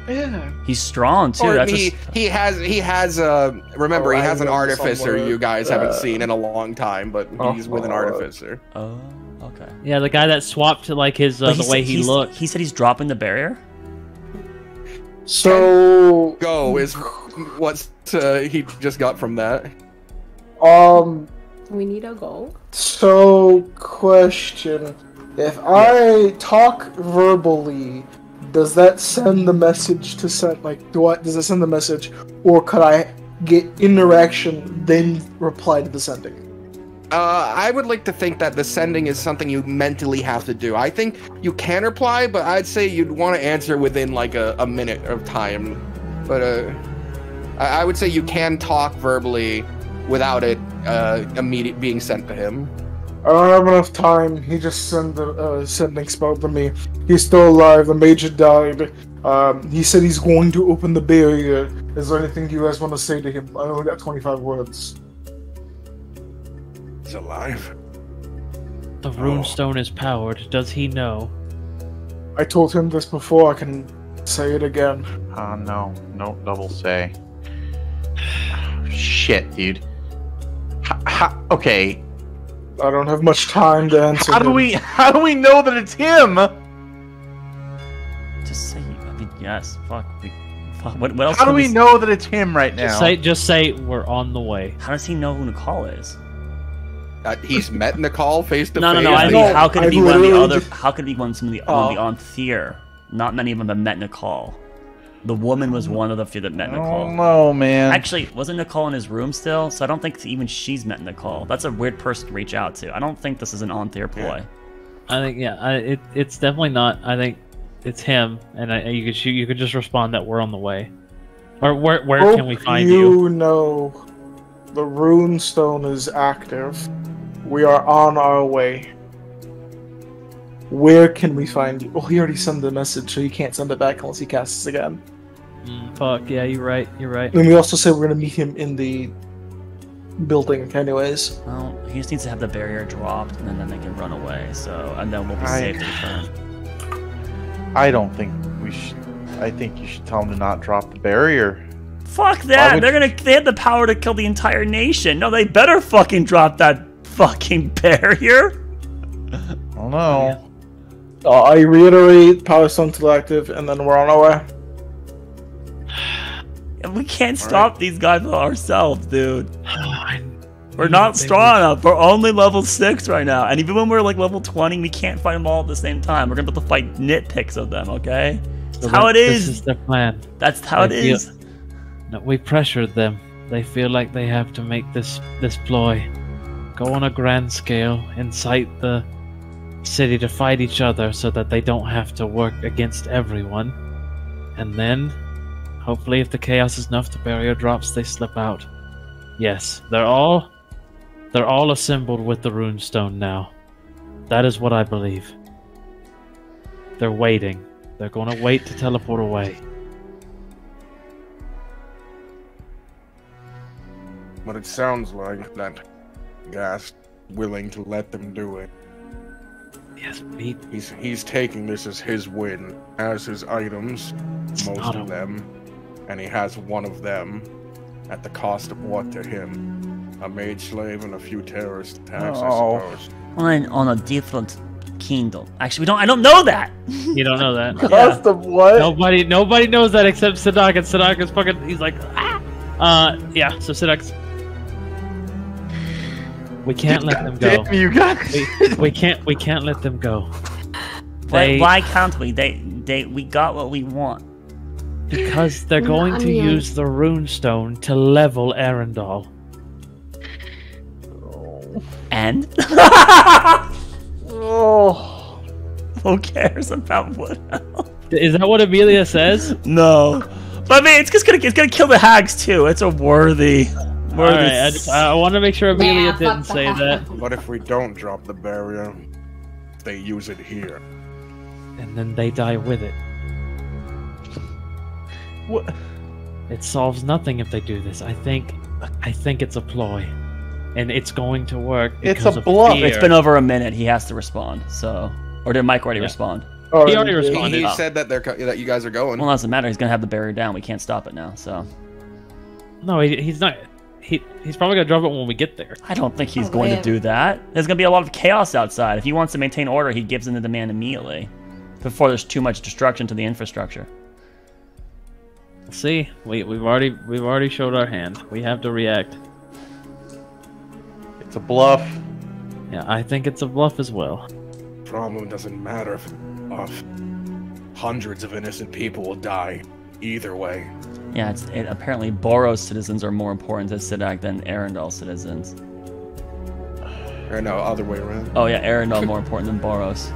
Yeah. He's strong too. Or That's he has remember, Oh, he I has an know artificer somewhere. you guys haven't seen in a long time, but he's with an Oh. artificer. Oh, okay. Yeah, the guy that swapped to like his the way he looked. He said he's dropping the barrier. So Go is what he just got from that. We need a goal. So, question. If I talk verbally, does that send the message to send, like, does it send the message, or could I get interaction, then reply to the sending? I would like to think that the sending is something you mentally have to do. I think you can reply, but I'd say you'd want to answer within, like, a minute of time. But, I would say you can talk verbally without it immediate being sent to him. I don't have enough time. He just sent the sending spell to me. He's still alive. The major died. He said he's going to open the barrier. Is there anything you guys want to say to him? I only got 25 words. He's alive. The runestone is powered. Does he know? I told him this before. I can say it again. No. No double say. Shit, dude. Okay. I don't have much time to answer. How do we know that it's him? Just say. I mean, yes. Fuck. What else? How do we know that it's him right now? Just say we're on the way. How does he know who Nicole is? He's met Nicole face to face. No. I mean, how could it be one of the other? How could it be one of the Anthir? Not many of them have met Nicole. The woman was one of the few that met Nicole. Oh no, man. Actually, wasn't Nicole in his room still? So I don't think even she's met Nicole. That's a weird person to reach out to. I don't think this is an Anthir ploy. I think it's definitely not. I think it's him, and you could just respond that we're on the way. Or where can we find you? You know, the runestone is active. We are on our way. Where can we find you? Well, he already sent the message, so you can't send it back unless he casts again. Fuck, yeah, you're right. And we also said we're gonna meet him in the building anyways. Well, he just needs to have the barrier dropped, and then they can run away, and then we'll be safe to return. I don't think we should... I think you should tell him to not drop the barrier. Fuck that! They had the power to kill the entire nation! No, they better fucking drop that fucking barrier! I don't know. I reiterate, Power Stone still active, and then we're on our way. We can't stop these guys ourselves, dude. We're not strong enough. We're only level 6 right now. And even when we're like level 20, we can't fight them all at the same time. We're gonna have to fight nitpicks of them, okay? That's how it is. This is the plan. That's how it is. No, we pressured them. They feel like they have to make this ploy. Go on a grand scale, incite the city to fight each other so that they don't have to work against everyone. And then, hopefully if the chaos is enough, the barrier drops, they slip out. Yes, they're all assembled with the runestone now. That is what I believe. They're waiting. They're gonna wait to teleport away. But it sounds like that guy's willing to let them do it. Yes, he's taking this as his win, as his items, most of them, and he has one of them at the cost of what to him? A maid slave and a few terrorist attacks, I suppose. On a different kingdom. Actually, I don't know that. You don't know that. Cost of what? Nobody knows that except Sadak, and Sadak is fucking. He's like, yeah. So Sadak's. We can't let them go. Damn, you guys. We can't let them go. Why can't we? We got what we want. Because they're going to use the runestone to level Arendelle. And? Oh. Who cares about what else? Is that what Amelia says? No. But I mean, it's gonna kill the hags too. It's a worthy. Alright, I want to make sure Amelia didn't say that. But if we don't drop the barrier, they use it here. And then they die with it. What? It solves nothing if they do this. I think it's a ploy. And it's going to work. It's a bluff. It's been over a minute. He has to respond. So, or did Mike already respond? Oh, he already responded. He said that that you guys are going. Well, it doesn't matter. He's gonna have the barrier down. We can't stop it now. So. No, he's not. he's probably gonna drop it when we get there. I don't think he's going to do that. There's going to be a lot of chaos outside. If he wants to maintain order, he gives in the demand immediately, before there's too much destruction to the infrastructure. See, we've already showed our hand. We have to react. It's a bluff. Yeah, I think it's a bluff as well. Problem doesn't matter if it's off. Hundreds of innocent people will die either way. Yeah, apparently Boros citizens are more important to Sidak than Arendelle citizens. Or no, other way around. Oh yeah, Arendelle more important than Boros.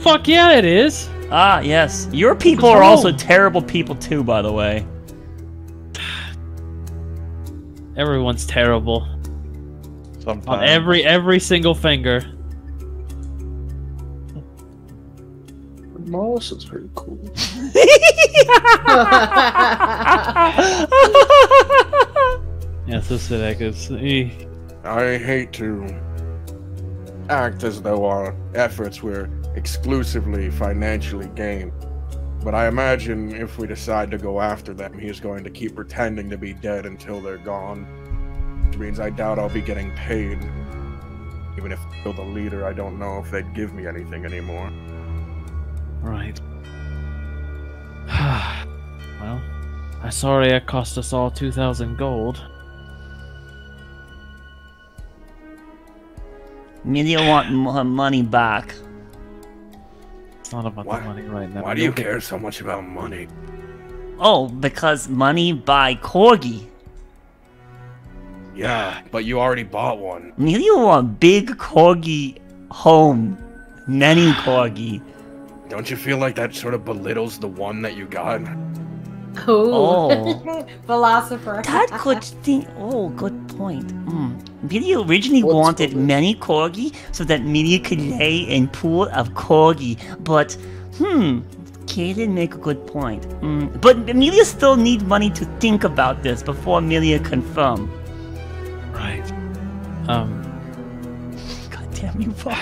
Fuck yeah, it is! Ah, yes. Your people are also terrible people too, by the way. Everyone's terrible. Sometimes. On every single finger. Moss is pretty cool. Yeah, so Sidak is. I hate to act as though our efforts were exclusively financially gained, but I imagine if we decide to go after them, he's going to keep pretending to be dead until they're gone. Which means I doubt I'll be getting paid. Even if I kill the leader, I don't know if they'd give me anything anymore. Right. Well, I'm sorry it cost us all 2,000 gold. Media want her money back. It's not about the money right now. Why do you care so much about money? Oh, because money buy corgi. Yeah, but you already bought one. Media want big corgi home. Many corgi. Don't you feel like that sort of belittles the one that you got? Oh. Philosopher. That could think. Oh, good point. Media originally wanted many corgi so that Media could lay in pool of corgi, but Kaden make a good point. But Media still need money to think about this before Media confirm. Right. God damn you, Fox.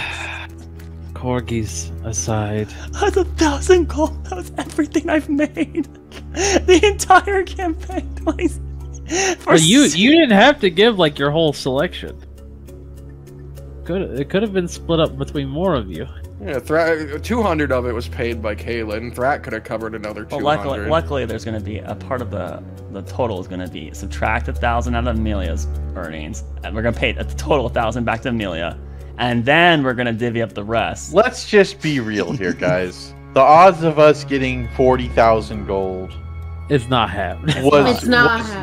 Corgis aside. That's 1,000 gold. That was everything I've made. The entire campaign twice. But you didn't have to give like your whole selection. It could have been split up between more of you. Yeah, 200 of it was paid by Kaylin. Thrak could have covered another 200. Well, luckily, there's going to be a part of the total is going to be subtract 1,000 out of Amelia's earnings, and we're going to pay a total 1,000 back to Amelia, and then we're going to divvy up the rest. Let's just be real here, guys. The odds of us getting 40,000 gold it's not happening. Was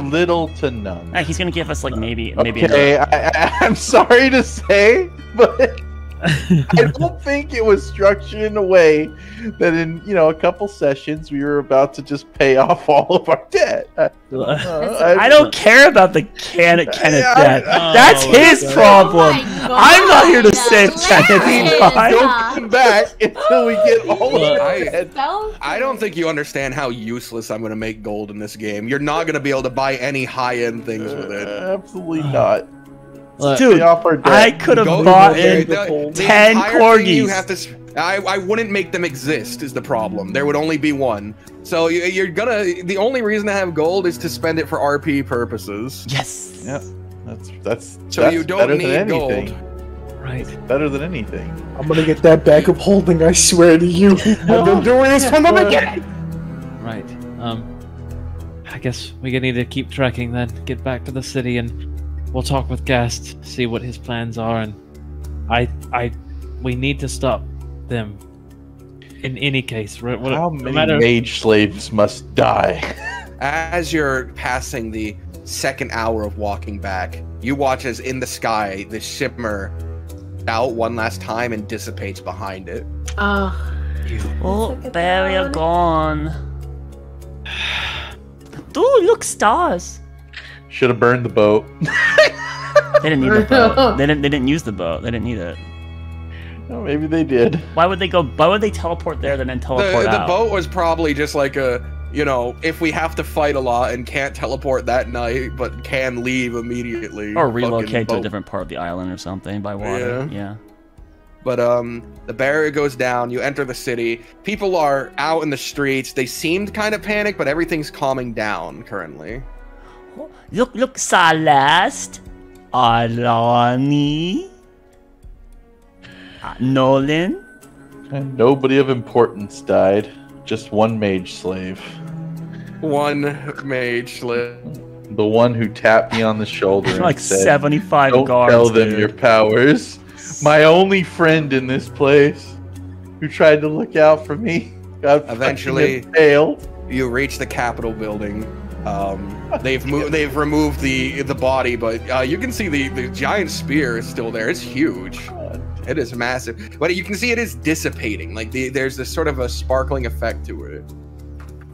little to none. He's going to give us like maybe. Okay, I'm sorry to say, but I don't think it was structured in a way that in a couple sessions we were about to just pay off all of our debt. I don't care about the Kenneth debt. That's his problem. I'm not here to save Kenneth. Don't come back until we get all of our debt. I don't think you understand how useless I'm going to make gold in this game. You're not going to be able to buy any high-end things with it. Absolutely not. Dude, I could have bought 10 corgis. I wouldn't make them exist is the problem. There would only be one. So the only reason to have gold is to spend it for RP purposes. Yes. Yeah. That's you don't need gold. Right. Better than anything. I'm gonna get that backup holding, I swear to you. I've been doing this from the beginning. Right. I guess we need to keep trekking then. Get back to the city and we'll talk with Gast, see what his plans are, and we need to stop them. In any case, how many mage slaves must die? As you're passing the second hour of walking back, you watch as in the sky the shimmer out one last time and dissipates behind it. Oh, barrier gone. Dude, look, stars. Should have burned the boat. They didn't need the boat. They didn't use the boat. They didn't need it. No, maybe they did. Why would they teleport there and then teleport out? The boat was probably just like if we have to fight a lot and can't teleport that night, but can leave immediately. Or relocate to a different part of the island or something by water. Yeah. But the barrier goes down, you enter the city. People are out in the streets. They seemed kind of panicked, but everything's calming down currently. Look, Celeste, Alani, Nolan. And nobody of importance died. Just one mage slave. One mage slave. The one who tapped me on the shoulder and Like said, 75 "Don't guards. tell them dude. your powers." My only friend in this place, who tried to look out for me, got Eventually failed. You reach the Capitol building. They've removed the body, but you can see the giant spear is still there. It's huge. It is massive, but you can see it is dissipating. Like there's this sort of a sparkling effect to it.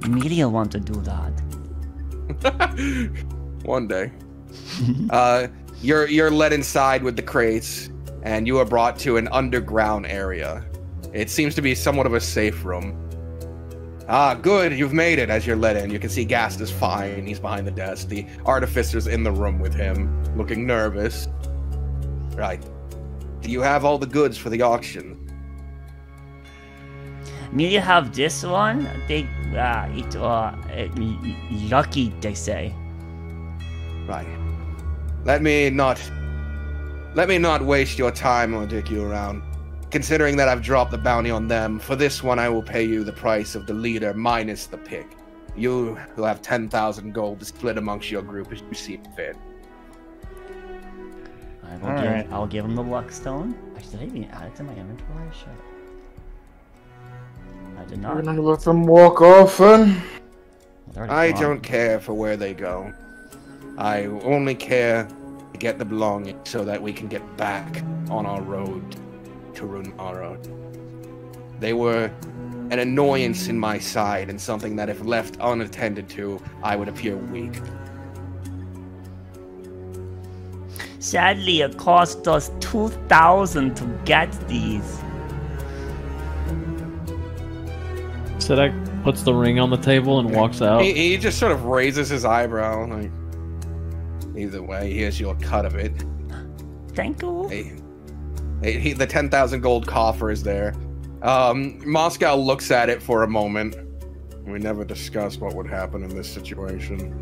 Media want to do that. One day. You're led inside with the crates, and you are brought to an underground area. It seems to be somewhat of a safe room. Ah, good, you've made it. As you're led in, you can see Gast is fine. He's behind the desk. The artificer's in the room with him, looking nervous. Right. Do you have all the goods for the auction? Media have this one. They lucky, they say. Right. Let me not waste your time or dick you around. Considering that I've dropped the bounty on them, for this one I will pay you the price of the leader minus the pick. You will have 10,000 gold to split amongst your group as you see fit. I'll give him the luck stone. Did I even add it to my inventory? Shit. I did not. We're gonna let them walk off then? I don't care for where they go. I only care to get the belongings so that we can get back on our road to Runara. They were an annoyance in my side and something that if left unattended to, I would appear weak. Sadly, it cost us 2,000 to get these. Sedek puts the ring on the table and walks out. He just sort of raises his eyebrow. Like, either way, here's your cut of it. Thank you. The 10,000 gold coffer is there. Moscow looks at it for a moment. We never discussed what would happen in this situation.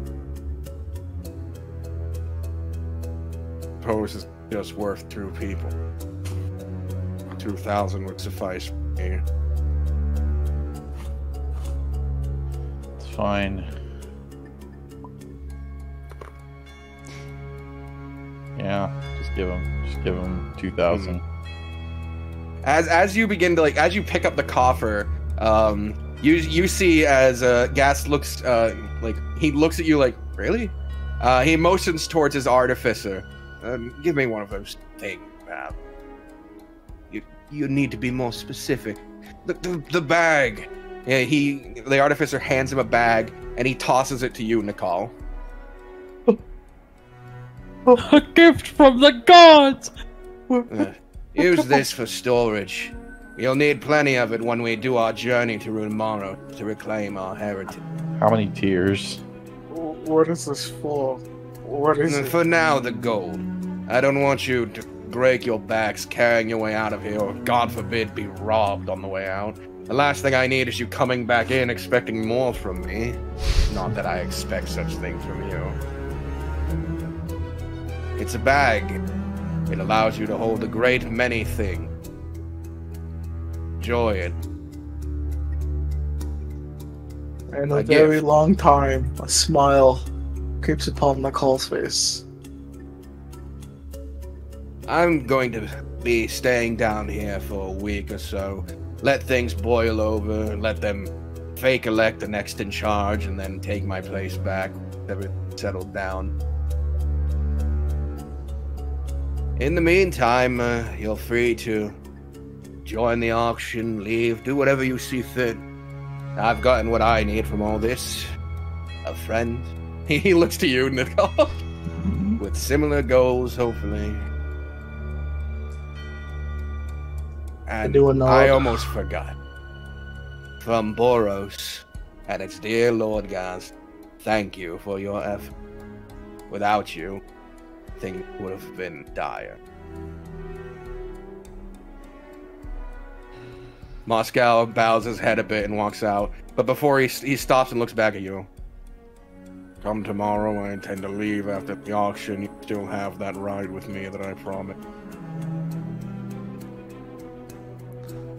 Suppose it's just worth 2 people. 2,000 would suffice for me. It's fine. Yeah, just give him 2,000. As you begin to as you pick up the coffer, you see as Gast looks he looks at you like, really? He motions towards his artificer. Give me one of those things, man. You need to be more specific. The bag. Yeah, the artificer hands him a bag and he tosses it to you, Nicole. A gift from the gods! Use this for storage. You'll need plenty of it when we do our journey to Runara to reclaim our heritage. How many tiers? What is this for? What is it? For now, the gold. I don't want you to break your backs carrying your way out of here, or God forbid, be robbed on the way out. The last thing I need is you coming back in expecting more from me. Not that I expect such things from you. It's a bag. It allows you to hold a great many things. Enjoy it. In a very long time, a smile creeps upon Nicole's face. I'm going to be staying down here for a week or so. Let things boil over, let them fake elect the next in charge, and then take my place back, everything settled down. In the meantime, you're free to join the auction, leave, do whatever you see fit. I've gotten what I need from all this. A friend. He looks to you, Nicole. With similar goals, hopefully. And I almost forgot. From Boros and its dear Lord Gast, thank you for your effort. Without you, things would have been dire. Moscow bows his head a bit and walks out, but before he stops and looks back at you. Come tomorrow, I intend to leave after the auction. You still have that ride with me that I promised.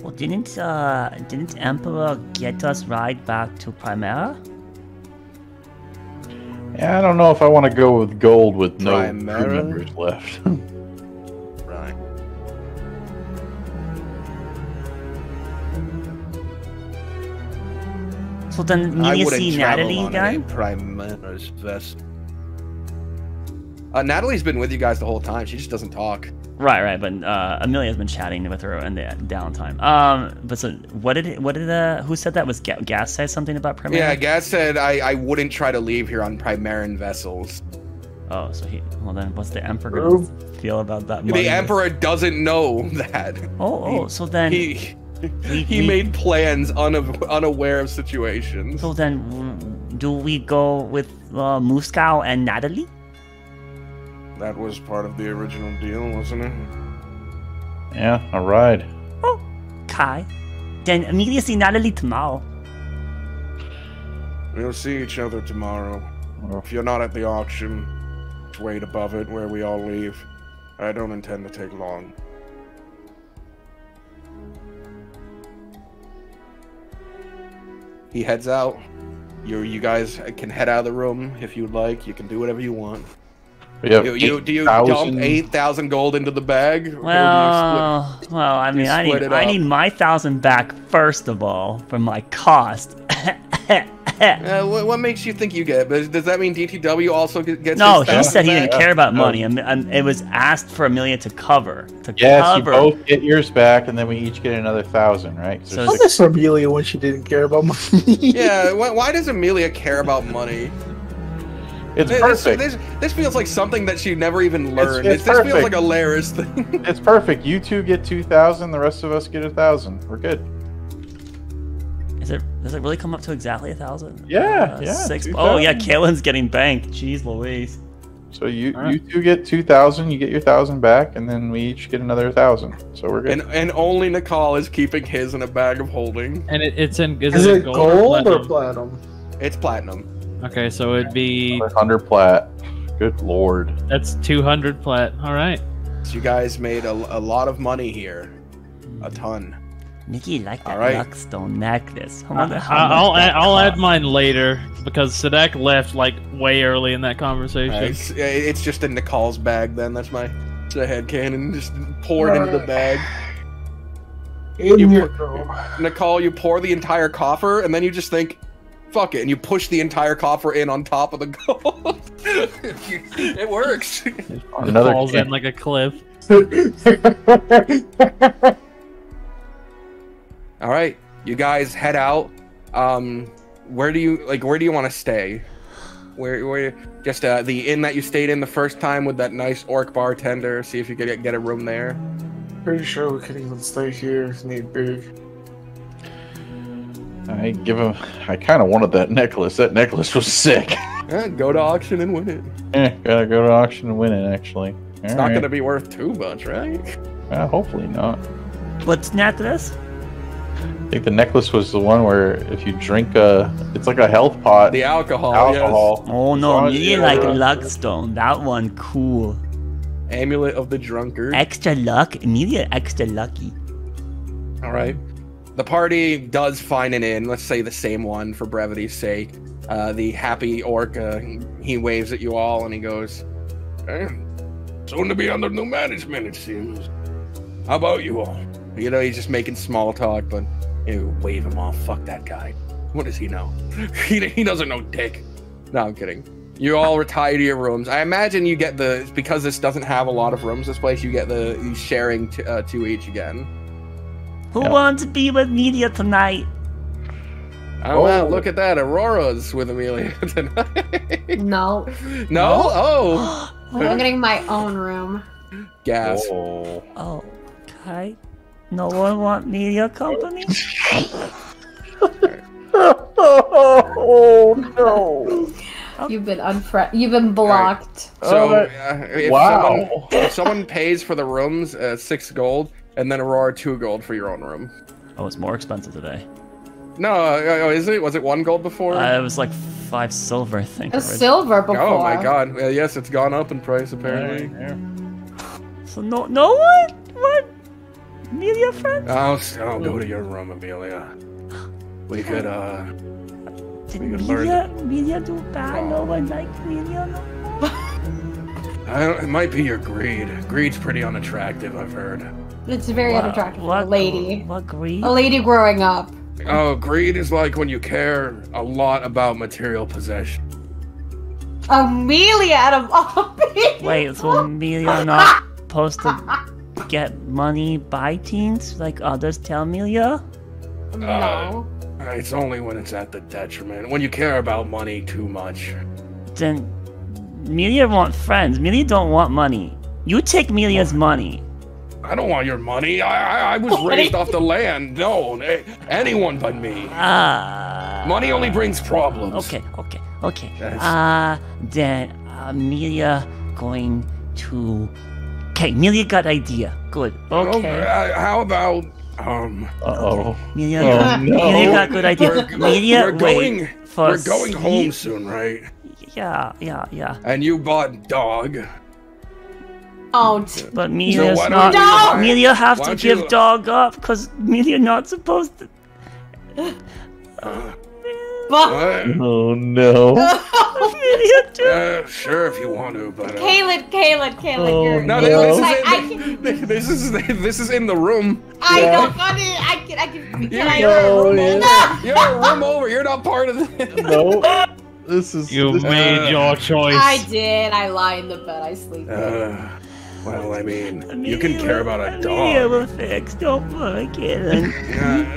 Well, didn't Emperor get us ride back to Primera? Yeah, I don't know if I want to go with gold with no crew Primera? members left. Right. So then, I you wouldn't see travel Natalie on any again? Primerus vessel. Natalie's been with you guys the whole time. She just doesn't talk. Right, but Amelia's been chatting with her in the downtime. But so who said that? Was Gas said something about Primera? Yeah, Gas said I wouldn't try to leave here on Primeran vessels. Oh, so well then, what's the Emperor gonna feel about that money? The Emperor doesn't know that. So then he made plans unaware of situations. So then, do we go with Muscow and Natalie? That was part of the original deal, wasn't it? Yeah, a ride. Oh, Kai. Then Amelia see Natalie tomorrow. We'll see each other tomorrow. If you're not at the auction, just wait above it where we all leave. I don't intend to take long. He heads out. You guys can head out of the room if you'd like. You can do whatever you want. Do you dump 8,000 gold into the bag? Well, I mean, I need my 1,000 back first of all for my cost. What makes you think you get it? Does that mean DTW also gets? No, he said he didn't care about money. It was asked for Amelia to cover. Yes, you both get yours back, and then we each get another 1,000, right? So that's Amelia when she didn't care about money. Yeah, why does Amelia care about money? It's perfect. This feels like something that she never even learned. It's this perfect. feels like a Laris thing. It's perfect. You two get 2,000. The rest of us get 1,000. We're good. Does it really come up to exactly 1,000? Yeah, 6. 2,000. Oh yeah, Kaelin's getting banked. Jeez Louise. So you two get 2,000. You get your 1,000 back, and then we each get another 1,000. So we're good. And only Nicole is keeping his in a bag of holding. And is it gold or platinum? It's platinum. Okay, so it'd be 100 plat. Good lord. That's 200 plat. All right. So you guys made a lot of money here, a ton. Nikki liked that right. Luckstone necklace. I wonder how I'll much that I'll add cost. mine later because Sadek left like way early in that conversation. It's just in Nicole's bag then. That's my headcanon. Just pour it into the bag. Nicole, you pour the entire coffer, and then you just think, fuck it, and you push the entire coffer in on top of the gold. It works. It falls in like a cliff. All right, you guys head out. Where do you want to stay? Where just the inn that you stayed in the first time with that nice orc bartender? See if you could get a room there. Pretty sure we could even stay here if need be. I kind of wanted that necklace. That necklace was sick. Yeah, go to auction and win it. Gotta go to auction and win it, actually. It's not going to be worth too much, right? Hopefully not. What's necklace? I think the necklace was the one where if you drink it's like a health pot. The alcohol. Yes. Oh no, me like Luckstone. That one cool. Amulet of the Drunkard. Extra luck. Amelia extra lucky. All right. The party does find an inn. Let's say the same one for brevity's sake. The happy orc, he waves at you all and he goes, soon to be under new management, it seems. How about you all? You know, he's just making small talk, but wave him off. Fuck that guy. What does he know? He doesn't know dick. No, I'm kidding. You all retire to your rooms. I imagine you get because this doesn't have a lot of rooms, this place, you get the sharing two each again. Who wants to be with Amelia tonight? Oh, wow, look at that. Aurora's with Amelia tonight. No. No? Oh. I'm getting my own room. Gas. Oh, okay. No one want media company? Oh no! You've been blocked. So if someone pays for the rooms 6 gold, and then Aurora 2 gold for your own room. Oh, it's more expensive today. No, is it? Was it 1 gold before? It was like 5 silver, I think. A silver before. Oh my god. Yes, it's gone up in price apparently. So no one? What? Amelia, friend? I'll go to your room, Amelia. We could Did we could learn. Amelia do bad? No one liked Amelia. It might be your greed. Greed's pretty unattractive, I've heard. It's very unattractive for a lady. What greed? A lady growing up. Oh, greed is like when you care a lot about material possession. Amelia out of all people. Wait, so Amelia not supposed to get money by teens like others tell Amelia? No. It's only when it's at the detriment. When you care about money too much. Then Amelia want friends. Amelia don't want money. You take Amelia's money. I don't want your money. I was raised off the land. No, anyone but me. Money only brings problems. Okay. Yes. Then Amelia going to... Okay, Amelia got idea. Good. Okay. How about Uh-oh. Amelia, Oh, no. Amelia got good idea. Amelia, we're going home soon, right? Yeah. And you bought dog. Oh, but Amelia's why not. don't you- Amelia have why to don't you- give dog up because Amelia not supposed to. What? Oh no. Amelia too. Sure, if you want to, but. Caleb, Oh, you're. No, no. this is in the room. I Yeah. don't got it. I can. You're a room over. You're not part of it. No. This is. You made your choice. I did. I lie in the bed. I sleep. Well, I mean, Amelia you can care about a Amelia dog. will fix. Don't worry, Caitlin.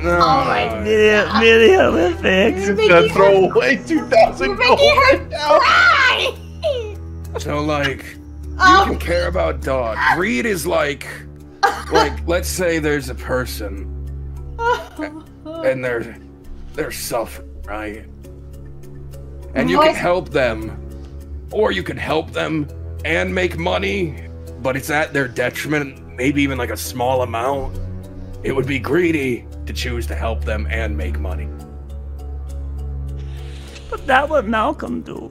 No. Oh my Amelia will fix. You're He's gonna making throw her, away 2,000 you're gold. making her cry. So, like, you Oh. can care about dog. Greed is like, let's say there's a person and they're suffering, right? And you can What? help them, or you can help them and make money, but it's at their detriment, maybe even like a small amount. It would be greedy to choose to help them and make money. But that what Malcolm do.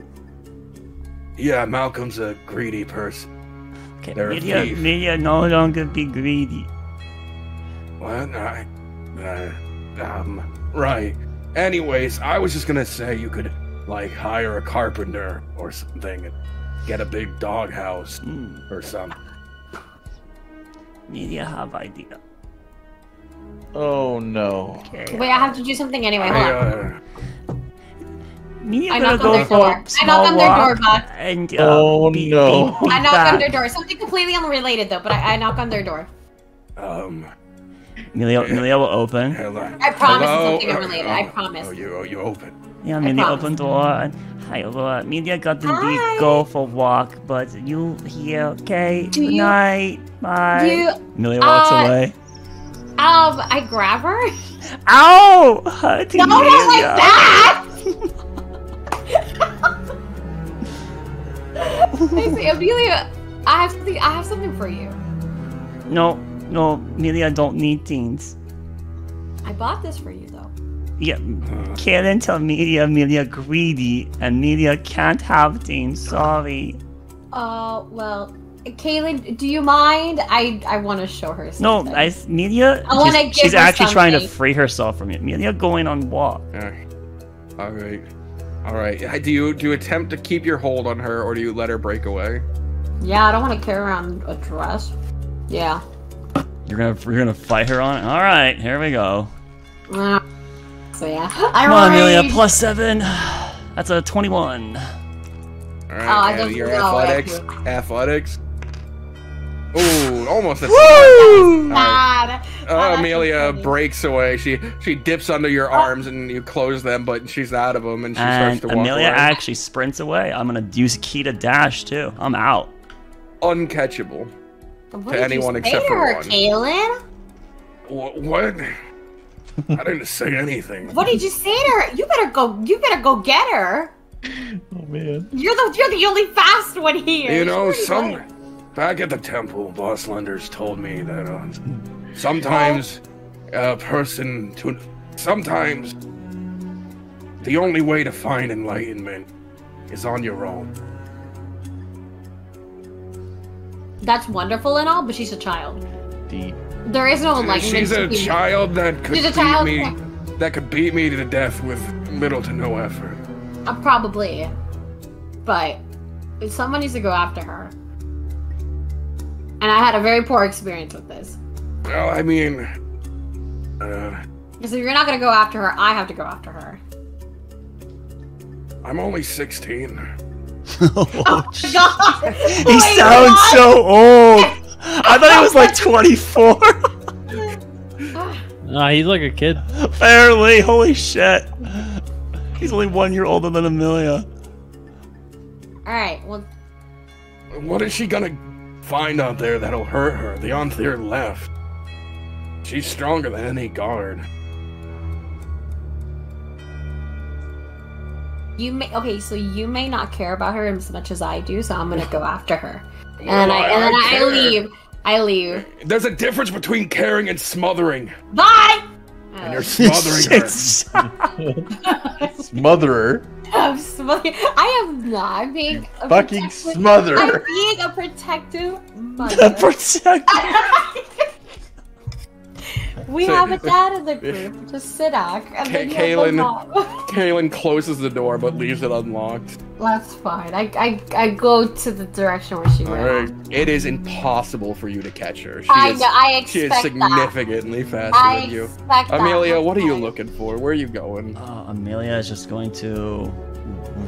Yeah, Malcolm's a greedy person. Okay, They're a Amelia, thief. Amelia no longer be greedy. What? Right. Anyways, I was just gonna say you could, like, hire a carpenter or something and get a big doghouse or something. Amelia have idea. Oh no. Okay. Wait, I have to do something anyway. Hold on. Amelia I gonna knock on go their for door. a I knock small on their door, walk Buck. and Oh, no. I knock back. on their door. Something completely unrelated though, but I knock on their door. Amelia will open. Hello. I promise Hello? it's something unrelated. I promise. Oh, you open. Yeah, Amelia promise. open door. And, hi, Amelia got to Hi. go for walk, but you here, okay? Do Good you- night. Bye. you- Amelia walks uh, away. I grab her. Ow! Hurt No, not like Amelia. that. I say, Amelia, I have something for you. No, Amelia don't need things. I bought this for you though. Yeah, Kaden tell Amelia greedy, and Amelia can't have things. Sorry. Well, Kaylin, do you mind? I want to show her No, something. Amelia. I wanna give She's her actually trying to something. free herself from it. Amelia going on walk. All right. Do you attempt to keep your hold on her, or do you let her break away? Yeah, I don't want to carry around a dress. Yeah. You're gonna fight her on it. All right, here we go. So yeah. Come on, Amelia, +7. That's a 21. All I right, don't your know, athletics. Ooh, almost a Woo! Bad. that's Amelia funny. breaks away. She dips under your arms and you close them, but she's out of them and she starts And to walk Amelia away. actually sprints away. I'm gonna use key to dash too. I'm out. Uncatchable. What to did anyone you say except to for her, one. Kaylin? What? I didn't say anything. What did you say to her? You better go get her. Oh man. You're the only fast one here. You know, She's pretty good. back at the temple, Boss Lenders told me that sometimes a person sometimes The only way to find enlightenment is on your own. That's wonderful and all, but she's a child. Indeed. There is no enlightenment. She's a child that could beat me to death with little to no effort. Probably. But someone needs to go after her. And I had a very poor experience with this. Well, I mean... So you're not gonna go after her, I have to go after her. I'm only 16. Oh my god! He sounds so old! I thought he was like 24! Nah, he's like a kid. Apparently, holy shit. He's only 1 year older than Amelia. Alright, well... What is she gonna find out there that'll hurt her? The Anthir left. She's stronger than any guard. So you may not care about her as much as I do, so I'm gonna go after her. And I leave. There's a difference between caring and smothering. Bye! And you're smothering her. Smotherer. I'm smothering. I am not. I'm being a fucking smotherer. I'm being a protective mother. We have a dad in the group, just Sidak, and then Kaylin closes the door but leaves it unlocked. That's fine. I go to the direction where she ran. Alright. It is impossible for you to catch her. She is significantly faster than you. Amelia, what are you looking for? Where are you going? Amelia is just going to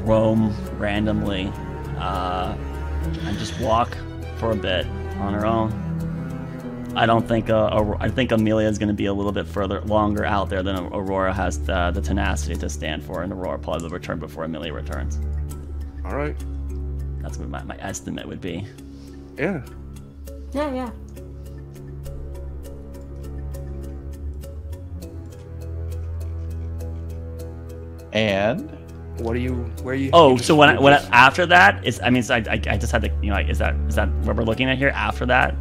roam randomly and just walk for a bit on her own. I think Amelia is going to be a little bit longer out there than Aurora has the tenacity to stand for, and Aurora probably will return before Amelia returns. All right. That's what my estimate would be. Yeah. Yeah. And where are you? Oh, so when after that is, I just had to, is that what we're looking at here after that?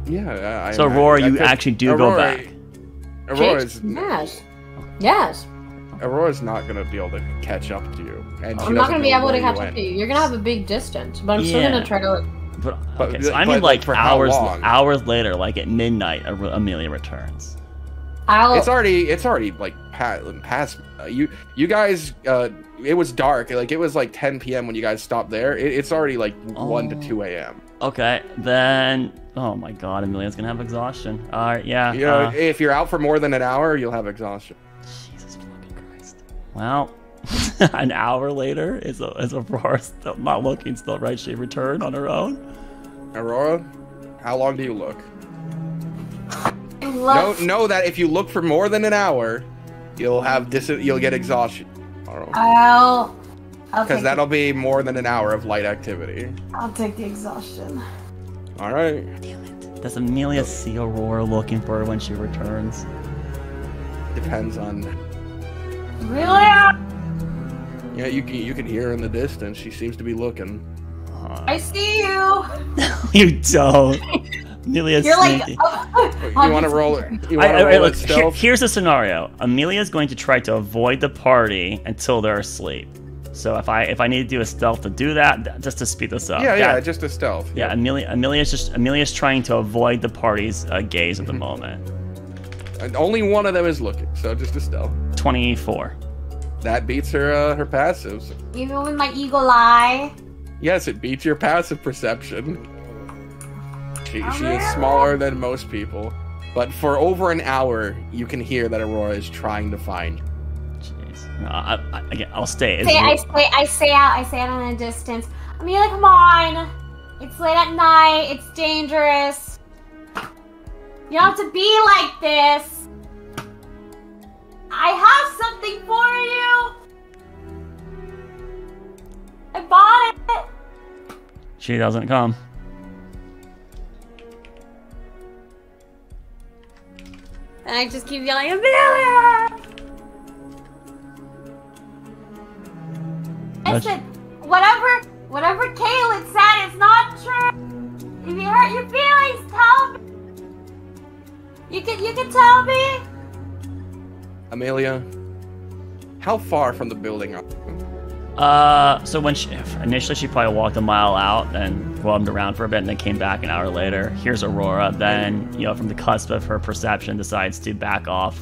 Yeah. So Aurora, you actually do go back. Aurora's Yes. Aurora's not gonna be able to catch up to you, and I'm not gonna be able to catch up to you. You're gonna have a big distance, but I'm still gonna try to. Okay, so I mean, like hours later, like at midnight, Amelia returns. It's already like past. You guys. It was dark. Like it was like 10 p.m. when you guys stopped there. It's already like 1 to 2 a.m. Okay, then. Oh my God, Amelia's gonna have exhaustion. Alright, yeah. If you're out for more than an hour, you'll have exhaustion. Jesus fucking Christ. Well, an hour later, is Aurora still not looking still right? She returned on her own. Aurora, how long do you look? Know that if you look for more than an hour, you'll get exhaustion. Because that'll be more than an hour of light activity. I'll take the exhaustion. All right. Damn it. Does Amelia see Aurora looking for her when she returns? Depends on. Really? Yeah, you can hear her in the distance. She seems to be looking. I see you. You don't. Amelia's sneaky. You want to roll it? Look, stealth? Here's the scenario. Amelia's going to try to avoid the party until they're asleep. So if I need to do a stealth to do that, just to speed this up. Yeah, just a stealth. Yeah, Amelia's trying to avoid the party's gaze at the moment. And only one of them is looking, so just a stealth. 24. That beats her passives. Even with my eagle eye. Yes, it beats your passive perception. She is smaller than most people, but for over an hour, you can hear that Aurora is trying to find you. Again, I'll stay. I say out in the distance. Amelia, come on! It's late at night. It's dangerous. You don't have to be like this. I have something for you. I bought it. She doesn't come. And I just keep yelling, Amelia! Listen, whatever Kaylin said is not true. If you hurt your feelings, tell me. You can tell me. Amelia, How far from the building are you? So when initially she probably walked a mile out and roamed around for a bit and then came back an hour later. Here's Aurora. Then, you know, from the cusp of her perception, decides to back off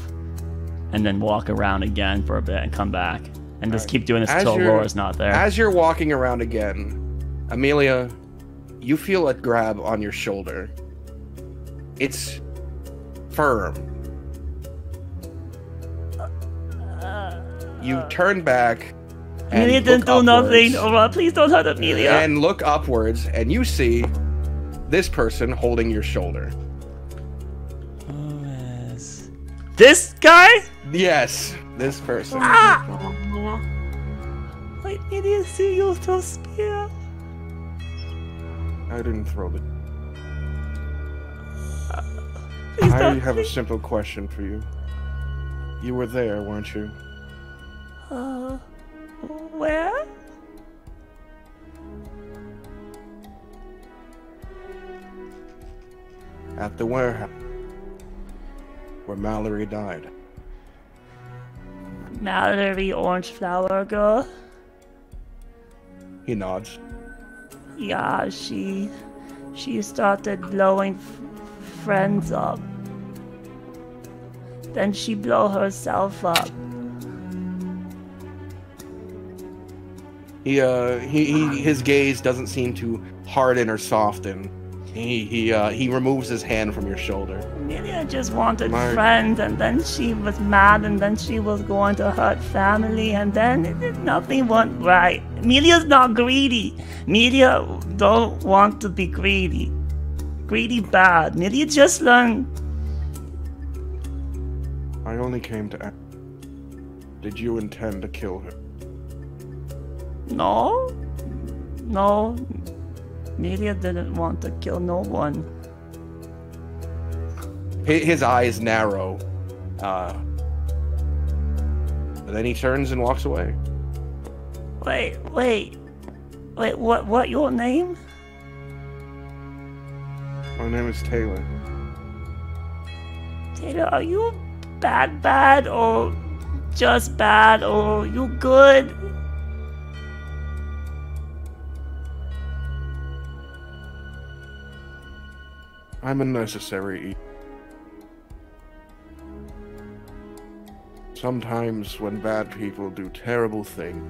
and then walk around again for a bit and come back. And just keep doing this until Aurora's not there. As you're walking around again, Amelia, you feel a grab on your shoulder. It's firm. You turn back. Amelia didn't do nothing. Aurora, please don't hurt Amelia. And look upwards, and you see this person holding your shoulder. Who is this guy? Yes, this person. Ah! Wait, Amelia, see you throw spear. I didn't throw the. I have a simple question for you. You were there, weren't you? Where? At the warehouse. Where Mallory died. Mallory, orange flower girl? He nods. Yeah, she started blowing friends up. Then she blew herself up. His gaze doesn't seem to harden or soften. He removes his hand from your shoulder. Amelia just wanted friends, and then she was mad, and then she was going to hurt family, and then nothing went right. Amelia's not greedy. Amelia don't want to be greedy. Greedy bad. Amelia just learned. I only came to ask. Did you intend to kill her? No. Amelia didn't want to kill no one. His eyes narrow. And then he turns and walks away. Wait, what your name? My name is Taylor. Taylor, are you bad, or just bad, or you good? I'm a necessary evil. Sometimes when bad people do terrible things,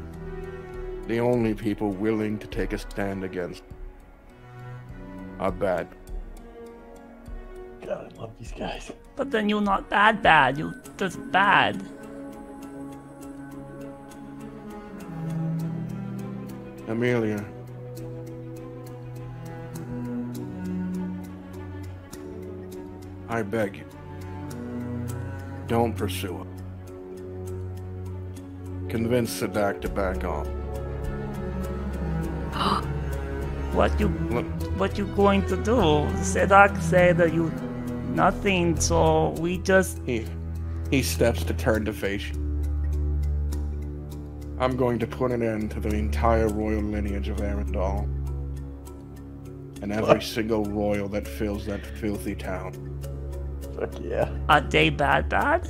the only people willing to take a stand against are bad. God, I love these guys. But then you're not bad, you're just bad. Amelia. I beg you, don't pursue her. Convince Sadak to back off. What you going to do? Sadak said that you nothing, so we just. He steps to turn to face you. I'm going to put an end to the entire royal lineage of Arendelle. And every single royal that fills that filthy town. Fuck yeah. Are they bad?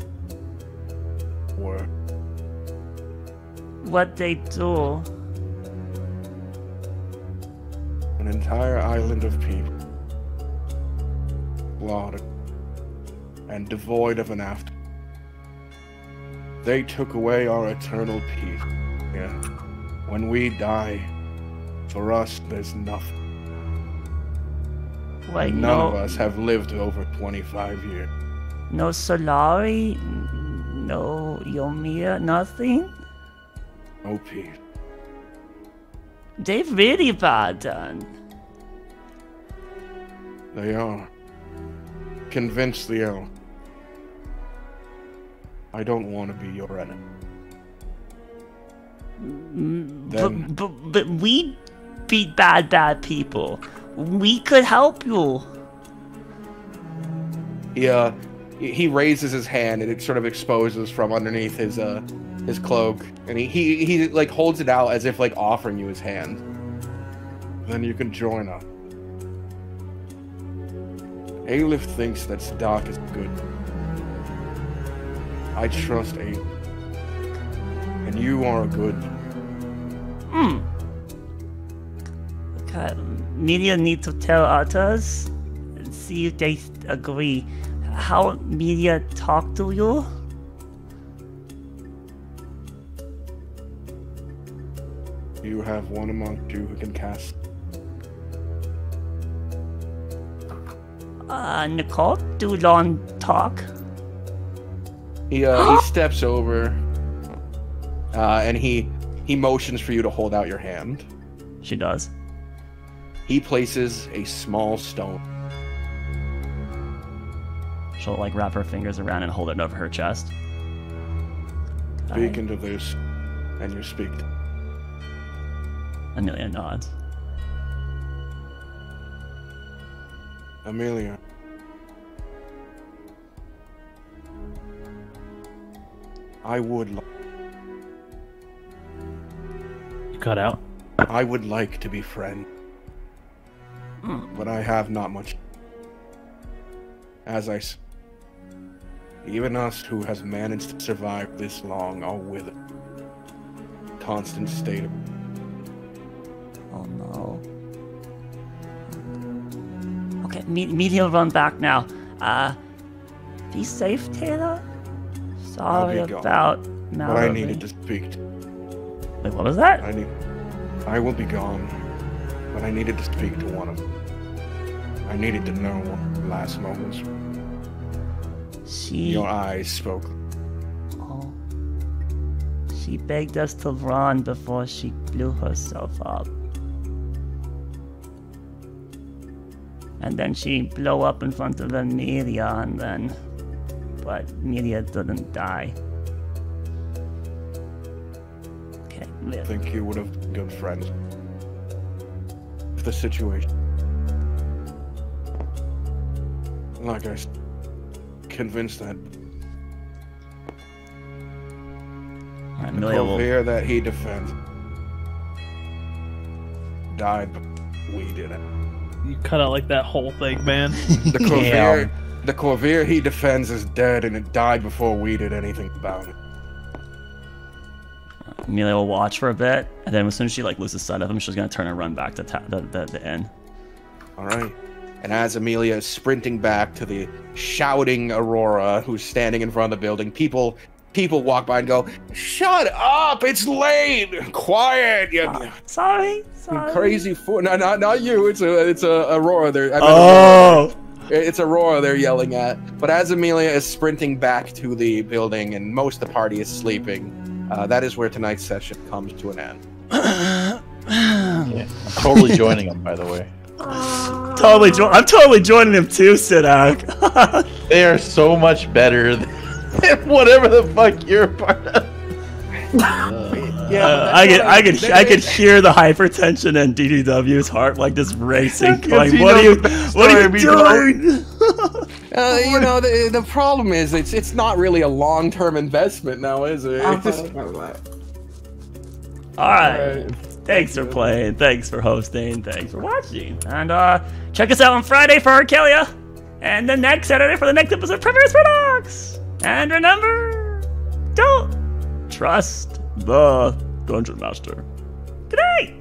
Were. What they do? An entire island of people. Slaughtered. And devoid of an after. They took away our eternal peace. Yeah. When we die, for us, there's nothing. Wait, None of us have lived over 25 years. No Solari? No Ymir? Nothing? No peace. They really bad then. They are. Convince the elf. I don't want to be your enemy. But we beat bad people. We could help you. He raises his hand and it sort of exposes from underneath his cloak, and he like holds it out as if like offering you his hand. Then you can join us. Aelif thinks that Sadak is good. I trust Aelif. And you are good. Okay. Media need to tell others and see if they agree. How media talk to you? You have one among you who can cast. Nicole, do long talk. He steps over, and he motions for you to hold out your hand. She does. He places a small stone. She'll like wrap her fingers around and hold it over her chest. Speak into this, and you speak. Amelia nods. Amelia. I would. You cut out. I would like to be friends, but I have not much. As even us who has managed to survive this long are with it. Constant state of. Oh no. Okay, media will run back now. Be safe, Taylor. Sorry about But I needed to speak. Wait, what was that? I will be gone, but I needed to speak to one of them. I needed to know what the last moments were. Your eyes spoke. Oh. She begged us to run before she blew herself up. And then she blew up in front of the media, and then... But media didn't die. Okay. I think you would have been good friends. If the situation... Like I said, convinced that... Right, the Corvair that he defends died, but we didn't. You cut out like that whole thing, man. The Corvair he defends is dead, and it died before we did anything about it. Amelia will watch for a bit, and then as soon as she like loses sight of him, she's gonna turn and run back to the inn. All right. And as Amelia is sprinting back to the shouting Aurora, who's standing in front of the building, people walk by and go, "Shut up! It's late. Quiet! You sorry. Crazy fool! No, not you. It's a Aurora. It's Aurora they're yelling at. But as Amelia is sprinting back to the building and most of the party is sleeping, that is where tonight's session comes to an end. Yeah, I'm totally joining them, by the way. I'm totally joining him too, Sidak. They are so much better than whatever the fuck you're a part of. I could hear the hypertension in DDW's heart like just racing. Like, what are you doing? The problem is it's not really a long-term investment now, is it? All right. Thanks for playing. Thanks for hosting. Thanks for watching. And check us out on Friday for Arkelya, and the next Saturday for the next episode of Primerus Paradox. And remember, don't trust the Dungeon Master. Good night!